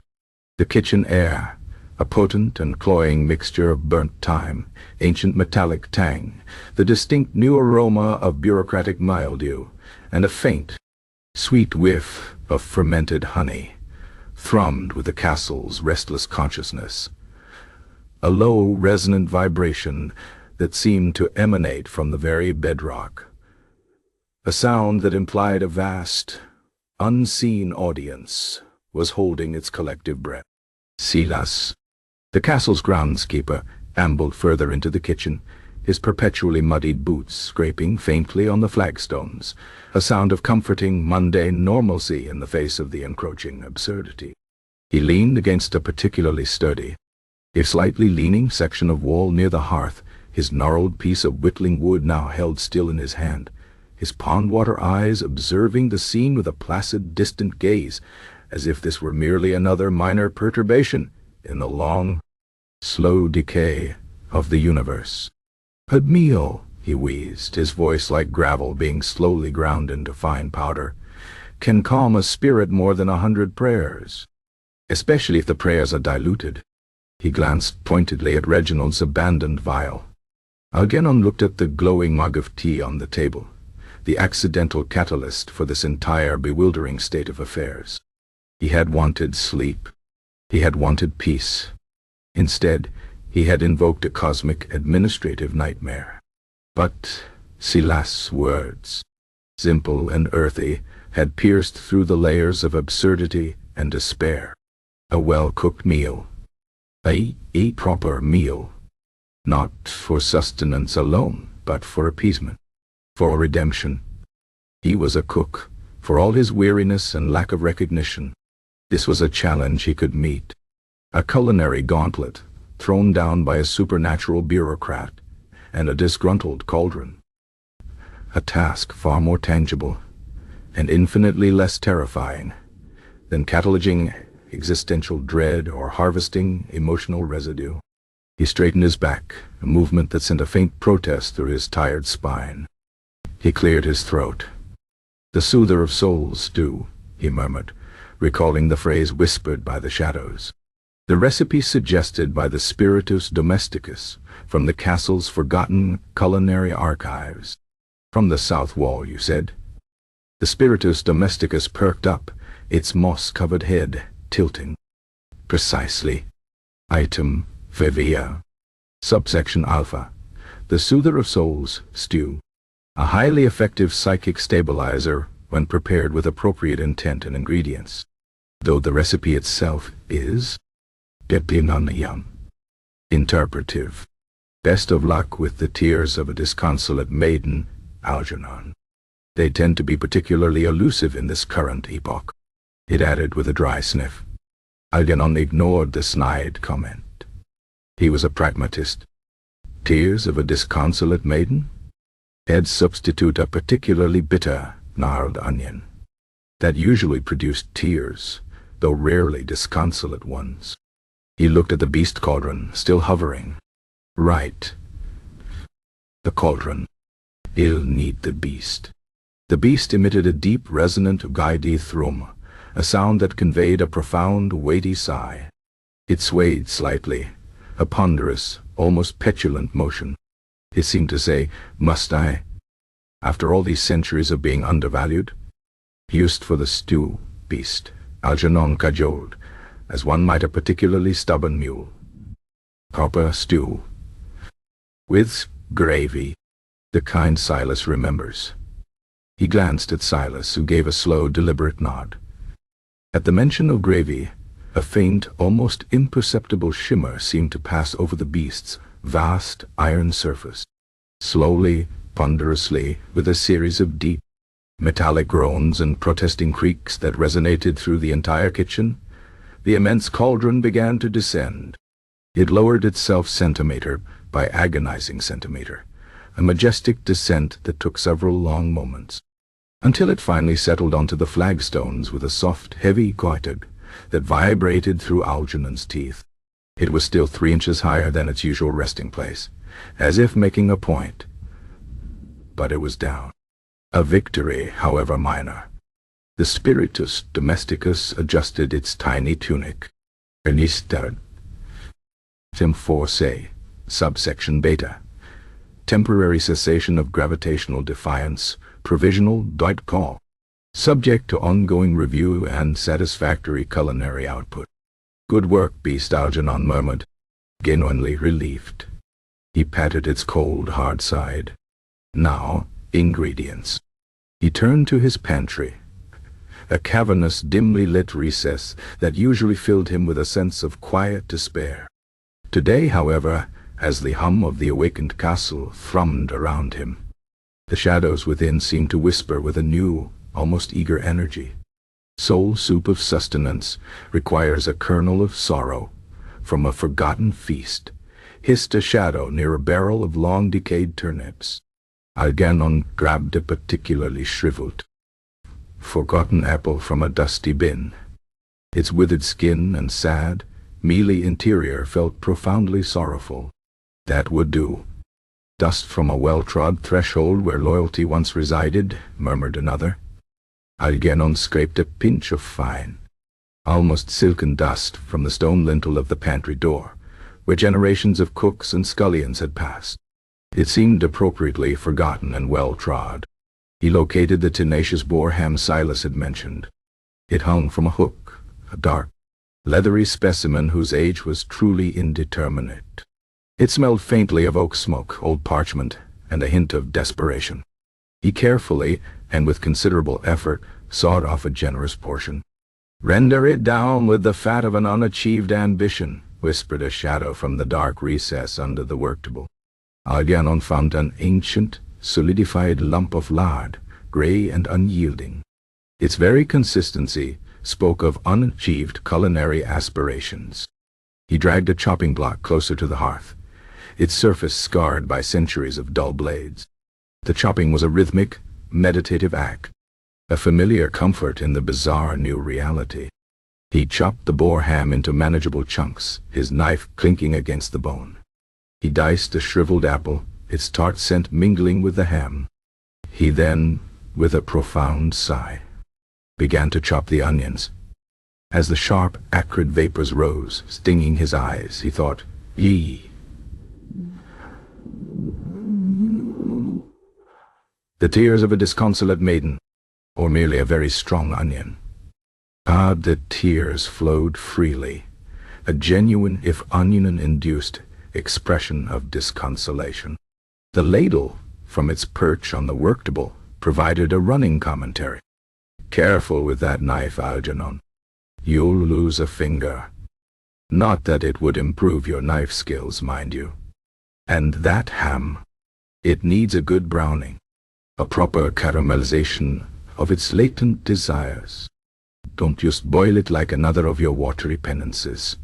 The kitchen air, a potent and cloying mixture of burnt thyme, ancient metallic tang, the distinct new aroma of bureaucratic mildew, and a faint, sweet whiff of fermented honey, thrummed with the castle's restless consciousness, a low, resonant vibration that seemed to emanate from the very bedrock, a sound that implied a vast, unseen audience was holding its collective breath. Silas, the castle's groundskeeper, ambled further into the kitchen, his perpetually muddied boots scraping faintly on the flagstones, a sound of comforting, mundane normalcy in the face of the encroaching absurdity. He leaned against a particularly sturdy, if slightly leaning, section of wall near the hearth, his gnarled piece of whittling wood now held still in his hand, his pond-water eyes observing the scene with a placid, distant gaze, as if this were merely another minor perturbation in the long, slow decay of the universe. "A meal," he wheezed, his voice like gravel being slowly ground into fine powder, "can calm a spirit more than 100 prayers, especially if the prayers are diluted." He glanced pointedly at Reginald's abandoned vial. Algernon looked at the glowing mug of tea on the table, the accidental catalyst for this entire bewildering state of affairs. He had wanted sleep. He had wanted peace. Instead, he had invoked a cosmic administrative nightmare. But Silas' words, simple and earthy, had pierced through the layers of absurdity and despair. A well-cooked meal. A proper meal. Not for sustenance alone, but for appeasement. For redemption. He was a cook, for all his weariness and lack of recognition. This was a challenge he could meet. A culinary gauntlet, thrown down by a supernatural bureaucrat and a disgruntled Cauldron. A task far more tangible and infinitely less terrifying than cataloging existential dread or harvesting emotional residue. He straightened his back, a movement that sent a faint protest through his tired spine. He cleared his throat. "The soother of souls stew," he murmured, recalling the phrase whispered by the shadows. The recipe suggested by the Spiritus Domesticus from the castle's forgotten culinary archives. "From the south wall, you said?" The Spiritus Domesticus perked up, its moss-covered head tilting. "Precisely. Item Vivia. Subsection Alpha. The Soother of Souls stew. A highly effective psychic stabilizer when prepared with appropriate intent and ingredients. Though the recipe itself is Pepinonium. Interpretive. Best of luck with the tears of a disconsolate maiden, Algernon. They tend to be particularly elusive in this current epoch," it added with a dry sniff. Algernon ignored the snide comment. He was a pragmatist. Tears of a disconsolate maiden? He'd substitute a particularly bitter, gnarled onion. That usually produced tears, though rarely disconsolate ones. He looked at the beast cauldron, still hovering. Right. The cauldron. He'll need the beast. The beast emitted a deep, resonant gaidi thrum, a sound that conveyed a profound, weighty sigh. It swayed slightly, a ponderous, almost petulant motion. It seemed to say, "Must I? After all these centuries of being undervalued?" "Used for the stew, beast," Algernon cajoled, as one might a particularly stubborn mule. "Proper stew. With gravy. The kind Silas remembers." He glanced at Silas, who gave a slow, deliberate nod. At the mention of gravy, a faint, almost imperceptible shimmer seemed to pass over the beast's vast iron surface. Slowly, ponderously, with a series of deep, metallic groans and protesting creaks that resonated through the entire kitchen, the immense cauldron began to descend. It lowered itself centimeter by agonizing centimeter, a majestic descent that took several long moments, until it finally settled onto the flagstones with a soft, heavy quietude that vibrated through Algernon's teeth. It was still 3 inches higher than its usual resting place, as if making a point. But it was down. A victory, however minor. The Spiritus Domesticus adjusted its tiny tunic. Ernistad. Sim 4 subsection beta. Temporary cessation of gravitational defiance, provisional dot call. Subject to ongoing review and satisfactory culinary output. "Good work, beast," Algernon murmured, genuinely relieved. He patted its cold, hard side. "Now, ingredients." He turned to his pantry, a cavernous, dimly lit recess that usually filled him with a sense of quiet despair. Today, however, as the hum of the awakened castle thrummed around him, the shadows within seemed to whisper with a new, almost eager energy. Soul soup of sustenance requires a kernel of sorrow from a forgotten feast, hissed a shadow near a barrel of long-decayed turnips. Algernon grabbed a particularly shriveled, forgotten apple from a dusty bin. Its withered skin and sad, mealy interior felt profoundly sorrowful. That would do. "Dust from a well-trod threshold where loyalty once resided," murmured another. Algernon scraped a pinch of fine, almost silken dust from the stone lintel of the pantry door, where generations of cooks and scullions had passed. It seemed appropriately forgotten and well-trod. He located the tenacious boar ham Silas had mentioned. It hung from a hook, a dark, leathery specimen whose age was truly indeterminate. It smelled faintly of oak smoke, old parchment, and a hint of desperation. He carefully, and with considerable effort, sawed off a generous portion. "Render it down with the fat of an unachieved ambition," whispered a shadow from the dark recess under the worktable. Algernon found an ancient, solidified lump of lard, gray and unyielding. Its very consistency spoke of unachieved culinary aspirations. He dragged a chopping block closer to the hearth, its surface scarred by centuries of dull blades. The chopping was a rhythmic, meditative act, a familiar comfort in the bizarre new reality. He chopped the boar ham into manageable chunks, his knife clinking against the bone. He diced a shriveled apple, its tart scent mingling with the ham. He then, with a profound sigh, began to chop the onions. As the sharp, acrid vapors rose, stinging his eyes, he thought, "Yee." The tears of a disconsolate maiden, or merely a very strong onion. Ah, the tears flowed freely, a genuine, if onion-induced, expression of disconsolation. The ladle, from its perch on the worktable, provided a running commentary. "Careful with that knife, Algernon. You'll lose a finger. Not that it would improve your knife skills, mind you. And that ham, it needs a good browning, a proper caramelization of its latent desires. Don't just boil it like another of your watery penances."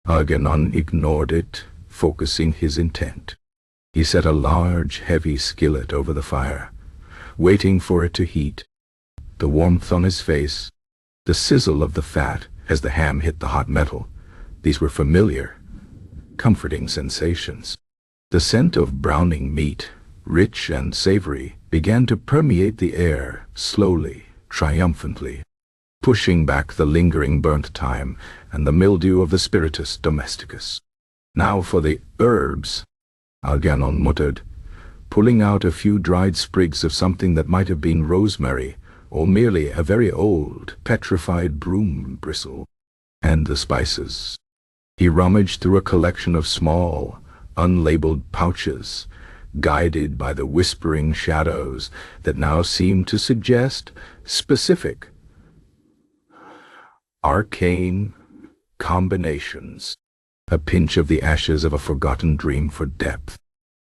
Algernon ignored it, focusing his intent. He set a large, heavy skillet over the fire, waiting for it to heat. The warmth on his face, the sizzle of the fat as the ham hit the hot metal, these were familiar, comforting sensations. The scent of browning meat, rich and savory, began to permeate the air, slowly, triumphantly, pushing back the lingering burnt thyme and the mildew of the spiritus domesticus. "Now for the herbs," Algernon muttered, pulling out a few dried sprigs of something that might have been rosemary, or merely a very old, petrified broom bristle. And the spices. He rummaged through a collection of small, unlabeled pouches, guided by the whispering shadows that now seemed to suggest specific, arcane combinations. "A pinch of the ashes of a forgotten dream for depth,"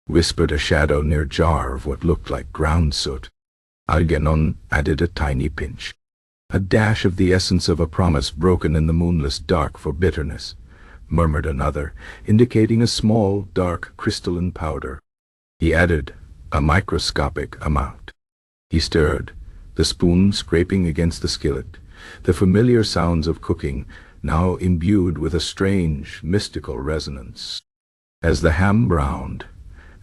whispered a shadow near a jar of what looked like ground soot. Algernon added a tiny pinch. "A dash of the essence of a promise broken in the moonless dark for bitterness," murmured another, indicating a small, dark, crystalline powder. He added a microscopic amount. He stirred, the spoon scraping against the skillet, the familiar sounds of cooking now imbued with a strange, mystical resonance. As the ham browned,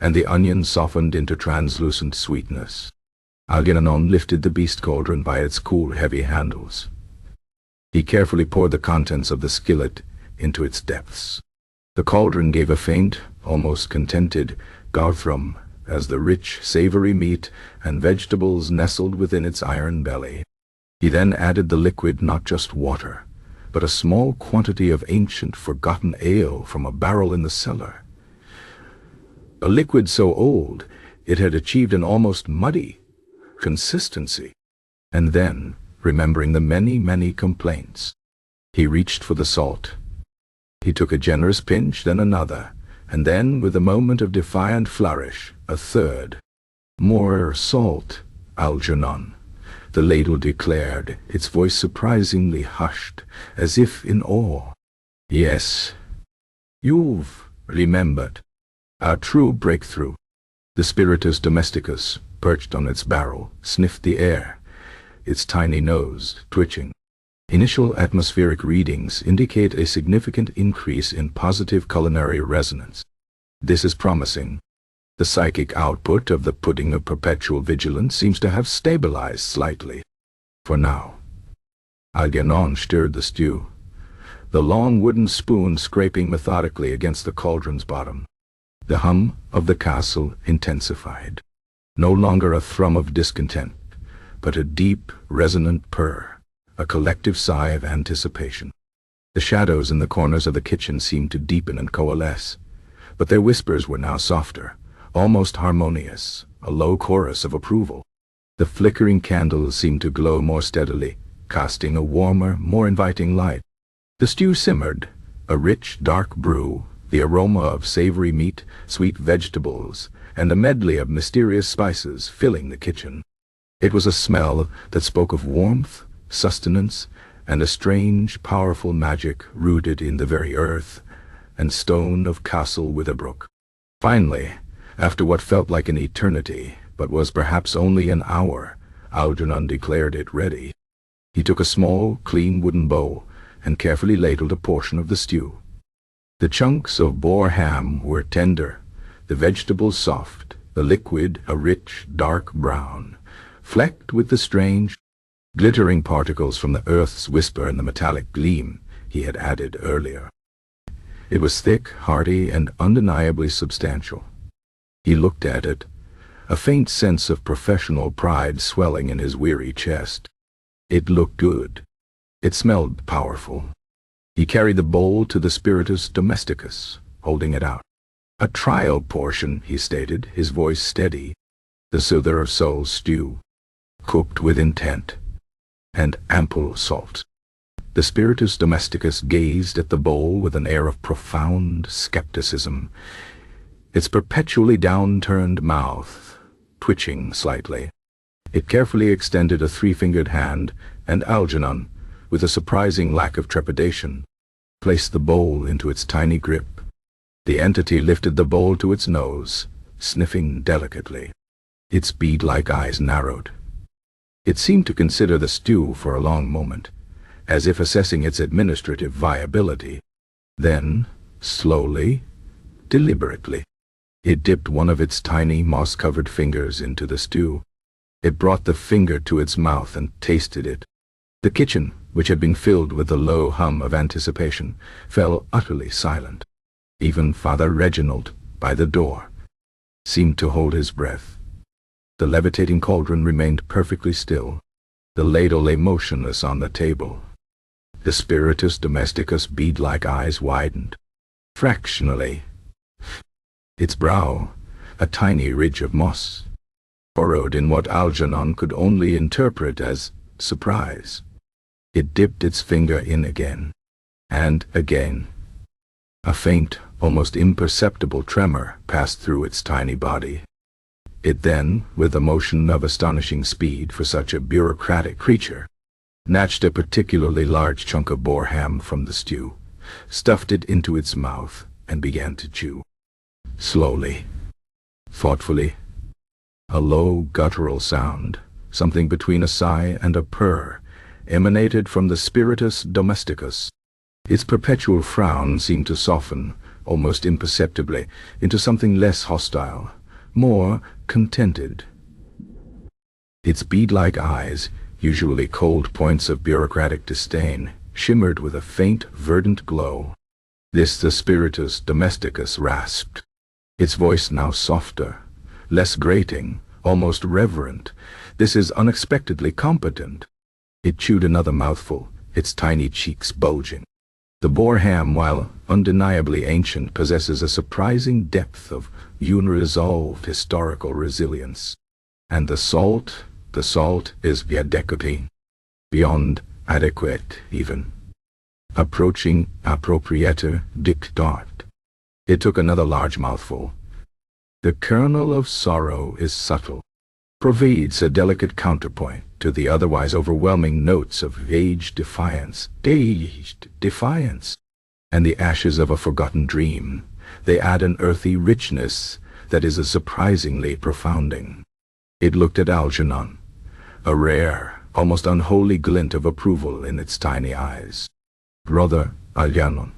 and the onion softened into translucent sweetness, Algernon lifted the beast cauldron by its cool, heavy handles. He carefully poured the contents of the skillet into its depths. The cauldron gave a faint, almost contented garthrum as the rich, savory meat and vegetables nestled within its iron belly. He then added the liquid, not just water, but a small quantity of ancient, forgotten ale from a barrel in the cellar. A liquid so old it had achieved an almost muddy consistency. And then, remembering the many, many complaints, he reached for the salt. He took a generous pinch, then another, and then, with a moment of defiant flourish, a third. "More salt, Algernon," the ladle declared, its voice surprisingly hushed, as if in awe. "Yes, you've remembered. A true breakthrough." The spiritus domesticus, perched on its barrel, sniffed the air, its tiny nose twitching. Initial atmospheric readings indicate a significant increase in positive culinary resonance. This is promising. The psychic output of the pudding of perpetual vigilance seems to have stabilized slightly. For now. Algernon stirred the stew, the long wooden spoon scraping methodically against the cauldron's bottom. The hum of the castle intensified. No longer a thrum of discontent, but a deep, resonant purr, a collective sigh of anticipation. The shadows in the corners of the kitchen seemed to deepen and coalesce, but their whispers were now softer, almost harmonious, a low chorus of approval. The flickering candles seemed to glow more steadily, casting a warmer, more inviting light. The stew simmered, a rich, dark brew, the aroma of savory meat, sweet vegetables, and a medley of mysterious spices filling the kitchen. It was a smell that spoke of warmth, sustenance, and a strange, powerful magic rooted in the very earth and stone of Castle Witherbrook. Finally, after what felt like an eternity, but was perhaps only an hour, Algernon declared it ready. He took a small, clean wooden bowl and carefully ladled a portion of the stew. The chunks of boar ham were tender, the vegetables soft, the liquid a rich, dark brown, flecked with the strange, glittering particles from the earth's whisper and the metallic gleam he had added earlier. It was thick, hearty, and undeniably substantial. He looked at it, a faint sense of professional pride swelling in his weary chest. It looked good. It smelled powerful. He carried the bowl to the spiritus domesticus, holding it out. "A trial portion," he stated, his voice steady. "The soother of souls stew, cooked with intent, and ample salt." The spiritus domesticus gazed at the bowl with an air of profound skepticism, its perpetually down-turned mouth twitching slightly. It carefully extended a three-fingered hand, and Algernon, with a surprising lack of trepidation, placed the bowl into its tiny grip. The entity lifted the bowl to its nose, sniffing delicately. Its bead-like eyes narrowed. It seemed to consider the stew for a long moment, as if assessing its administrative viability. Then, slowly, deliberately, it dipped one of its tiny, moss-covered fingers into the stew. It brought the finger to its mouth and tasted it. The kitchen, which had been filled with the low hum of anticipation, fell utterly silent. Even Father Reginald, by the door, seemed to hold his breath. The levitating cauldron remained perfectly still. The ladle lay motionless on the table. The spiritus domesticus' bead-like eyes widened. Fractionally, its brow, a tiny ridge of moss, furrowed in what Algernon could only interpret as surprise. It dipped its finger in again, and again. A faint, almost imperceptible tremor passed through its tiny body. It then, with a motion of astonishing speed for such a bureaucratic creature, snatched a particularly large chunk of boar ham from the stew, stuffed it into its mouth, and began to chew. Slowly, thoughtfully, a low guttural sound, something between a sigh and a purr, emanated from the spiritus domesticus. Its perpetual frown seemed to soften, almost imperceptibly, into something less hostile, more contented. Its bead-like eyes, usually cold points of bureaucratic disdain, shimmered with a faint, verdant glow. This the spiritus domesticus rasped, its voice now softer, less grating, almost reverent. "This is unexpectedly competent." It chewed another mouthful, its tiny cheeks bulging. The boar ham, while undeniably ancient, possesses a surprising depth of unresolved historical resilience. And the salt is adequate, beyond adequate even. Approaching appropriator dictat. It took another large mouthful. "The kernel of sorrow is subtle, provides a delicate counterpoint to the otherwise overwhelming notes of aged defiance, and the ashes of a forgotten dream. They add an earthy richness that is a surprisingly profounding." It looked at Algernon, a rare, almost unholy glint of approval in its tiny eyes. "Brother Algernon,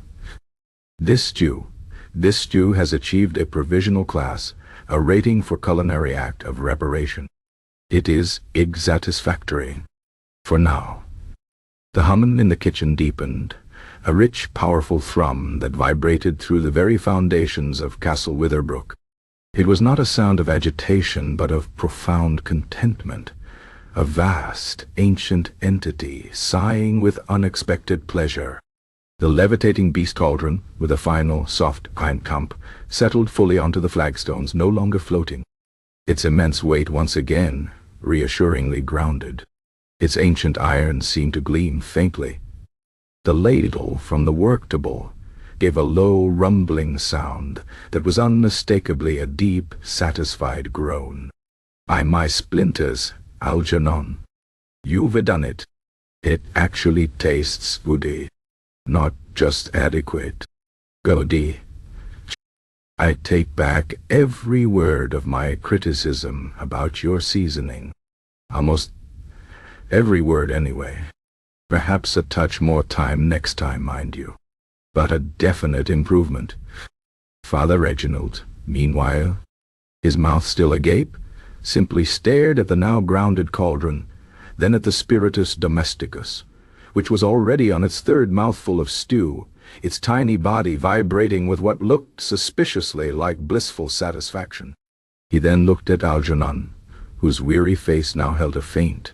this stew has achieved a provisional class, a rating for culinary act of reparation. It is satisfactory. For now." The humming in the kitchen deepened, a rich, powerful thrum that vibrated through the very foundations of Castle Witherbrook. It was not a sound of agitation, but of profound contentment, a vast, ancient entity sighing with unexpected pleasure. The levitating beast cauldron, with a final, soft cump, settled fully onto the flagstones, no longer floating. Its immense weight once again reassuringly grounded. Its ancient iron seemed to gleam faintly. The ladle from the work table gave a low, rumbling sound that was unmistakably a deep, satisfied groan. "By my splinters, Algernon, you've done it. It actually tastes goody, not just adequate. Goody. I take back every word of my criticism about your seasoning. Almost every word anyway. Perhaps a touch more time next time, mind you. But a definite improvement." Father Reginald, meanwhile, his mouth still agape, simply stared at the now grounded cauldron, then at the spiritus domesticus, which was already on its third mouthful of stew, its tiny body vibrating with what looked suspiciously like blissful satisfaction. He then looked at Algernon, whose weary face now held a faint,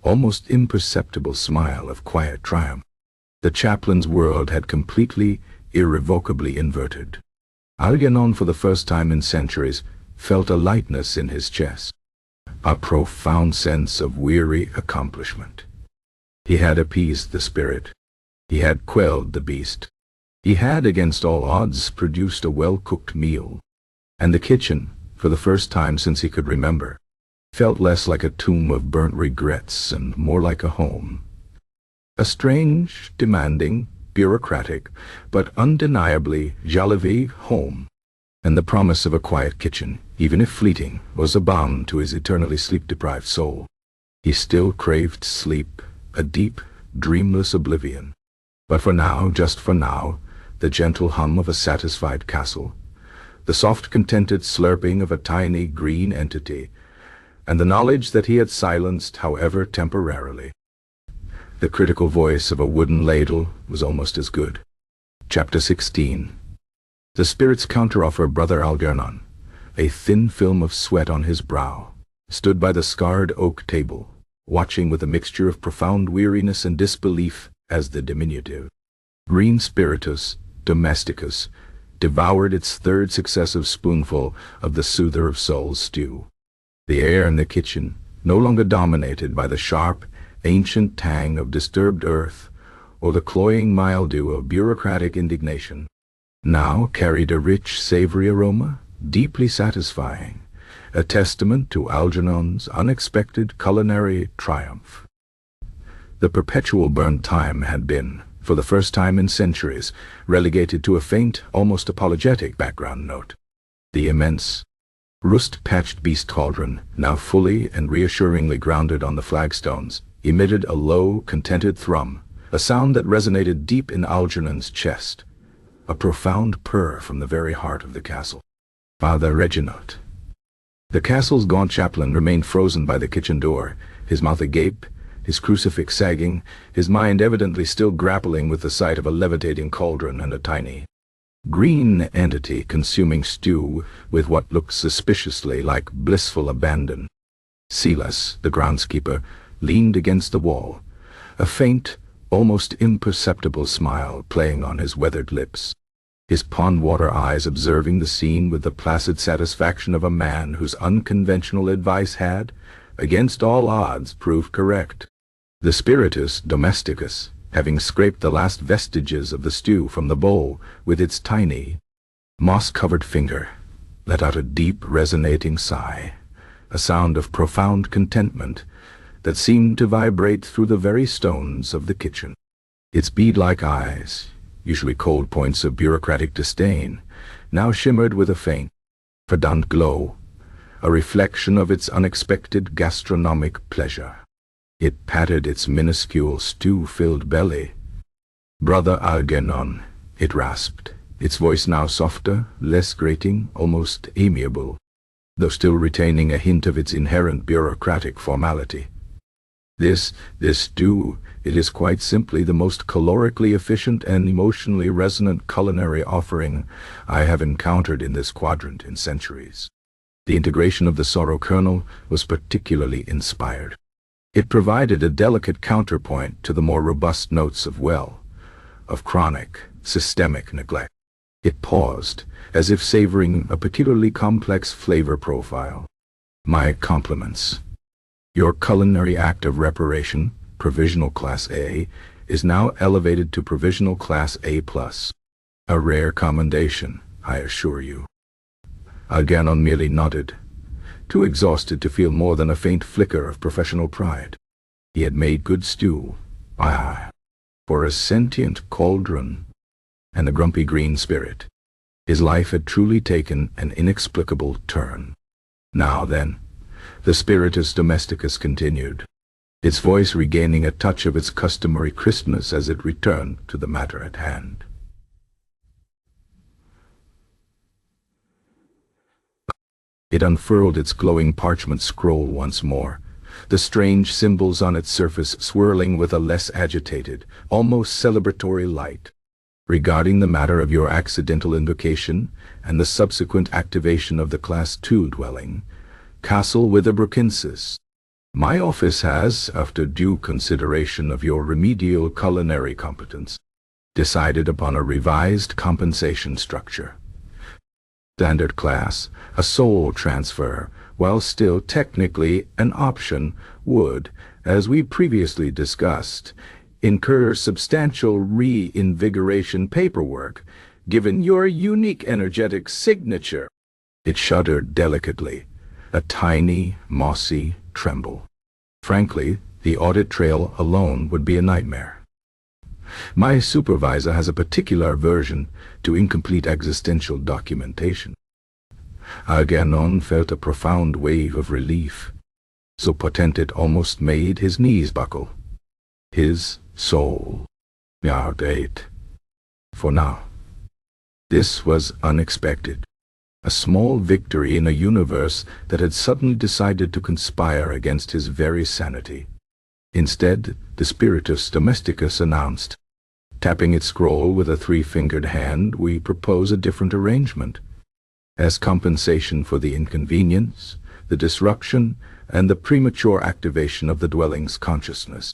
almost imperceptible smile of quiet triumph. The chaplain's world had completely, irrevocably inverted. Algernon, for the first time in centuries, felt a lightness in his chest, a profound sense of weary accomplishment. He had appeased the spirit. He had quelled the beast. He had, against all odds, produced a well-cooked meal. And the kitchen, for the first time since he could remember, felt less like a tomb of burnt regrets and more like a home. A strange, demanding, bureaucratic, but undeniably jollivee home. And the promise of a quiet kitchen, even if fleeting, was a balm to his eternally sleep-deprived soul. He still craved sleep, a deep, dreamless oblivion. But for now, just for now, the gentle hum of a satisfied castle, the soft contented slurping of a tiny green entity, and the knowledge that he had silenced, however temporarily, the critical voice of a wooden ladle was almost as good. Chapter 16. The spirit's counteroffer, Brother Algernon, a thin film of sweat on his brow, stood by the scarred oak table, watching with a mixture of profound weariness and disbelief as the diminutive green spiritus domesticus devoured its third successive spoonful of the soother of souls stew. The air in the kitchen, no longer dominated by the sharp, ancient tang of disturbed earth or the cloying mildew of bureaucratic indignation, now carried a rich, savory aroma, deeply satisfying, a testament to Algernon's unexpected culinary triumph. The perpetual burnt thyme had been, for the first time in centuries, relegated to a faint, almost apologetic background note. The immense, rust-patched beast cauldron, now fully and reassuringly grounded on the flagstones, emitted a low, contented thrum, a sound that resonated deep in Algernon's chest, a profound purr from the very heart of the castle. Father Reginald. The castle's gaunt chaplain remained frozen by the kitchen door, his mouth agape, his crucifix sagging, his mind evidently still grappling with the sight of a levitating cauldron and a tiny, green entity consuming stew with what looked suspiciously like blissful abandon. Silas, the groundskeeper, leaned against the wall, a faint, almost imperceptible smile playing on his weathered lips, his pond-water eyes observing the scene with the placid satisfaction of a man whose unconventional advice had, against all odds, proved correct. The spiritus domesticus, having scraped the last vestiges of the stew from the bowl with its tiny, moss-covered finger, let out a deep, resonating sigh, a sound of profound contentment that seemed to vibrate through the very stones of the kitchen. Its bead-like eyes, usually cold points of bureaucratic disdain, now shimmered with a faint, verdant glow, a reflection of its unexpected gastronomic pleasure. It patted its minuscule stew-filled belly. "Brother Algernon," it rasped, its voice now softer, less grating, almost amiable, though still retaining a hint of its inherent bureaucratic formality. This stew, it is quite simply the most calorically efficient and emotionally resonant culinary offering I have encountered in this quadrant in centuries. The integration of the sorrow kernel was particularly inspired. It provided a delicate counterpoint to the more robust notes of chronic, systemic neglect. It paused, as if savoring a particularly complex flavor profile. My compliments. Your culinary act of reparation, Provisional Class A, is now elevated to Provisional Class A+. A rare commendation, I assure you. Algernon merely nodded, too exhausted to feel more than a faint flicker of professional pride. He had made good stew, for a sentient cauldron and a grumpy green spirit. His life had truly taken an inexplicable turn. Now then, the spiritus domesticus continued, its voice regaining a touch of its customary crispness as it returned to the matter at hand. It unfurled its glowing parchment scroll once more, the strange symbols on its surface swirling with a less agitated, almost celebratory light. Regarding the matter of your accidental invocation and the subsequent activation of the Class II dwelling, Castle Witherbrook insists. My office has, after due consideration of your remedial culinary competence, decided upon a revised compensation structure. Standard class, a soul transfer, while still technically an option, would, as we previously discussed, incur substantial reinvigoration paperwork, given your unique energetic signature. It shuddered delicately, a tiny, mossy tremble. Frankly, the audit trail alone would be a nightmare. My supervisor has a particular aversion to incomplete existential documentation. Algernon felt a profound wave of relief, so potent it almost made his knees buckle. His soul, date. For now. This was unexpected. A small victory in a universe that had suddenly decided to conspire against his very sanity. Instead, the spiritus domesticus announced, tapping its scroll with a three-fingered hand, we propose a different arrangement. As compensation for the inconvenience, the disruption, and the premature activation of the dwelling's consciousness,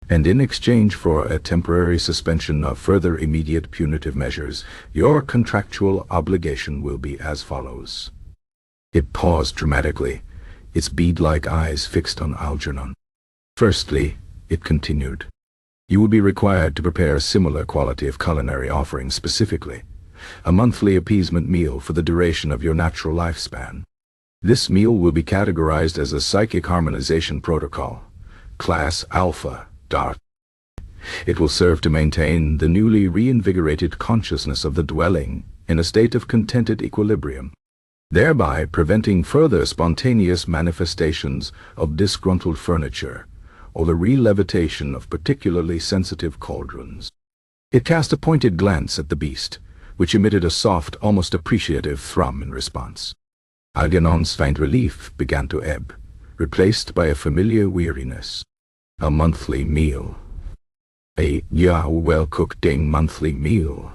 and in exchange for a temporary suspension of further immediate punitive measures, your contractual obligation will be as follows. It paused dramatically, its bead-like eyes fixed on Algernon. Firstly, it continued, you will be required to prepare a similar quality of culinary offering, specifically a monthly appeasement meal for the duration of your natural lifespan. This meal will be categorized as a psychic harmonization protocol, Class Alpha. It will serve to maintain the newly reinvigorated consciousness of the dwelling in a state of contented equilibrium, thereby preventing further spontaneous manifestations of disgruntled furniture or the re-levitation of particularly sensitive cauldrons. It cast a pointed glance at the beast, which emitted a soft, almost appreciative thrum in response. Algernon's faint relief began to ebb, replaced by a familiar weariness. A monthly meal. A well-cooked monthly meal.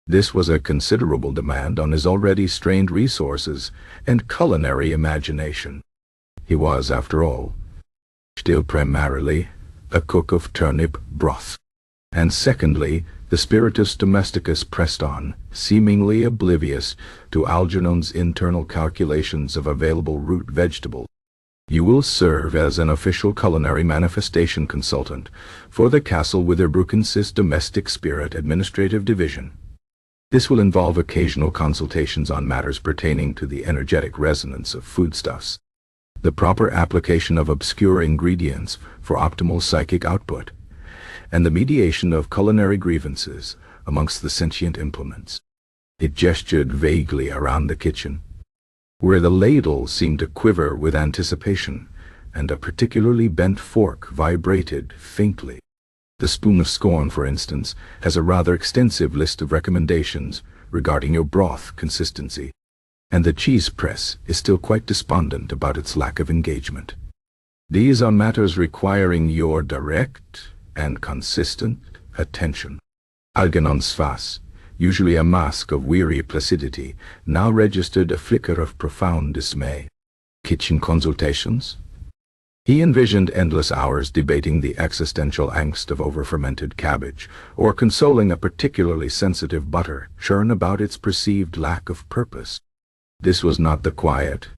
This was a considerable demand on his already strained resources and culinary imagination. He was, after all, still primarily a cook of turnip broth. And secondly, the spiritus domesticus pressed on, seemingly oblivious to Algernon's internal calculations of available root vegetables. You will serve as an official culinary manifestation consultant for the Castle Witherbrook's Domestic Spirit Administrative Division. This will involve occasional consultations on matters pertaining to the energetic resonance of foodstuffs, the proper application of obscure ingredients for optimal psychic output, and the mediation of culinary grievances amongst the sentient implements. It gestured vaguely around the kitchen, where the ladle seemed to quiver with anticipation, and a particularly bent fork vibrated faintly. The Spoon of Scorn, for instance, has a rather extensive list of recommendations regarding your broth consistency, and the cheese press is still quite despondent about its lack of engagement. These are matters requiring your direct and consistent attention. Algernon's face, usually a mask of weary placidity, now registered a flicker of profound dismay. Kitchen consultations? He envisioned endless hours debating the existential angst of over-fermented cabbage, or consoling a particularly sensitive butter churn about its perceived lack of purpose. This was not the quiet,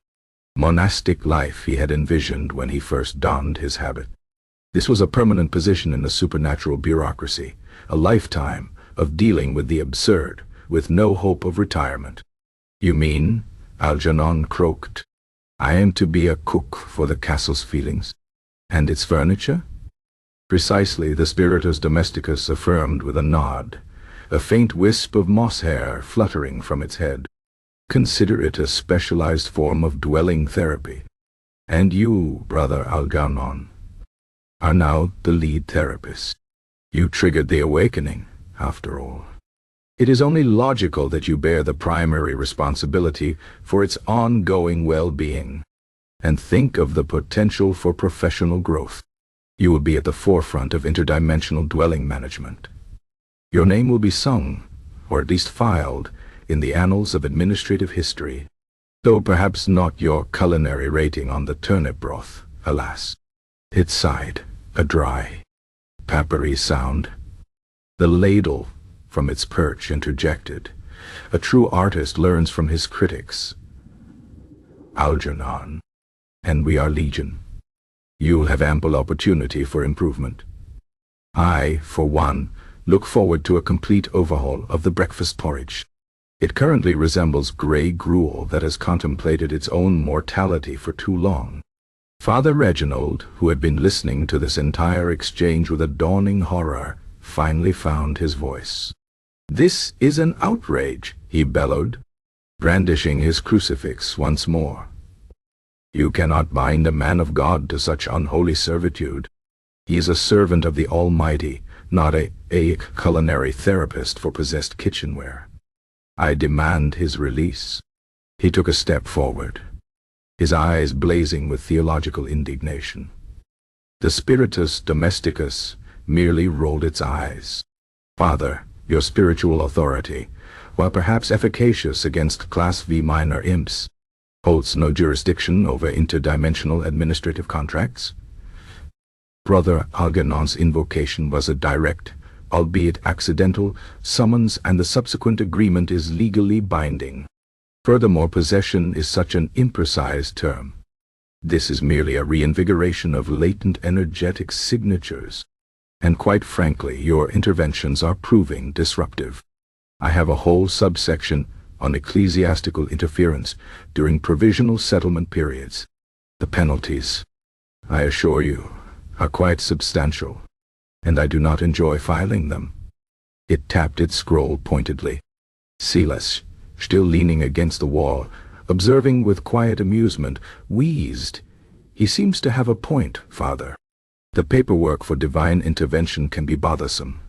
monastic life he had envisioned when he first donned his habit. This was a permanent position in the supernatural bureaucracy, a lifetime of dealing with the absurd, with no hope of retirement. "You mean," Algernon croaked, "I am to be a cook for the castle's feelings? And its furniture?" "Precisely," the spiritus domesticus affirmed with a nod, a faint wisp of moss hair fluttering from its head. "Consider it a specialized form of dwelling therapy. And you, Brother Algernon, are now the lead therapist. You triggered the awakening, after all. It is only logical that you bear the primary responsibility for its ongoing well-being. And think of the potential for professional growth. You will be at the forefront of interdimensional dwelling management. Your name will be sung, or at least filed, in the annals of administrative history, though perhaps not your culinary rating on the turnip broth, alas." It sighed, a dry, papery sound. The ladle, from its perch, interjected, "A true artist learns from his critics, Algernon, and we are legion. You'll have ample opportunity for improvement. I, for one, look forward to a complete overhaul of the breakfast porridge. It currently resembles gray gruel that has contemplated its own mortality for too long." Father Reginald, who had been listening to this entire exchange with a dawning horror, finally found his voice. "This is an outrage," he bellowed, brandishing his crucifix once more. "You cannot bind a man of God to such unholy servitude. He is a servant of the Almighty, not a culinary therapist for possessed kitchenware. I demand his release." He took a step forward, his eyes blazing with theological indignation. The spiritus domesticus merely rolled its eyes. "Father, your spiritual authority, while perhaps efficacious against Class V minor imps, holds no jurisdiction over interdimensional administrative contracts." Brother Algernon's invocation was a direct, albeit accidental, summons, and the subsequent agreement is legally binding. Furthermore, possession is such an imprecise term. This is merely a reinvigoration of latent energetic signatures. And quite frankly, your interventions are proving disruptive. I have a whole subsection on ecclesiastical interference during provisional settlement periods. The penalties, I assure you, are quite substantial, and I do not enjoy filing them." It tapped its scroll pointedly. Silas, still leaning against the wall, observing with quiet amusement, wheezed, "He seems to have a point, Father. The paperwork for divine intervention can be bothersome,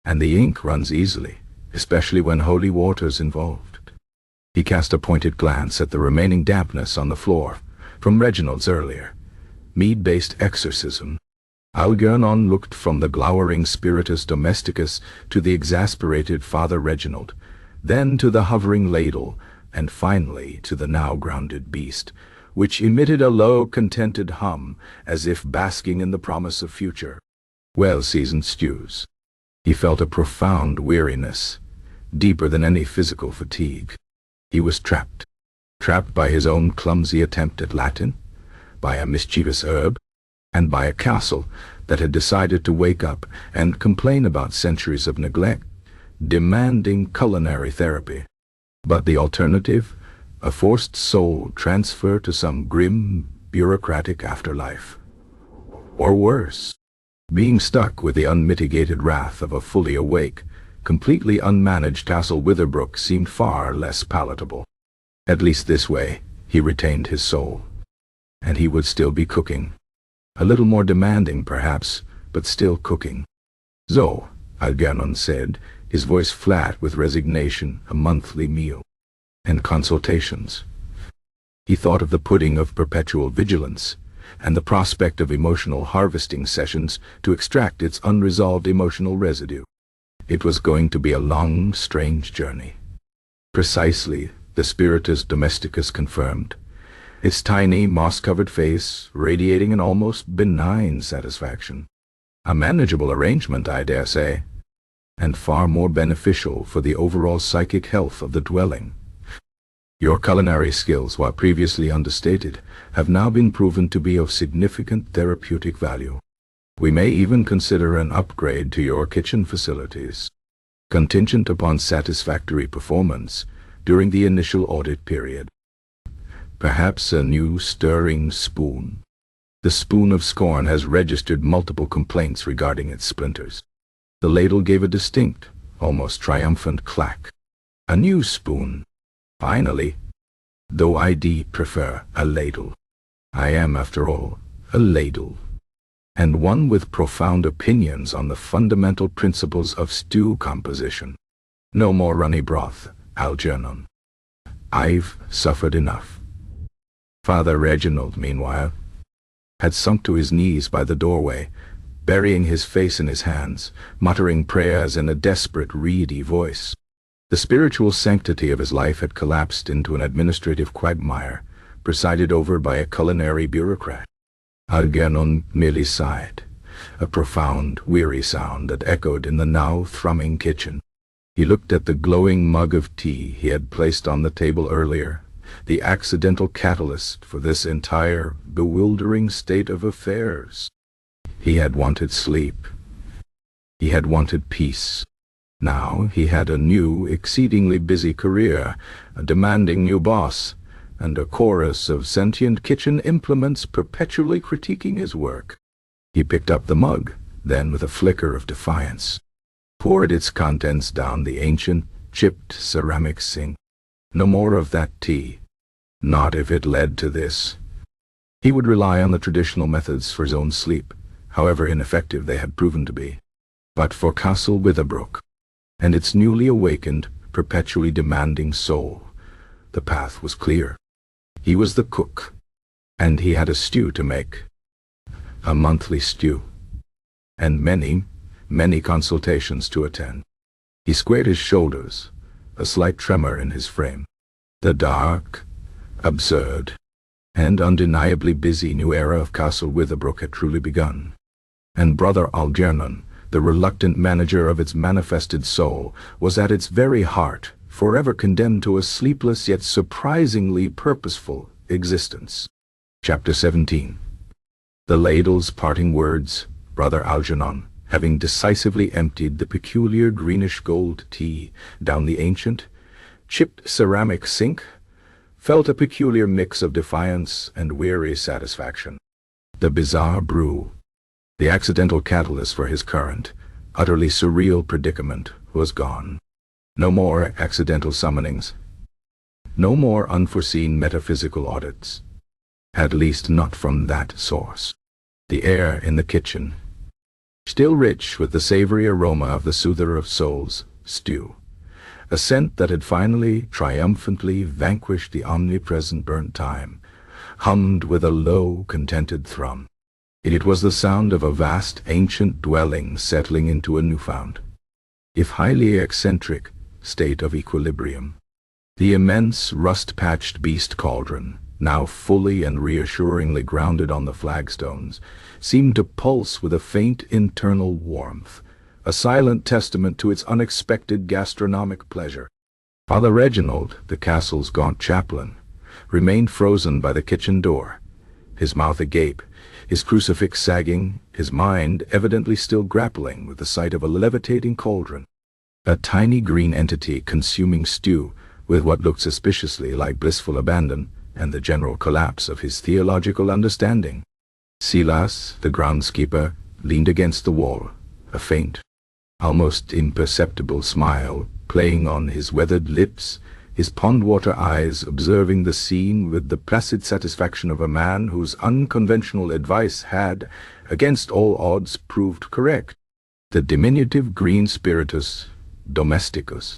and the ink runs easily, especially when holy water's involved." He cast a pointed glance at the remaining dampness on the floor, from Reginald's earlier, mead-based exorcism. Algernon looked from the glowering spiritus domesticus to the exasperated Father Reginald, then to the hovering ladle, and finally to the now grounded beast, which emitted a low, contented hum, as if basking in the promise of future, well-seasoned stews. He felt a profound weariness, deeper than any physical fatigue. He was trapped by his own clumsy attempt at Latin, by a mischievous herb, and by a castle that had decided to wake up and complain about centuries of neglect, demanding culinary therapy. But the alternative? A forced soul transfer to some grim, bureaucratic afterlife. Or worse, being stuck with the unmitigated wrath of a fully awake, completely unmanaged Castle Witherbrook seemed far less palatable. At least this way, he retained his soul. And he would still be cooking. A little more demanding, perhaps, but still cooking. "So," Algernon said, his voice flat with resignation, "a monthly meal. And consultations." He thought of the pudding of perpetual vigilance, and the prospect of emotional harvesting sessions to extract its unresolved emotional residue. It was going to be a long, strange journey. "Precisely," the spiritus domesticus confirmed, its tiny, moss-covered face radiating an almost benign satisfaction. A manageable arrangement, I dare say, and far more beneficial for the overall psychic health of the dwelling. Your culinary skills, while previously understated, have now been proven to be of significant therapeutic value. We may even consider an upgrade to your kitchen facilities, contingent upon satisfactory performance during the initial audit period. Perhaps a new stirring spoon. The spoon of scorn has registered multiple complaints regarding its splinters. The ladle gave a distinct, almost triumphant clack. A new spoon. Finally, though I prefer a ladle. I am, after all, a ladle, and one with profound opinions on the fundamental principles of stew composition. No more runny broth, Algernon. I've suffered enough. Father Reginald, meanwhile, had sunk to his knees by the doorway, burying his face in his hands, muttering prayers in a desperate, reedy voice. The spiritual sanctity of his life had collapsed into an administrative quagmire, presided over by a culinary bureaucrat. Algernon merely sighed, a profound, weary sound that echoed in the now thrumming kitchen. He looked at the glowing mug of tea he had placed on the table earlier, the accidental catalyst for this entire, bewildering state of affairs. He had wanted sleep. He had wanted peace. Now he had a new, exceedingly busy career, a demanding new boss, and a chorus of sentient kitchen implements perpetually critiquing his work. He picked up the mug, then with a flicker of defiance, poured its contents down the ancient, chipped ceramic sink. No more of that tea. Not if it led to this. He would rely on the traditional methods for his own sleep, however ineffective they had proven to be. But for Castle Witherbrook, and its newly awakened, perpetually demanding soul, the path was clear. He was the cook, and he had a stew to make. A monthly stew. And many, many consultations to attend. He squared his shoulders, a slight tremor in his frame. The dark, absurd, and undeniably busy new era of Castle Witherbrook had truly begun. And Brother Algernon, the reluctant manager of its manifested soul, was at its very heart, forever condemned to a sleepless yet surprisingly purposeful existence. Chapter 17. The ladle's parting words, Brother Algernon, having decisively emptied the peculiar greenish-gold tea down the ancient, chipped ceramic sink, felt a peculiar mix of defiance and weary satisfaction. The bizarre brew, the accidental catalyst for his current, utterly surreal predicament, was gone. No more accidental summonings. No more unforeseen metaphysical audits. At least not from that source. The air in the kitchen, still rich with the savory aroma of the soother of souls, stew. A scent that had finally, triumphantly vanquished the omnipresent burnt time, hummed with a low, contented thrum. It was the sound of a vast, ancient dwelling settling into a newfound, if highly eccentric, state of equilibrium. The immense, rust-patched beast cauldron, now fully and reassuringly grounded on the flagstones, seemed to pulse with a faint internal warmth, a silent testament to its unexpected gastronomic pleasure. Father Reginald, the castle's gaunt chaplain, remained frozen by the kitchen door, his mouth agape, his crucifix sagging, his mind evidently still grappling with the sight of a levitating cauldron, a tiny green entity consuming stew with what looked suspiciously like blissful abandon and the general collapse of his theological understanding. Silas, the groundskeeper, leaned against the wall, a faint, almost imperceptible smile playing on his weathered lips, his pond-water eyes observing the scene with the placid satisfaction of a man whose unconventional advice had, against all odds, proved correct. The diminutive green spiritus, domesticus,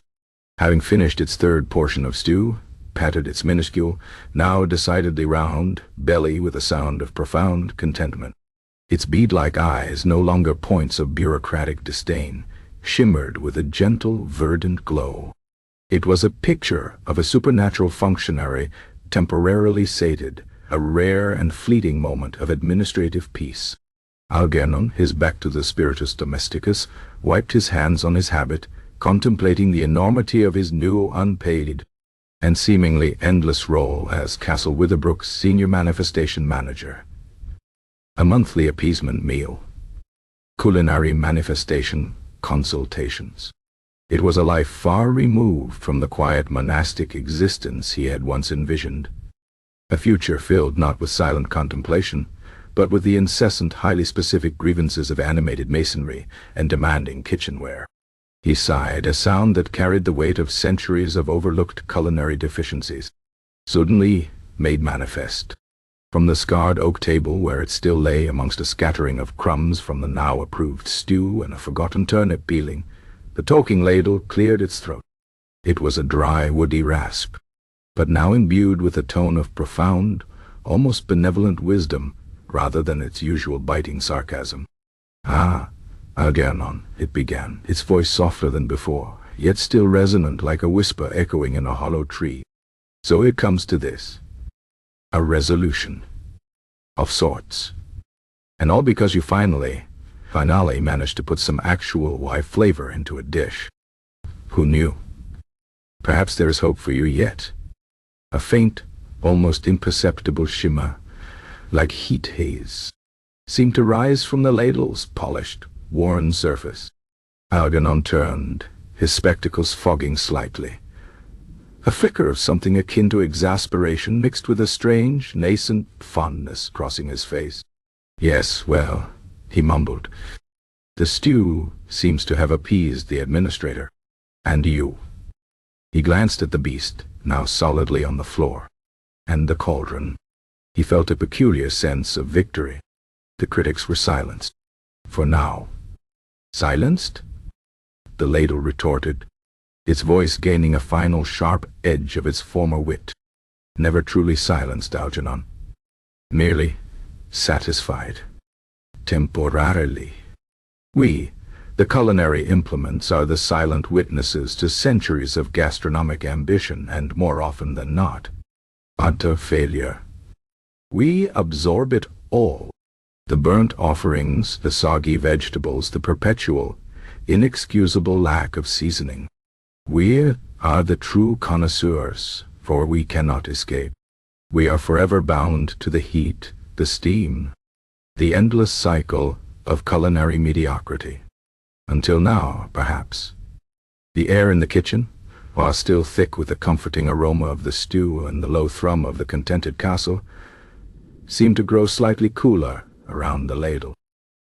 having finished its third portion of stew, patted its minuscule, now decidedly round, belly with a sound of profound contentment. Its bead-like eyes, no longer points of bureaucratic disdain, shimmered with a gentle, verdant glow. It was a picture of a supernatural functionary temporarily sated, a rare and fleeting moment of administrative peace. Algernon, his back to the spiritus domesticus, wiped his hands on his habit, contemplating the enormity of his new unpaid and seemingly endless role as Castle Witherbrook's senior manifestation manager. A monthly appeasement meal. Culinary manifestation consultations. It was a life far removed from the quiet monastic existence he had once envisioned. A future filled not with silent contemplation, but with the incessant, highly specific grievances of animated masonry and demanding kitchenware. He sighed, a sound that carried the weight of centuries of overlooked culinary deficiencies, suddenly made manifest. From the scarred oak table where it still lay amongst a scattering of crumbs from the now-approved stew and a forgotten turnip peeling, the talking ladle cleared its throat. It was a dry, woody rasp, but now imbued with a tone of profound, almost benevolent wisdom, rather than its usual biting sarcasm. "Ah, Algernon," it began, its voice softer than before, yet still resonant like a whisper echoing in a hollow tree. "So it comes to this. A resolution. Of sorts. And all because you finally managed to put some actual wife flavor into a dish. Who knew? Perhaps there is hope for you yet." A faint, almost imperceptible shimmer, like heat haze, seemed to rise from the ladle's polished, worn surface. Algernon turned, his spectacles fogging slightly. A flicker of something akin to exasperation mixed with a strange, nascent fondness crossing his face. "Yes, well," he mumbled. "The stew seems to have appeased the administrator. And you." He glanced at the beast, now solidly on the floor, and the cauldron. He felt a peculiar sense of victory. The critics were silenced. For now. "Silenced?" the ladle retorted, its voice gaining a final sharp edge of its former wit. "Never truly silenced, Algernon. Merely satisfied. Temporarily. We, the culinary implements, are the silent witnesses to centuries of gastronomic ambition and, more often than not, utter failure. We absorb it all. The burnt offerings, the soggy vegetables, the perpetual, inexcusable lack of seasoning. We are the true connoisseurs, for we cannot escape. We are forever bound to the heat, the steam, the endless cycle of culinary mediocrity. Until now, perhaps. The air in the kitchen, while still thick with the comforting aroma of the stew and the low thrum of the contented castle, seemed to grow slightly cooler around the ladle.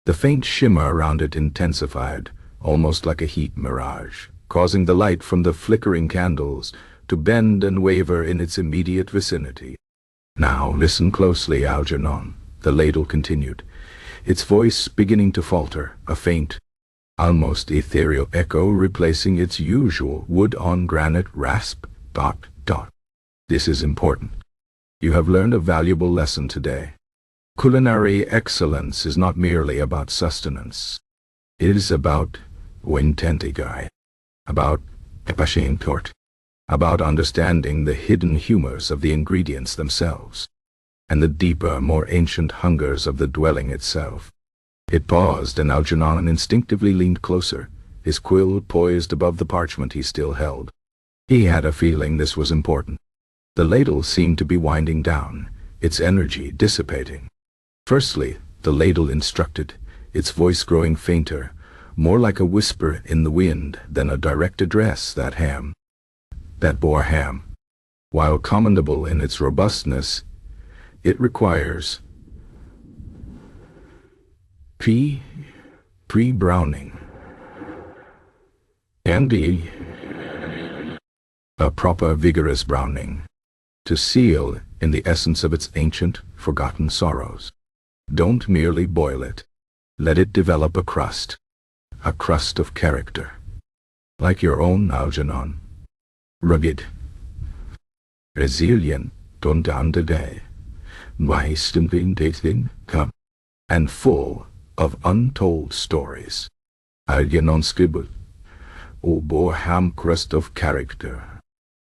The faint shimmer around it intensified, almost like a heat mirage, causing the light from the flickering candles to bend and waver in its immediate vicinity. "Now listen closely, Algernon," the ladle continued, its voice beginning to falter, a faint, almost ethereal echo replacing its usual wood-on-granite rasp. ... This is important. You have learned a valuable lesson today. Culinary excellence is not merely about sustenance. It is about intentigai, about epashintort, about understanding the hidden humors of the ingredients themselves, and the deeper, more ancient hungers of the dwelling itself. It paused, and Algernon instinctively leaned closer, his quill poised above the parchment he still held. He had a feeling this was important. The ladle seemed to be winding down, its energy dissipating. Firstly, the ladle instructed, its voice growing fainter, more like a whisper in the wind than a direct address. That boar ham, while commendable in its robustness, it requires pre-browning, and a proper vigorous browning, to seal in the essence of its ancient, forgotten sorrows. Don't merely boil it. Let it develop a crust of character, like your own, Algernon. Rugged, resilient, day, and full of untold stories. Algernon scribbled, "O boar ham crust of character."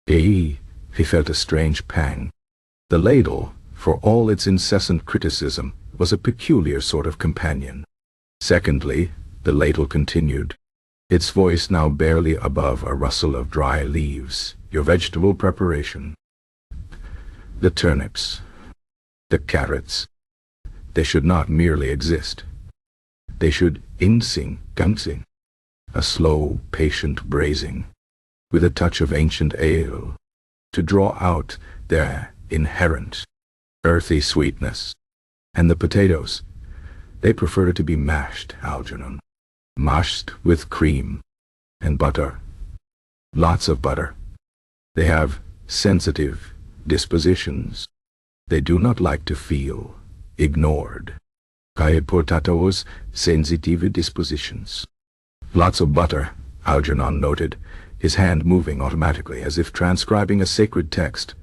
He felt a strange pang. The ladle, for all its incessant criticism, was a peculiar sort of companion. Secondly, the ladle continued, its voice now barely above a rustle of dry leaves, your vegetable preparation. The turnips, the carrots, they should not merely exist. They should insing, gansing, a slow, patient braising, with a touch of ancient ale, to draw out their inherent, earthy sweetness. And the potatoes, they prefer to be mashed, Algernon, mashed with cream and butter, lots of butter. They have sensitive dispositions. They do not like to feel ignored. Cae portatos sensitive dispositions. Lots of butter, Algernon noted, his hand moving automatically as if transcribing a sacred text.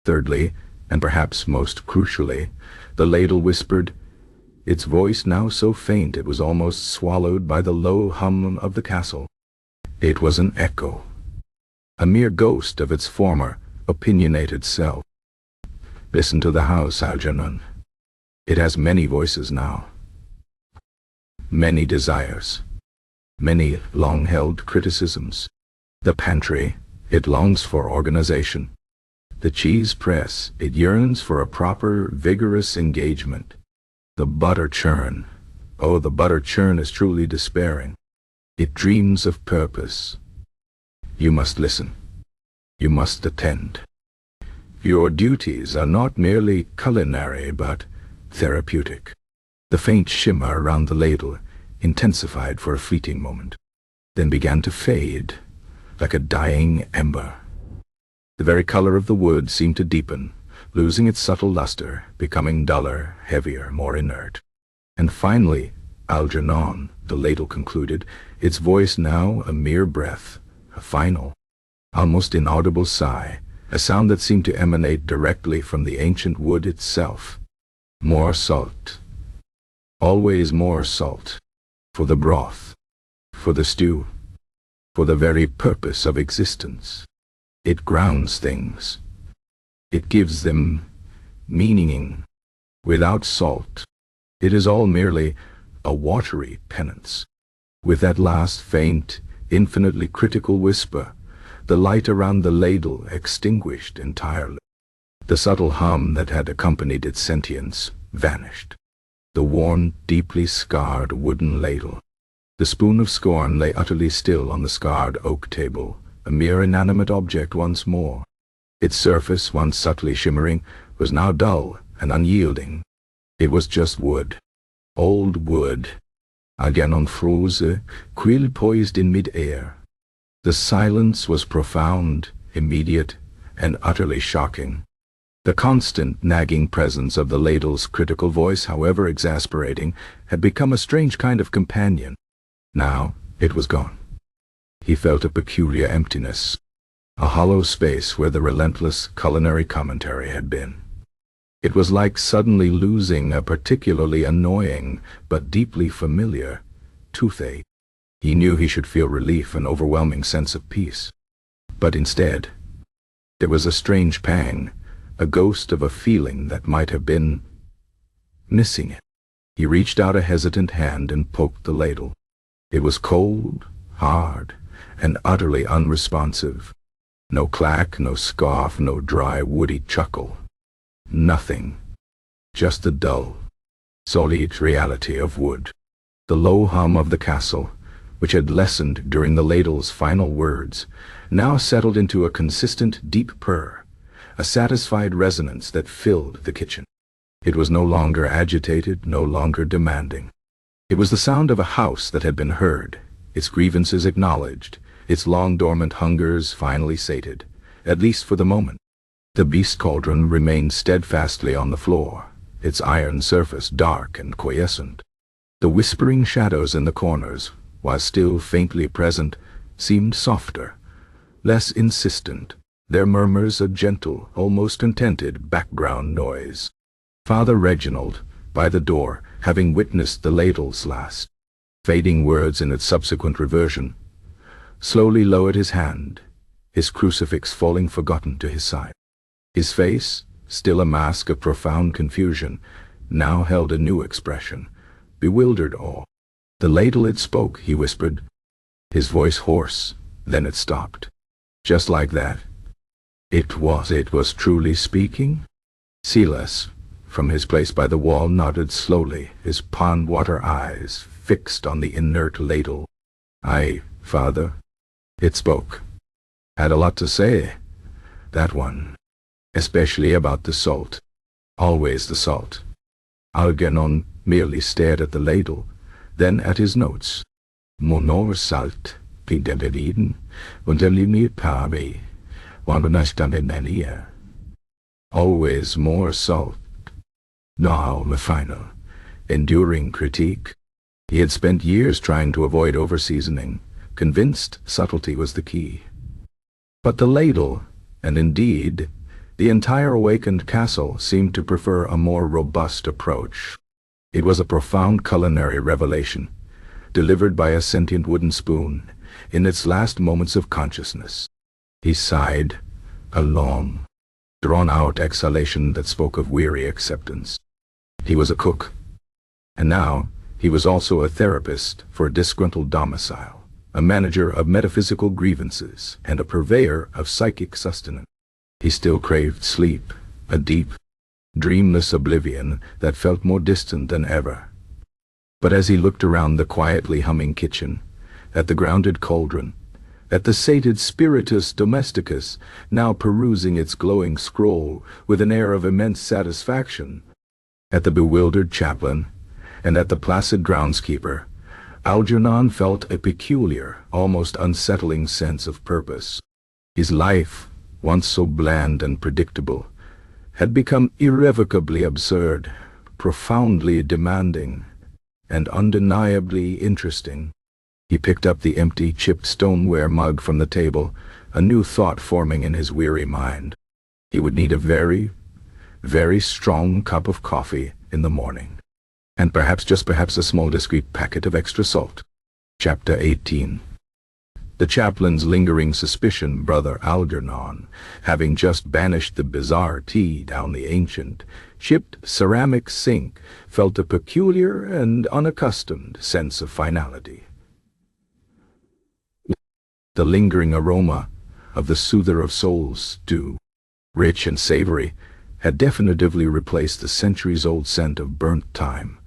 Thirdly, and perhaps most crucially, the ladle whispered, its voice now so faint it was almost swallowed by the low hum of the castle. It was an echo, a mere ghost of its former, opinionated self. Listen to the house, Algernon. It has many voices now, many desires, many long-held criticisms. The pantry, it longs for organization. The cheese press, it yearns for a proper, vigorous engagement. The butter churn, oh, the butter churn is truly despairing. It dreams of purpose. You must listen. You must attend. Your duties are not merely culinary, but therapeutic. The faint shimmer around the ladle intensified for a fleeting moment, then began to fade, like a dying ember. The very color of the wood seemed to deepen, losing its subtle luster, becoming duller, heavier, more inert. And finally, Algernon, the ladle concluded, its voice now a mere breath, a final, almost inaudible sigh, a sound that seemed to emanate directly from the ancient wood itself. More salt. Always more salt. For the broth. For the stew. For the very purpose of existence. It grounds things. It gives them meaning. Without salt, it is all merely a watery penance. With that last faint, infinitely critical whisper, the light around the ladle extinguished entirely. The subtle hum that had accompanied its sentience vanished. The worn, deeply scarred wooden ladle. The spoon of scorn lay utterly still on the scarred oak table, a mere inanimate object once more. Its surface, once subtly shimmering, was now dull and unyielding. It was just wood. Old wood. Algernon froze, quill poised in mid-air. The silence was profound, immediate, and utterly shocking. The constant nagging presence of the ladle's critical voice, however exasperating, had become a strange kind of companion. Now it was gone. He felt a peculiar emptiness, a hollow space where the relentless culinary commentary had been. It was like suddenly losing a particularly annoying but deeply familiar toothache. He knew he should feel relief, an overwhelming sense of peace. But instead, there was a strange pang, a ghost of a feeling that might have been missing it. He reached out a hesitant hand and poked the ladle. It was cold, hard, and utterly unresponsive. No clack, no scoff, no dry, woody chuckle. Nothing. Just the dull, solid reality of wood. The low hum of the castle, which had lessened during the ladle's final words, now settled into a consistent deep purr, a satisfied resonance that filled the kitchen. It was no longer agitated, no longer demanding. It was the sound of a house that had been heard, its grievances acknowledged, its long-dormant hungers finally sated, at least for the moment. The beast cauldron remained steadfastly on the floor, its iron surface dark and quiescent. The whispering shadows in the corners, while still faintly present, seemed softer, less insistent, their murmurs a gentle, almost contented background noise. Father Reginald, by the door, having witnessed the ladle's last fading words in its subsequent reversion, slowly lowered his hand, his crucifix falling forgotten to his side. His face, still a mask of profound confusion, now held a new expression, bewildered awe. "The ladle, it spoke," he whispered, his voice hoarse. Then it stopped. Just like that. It was truly speaking? Silas, from his place by the wall, nodded slowly, his pond-water eyes fixed on the inert ladle. "Aye, Father." It spoke. Had a lot to say, that one. Especially about the salt. Always the salt. Algernon merely stared at the ladle, then at his notes. "Monor salt, pindeliden, unterlimir pavi, wandanashtamenia." Always more salt. Now the final, enduring critique. He had spent years trying to avoid over-seasoning, convinced subtlety was the key. But the ladle, and indeed, the entire awakened castle, seemed to prefer a more robust approach. It was a profound culinary revelation, delivered by a sentient wooden spoon, in its last moments of consciousness. He sighed, a long, drawn-out exhalation that spoke of weary acceptance. He was a cook, and now he was also a therapist for a disgruntled domicile, a manager of metaphysical grievances, and a purveyor of psychic sustenance. He still craved sleep, a deep, dreamless oblivion that felt more distant than ever. But as he looked around the quietly humming kitchen, at the grounded cauldron, at the sated spiritus domesticus now perusing its glowing scroll with an air of immense satisfaction, at the bewildered chaplain, and at the placid groundskeeper, Algernon felt a peculiar, almost unsettling sense of purpose. His life, once so bland and predictable, had become irrevocably absurd, profoundly demanding, and undeniably interesting. He picked up the empty, chipped stoneware mug from the table, a new thought forming in his weary mind. He would need a very, very strong cup of coffee in the morning, and perhaps, just perhaps, a small discreet packet of extra salt. Chapter 18. The chaplain's lingering suspicion, brother Algernon, having just banished the bizarre tea down the ancient, chipped ceramic sink, felt a peculiar and unaccustomed sense of finality. The lingering aroma of the soother of souls stew, rich and savory, had definitively replaced the centuries-old scent of burnt thyme,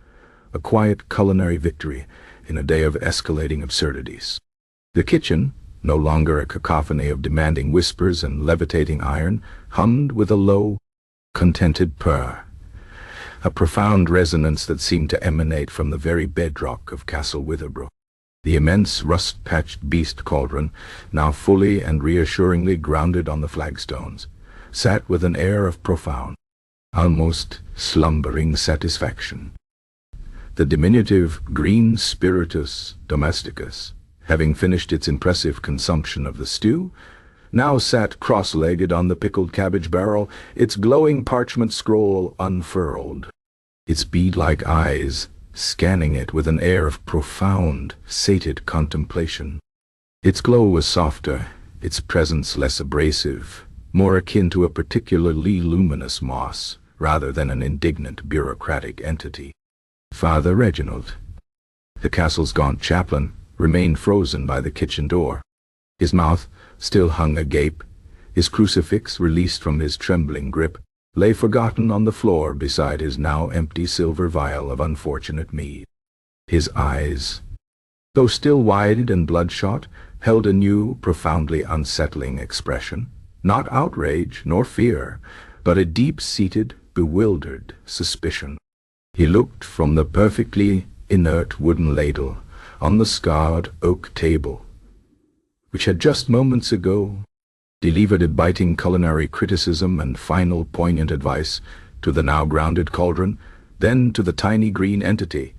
a quiet culinary victory in a day of escalating absurdities. The kitchen, no longer a cacophony of demanding whispers and levitating iron, hummed with a low, contented purr, a profound resonance that seemed to emanate from the very bedrock of Castle Witherbrook. The immense rust-patched beast cauldron, now fully and reassuringly grounded on the flagstones, sat with an air of profound, almost slumbering satisfaction. The diminutive green spiritus domesticus, having finished its impressive consumption of the stew, now sat cross-legged on the pickled cabbage barrel, its glowing parchment scroll unfurled, its bead-like eyes scanning it with an air of profound, sated contemplation. Its glow was softer, its presence less abrasive, more akin to a particularly luminous moss, rather than an indignant bureaucratic entity. Father Reginald, the castle's gaunt chaplain, remained frozen by the kitchen door. His mouth still hung agape, his crucifix, released from his trembling grip, lay forgotten on the floor beside his now empty silver vial of unfortunate mead. His eyes, though still wide and bloodshot, held a new, profoundly unsettling expression, not outrage nor fear, but a deep-seated, bewildered suspicion. He looked from the perfectly inert wooden ladle on the scarred oak table, which had just moments ago delivered a biting culinary criticism and final poignant advice, to the now grounded cauldron, then to the tiny green entity,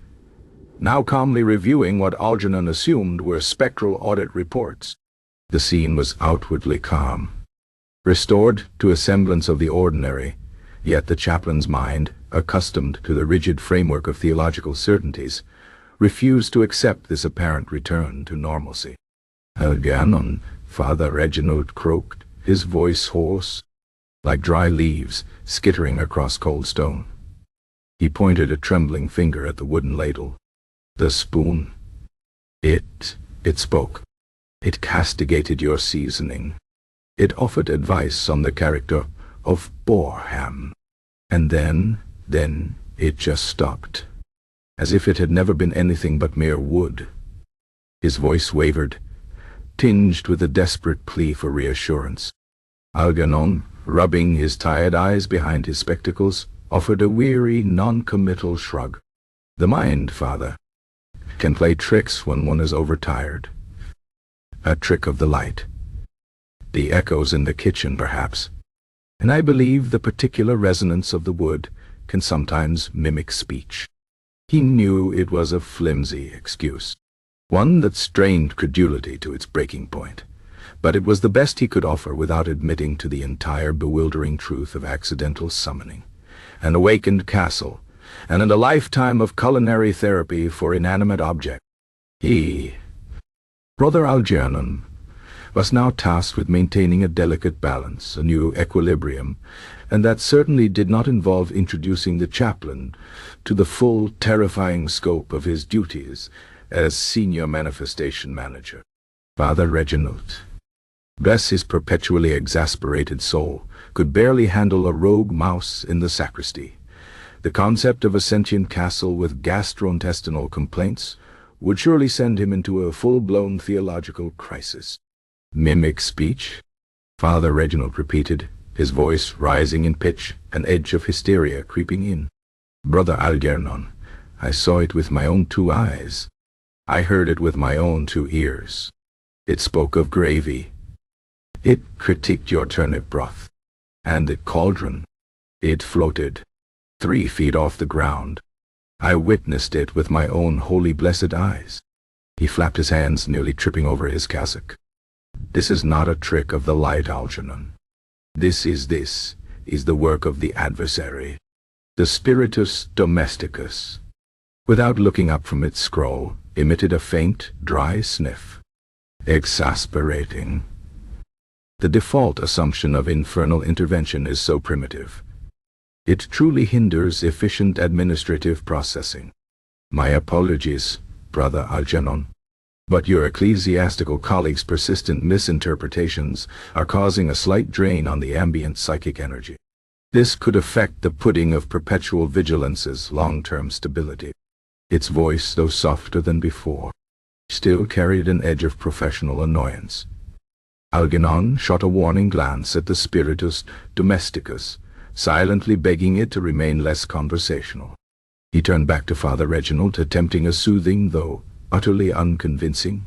now calmly reviewing what Algernon assumed were spectral audit reports. The scene was outwardly calm, restored to a semblance of the ordinary, yet the chaplain's mind, accustomed to the rigid framework of theological certainties, refused to accept this apparent return to normalcy. "Algernon," Father Reginald croaked, his voice hoarse. like dry leaves skittering across cold stone. He pointed a trembling finger at the wooden ladle. The spoon. It spoke. It castigated your seasoning. It offered advice on the character of boar ham. And then it just stopped, as if it had never been anything but mere wood. His voice wavered, tinged with a desperate plea for reassurance. Algernon, rubbing his tired eyes behind his spectacles, offered a weary, non-committal shrug. The mind, Father, can play tricks when one is overtired. A trick of the light. The echoes in the kitchen, perhaps. And I believe the particular resonance of the wood can sometimes mimic speech. He knew it was a flimsy excuse, one that strained credulity to its breaking point, but it was the best he could offer without admitting to the entire bewildering truth of accidental summoning, an awakened castle, and a lifetime of culinary therapy for inanimate objects. He, Brother Algernon, was now tasked with maintaining a delicate balance, a new equilibrium, and that certainly did not involve introducing the chaplain to the full, terrifying scope of his duties as senior manifestation manager. Father Reginald, bless his perpetually exasperated soul, could barely handle a rogue mouse in the sacristy. The concept of a sentient castle with gastrointestinal complaints would surely send him into a full-blown theological crisis. Mimic speech? Father Reginald repeated, his voice rising in pitch, an edge of hysteria creeping in. Brother Algernon, I saw it with my own 2 eyes. I heard it with my own 2 ears. It spoke of gravy. It critiqued your turnip broth. And the cauldron. It floated 3 feet off the ground. I witnessed it with my own holy blessed eyes. He flapped his hands, nearly tripping over his cassock. This is not a trick of the light, Algernon. This is the work of the adversary, the spiritus domesticus. Without looking up from its scroll, emitted a faint, dry sniff. Exasperating. The default assumption of infernal intervention is so primitive. It truly hinders efficient administrative processing. My apologies, Brother Algernon, but your ecclesiastical colleague's persistent misinterpretations are causing a slight drain on the ambient psychic energy. This could affect the pudding of perpetual vigilance's long-term stability. Its voice, though softer than before, still carried an edge of professional annoyance. Algernon shot a warning glance at the spiritus domesticus, silently begging it to remain less conversational. He turned back to Father Reginald, attempting a soothing, though utterly unconvincing,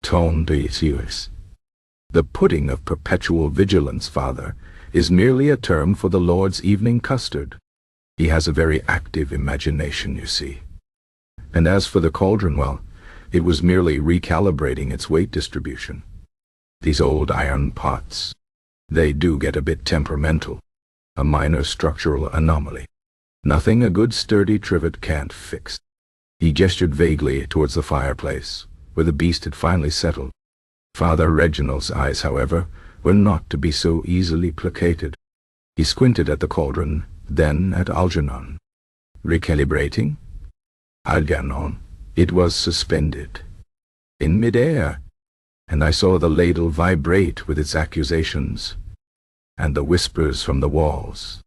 tone de serious. The pudding of perpetual vigilance, Father, is merely a term for the Lord's evening custard. He has a very active imagination, you see. And as for the cauldron, well, it was merely recalibrating its weight distribution. These old iron pots, they do get a bit temperamental. A minor structural anomaly. Nothing a good sturdy trivet can't fix. He gestured vaguely towards the fireplace, where the beast had finally settled. Father Reginald's eyes, however, were not to be so easily placated. He squinted at the cauldron, then at Algernon. Recalibrating? Algernon, it was suspended. In mid-air, and I saw the ladle vibrate with its accusations, and the whispers from the walls.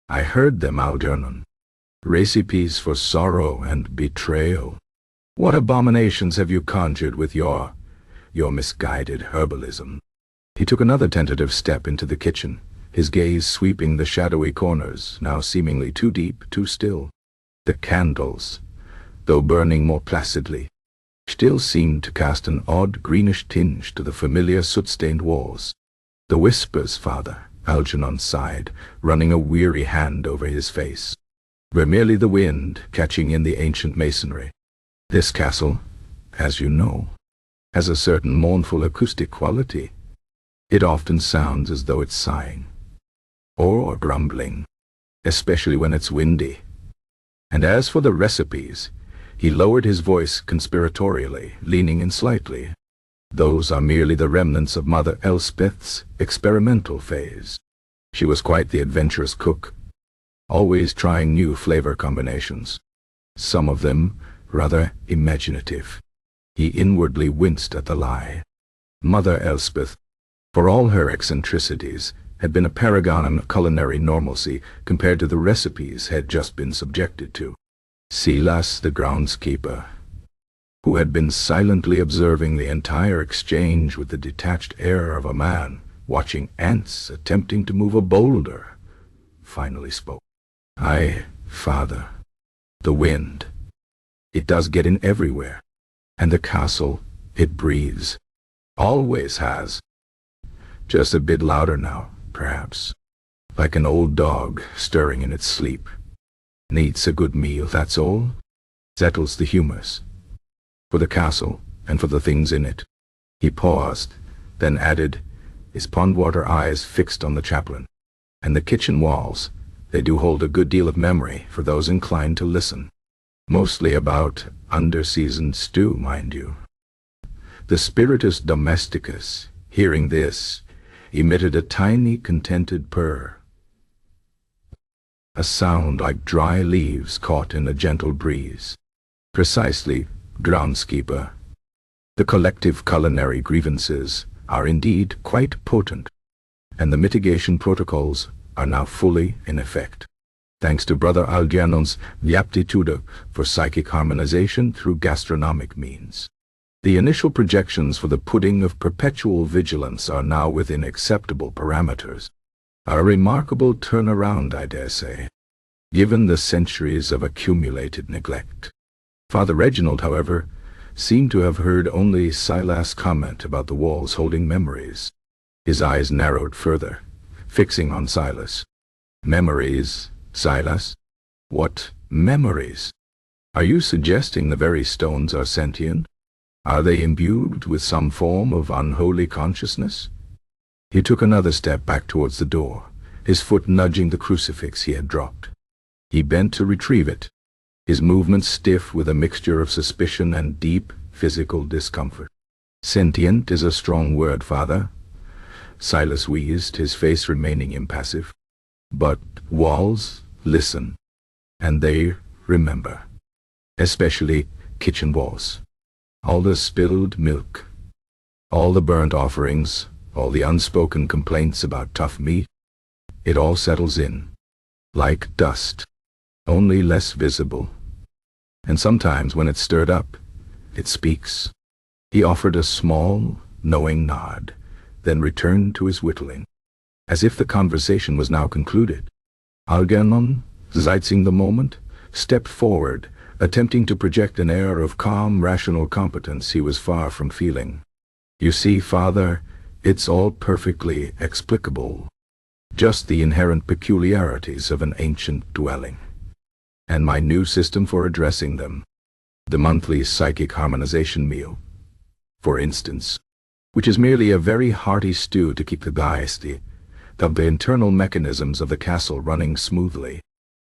I heard them, Algernon. Recipes for sorrow and betrayal. What abominations have you conjured with your misguided herbalism? He took another tentative step into the kitchen, his gaze sweeping the shadowy corners, now seemingly too deep, too still. The candles, though burning more placidly, still seemed to cast an odd greenish tinge to the familiar soot-stained walls. The whispers, Father, Algernon sighed, running a weary hand over his face, were merely the wind catching in the ancient masonry. This castle, as you know, has a certain mournful acoustic quality. It often sounds as though it's sighing, or grumbling, especially when it's windy. And as for the recipes, he lowered his voice conspiratorially, leaning in slightly. Those are merely the remnants of Mother Elspeth's experimental phase. She was quite the adventurous cook, always trying new flavor combinations, some of them rather imaginative. He inwardly winced at the lie. Mother Elspeth, for all her eccentricities, had been a paragon of culinary normalcy compared to the recipes had just been subjected to. Silas, the groundskeeper, who had been silently observing the entire exchange with the detached air of a man watching ants attempting to move a boulder, finally spoke. "Aye, father. The wind. It does get in everywhere. And the castle, it breathes. Always has. Just a bit louder now, perhaps. Like an old dog stirring in its sleep. Needs a good meal, that's all. Settles the humours. For the castle, and for the things in it." He paused, then added, his pond-water eyes fixed on the chaplain. "And the kitchen walls, they do hold a good deal of memory for those inclined to listen. Mostly about under-seasoned stew, mind you." The spiritus domesticus, hearing this, emitted a tiny contented purr. A sound like dry leaves caught in a gentle breeze. Precisely, groundskeeper. The collective culinary grievances are indeed quite potent, and the mitigation protocols are now fully in effect, thanks to Brother Algernon's aptitude for psychic harmonization through gastronomic means. The initial projections for the pudding of perpetual vigilance are now within acceptable parameters. A remarkable turnaround, I dare say, given the centuries of accumulated neglect. Father Reginald, however, seemed to have heard only Silas' comment about the walls holding memories. His eyes narrowed further, fixing on Silas. "Memories, Silas? What memories? Are you suggesting the very stones are sentient? Are they imbued with some form of unholy consciousness?" He took another step back towards the door, his foot nudging the crucifix he had dropped. He bent to retrieve it, his movements stiff with a mixture of suspicion and deep physical discomfort. "Sentient is a strong word, Father," Silas wheezed, his face remaining impassive. "But walls listen, and they remember. Especially kitchen walls. All the spilled milk, all the burnt offerings, all the unspoken complaints about tough meat, it all settles in, like dust, only less visible. And sometimes when it's stirred up, it speaks." He offered a small, knowing nod, then returned to his whittling, as if the conversation was now concluded. Algernon, seizing the moment, stepped forward, attempting to project an air of calm, rational competence he was far from feeling. "You see, Father, it's all perfectly explicable. Just the inherent peculiarities of an ancient dwelling. And my new system for addressing them. The monthly psychic harmonization meal, for instance, which is merely a very hearty stew to keep the internal mechanisms of the castle running smoothly,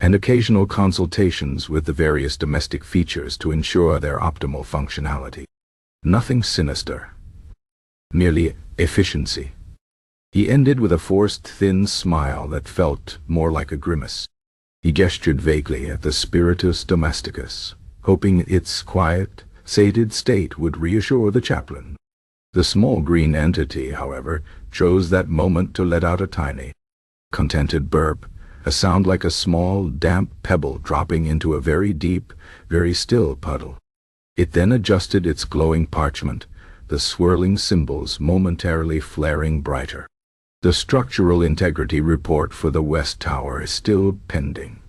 and occasional consultations with the various domestic features to ensure their optimal functionality. Nothing sinister. Merely efficiency." He ended with a forced thin smile that felt more like a grimace. He gestured vaguely at the spiritus domesticus, hoping its quiet, sated state would reassure the chaplain. The small green entity, however, chose that moment to let out a tiny, contented burp, a sound like a small, damp pebble dropping into a very deep, very still puddle. It then adjusted its glowing parchment, the swirling symbols momentarily flaring brighter. "The structural integrity report for the West Tower is still pending.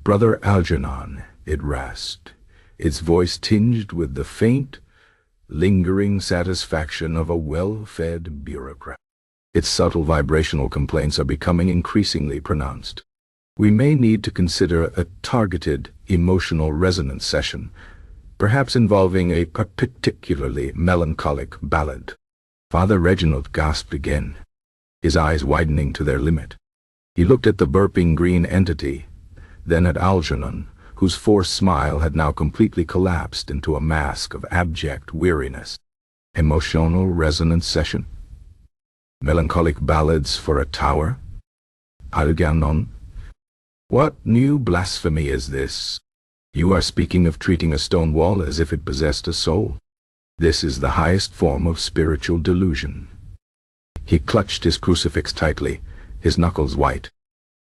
Brother Algernon," it rasped, its voice tinged with the faint, lingering satisfaction of a well-fed bureaucrat. Its subtle vibrational complaints are becoming increasingly pronounced. "We may need to consider a targeted emotional resonance session, perhaps involving a particularly melancholic ballad." Father Reginald gasped again, his eyes widening to their limit. He looked at the burping green entity, then at Algernon, whose forced smile had now completely collapsed into a mask of abject weariness. Emotional resonance session? Melancholic ballads for a tower? Algernon. What new blasphemy is this? You are speaking of treating a stone wall as if it possessed a soul. This is the highest form of spiritual delusion. He clutched his crucifix tightly, his knuckles white.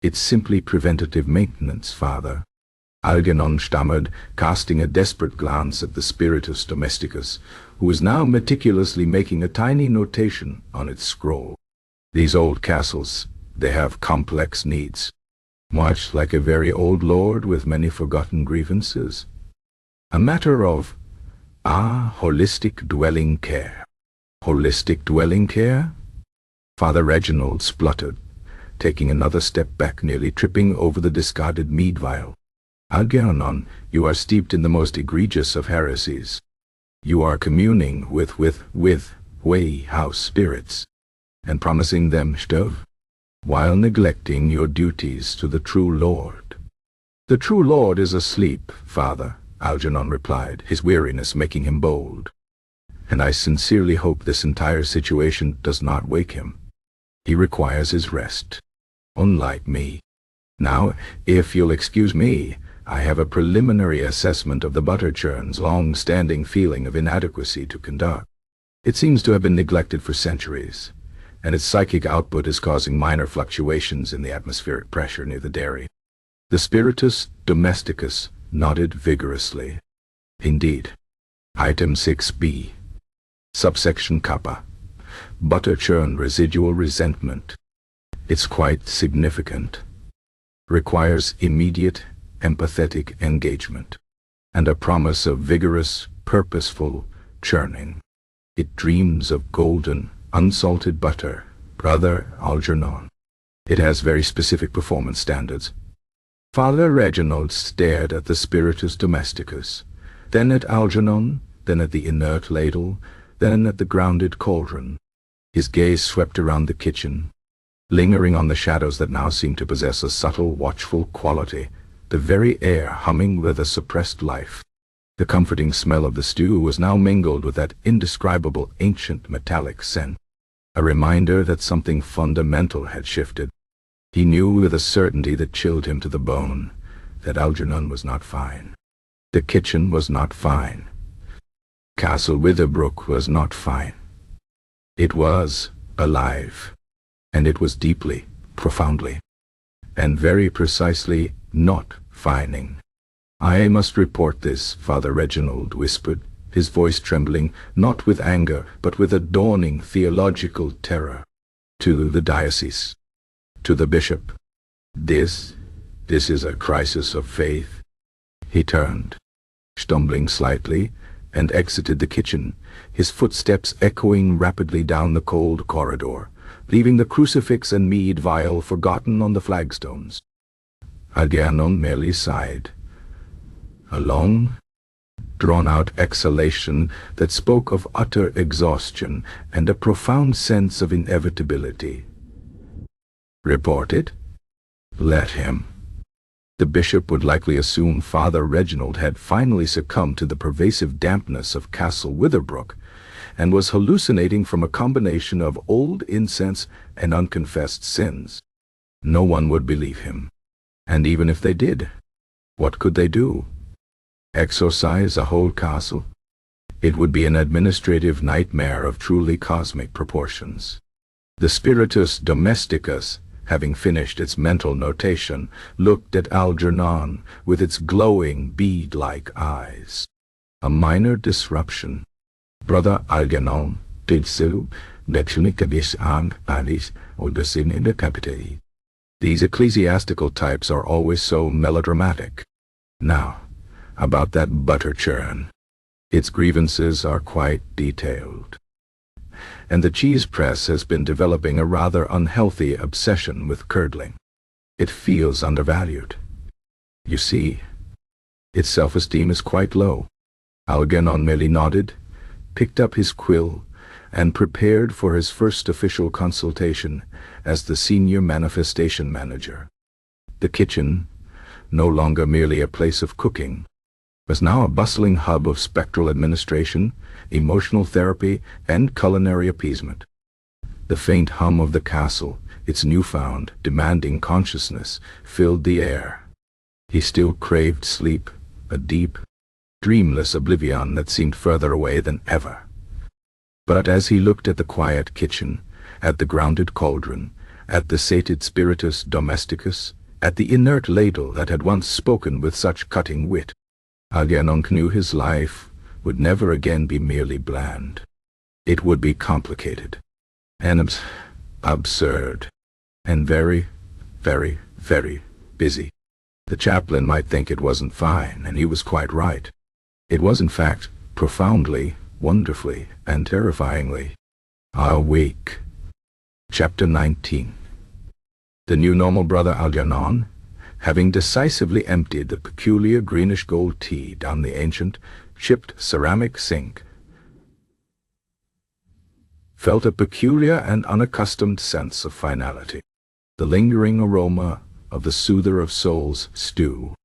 It's simply preventative maintenance, Father. Algernon stammered, casting a desperate glance at the Spiritus Domesticus, who was now meticulously making a tiny notation on its scroll. These old castles, they have complex needs. Much like a very old lord with many forgotten grievances. A matter of, holistic dwelling care. Holistic dwelling care? Father Reginald spluttered, taking another step back, nearly tripping over the discarded mead vial. Algernon, you are steeped in the most egregious of heresies. You are communing with way house spirits, and promising them stuff, while neglecting your duties to the true Lord. The true Lord is asleep, Father, Algernon replied, his weariness making him bold. And I sincerely hope this entire situation does not wake him. He requires his rest, unlike me. Now, if you'll excuse me, I have a preliminary assessment of the butter churn's long-standing feeling of inadequacy to conduct. It seems to have been neglected for centuries, and its psychic output is causing minor fluctuations in the atmospheric pressure near the dairy. The Spiritus Domesticus nodded vigorously. Indeed. Item 6b. Subsection Kappa. Butter churn residual resentment. It's quite significant. Requires immediate, empathetic engagement, and a promise of vigorous, purposeful churning. It dreams of golden, unsalted butter, Brother Algernon. It has very specific performance standards. Father Reginald stared at the Spiritus Domesticus, then at Algernon, then at the inert ladle, then at the grounded cauldron. His gaze swept around the kitchen, lingering on the shadows that now seemed to possess a subtle, watchful quality, the very air humming with a suppressed life. The comforting smell of the stew was now mingled with that indescribable ancient metallic scent, a reminder that something fundamental had shifted. He knew with a certainty that chilled him to the bone that Algernon was not fine. The kitchen was not fine. Castle Witherbrook was not fine. It was alive, and it was deeply, profoundly, and very precisely not fining. I must report this, Father Reginald whispered, his voice trembling, not with anger, but with a dawning theological terror. To the diocese. To the bishop. This is a crisis of faith. He turned, stumbling slightly, and exited the kitchen, his footsteps echoing rapidly down the cold corridor, leaving the crucifix and mead vial forgotten on the flagstones. Algernon merely sighed. A long, drawn-out exhalation that spoke of utter exhaustion and a profound sense of inevitability. Report it? Let him. The bishop would likely assume Father Reginald had finally succumbed to the pervasive dampness of Castle Witherbrook and was hallucinating from a combination of old incense and unconfessed sins. No one would believe him. And even if they did, what could they do? Exorcise a whole castle? It would be an administrative nightmare of truly cosmic proportions. The Spiritus Domesticus, having finished its mental notation, looked at Algernon with its glowing bead-like eyes. A minor disruption. Brother Algernon did so, These ecclesiastical types are always so melodramatic. Now, about that butter churn. Its grievances are quite detailed. And the cheese press has been developing a rather unhealthy obsession with curdling. It feels undervalued. You see, its self-esteem is quite low. Algernon merely nodded, picked up his quill, and prepared for his first official consultation as the senior manifestation manager. The kitchen, no longer merely a place of cooking, was now a bustling hub of spectral administration, emotional therapy, and culinary appeasement. The faint hum of the castle, its newfound, demanding consciousness, filled the air. He still craved sleep, a deep, dreamless oblivion that seemed further away than ever. But as he looked at the quiet kitchen, at the grounded cauldron, at the sated spiritus domesticus, at the inert ladle that had once spoken with such cutting wit, Algernon knew his life would never again be merely bland. It would be complicated, and absurd, and very, very, very busy. The chaplain might think it wasn't fine, and he was quite right. It was, in fact, profoundly, wonderfully, and terrifyingly awake. Chapter 19. The new normal brother Algernon, having decisively emptied the peculiar greenish-gold tea down the ancient, chipped ceramic sink, felt a peculiar and unaccustomed sense of finality. The lingering aroma of the soother of souls stew,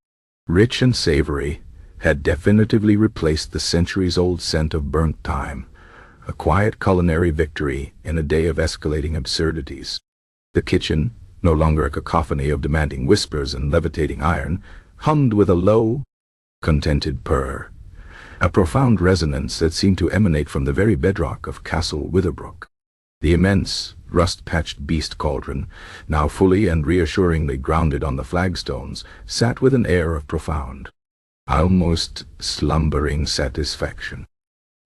rich and savory, had definitively replaced the centuries-old scent of burnt thyme, a quiet culinary victory in a day of escalating absurdities. The kitchen, no longer a cacophony of demanding whispers and levitating iron, hummed with a low, contented purr, a profound resonance that seemed to emanate from the very bedrock of Castle Witherbrook. The immense, rust-patched beast cauldron, now fully and reassuringly grounded on the flagstones, sat with an air of profound, almost slumbering satisfaction.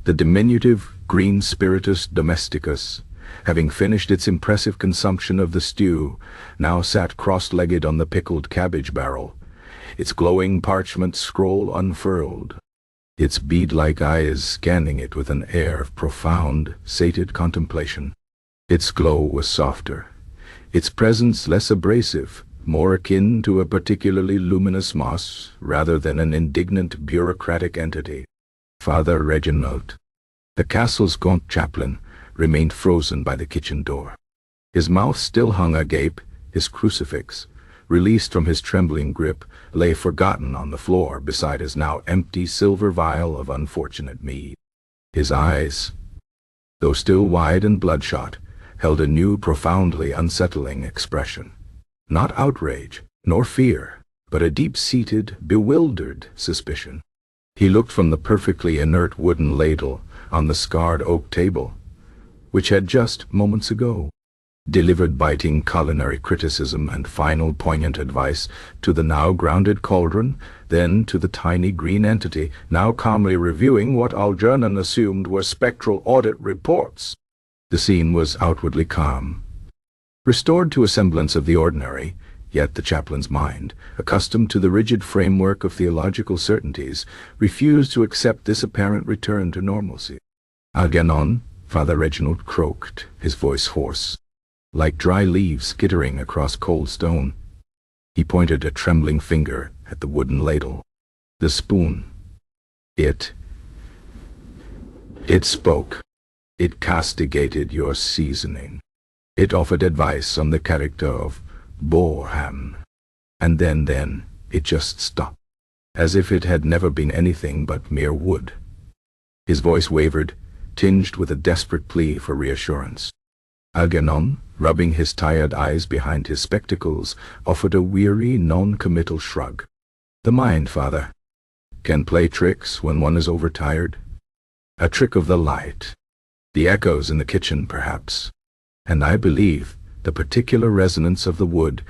The diminutive green spiritus domesticus, having finished its impressive consumption of the stew, now sat cross-legged on the pickled cabbage barrel, its glowing parchment scroll unfurled, its bead-like eyes scanning it with an air of profound, sated contemplation. Its glow was softer, its presence less abrasive, more akin to a particularly luminous moss rather than an indignant bureaucratic entity. Father Reginald, the castle's gaunt chaplain, remained frozen by the kitchen door. His mouth still hung agape, his crucifix, released from his trembling grip, lay forgotten on the floor beside his now empty silver vial of unfortunate mead. His eyes, though still wide and bloodshot, held a new, profoundly unsettling expression. Not outrage, nor fear, but a deep-seated, bewildered suspicion. He looked from the perfectly inert wooden ladle on the scarred oak table, which had just, moments ago, delivered biting culinary criticism and final poignant advice to the now grounded cauldron, then to the tiny green entity, now calmly reviewing what Algernon assumed were spectral audit reports. The scene was outwardly calm, restored to a semblance of the ordinary, yet the chaplain's mind, accustomed to the rigid framework of theological certainties, refused to accept this apparent return to normalcy. Algernon, Father Reginald croaked, his voice hoarse, like dry leaves skittering across cold stone. He pointed a trembling finger at the wooden ladle. The spoon. It spoke. It castigated your seasoning. It offered advice on the character of boar ham. And then it just stopped, as if it had never been anything but mere wood. His voice wavered, tinged with a desperate plea for reassurance. Algernon, rubbing his tired eyes behind his spectacles, offered a weary, non-committal shrug. The mind, Father, can play tricks when one is overtired. A trick of the light. The echoes in the kitchen, perhaps. And I believe the particular resonance of the wood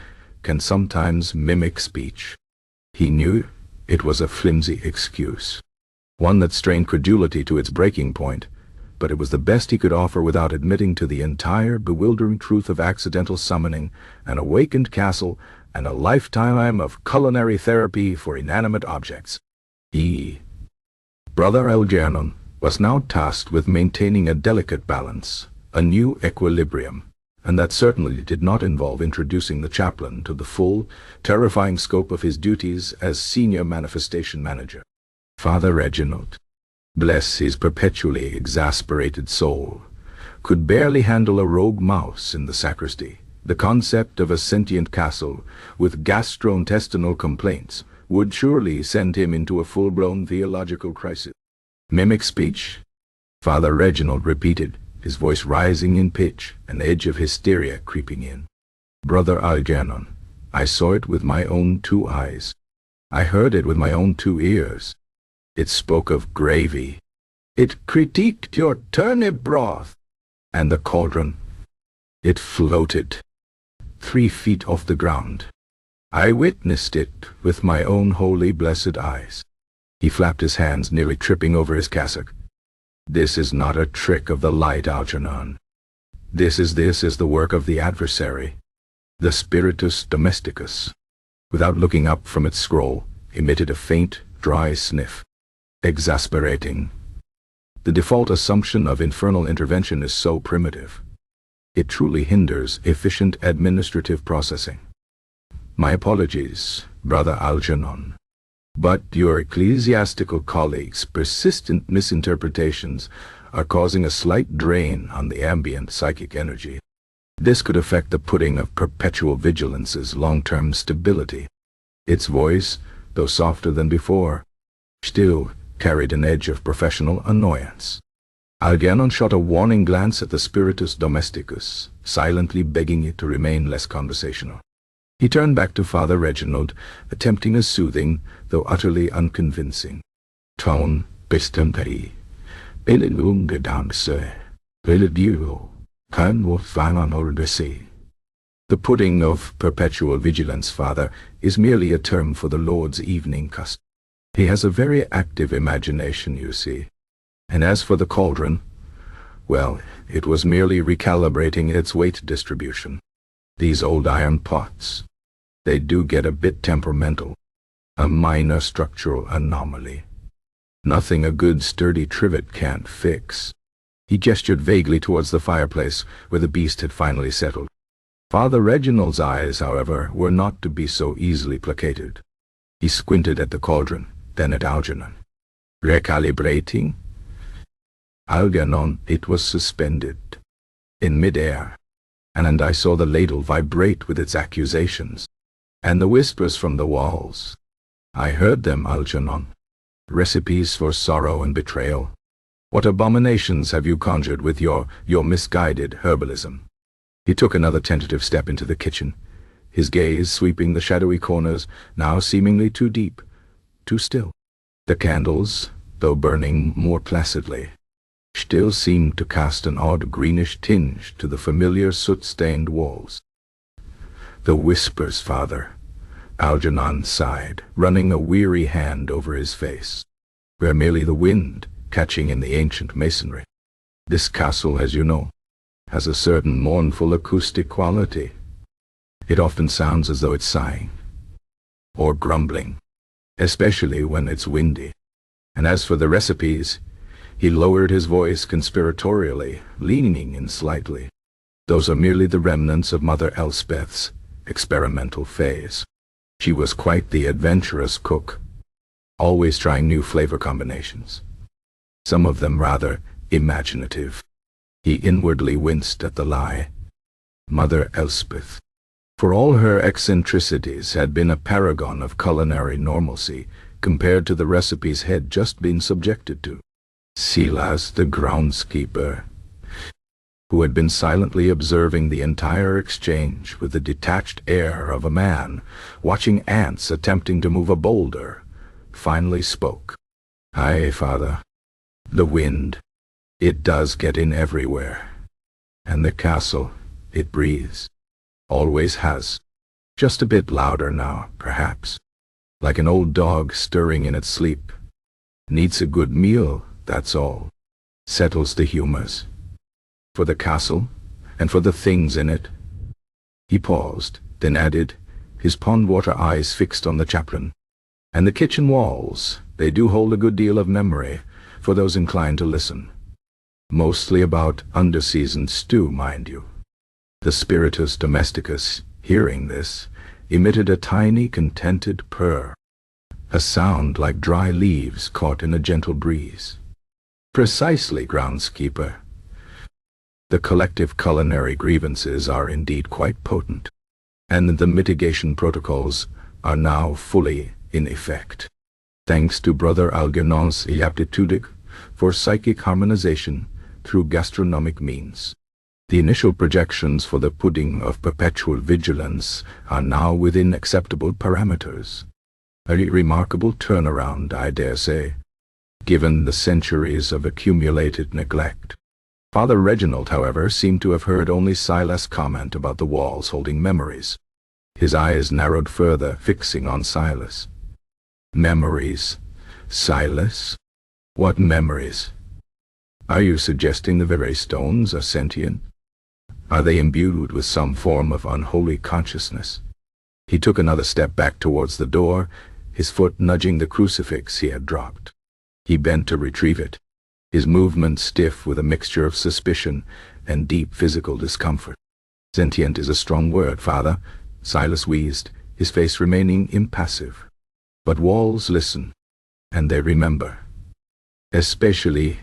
can sometimes mimic speech. He knew it was a flimsy excuse, one that strained credulity to its breaking point, but it was the best he could offer without admitting to the entire bewildering truth of accidental summoning, an awakened castle, and a lifetime of culinary therapy for inanimate objects. He, Brother Algernon, was now tasked with maintaining a delicate balance, a new equilibrium, and that certainly did not involve introducing the chaplain to the full, terrifying scope of his duties as senior manifestation manager. Father Reginald, bless his perpetually exasperated soul, could barely handle a rogue mouse in the sacristy. The concept of a sentient castle with gastrointestinal complaints would surely send him into a full-blown theological crisis. Mimic speech? Father Reginald repeated, his voice rising in pitch, an edge of hysteria creeping in. Brother Algernon, I saw it with my own 2 eyes. I heard it with my own 2 ears. It spoke of gravy. It critiqued your turnip broth. And the cauldron. It floated 3 feet off the ground. I witnessed it with my own holy blessed eyes. He flapped his hands, nearly tripping over his cassock. This is not a trick of the light, Algernon. This is the work of the adversary, the spiritus domesticus. Without looking up from its scroll, emitted a faint, dry sniff. Exasperating. The default assumption of infernal intervention is so primitive. It truly hinders efficient administrative processing. My apologies, Brother Algernon. But your ecclesiastical colleagues' persistent misinterpretations are causing a slight drain on the ambient psychic energy. This could affect the pudding of perpetual vigilance's long-term stability. Its voice, though softer than before, still carried an edge of professional annoyance. Algernon shot a warning glance at the spiritus domesticus, silently begging it to remain less conversational. He turned back to Father Reginald, attempting a soothing, though utterly unconvincing tone. The pudding of perpetual vigilance, Father, is merely a term for the Lord's evening custom. He has a very active imagination, you see. And as for the cauldron, well, it was merely recalibrating its weight distribution. These old iron pots, they do get a bit temperamental. A minor structural anomaly. Nothing a good sturdy trivet can't fix. He gestured vaguely towards the fireplace where the beast had finally settled. Father Reginald's eyes, however, were not to be so easily placated. He squinted at the cauldron, then at Algernon. Recalibrating? Algernon, it was suspended in midair, and I saw the ladle vibrate with its accusations, and the whispers from the walls. I heard them, Algernon. Recipes for sorrow and betrayal. What abominations have you conjured with your misguided herbalism? He took another tentative step into the kitchen, his gaze sweeping the shadowy corners, now seemingly too deep, too still. The candles, though burning more placidly, still seemed to cast an odd greenish tinge to the familiar soot-stained walls. The whispers, Father. Algernon sighed, running a weary hand over his face. Were merely the wind catching in the ancient masonry. This castle, as you know, has a certain mournful acoustic quality. It often sounds as though it's sighing, or grumbling, especially when it's windy. And as for the recipes, he lowered his voice conspiratorially, leaning in slightly. Those are merely the remnants of Mother Elspeth's experimental phase. She was quite the adventurous cook, always trying new flavor combinations, some of them rather imaginative. He inwardly winced at the lie. Mother Elspeth, for all her eccentricities, had been a paragon of culinary normalcy compared to the recipes had just been subjected to. Silas, the groundskeeper, who had been silently observing the entire exchange with the detached air of a man watching ants attempting to move a boulder, finally spoke. Aye, Father. The wind, it does get in everywhere. And the castle, it breathes. Always has. Just a bit louder now, perhaps. Like an old dog stirring in its sleep. Needs a good meal, that's all. Settles the humors. For the castle, and for the things in it. He paused, then added, his pond-water eyes fixed on the chaplain. And the kitchen walls, they do hold a good deal of memory, for those inclined to listen. Mostly about under-seasoned stew, mind you. The spiritus domesticus, hearing this, emitted a tiny, contented purr, a sound like dry leaves caught in a gentle breeze. Precisely, groundskeeper. The collective culinary grievances are indeed quite potent, and the mitigation protocols are now fully in effect, thanks to Brother Algernon's aptitude for psychic harmonization through gastronomic means. The initial projections for the pudding of perpetual vigilance are now within acceptable parameters. A remarkable turnaround, I dare say, given the centuries of accumulated neglect. Father Reginald, however, seemed to have heard only Silas' comment about the walls holding memories. His eyes narrowed further, fixing on Silas. Memories? Silas? What memories? Are you suggesting the very stones are sentient? Are they imbued with some form of unholy consciousness? He took another step back towards the door, his foot nudging the crucifix he had dropped. He bent to retrieve it, his movement stiff with a mixture of suspicion and deep physical discomfort. Sentient is a strong word, Father, Silas wheezed, his face remaining impassive. But walls listen, and they remember. Especially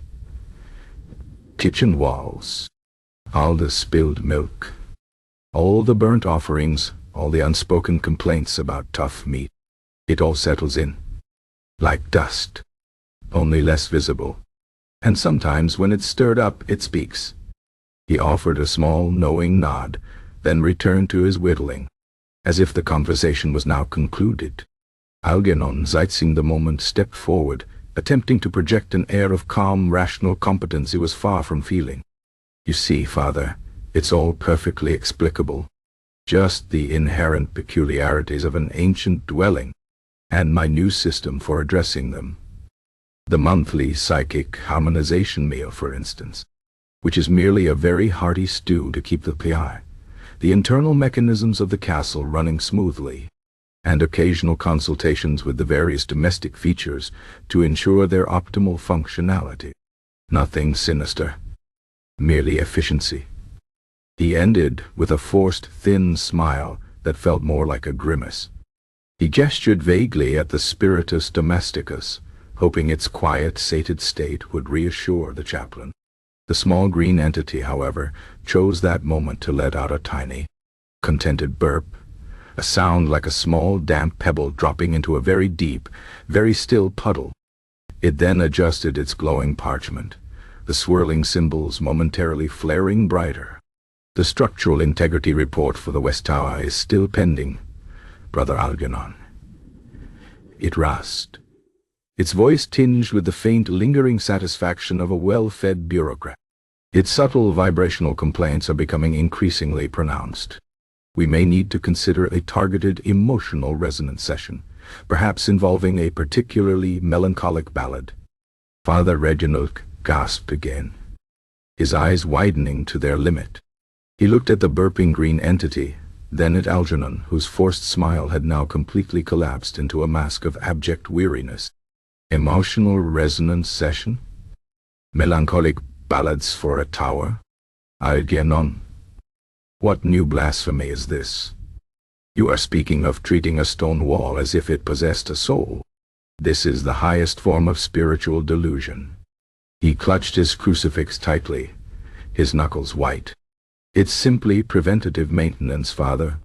kitchen walls. All the spilled milk, all the burnt offerings, all the unspoken complaints about tough meat. It all settles in, like dust, only less visible. And sometimes when it's stirred up, it speaks. He offered a small, knowing nod, then returned to his whittling, as if the conversation was now concluded. Algernon, seizing the moment, stepped forward, attempting to project an air of calm, rational competence he was far from feeling. You see, Father, it's all perfectly explicable. Just the inherent peculiarities of an ancient dwelling, and my new system for addressing them. The monthly psychic harmonization meal, for instance, which is merely a very hearty stew to keep the PI, the internal mechanisms of the castle running smoothly, and occasional consultations with the various domestic features to ensure their optimal functionality. Nothing sinister. Merely efficiency. He ended with a forced, thin smile that felt more like a grimace. He gestured vaguely at the spiritus domesticus, hoping its quiet, sated state would reassure the chaplain. The small green entity, however, chose that moment to let out a tiny, contented burp, a sound like a small, damp pebble dropping into a very deep, very still puddle. It then adjusted its glowing parchment, the swirling symbols momentarily flaring brighter. The structural integrity report for the West Tower is still pending, Brother Algernon. It rasped, its voice tinged with the faint, lingering satisfaction of a well-fed bureaucrat. Its subtle vibrational complaints are becoming increasingly pronounced. We may need to consider a targeted emotional resonance session, perhaps involving a particularly melancholic ballad. Father Reginald gasped again, his eyes widening to their limit. He looked at the burping green entity, then at Algernon, whose forced smile had now completely collapsed into a mask of abject weariness. Emotional resonance session? Melancholic ballads for a tower? Algernon. What new blasphemy is this? You are speaking of treating a stone wall as if it possessed a soul. This is the highest form of spiritual delusion. He clutched his crucifix tightly, his knuckles white. It's simply preventative maintenance, Father,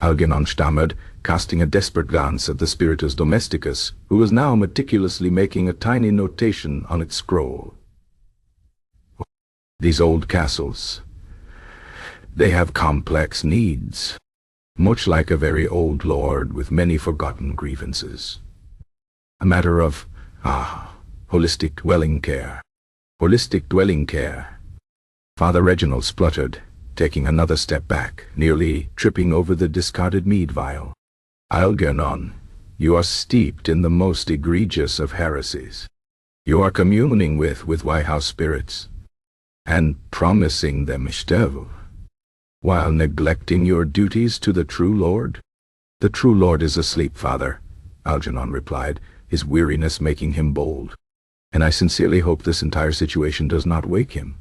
Algernon stammered, casting a desperate glance at the spiritus domesticus, who was now meticulously making a tiny notation on its scroll. These old castles, they have complex needs, much like a very old lord with many forgotten grievances. A matter of, holistic dwelling care. Holistic dwelling care. Father Reginald spluttered, taking another step back, nearly tripping over the discarded mead vial. Algernon, you are steeped in the most egregious of heresies. You are communing with White House spirits, and promising them Ishtel, while neglecting your duties to the true Lord? The true Lord is asleep, Father, Algernon replied, his weariness making him bold. And I sincerely hope this entire situation does not wake him.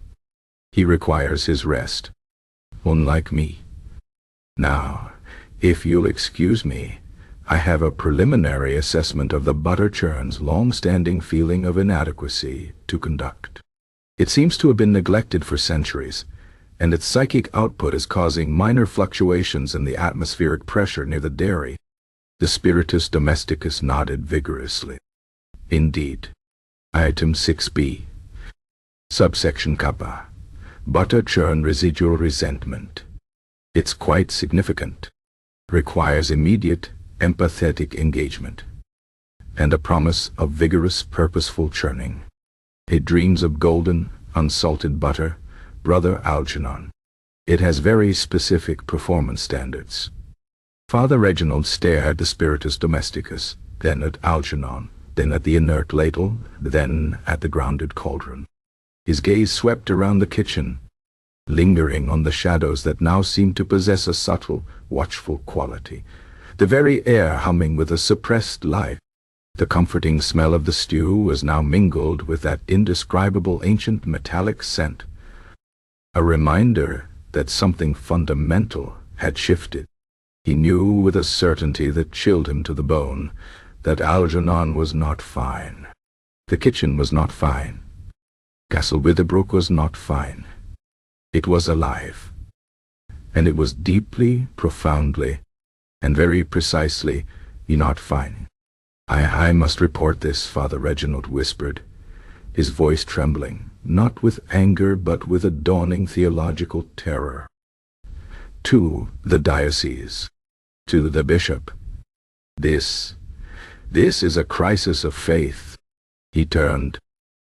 He requires his rest, unlike me. Now, if you'll excuse me, I have a preliminary assessment of the butter churn's long-standing feeling of inadequacy to conduct. It seems to have been neglected for centuries, and its psychic output is causing minor fluctuations in the atmospheric pressure near the dairy. The spiritus domesticus nodded vigorously. Indeed. Item 6b. Subsection Kappa. Butter churn residual resentment. It's quite significant. Requires immediate, empathetic engagement. And a promise of vigorous, purposeful churning. It dreams of golden, unsalted butter, Brother Algernon. It has very specific performance standards. Father Reginald stared at the Spiritus Domesticus, then at Algernon, then at the inert Ladle, then at the grounded Cauldron. His gaze swept around the kitchen, lingering on the shadows that now seemed to possess a subtle, watchful quality, the very air humming with a suppressed life. The comforting smell of the stew was now mingled with that indescribable ancient metallic scent, a reminder that something fundamental had shifted. He knew with a certainty that chilled him to the bone that Algernon was not fine. The kitchen was not fine. Castle Witherbrook was not fine. It was alive. And it was deeply, profoundly, and very precisely not fine. I must report this, Father Reginald whispered, his voice trembling, not with anger but with a dawning theological terror. To the diocese, to the bishop. This is a crisis of faith. He turned,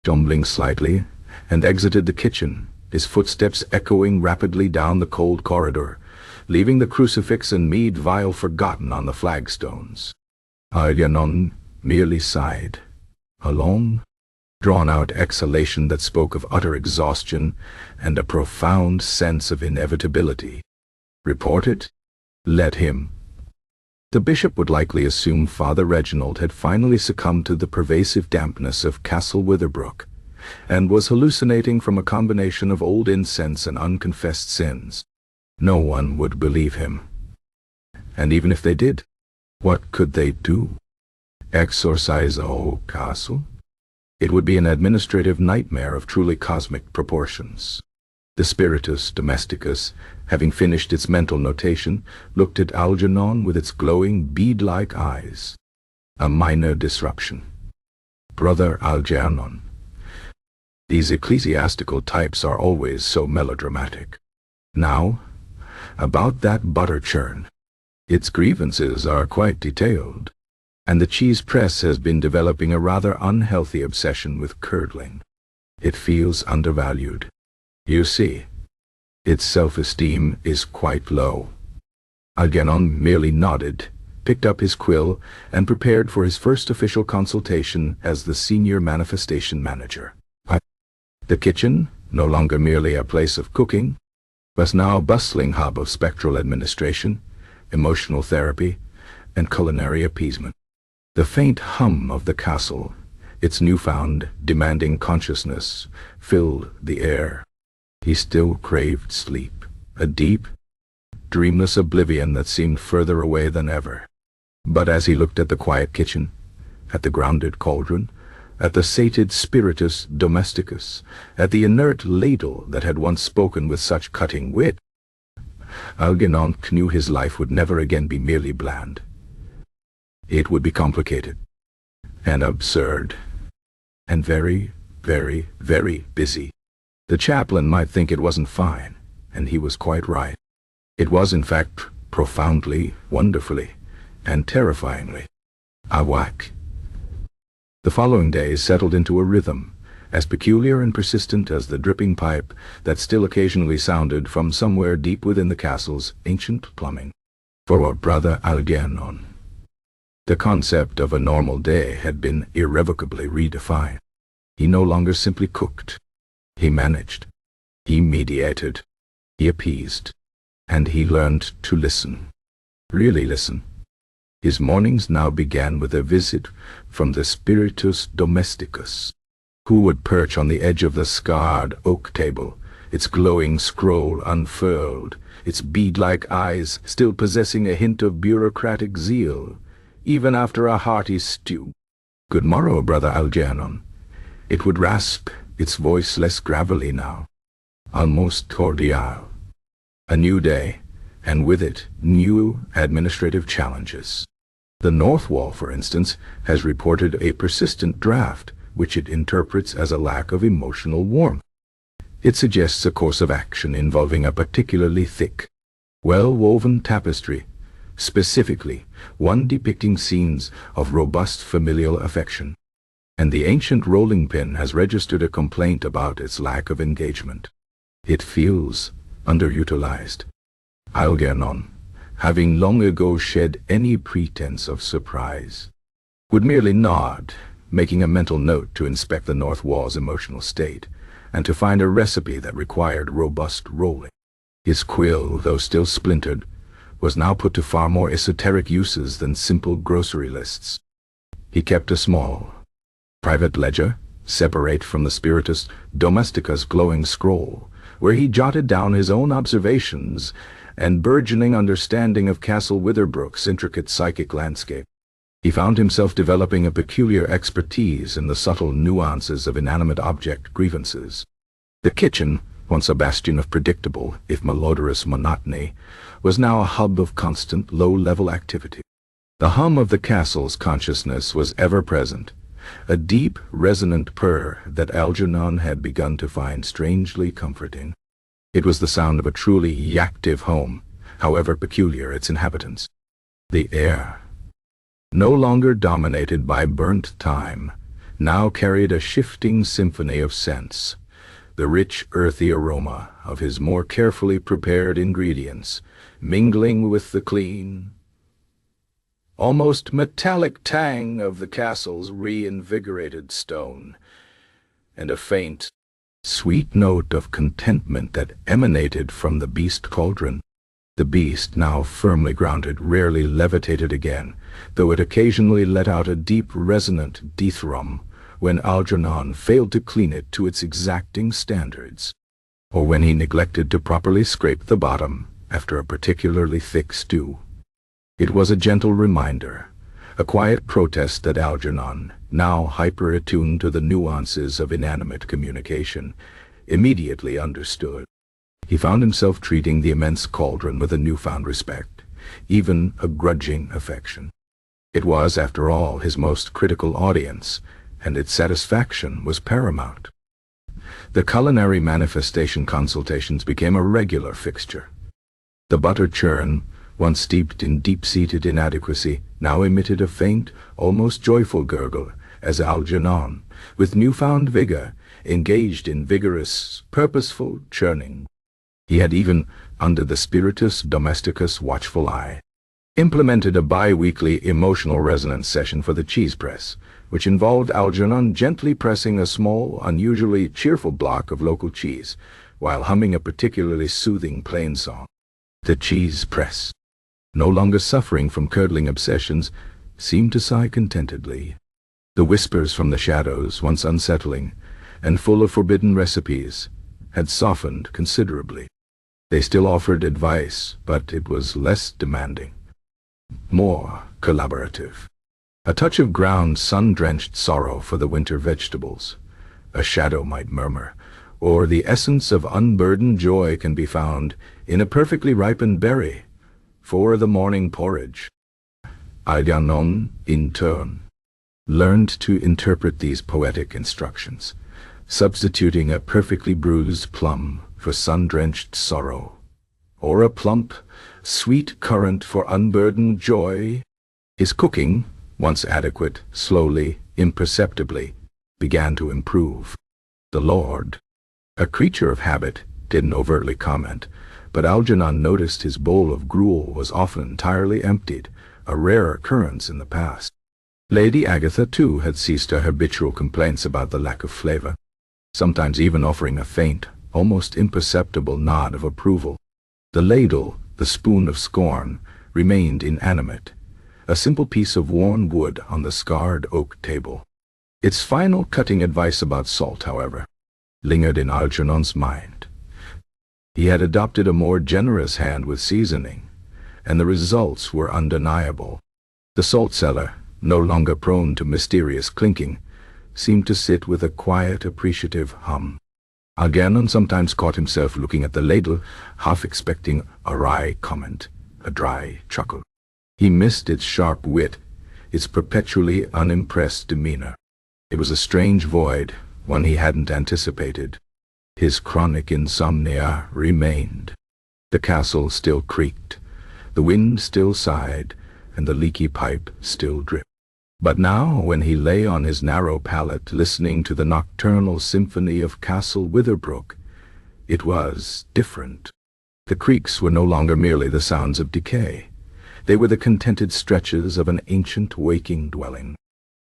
stumbling slightly, and exited the kitchen, his footsteps echoing rapidly down the cold corridor, leaving the crucifix and mead vial forgotten on the flagstones. Algernon merely sighed, a long, drawn-out exhalation that spoke of utter exhaustion and a profound sense of inevitability. Report it? Let him. The bishop would likely assume Father Reginald had finally succumbed to the pervasive dampness of Castle Witherbrook, and was hallucinating from a combination of old incense and unconfessed sins. No one would believe him. And even if they did, what could they do? Exorcise a whole castle? It would be an administrative nightmare of truly cosmic proportions. The Spiritus Domesticus, having finished its mental notation, looked at Algernon with its glowing bead-like eyes. A minor disruption. Brother Algernon. These ecclesiastical types are always so melodramatic. Now, about that butter churn. Its grievances are quite detailed, and the cheese press has been developing a rather unhealthy obsession with curdling. It feels undervalued. You see, its self-esteem is quite low. Algernon merely nodded, picked up his quill, and prepared for his first official consultation as the senior manifestation manager. The kitchen, no longer merely a place of cooking, was now a bustling hub of spectral administration, emotional therapy, and culinary appeasement. The faint hum of the castle, its newfound, demanding consciousness, filled the air. He still craved sleep, a deep, dreamless oblivion that seemed further away than ever. But as he looked at the quiet kitchen, at the grounded Cauldron, at the sated Spiritus Domesticus, at the inert Ladle that had once spoken with such cutting wit, Algernon knew his life would never again be merely bland. It would be complicated, and absurd, and very, very, very busy. The chaplain might think it wasn't fine, and he was quite right. It was, in fact, profoundly, wonderfully, and terrifyingly. Awak. The following days settled into a rhythm, as peculiar and persistent as the dripping pipe that still occasionally sounded from somewhere deep within the castle's ancient plumbing. For Brother Algernon, the concept of a normal day had been irrevocably redefined. He no longer simply cooked. He managed. He mediated. He appeased. And he learned to listen. Really listen. His mornings now began with a visit from the Spiritus Domesticus, who would perch on the edge of the scarred oak table, its glowing scroll unfurled, its bead-like eyes still possessing a hint of bureaucratic zeal, even after a hearty stew. "Good morrow, Brother Algernon." It would rasp, its voice less gravelly now, almost cordial. A new day, and with it, new administrative challenges. The North Wall, for instance, has reported a persistent draft, which it interprets as a lack of emotional warmth. It suggests a course of action involving a particularly thick, well-woven tapestry, specifically one depicting scenes of robust familial affection. And the ancient rolling pin has registered a complaint about its lack of engagement. It feels underutilized. Algernon, having long ago shed any pretense of surprise, would merely nod, making a mental note to inspect the north wall's emotional state, and to find a recipe that required robust rolling. His quill, though still splintered, was now put to far more esoteric uses than simple grocery lists. He kept a small, private ledger, separate from the Spiritus Domesticus glowing scroll, where he jotted down his own observations and burgeoning understanding of Castle Witherbrook's intricate psychic landscape. He found himself developing a peculiar expertise in the subtle nuances of inanimate object grievances. The kitchen, once a bastion of predictable, if malodorous monotony, was now a hub of constant, low-level activity. The hum of the castle's consciousness was ever present, a deep, resonant purr that Algernon had begun to find strangely comforting. It was the sound of a truly active home, however peculiar its inhabitants. The air, no longer dominated by burnt thyme, now carried a shifting symphony of scents, the rich earthy aroma of his more carefully prepared ingredients, mingling with the clean, almost metallic tang of the castle's reinvigorated stone, and a faint, sweet note of contentment that emanated from the beast cauldron. The beast, now firmly grounded, rarely levitated again, though it occasionally let out a deep, resonant dithrum when Algernon failed to clean it to its exacting standards, or when he neglected to properly scrape the bottom after a particularly thick stew. It was a gentle reminder, a quiet protest that Algernon, now hyper-attuned to the nuances of inanimate communication, immediately understood. He found himself treating the immense cauldron with a newfound respect, even a grudging affection. It was, after all, his most critical audience, and its satisfaction was paramount. The culinary manifestation consultations became a regular fixture. The butter churn, once steeped in deep-seated inadequacy, now emitted a faint, almost joyful gurgle as Algernon, with newfound vigor, engaged in vigorous, purposeful churning. He had even, under the Spiritus Domesticus' watchful eye, implemented a bi-weekly emotional resonance session for the cheese press, which involved Algernon gently pressing a small, unusually cheerful block of local cheese, while humming a particularly soothing plain song. The cheese press, no longer suffering from curdling obsessions, seemed to sigh contentedly. The whispers from the shadows, once unsettling and full of forbidden recipes, had softened considerably. They still offered advice, but it was less demanding, more collaborative. A touch of ground sun-drenched sorrow for the winter vegetables, a shadow might murmur, or the essence of unburdened joy can be found in a perfectly ripened berry for the morning porridge. Algernon, in turn, learned to interpret these poetic instructions, substituting a perfectly bruised plum for sun-drenched sorrow, or a plump, sweet currant for unburdened joy. His cooking, once adequate, slowly, imperceptibly, began to improve. The Lord, a creature of habit, didn't overtly comment, but Algernon noticed his bowl of gruel was often entirely emptied, a rare occurrence in the past. Lady Agatha, too, had ceased her habitual complaints about the lack of flavor, sometimes even offering a faint, almost imperceptible nod of approval. The ladle, the spoon of scorn, remained inanimate, a simple piece of worn wood on the scarred oak table. Its final cutting advice about salt, however, lingered in Algernon's mind. He had adopted a more generous hand with seasoning, and the results were undeniable. The salt cellar, no longer prone to mysterious clinking, seemed to sit with a quiet, appreciative hum. Algernon sometimes caught himself looking at the ladle, half expecting a wry comment, a dry chuckle. He missed its sharp wit, its perpetually unimpressed demeanor. It was a strange void, one he hadn't anticipated. His chronic insomnia remained. The castle still creaked, the wind still sighed, and the leaky pipe still dripped. But now, when he lay on his narrow pallet listening to the nocturnal symphony of Castle Witherbrook, it was different. The creaks were no longer merely the sounds of decay. They were the contented stretches of an ancient waking dwelling.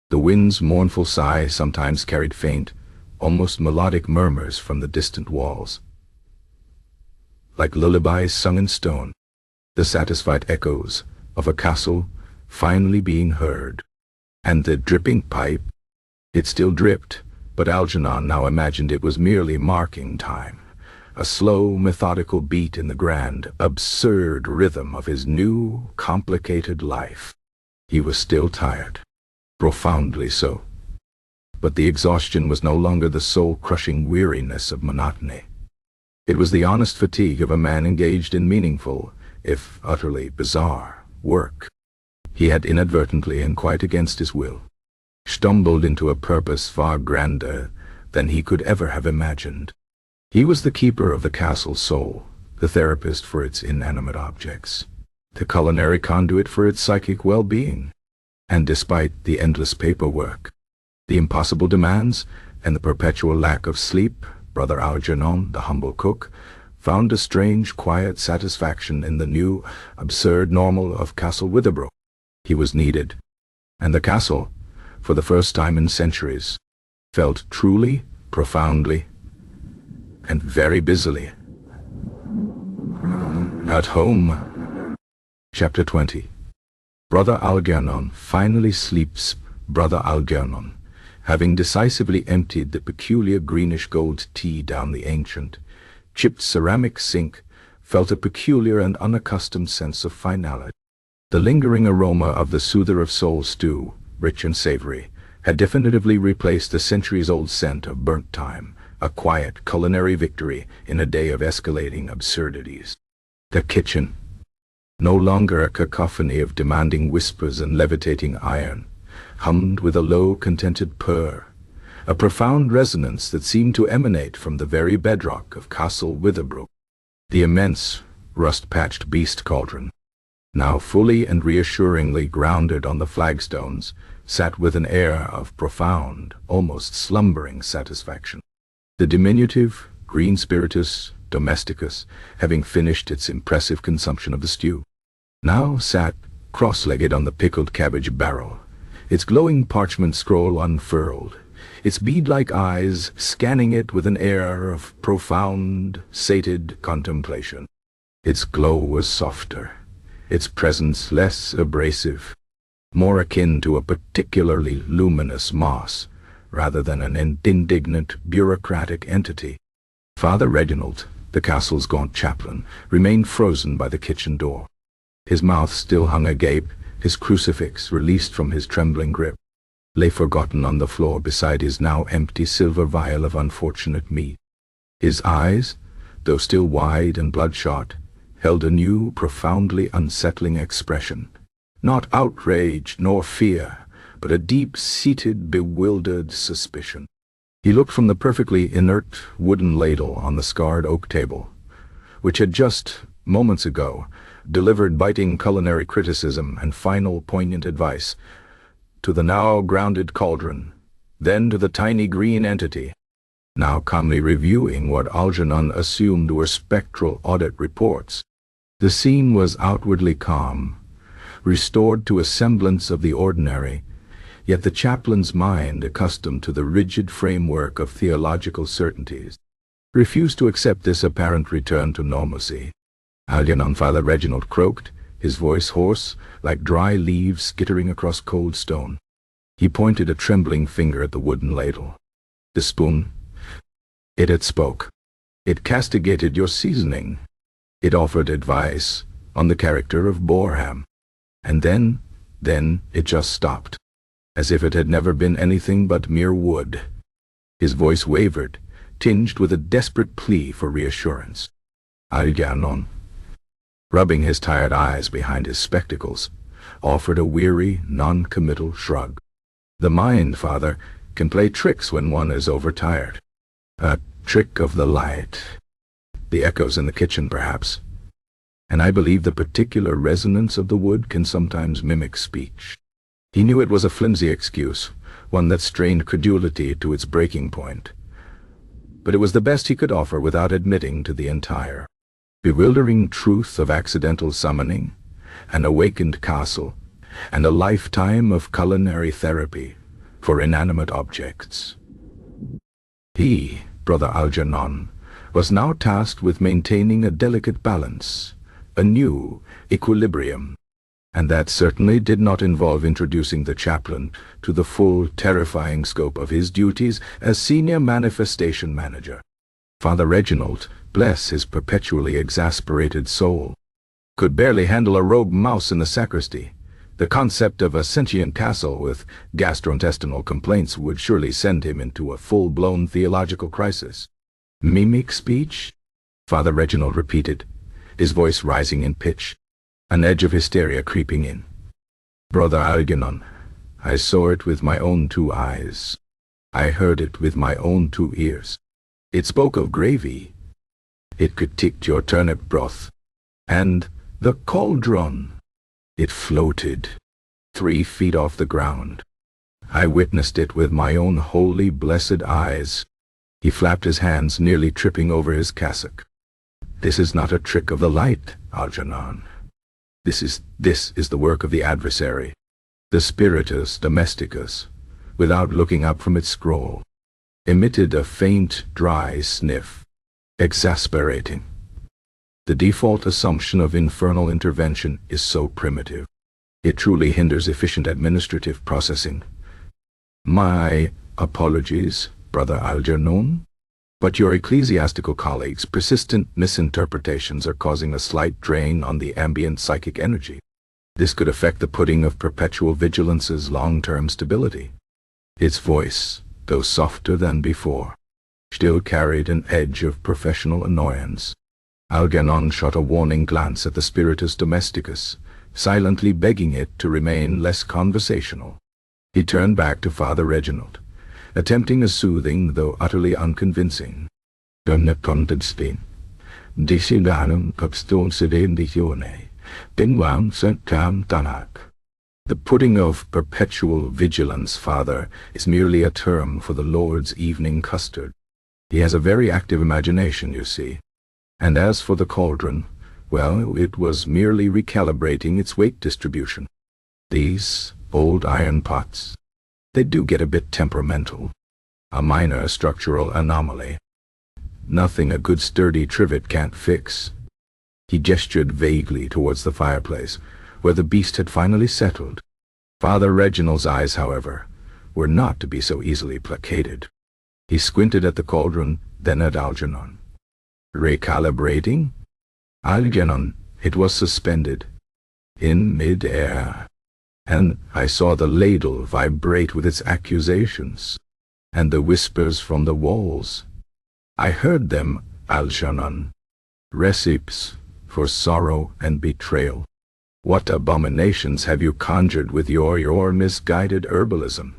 The wind's mournful sigh sometimes carried faint, almost melodic murmurs from the distant walls. Like lullabies sung in stone, the satisfied echoes of a castle finally being heard. And the dripping pipe, it still dripped, but Algernon now imagined it was merely marking time, a slow, methodical beat in the grand, absurd rhythm of his new, complicated life. He was still tired, profoundly so. But the exhaustion was no longer the soul-crushing weariness of monotony. It was the honest fatigue of a man engaged in meaningful, if utterly bizarre, work. He had inadvertently, and quite against his will, stumbled into a purpose far grander than he could ever have imagined. He was the keeper of the castle's soul, the therapist for its inanimate objects, the culinary conduit for its psychic well-being. And despite the endless paperwork, the impossible demands, and the perpetual lack of sleep, Brother Algernon, the humble cook, found a strange, quiet satisfaction in the new, absurd normal of Castle Witherbrook. He was needed, and the castle, for the first time in centuries, felt truly, profoundly, and very busily at home. Chapter 20. Brother Algernon finally sleeps. Brother Algernon, having decisively emptied the peculiar greenish-gold tea down the ancient, chipped ceramic sink, felt a peculiar and unaccustomed sense of finality. The lingering aroma of the soother of soul stew, rich and savory, had definitively replaced the centuries-old scent of burnt thyme, a quiet culinary victory in a day of escalating absurdities. The kitchen, no longer a cacophony of demanding whispers and levitating iron, hummed with a low, contented purr, a profound resonance that seemed to emanate from the very bedrock of Castle Witherbrook. The immense, rust-patched beast cauldron, now fully and reassuringly grounded on the flagstones, sat with an air of profound, almost slumbering satisfaction. The diminutive, green spiritus domesticus, having finished its impressive consumption of the stew, now sat cross-legged on the pickled cabbage barrel, its glowing parchment scroll unfurled, its bead-like eyes scanning it with an air of profound, sated contemplation. Its glow was softer, its presence less abrasive, more akin to a particularly luminous moss, rather than an indignant, bureaucratic entity. Father Reginald, the castle's gaunt chaplain, remained frozen by the kitchen door. His mouth still hung agape, his crucifix, released from his trembling grip, lay forgotten on the floor beside his now empty silver vial of unfortunate meat. His eyes, though still wide and bloodshot, held a new, profoundly unsettling expression. Not outrage nor fear, but a deep-seated, bewildered suspicion. He looked from the perfectly inert wooden ladle on the scarred oak table, which had just, moments ago, delivered biting culinary criticism and final poignant advice, to the now grounded cauldron, then to the tiny green entity, now calmly reviewing what Algernon assumed were spectral audit reports. The scene was outwardly calm, restored to a semblance of the ordinary, yet the chaplain's mind, accustomed to the rigid framework of theological certainties, refused to accept this apparent return to normalcy. Algernon, Father Reginald croaked, his voice hoarse, like dry leaves skittering across cold stone. He pointed a trembling finger at the wooden ladle. The spoon. It had spoke. It castigated your seasoning. It offered advice on the character of Boreham. And then it just stopped, as if it had never been anything but mere wood. His voice wavered, tinged with a desperate plea for reassurance. Algernon, rubbing his tired eyes behind his spectacles, offered a weary, non-committal shrug. The mind, Father, can play tricks when one is overtired. Trick of the light. The echoes in the kitchen, perhaps. And I believe the particular resonance of the wood can sometimes mimic speech. He knew it was a flimsy excuse, one that strained credulity to its breaking point. But it was the best he could offer without admitting to the entire bewildering truth of accidental summoning, an awakened castle, and a lifetime of culinary therapy for inanimate objects. He, Brother Algernon, was now tasked with maintaining a delicate balance, a new equilibrium, and that certainly did not involve introducing the chaplain to the full, terrifying scope of his duties as senior manifestation manager. Father Reginald, bless his perpetually exasperated soul, could barely handle a rogue mouse in the sacristy. The concept of a sentient castle with gastrointestinal complaints would surely send him into a full-blown theological crisis. Mimic speech? Father Reginald repeated, his voice rising in pitch, an edge of hysteria creeping in. Brother Algernon, I saw it with my own 2 eyes. I heard it with my own 2 ears. It spoke of gravy. It critiqued your turnip broth. And the cauldron. It floated 3 feet off the ground. I witnessed it with my own holy, blessed eyes. He flapped his hands, nearly tripping over his cassock. This is not a trick of the light, Algernon. This is the work of the adversary, the spiritus domesticus, without looking up from its scroll, emitted a faint, dry sniff, exasperating. The default assumption of infernal intervention is so primitive. It truly hinders efficient administrative processing. My apologies, Brother Algernon, but your ecclesiastical colleagues' persistent misinterpretations are causing a slight drain on the ambient psychic energy. This could affect the pudding of perpetual vigilance's long-term stability. Its voice, though softer than before, still carried an edge of professional annoyance. Algernon shot a warning glance at the spiritus domesticus, silently begging it to remain less conversational. He turned back to Father Reginald, attempting a soothing, though utterly unconvincing. The pudding of perpetual vigilance, Father, is merely a term for the Lord's evening custard. He has a very active imagination, you see. And as for the cauldron, well, it was merely recalibrating its weight distribution. These old iron pots, they do get a bit temperamental. A minor structural anomaly. Nothing a good sturdy trivet can't fix. He gestured vaguely towards the fireplace, where the beast had finally settled. Father Reginald's eyes, however, were not to be so easily placated. He squinted at the cauldron, then at Algernon. Recalibrating? Algernon, it was suspended in mid-air, and I saw the ladle vibrate with its accusations, and the whispers from the walls. I heard them, Algernon. Recipes for sorrow and betrayal. What abominations have you conjured with your misguided herbalism?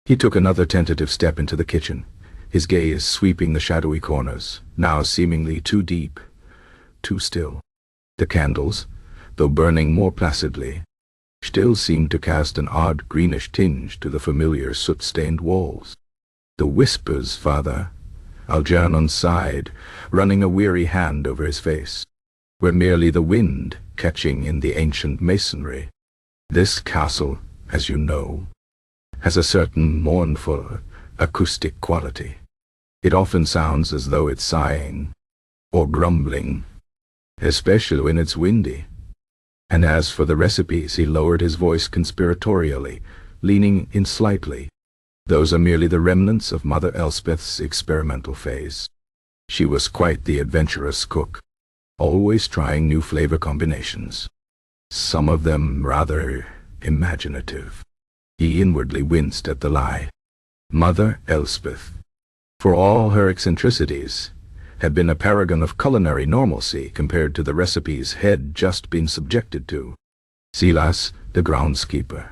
He took another tentative step into the kitchen, his gaze sweeping the shadowy corners, now seemingly too deep, too still. The candles, though burning more placidly, still seemed to cast an odd greenish tinge to the familiar soot-stained walls. The whispers, Father, Algernon sighed, running a weary hand over his face, were merely the wind catching in the ancient masonry. This castle, as you know, has a certain mournful acoustic quality. It often sounds as though it's sighing or grumbling, especially when it's windy. And as for the recipes, he lowered his voice conspiratorially, leaning in slightly. Those are merely the remnants of Mother Elspeth's experimental phase. She was quite the adventurous cook, always trying new flavor combinations, some of them rather imaginative. He inwardly winced at the lie. Mother Elspeth, for all her eccentricities, had been a paragon of culinary normalcy compared to the recipes had just been subjected to. Silas, the groundskeeper,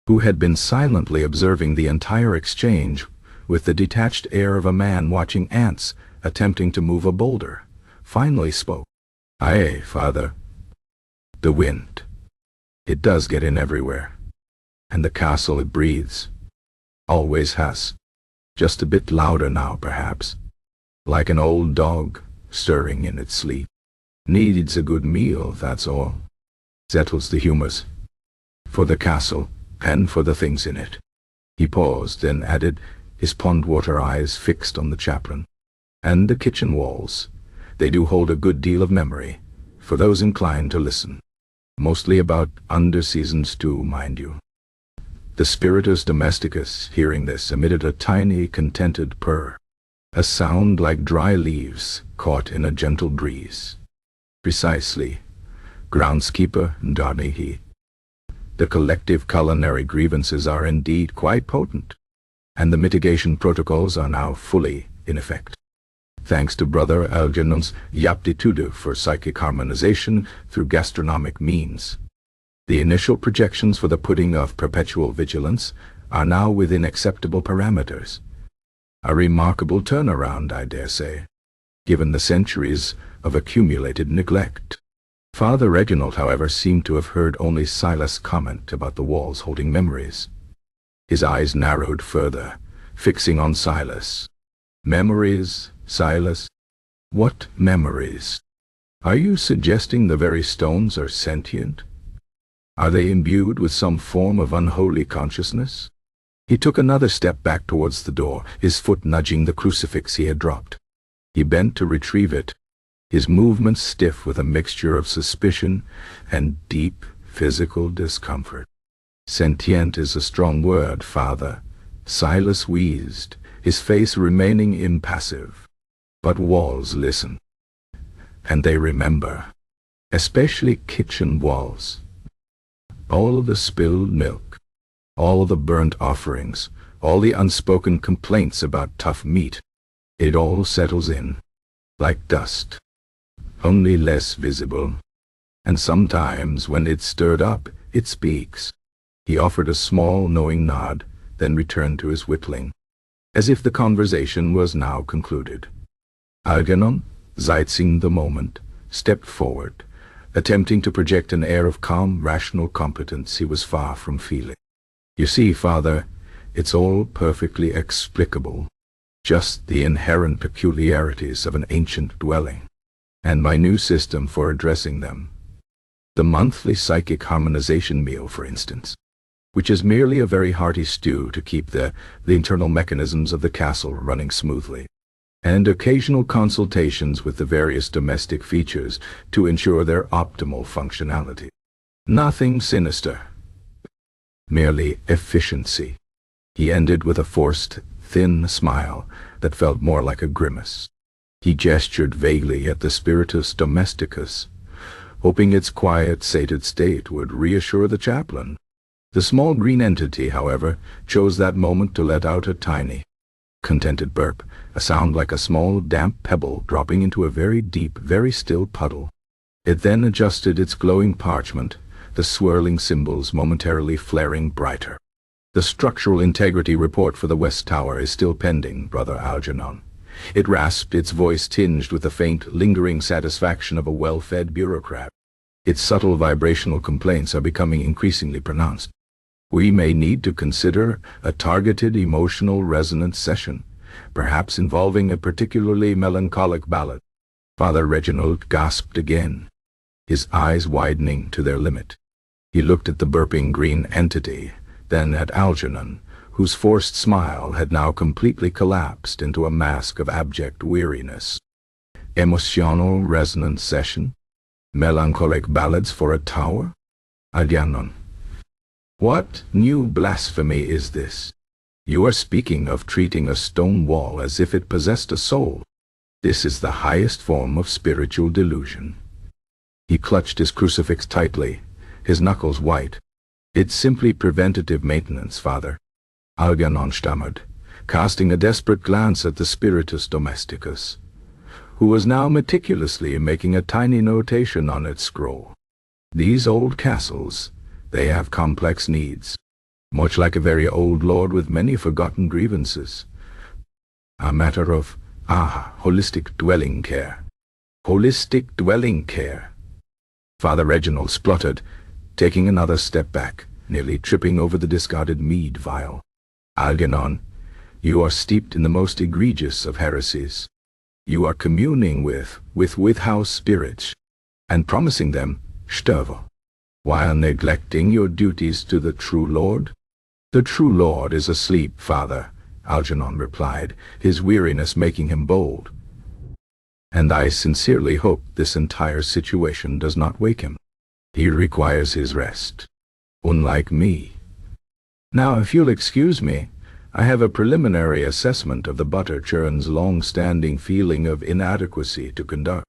who had been silently observing the entire exchange, with the detached air of a man watching ants attempting to move a boulder, finally spoke. "Aye, father. The wind. It does get in everywhere. And the castle, it breathes. Always has. Just a bit louder now, perhaps. Like an old dog, stirring in its sleep. Needs a good meal, that's all. Settles the humors. For the castle, and for the things in it." He paused, then added, his pond-water eyes fixed on the chaplain. "And the kitchen walls. They do hold a good deal of memory, for those inclined to listen. Mostly about under-seasons stew, mind you." The spiritus domesticus, hearing this, emitted a tiny, contented purr, a sound like dry leaves caught in a gentle breeze. "Precisely. Groundskeeper, darnay he. The collective culinary grievances are indeed quite potent, and the mitigation protocols are now fully in effect. Thanks to Brother Algernon's aptitude for psychic harmonization through gastronomic means. The initial projections for the pudding of perpetual vigilance are now within acceptable parameters. A remarkable turnaround, I dare say, given the centuries of accumulated neglect." Father Reginald, however, seemed to have heard only Silas' comment about the walls holding memories. His eyes narrowed further, fixing on Silas. "Memories, Silas? What memories? Are you suggesting the very stones are sentient? Are they imbued with some form of unholy consciousness?" He took another step back towards the door, his foot nudging the crucifix he had dropped. He bent to retrieve it, his movements stiff with a mixture of suspicion and deep physical discomfort. "Sentient is a strong word, Father," Silas wheezed, his face remaining impassive. "But walls listen. And they remember. Especially kitchen walls. All of the spilled milk, all the burnt offerings, all the unspoken complaints about tough meat. It all settles in, like dust, only less visible. And sometimes when it's stirred up, it speaks." He offered a small, knowing nod, then returned to his whittling, as if the conversation was now concluded. Algernon, seizing the moment, stepped forward, attempting to project an air of calm, rational competence he was far from feeling. "You see, Father, it's all perfectly explicable. Just the inherent peculiarities of an ancient dwelling, and my new system for addressing them. The monthly psychic harmonization meal, for instance, which is merely a very hearty stew to keep the internal mechanisms of the castle running smoothly, and occasional consultations with the various domestic features to ensure their optimal functionality. Nothing sinister. Merely efficiency." He ended with a forced, thin smile that felt more like a grimace. He gestured vaguely at the spiritus domesticus, hoping its quiet, sated state would reassure the chaplain. The small green entity, however, chose that moment to let out a tiny, contented burp, a sound like a small, damp pebble dropping into a very deep, very still puddle. It then adjusted its glowing parchment, the swirling symbols momentarily flaring brighter. "The structural integrity report for the West Tower is still pending, Brother Algernon." It rasped, its voice tinged with the faint, lingering satisfaction of a well-fed bureaucrat. "Its subtle vibrational complaints are becoming increasingly pronounced. We may need to consider a targeted emotional resonance session, perhaps involving a particularly melancholic ballad." Father Reginald gasped again, his eyes widening to their limit. He looked at the burping green entity, then at Algernon, whose forced smile had now completely collapsed into a mask of abject weariness. "Emotional resonance session? Melancholic ballads for a tower? Algernon, what new blasphemy is this? You are speaking of treating a stone wall as if it possessed a soul. This is the highest form of spiritual delusion." He clutched his crucifix tightly, his knuckles white. "It's simply preventative maintenance, Father," Algernon stammered, casting a desperate glance at the spiritus domesticus, who was now meticulously making a tiny notation on its scroll. "These old castles, they have complex needs, much like a very old lord with many forgotten grievances. A matter of, holistic dwelling care. Holistic dwelling care. Father Reginald spluttered, taking another step back, nearly tripping over the discarded mead vial. Algernon, you are steeped in the most egregious of heresies. You are communing with house spirits, and promising them Sturvel, while neglecting your duties to the true Lord? The true Lord is asleep, Father, Algernon replied, his weariness making him bold. And I sincerely hope this entire situation does not wake him. He requires his rest, unlike me. Now, if you'll excuse me, I have a preliminary assessment of the butter churn's long-standing feeling of inadequacy to conduct.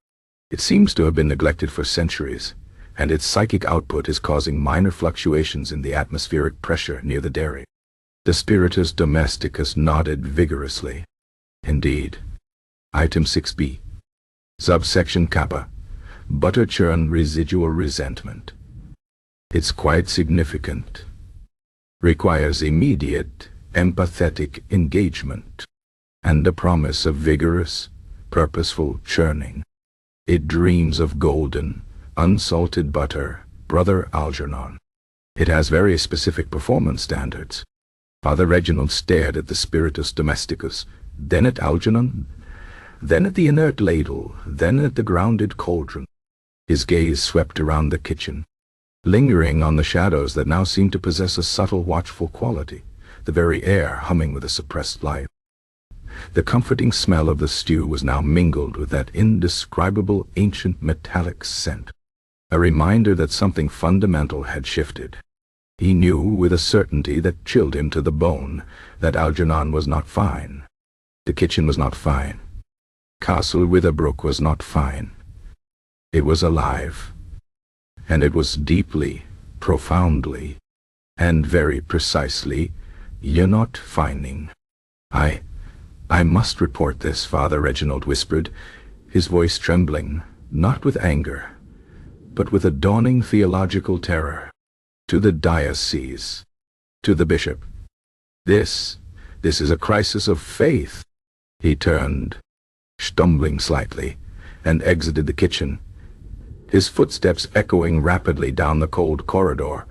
It seems to have been neglected for centuries, and its psychic output is causing minor fluctuations in the atmospheric pressure near the dairy. The spiritus domesticus nodded vigorously. Indeed. Item 6b. Subsection Kappa. Butter churn residual resentment. It's quite significant. Requires immediate, empathetic engagement, and a promise of vigorous, purposeful churning. It dreams of golden, unsalted butter, Brother Algernon. It has very specific performance standards. Father Reginald stared at the spiritus domesticus, then at Algernon, then at the inert ladle, then at the grounded cauldron. His gaze swept around the kitchen, lingering on the shadows that now seemed to possess a subtle watchful quality, the very air humming with a suppressed life. The comforting smell of the stew was now mingled with that indescribable ancient metallic scent, a reminder that something fundamental had shifted. He knew with a certainty that chilled him to the bone that Algernon was not fine. The kitchen was not fine. Castle Witherbrook was not fine. It was alive. And it was deeply, profoundly, and very precisely, not fining. I must report this, Father Reginald whispered, his voice trembling, not with anger, but with a dawning theological terror. To the diocese, to the bishop. This is a crisis of faith. He turned, stumbling slightly, and exited the kitchen, his footsteps echoing rapidly down the cold corridor,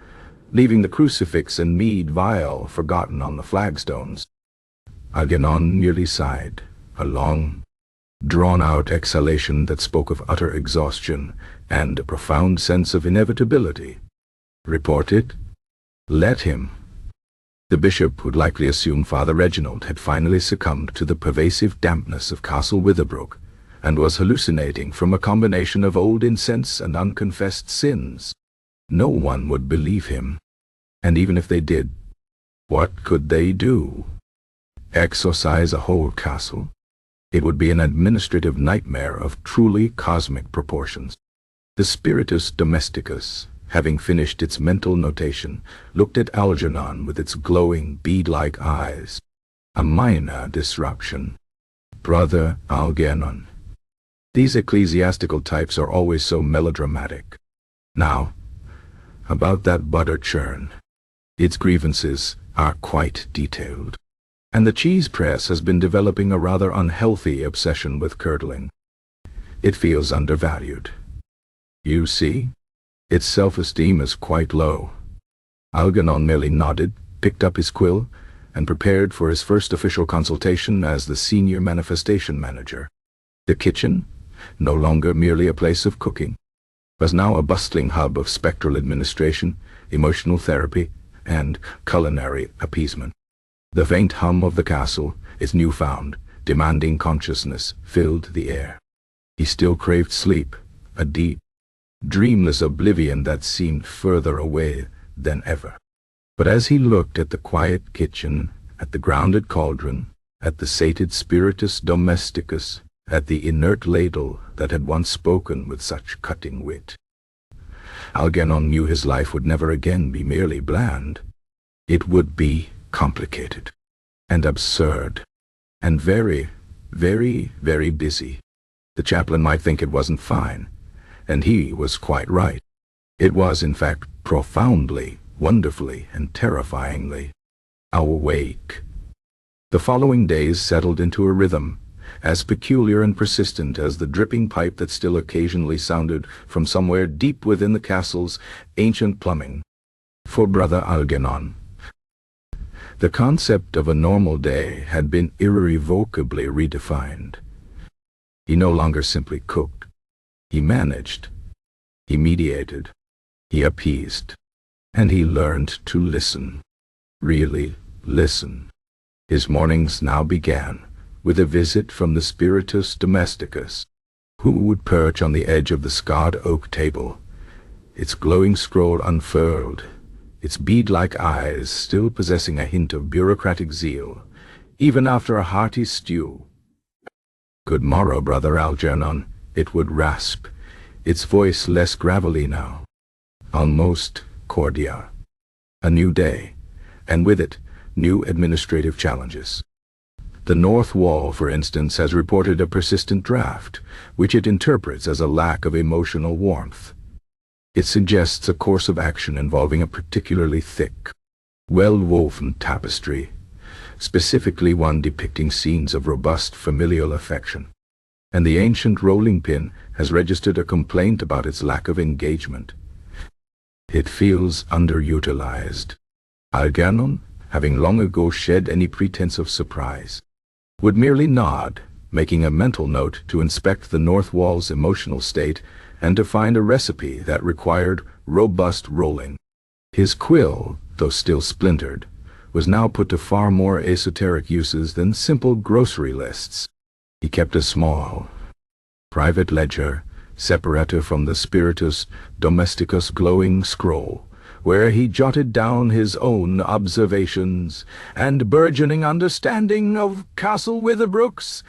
leaving the crucifix and mead vial forgotten on the flagstones. Algernon nearly sighed, a long, drawn-out exhalation that spoke of utter exhaustion and a profound sense of inevitability. Report it? Let him. The bishop would likely assume Father Reginald had finally succumbed to the pervasive dampness of Castle Witherbrook, and was hallucinating from a combination of old incense and unconfessed sins. No one would believe him. And even if they did, what could they do? Exorcise a whole castle? It would be an administrative nightmare of truly cosmic proportions. The spiritus domesticus, having finished its mental notation, looked at Algernon with its glowing, bead-like eyes. A minor disruption. Brother Algernon. These ecclesiastical types are always so melodramatic. Now, about that butter churn. Its grievances are quite detailed. And the cheese press has been developing a rather unhealthy obsession with curdling. It feels undervalued. You see? Its self-esteem is quite low. Algernon merely nodded, picked up his quill, and prepared for his first official consultation as the senior manifestation manager. The kitchen, no longer merely a place of cooking, was now a bustling hub of spectral administration, emotional therapy, and culinary appeasement. The faint hum of the castle, its newfound, demanding consciousness, filled the air. He still craved sleep, a deep, dreamless oblivion that seemed further away than ever. But as he looked at the quiet kitchen, at the grounded cauldron, at the sated spiritus domesticus, at the inert ladle that had once spoken with such cutting wit, Algernon knew his life would never again be merely bland. It would be complicated, and absurd, and very, very, very busy. The chaplain might think it wasn't fine, and he was quite right. It was, in fact, profoundly, wonderfully, and terrifyingly awake. The following days settled into a rhythm, as peculiar and persistent as the dripping pipe that still occasionally sounded from somewhere deep within the castle's ancient plumbing. For Brother Algernon, the concept of a normal day had been irrevocably redefined. He no longer simply cooked. He managed. He mediated. He appeased. And he learned to listen. Really listen. His mornings now began with a visit from the spiritus domesticus, who would perch on the edge of the scarred oak table, its glowing scroll unfurled, its bead-like eyes still possessing a hint of bureaucratic zeal, even after a hearty stew. "Good morrow, Brother Algernon," it would rasp, its voice less gravelly now, almost cordial. A new day, and with it, new administrative challenges. The north wall, for instance, has reported a persistent draft, which it interprets as a lack of emotional warmth. It suggests a course of action involving a particularly thick, well-woven tapestry, specifically one depicting scenes of robust familial affection. And the ancient rolling pin has registered a complaint about its lack of engagement. It feels underutilized. Algernon, having long ago shed any pretense of surprise, would merely nod, making a mental note to inspect the north wall's emotional state and to find a recipe that required robust rolling. His quill, though still splintered, was now put to far more esoteric uses than simple grocery lists. He kept a small, private ledger, separator from the spiritus domesticus glowing scroll, where he jotted down his own observations and burgeoning understanding of Castle Witherbrook's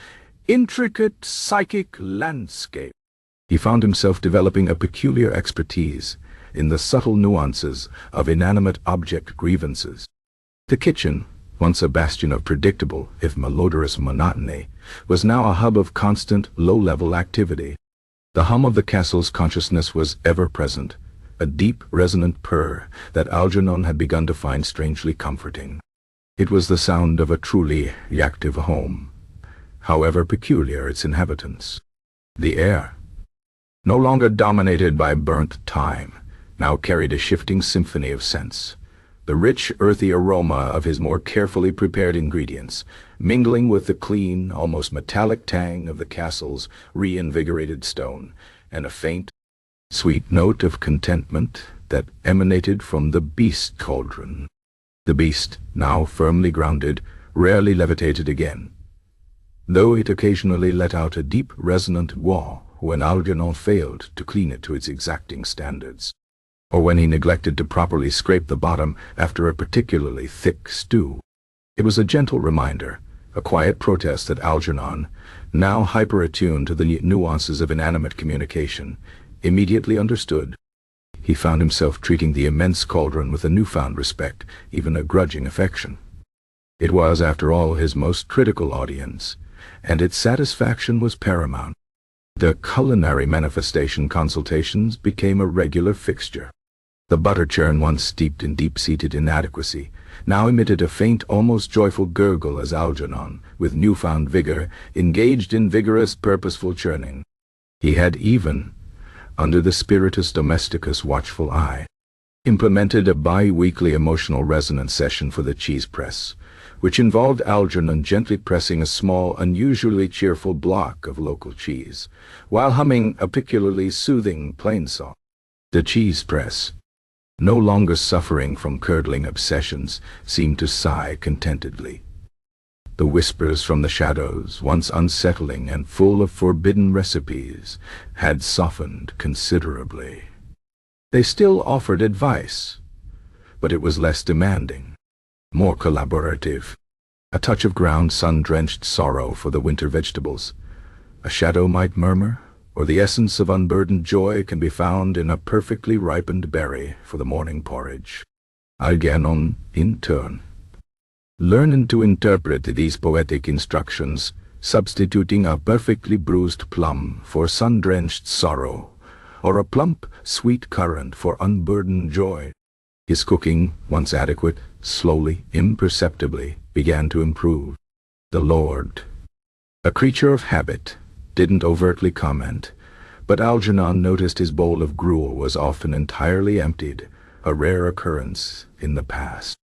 intricate psychic landscape. He found himself developing a peculiar expertise in the subtle nuances of inanimate object grievances. The kitchen, once a bastion of predictable, if malodorous monotony, was now a hub of constant, low-level activity. The hum of the castle's consciousness was ever present, a deep, resonant purr that Algernon had begun to find strangely comforting. It was the sound of a truly active home, however peculiar its inhabitants. The air, no longer dominated by burnt thyme, now carried a shifting symphony of scents. The rich, earthy aroma of his more carefully prepared ingredients, mingling with the clean, almost metallic tang of the castle's reinvigorated stone, and a faint, sweet note of contentment that emanated from the beast cauldron. The beast, now firmly grounded, rarely levitated again, though it occasionally let out a deep, resonant wah when Algernon failed to clean it to its exacting standards, or when he neglected to properly scrape the bottom after a particularly thick stew. It was a gentle reminder, a quiet protest that Algernon, now hyper-attuned to the nuances of inanimate communication, immediately understood. He found himself treating the immense cauldron with a newfound respect, even a grudging affection. It was, after all, his most critical audience, and its satisfaction was paramount. The culinary manifestation consultations became a regular fixture. The butter churn, once steeped in deep-seated inadequacy, now emitted a faint, almost joyful gurgle as Algernon, with newfound vigor, engaged in vigorous, purposeful churning. He had even, under the spiritus domesticus' watchful eye, implemented a bi-weekly emotional resonance session for the cheese press, which involved Algernon gently pressing a small, unusually cheerful block of local cheese, while humming a particularly soothing plain song. The cheese press, no longer suffering from curdling obsessions, seemed to sigh contentedly. The whispers from the shadows, once unsettling and full of forbidden recipes, had softened considerably. They still offered advice, but it was less demanding, more collaborative. A touch of ground sun-drenched sorrow for the winter vegetables. A shadow might murmur, or the essence of unburdened joy can be found in a perfectly ripened berry for the morning porridge. Algernon, in turn, learned to interpret these poetic instructions, substituting a perfectly bruised plum for sun-drenched sorrow, or a plump, sweet currant for unburdened joy. His cooking, once adequate, slowly, imperceptibly, began to improve. The Lord, a creature of habit, didn't overtly comment, but Algernon noticed his bowl of gruel was often entirely emptied, a rare occurrence in the past.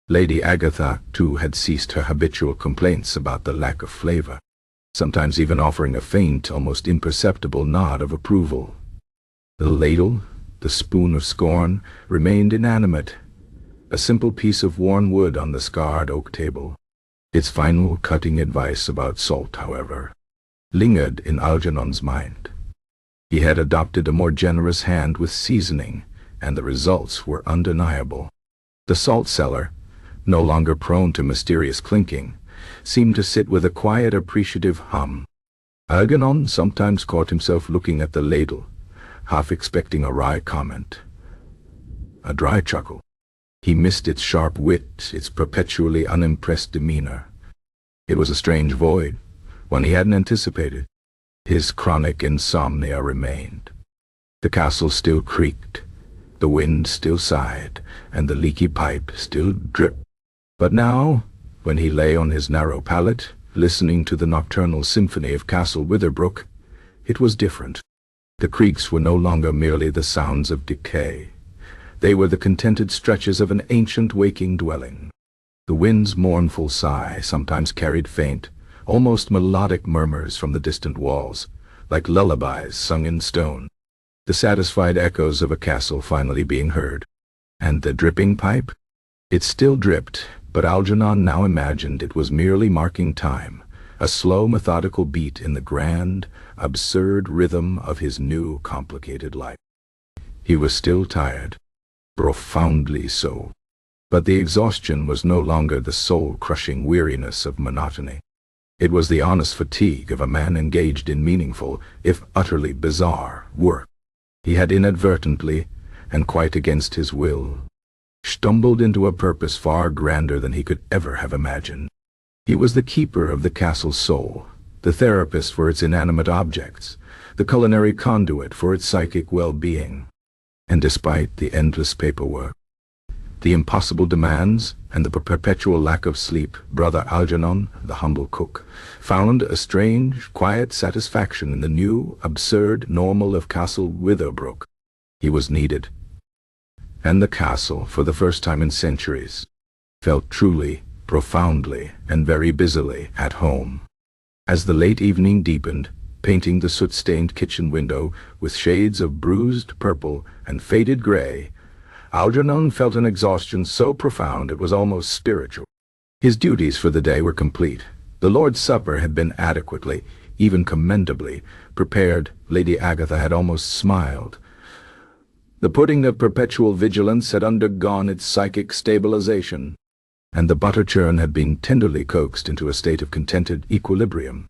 Lady Agatha, too, had ceased her habitual complaints about the lack of flavor, sometimes even offering a faint, almost imperceptible nod of approval. The ladle, the spoon of scorn, remained inanimate, a simple piece of worn wood on the scarred oak table. Its final cutting advice about salt, however, lingered in Algernon's mind. He had adopted a more generous hand with seasoning, and the results were undeniable. The salt cellar, no longer prone to mysterious clinking, seemed to sit with a quiet, appreciative hum. Algernon sometimes caught himself looking at the ladle, half expecting a wry comment, a dry chuckle. He missed its sharp wit, its perpetually unimpressed demeanor. It was a strange void, one he hadn't anticipated. His chronic insomnia remained. The castle still creaked, the wind still sighed, and the leaky pipe still dripped. But now, when he lay on his narrow pallet, listening to the nocturnal symphony of Castle Witherbrook, it was different. The creaks were no longer merely the sounds of decay. They were the contented stretches of an ancient waking dwelling. The wind's mournful sigh sometimes carried faint, almost melodic murmurs from the distant walls, like lullabies sung in stone, the satisfied echoes of a castle finally being heard. And the dripping pipe? It still dripped, but Algernon now imagined it was merely marking time, a slow, methodical beat in the grand, absurd rhythm of his new, complicated life. He was still tired, profoundly so, but the exhaustion was no longer the soul-crushing weariness of monotony. It was the honest fatigue of a man engaged in meaningful, if utterly bizarre, work. He had inadvertently, and quite against his will, stumbled into a purpose far grander than he could ever have imagined. He was the keeper of the castle's soul, the therapist for its inanimate objects, the culinary conduit for its psychic well-being. And despite the endless paperwork, the impossible demands, and the perpetual lack of sleep, Brother Algernon, the humble cook, found a strange, quiet satisfaction in the new, absurd normal of Castle Witherbrook. He was needed. And the castle, for the first time in centuries, felt truly, profoundly, and very busily at home. As the late evening deepened, painting the soot-stained kitchen window with shades of bruised purple and faded gray, Algernon felt an exhaustion so profound it was almost spiritual. His duties for the day were complete. The Lord's Supper had been adequately, even commendably, prepared. Lady Agatha had almost smiled. The pudding of perpetual vigilance had undergone its psychic stabilization, and the butter churn had been tenderly coaxed into a state of contented equilibrium.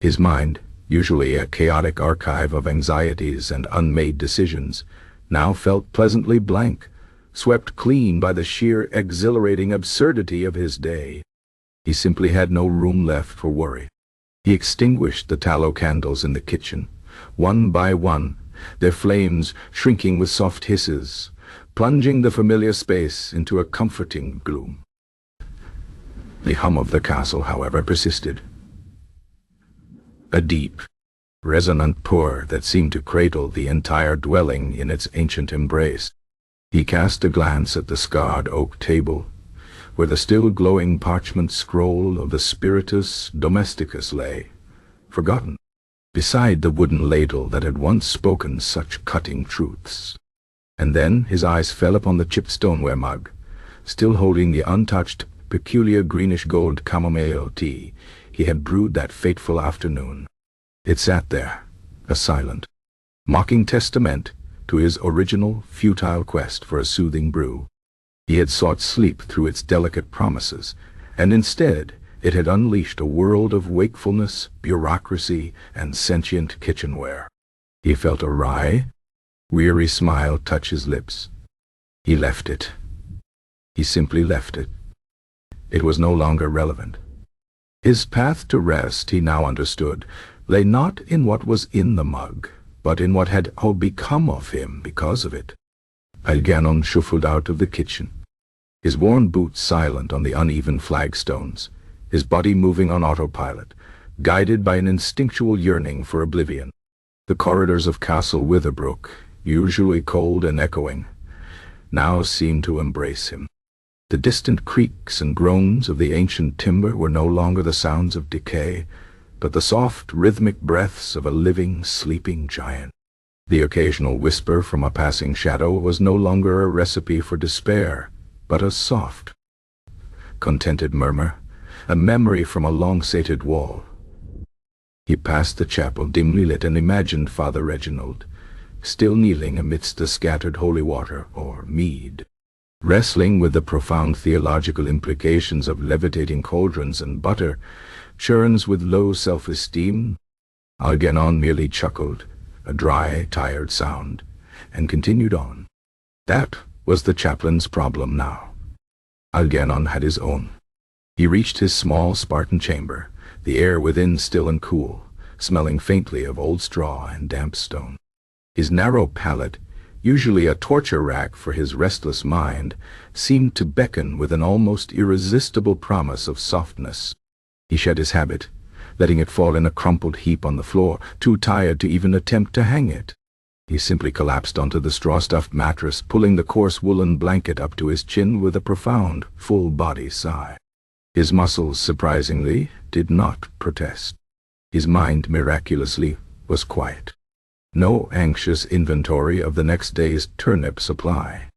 His mind, usually a chaotic archive of anxieties and unmade decisions, now felt pleasantly blank, swept clean by the sheer exhilarating absurdity of his day. He simply had no room left for worry. He extinguished the tallow candles in the kitchen, one by one, their flames shrinking with soft hisses, plunging the familiar space into a comforting gloom. The hum of the castle, however, persisted. A deep, resonant purr that seemed to cradle the entire dwelling in its ancient embrace. He cast a glance at the scarred oak table, where the still glowing parchment scroll of the Spiritus Domesticus lay, forgotten, beside the wooden ladle that had once spoken such cutting truths. And then his eyes fell upon the chipped stoneware mug, still holding the untouched, peculiar greenish-gold chamomile tea he had brewed that fateful afternoon. It sat there, a silent, mocking testament to his original, futile quest for a soothing brew. He had sought sleep through its delicate promises, and instead it had unleashed a world of wakefulness, bureaucracy, and sentient kitchenware. He felt a wry, weary smile touch his lips. He left it. He simply left it. It was no longer relevant. His path to rest, he now understood, lay not in what was in the mug, but in what had all become of him because of it. Algernon shuffled out of the kitchen, his worn boots silent on the uneven flagstones, his body moving on autopilot, guided by an instinctual yearning for oblivion. The corridors of Castle Witherbrook, usually cold and echoing, now seemed to embrace him. The distant creaks and groans of the ancient timber were no longer the sounds of decay, but the soft, rhythmic breaths of a living, sleeping giant. The occasional whisper from a passing shadow was no longer a recipe for despair, but a soft, contented murmur, a memory from a long-sated wall. He passed the chapel dimly lit and imagined Father Reginald, still kneeling amidst the scattered holy water, or mead, wrestling with the profound theological implications of levitating cauldrons and butter churns with low self-esteem. Algernon merely chuckled, a dry, tired sound, and continued on. That was the chaplain's problem now. Algernon had his own. He reached his small Spartan chamber, the air within still and cool, smelling faintly of old straw and damp stone. His narrow pallet, usually a torture rack for his restless mind, seemed to beckon with an almost irresistible promise of softness. He shed his habit, letting it fall in a crumpled heap on the floor, too tired to even attempt to hang it. He simply collapsed onto the straw-stuffed mattress, pulling the coarse woolen blanket up to his chin with a profound, full-body sigh. His muscles, surprisingly, did not protest. His mind, miraculously, was quiet. No anxious inventory of the next day's turnip supply.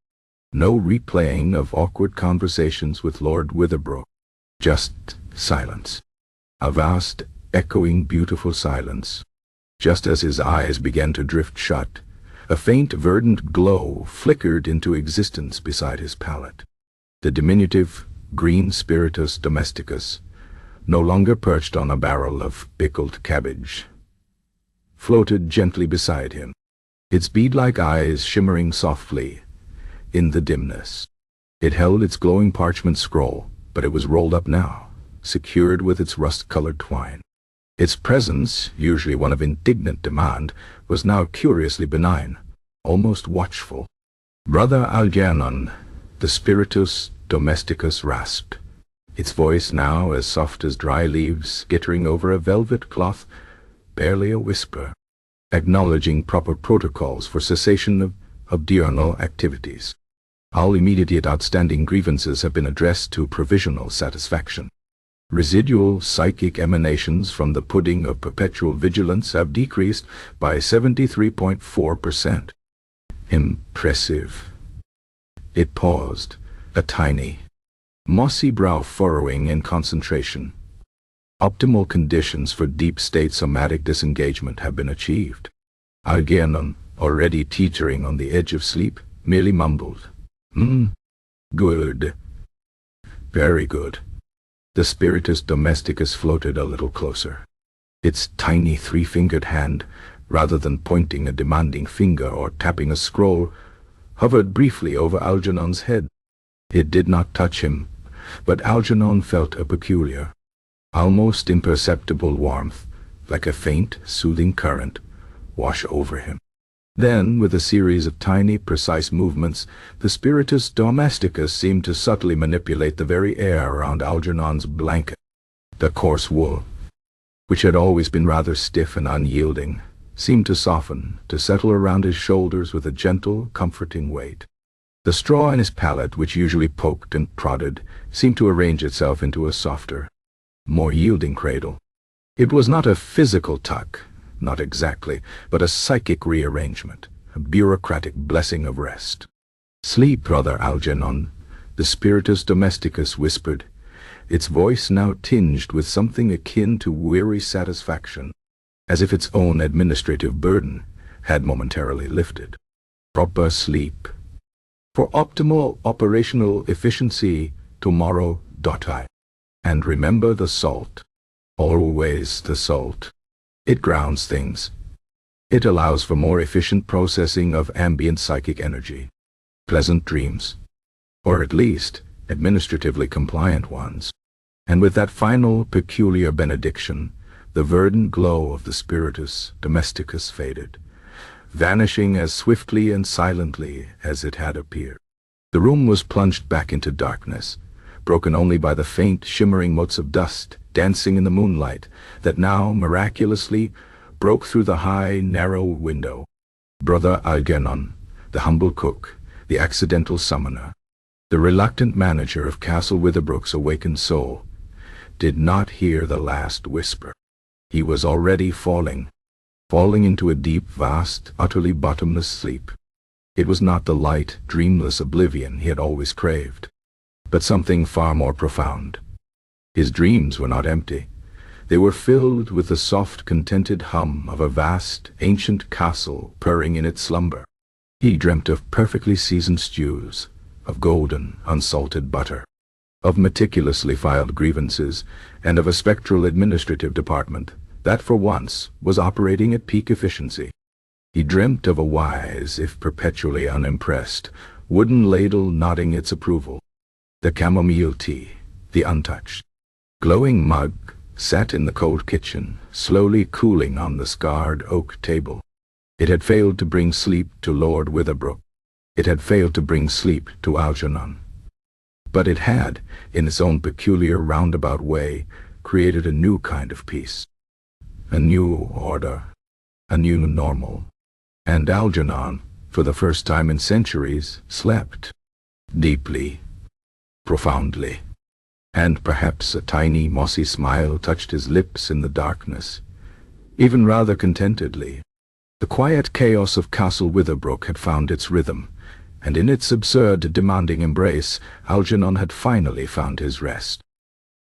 No replaying of awkward conversations with Lord Witherbrook. Just silence. A vast, echoing, beautiful silence. Just as his eyes began to drift shut, a faint, verdant glow flickered into existence beside his pallet. The diminutive, green spiritus domesticus, no longer perched on a barrel of pickled cabbage, floated gently beside him, its bead-like eyes shimmering softly in the dimness. It held its glowing parchment scroll, but it was rolled up now, secured with its rust-colored twine. Its presence, usually one of indignant demand, was now curiously benign, almost watchful. Brother Algernon, the spiritus domesticus rasped, its voice now as soft as dry leaves skittering over a velvet cloth, barely a whisper, acknowledging proper protocols for cessation of diurnal activities. All immediate yet outstanding grievances have been addressed to provisional satisfaction. Residual psychic emanations from the pudding of perpetual vigilance have decreased by 73.4%. Impressive. It paused, a tiny, mossy brow furrowing in concentration. Optimal conditions for deep-state somatic disengagement have been achieved. Algernon, already teetering on the edge of sleep, merely mumbled, Good. Very good." The spiritus domesticus floated a little closer. Its tiny three-fingered hand, rather than pointing a demanding finger or tapping a scroll, hovered briefly over Algernon's head. It did not touch him, but Algernon felt a peculiar, almost imperceptible warmth, like a faint, soothing current, wash over him. Then, with a series of tiny, precise movements, the spiritus domesticus seemed to subtly manipulate the very air around Algernon's blanket. The coarse wool, which had always been rather stiff and unyielding, seemed to soften, to settle around his shoulders with a gentle, comforting weight. The straw in his pallet, which usually poked and prodded, seemed to arrange itself into a softer, more yielding cradle. It was not a physical tuck, not exactly, but a psychic rearrangement, a bureaucratic blessing of rest. "Sleep, brother Algernon," the spiritus domesticus whispered, its voice now tinged with something akin to weary satisfaction, as if its own administrative burden had momentarily lifted. "Proper sleep. For optimal operational efficiency tomorrow, I. And remember the salt. Always the salt. It grounds things. It allows for more efficient processing of ambient psychic energy. Pleasant dreams. Or at least, administratively compliant ones." And with that final, peculiar benediction, the verdant glow of the spiritus domesticus faded, vanishing as swiftly and silently as it had appeared. The room was plunged back into darkness, broken only by the faint, shimmering motes of dust dancing in the moonlight that now, miraculously, broke through the high, narrow window. Brother Algernon, the humble cook, the accidental summoner, the reluctant manager of Castle Witherbrook's awakened soul, did not hear the last whisper. He was already falling into a deep, vast, utterly bottomless sleep. It was not the light, dreamless oblivion he had always craved, but something far more profound. His dreams were not empty. They were filled with the soft, contented hum of a vast, ancient castle purring in its slumber. He dreamt of perfectly seasoned stews, of golden, unsalted butter, of meticulously filed grievances, and of a spectral administrative department that for once was operating at peak efficiency. He dreamt of a wise, if perpetually unimpressed, wooden ladle nodding its approval. The chamomile tea, the untouched, glowing mug, sat in the cold kitchen, slowly cooling on the scarred oak table. It had failed to bring sleep to Lord Witherbrook. It had failed to bring sleep to Algernon. But it had, in its own peculiar roundabout way, created a new kind of peace. A new order. A new normal. And Algernon, for the first time in centuries, slept. Deeply. Profoundly. And perhaps a tiny, mossy smile touched his lips in the darkness, even rather contentedly. The quiet chaos of Castle Witherbrook had found its rhythm, and in its absurd, demanding embrace, Algernon had finally found his rest.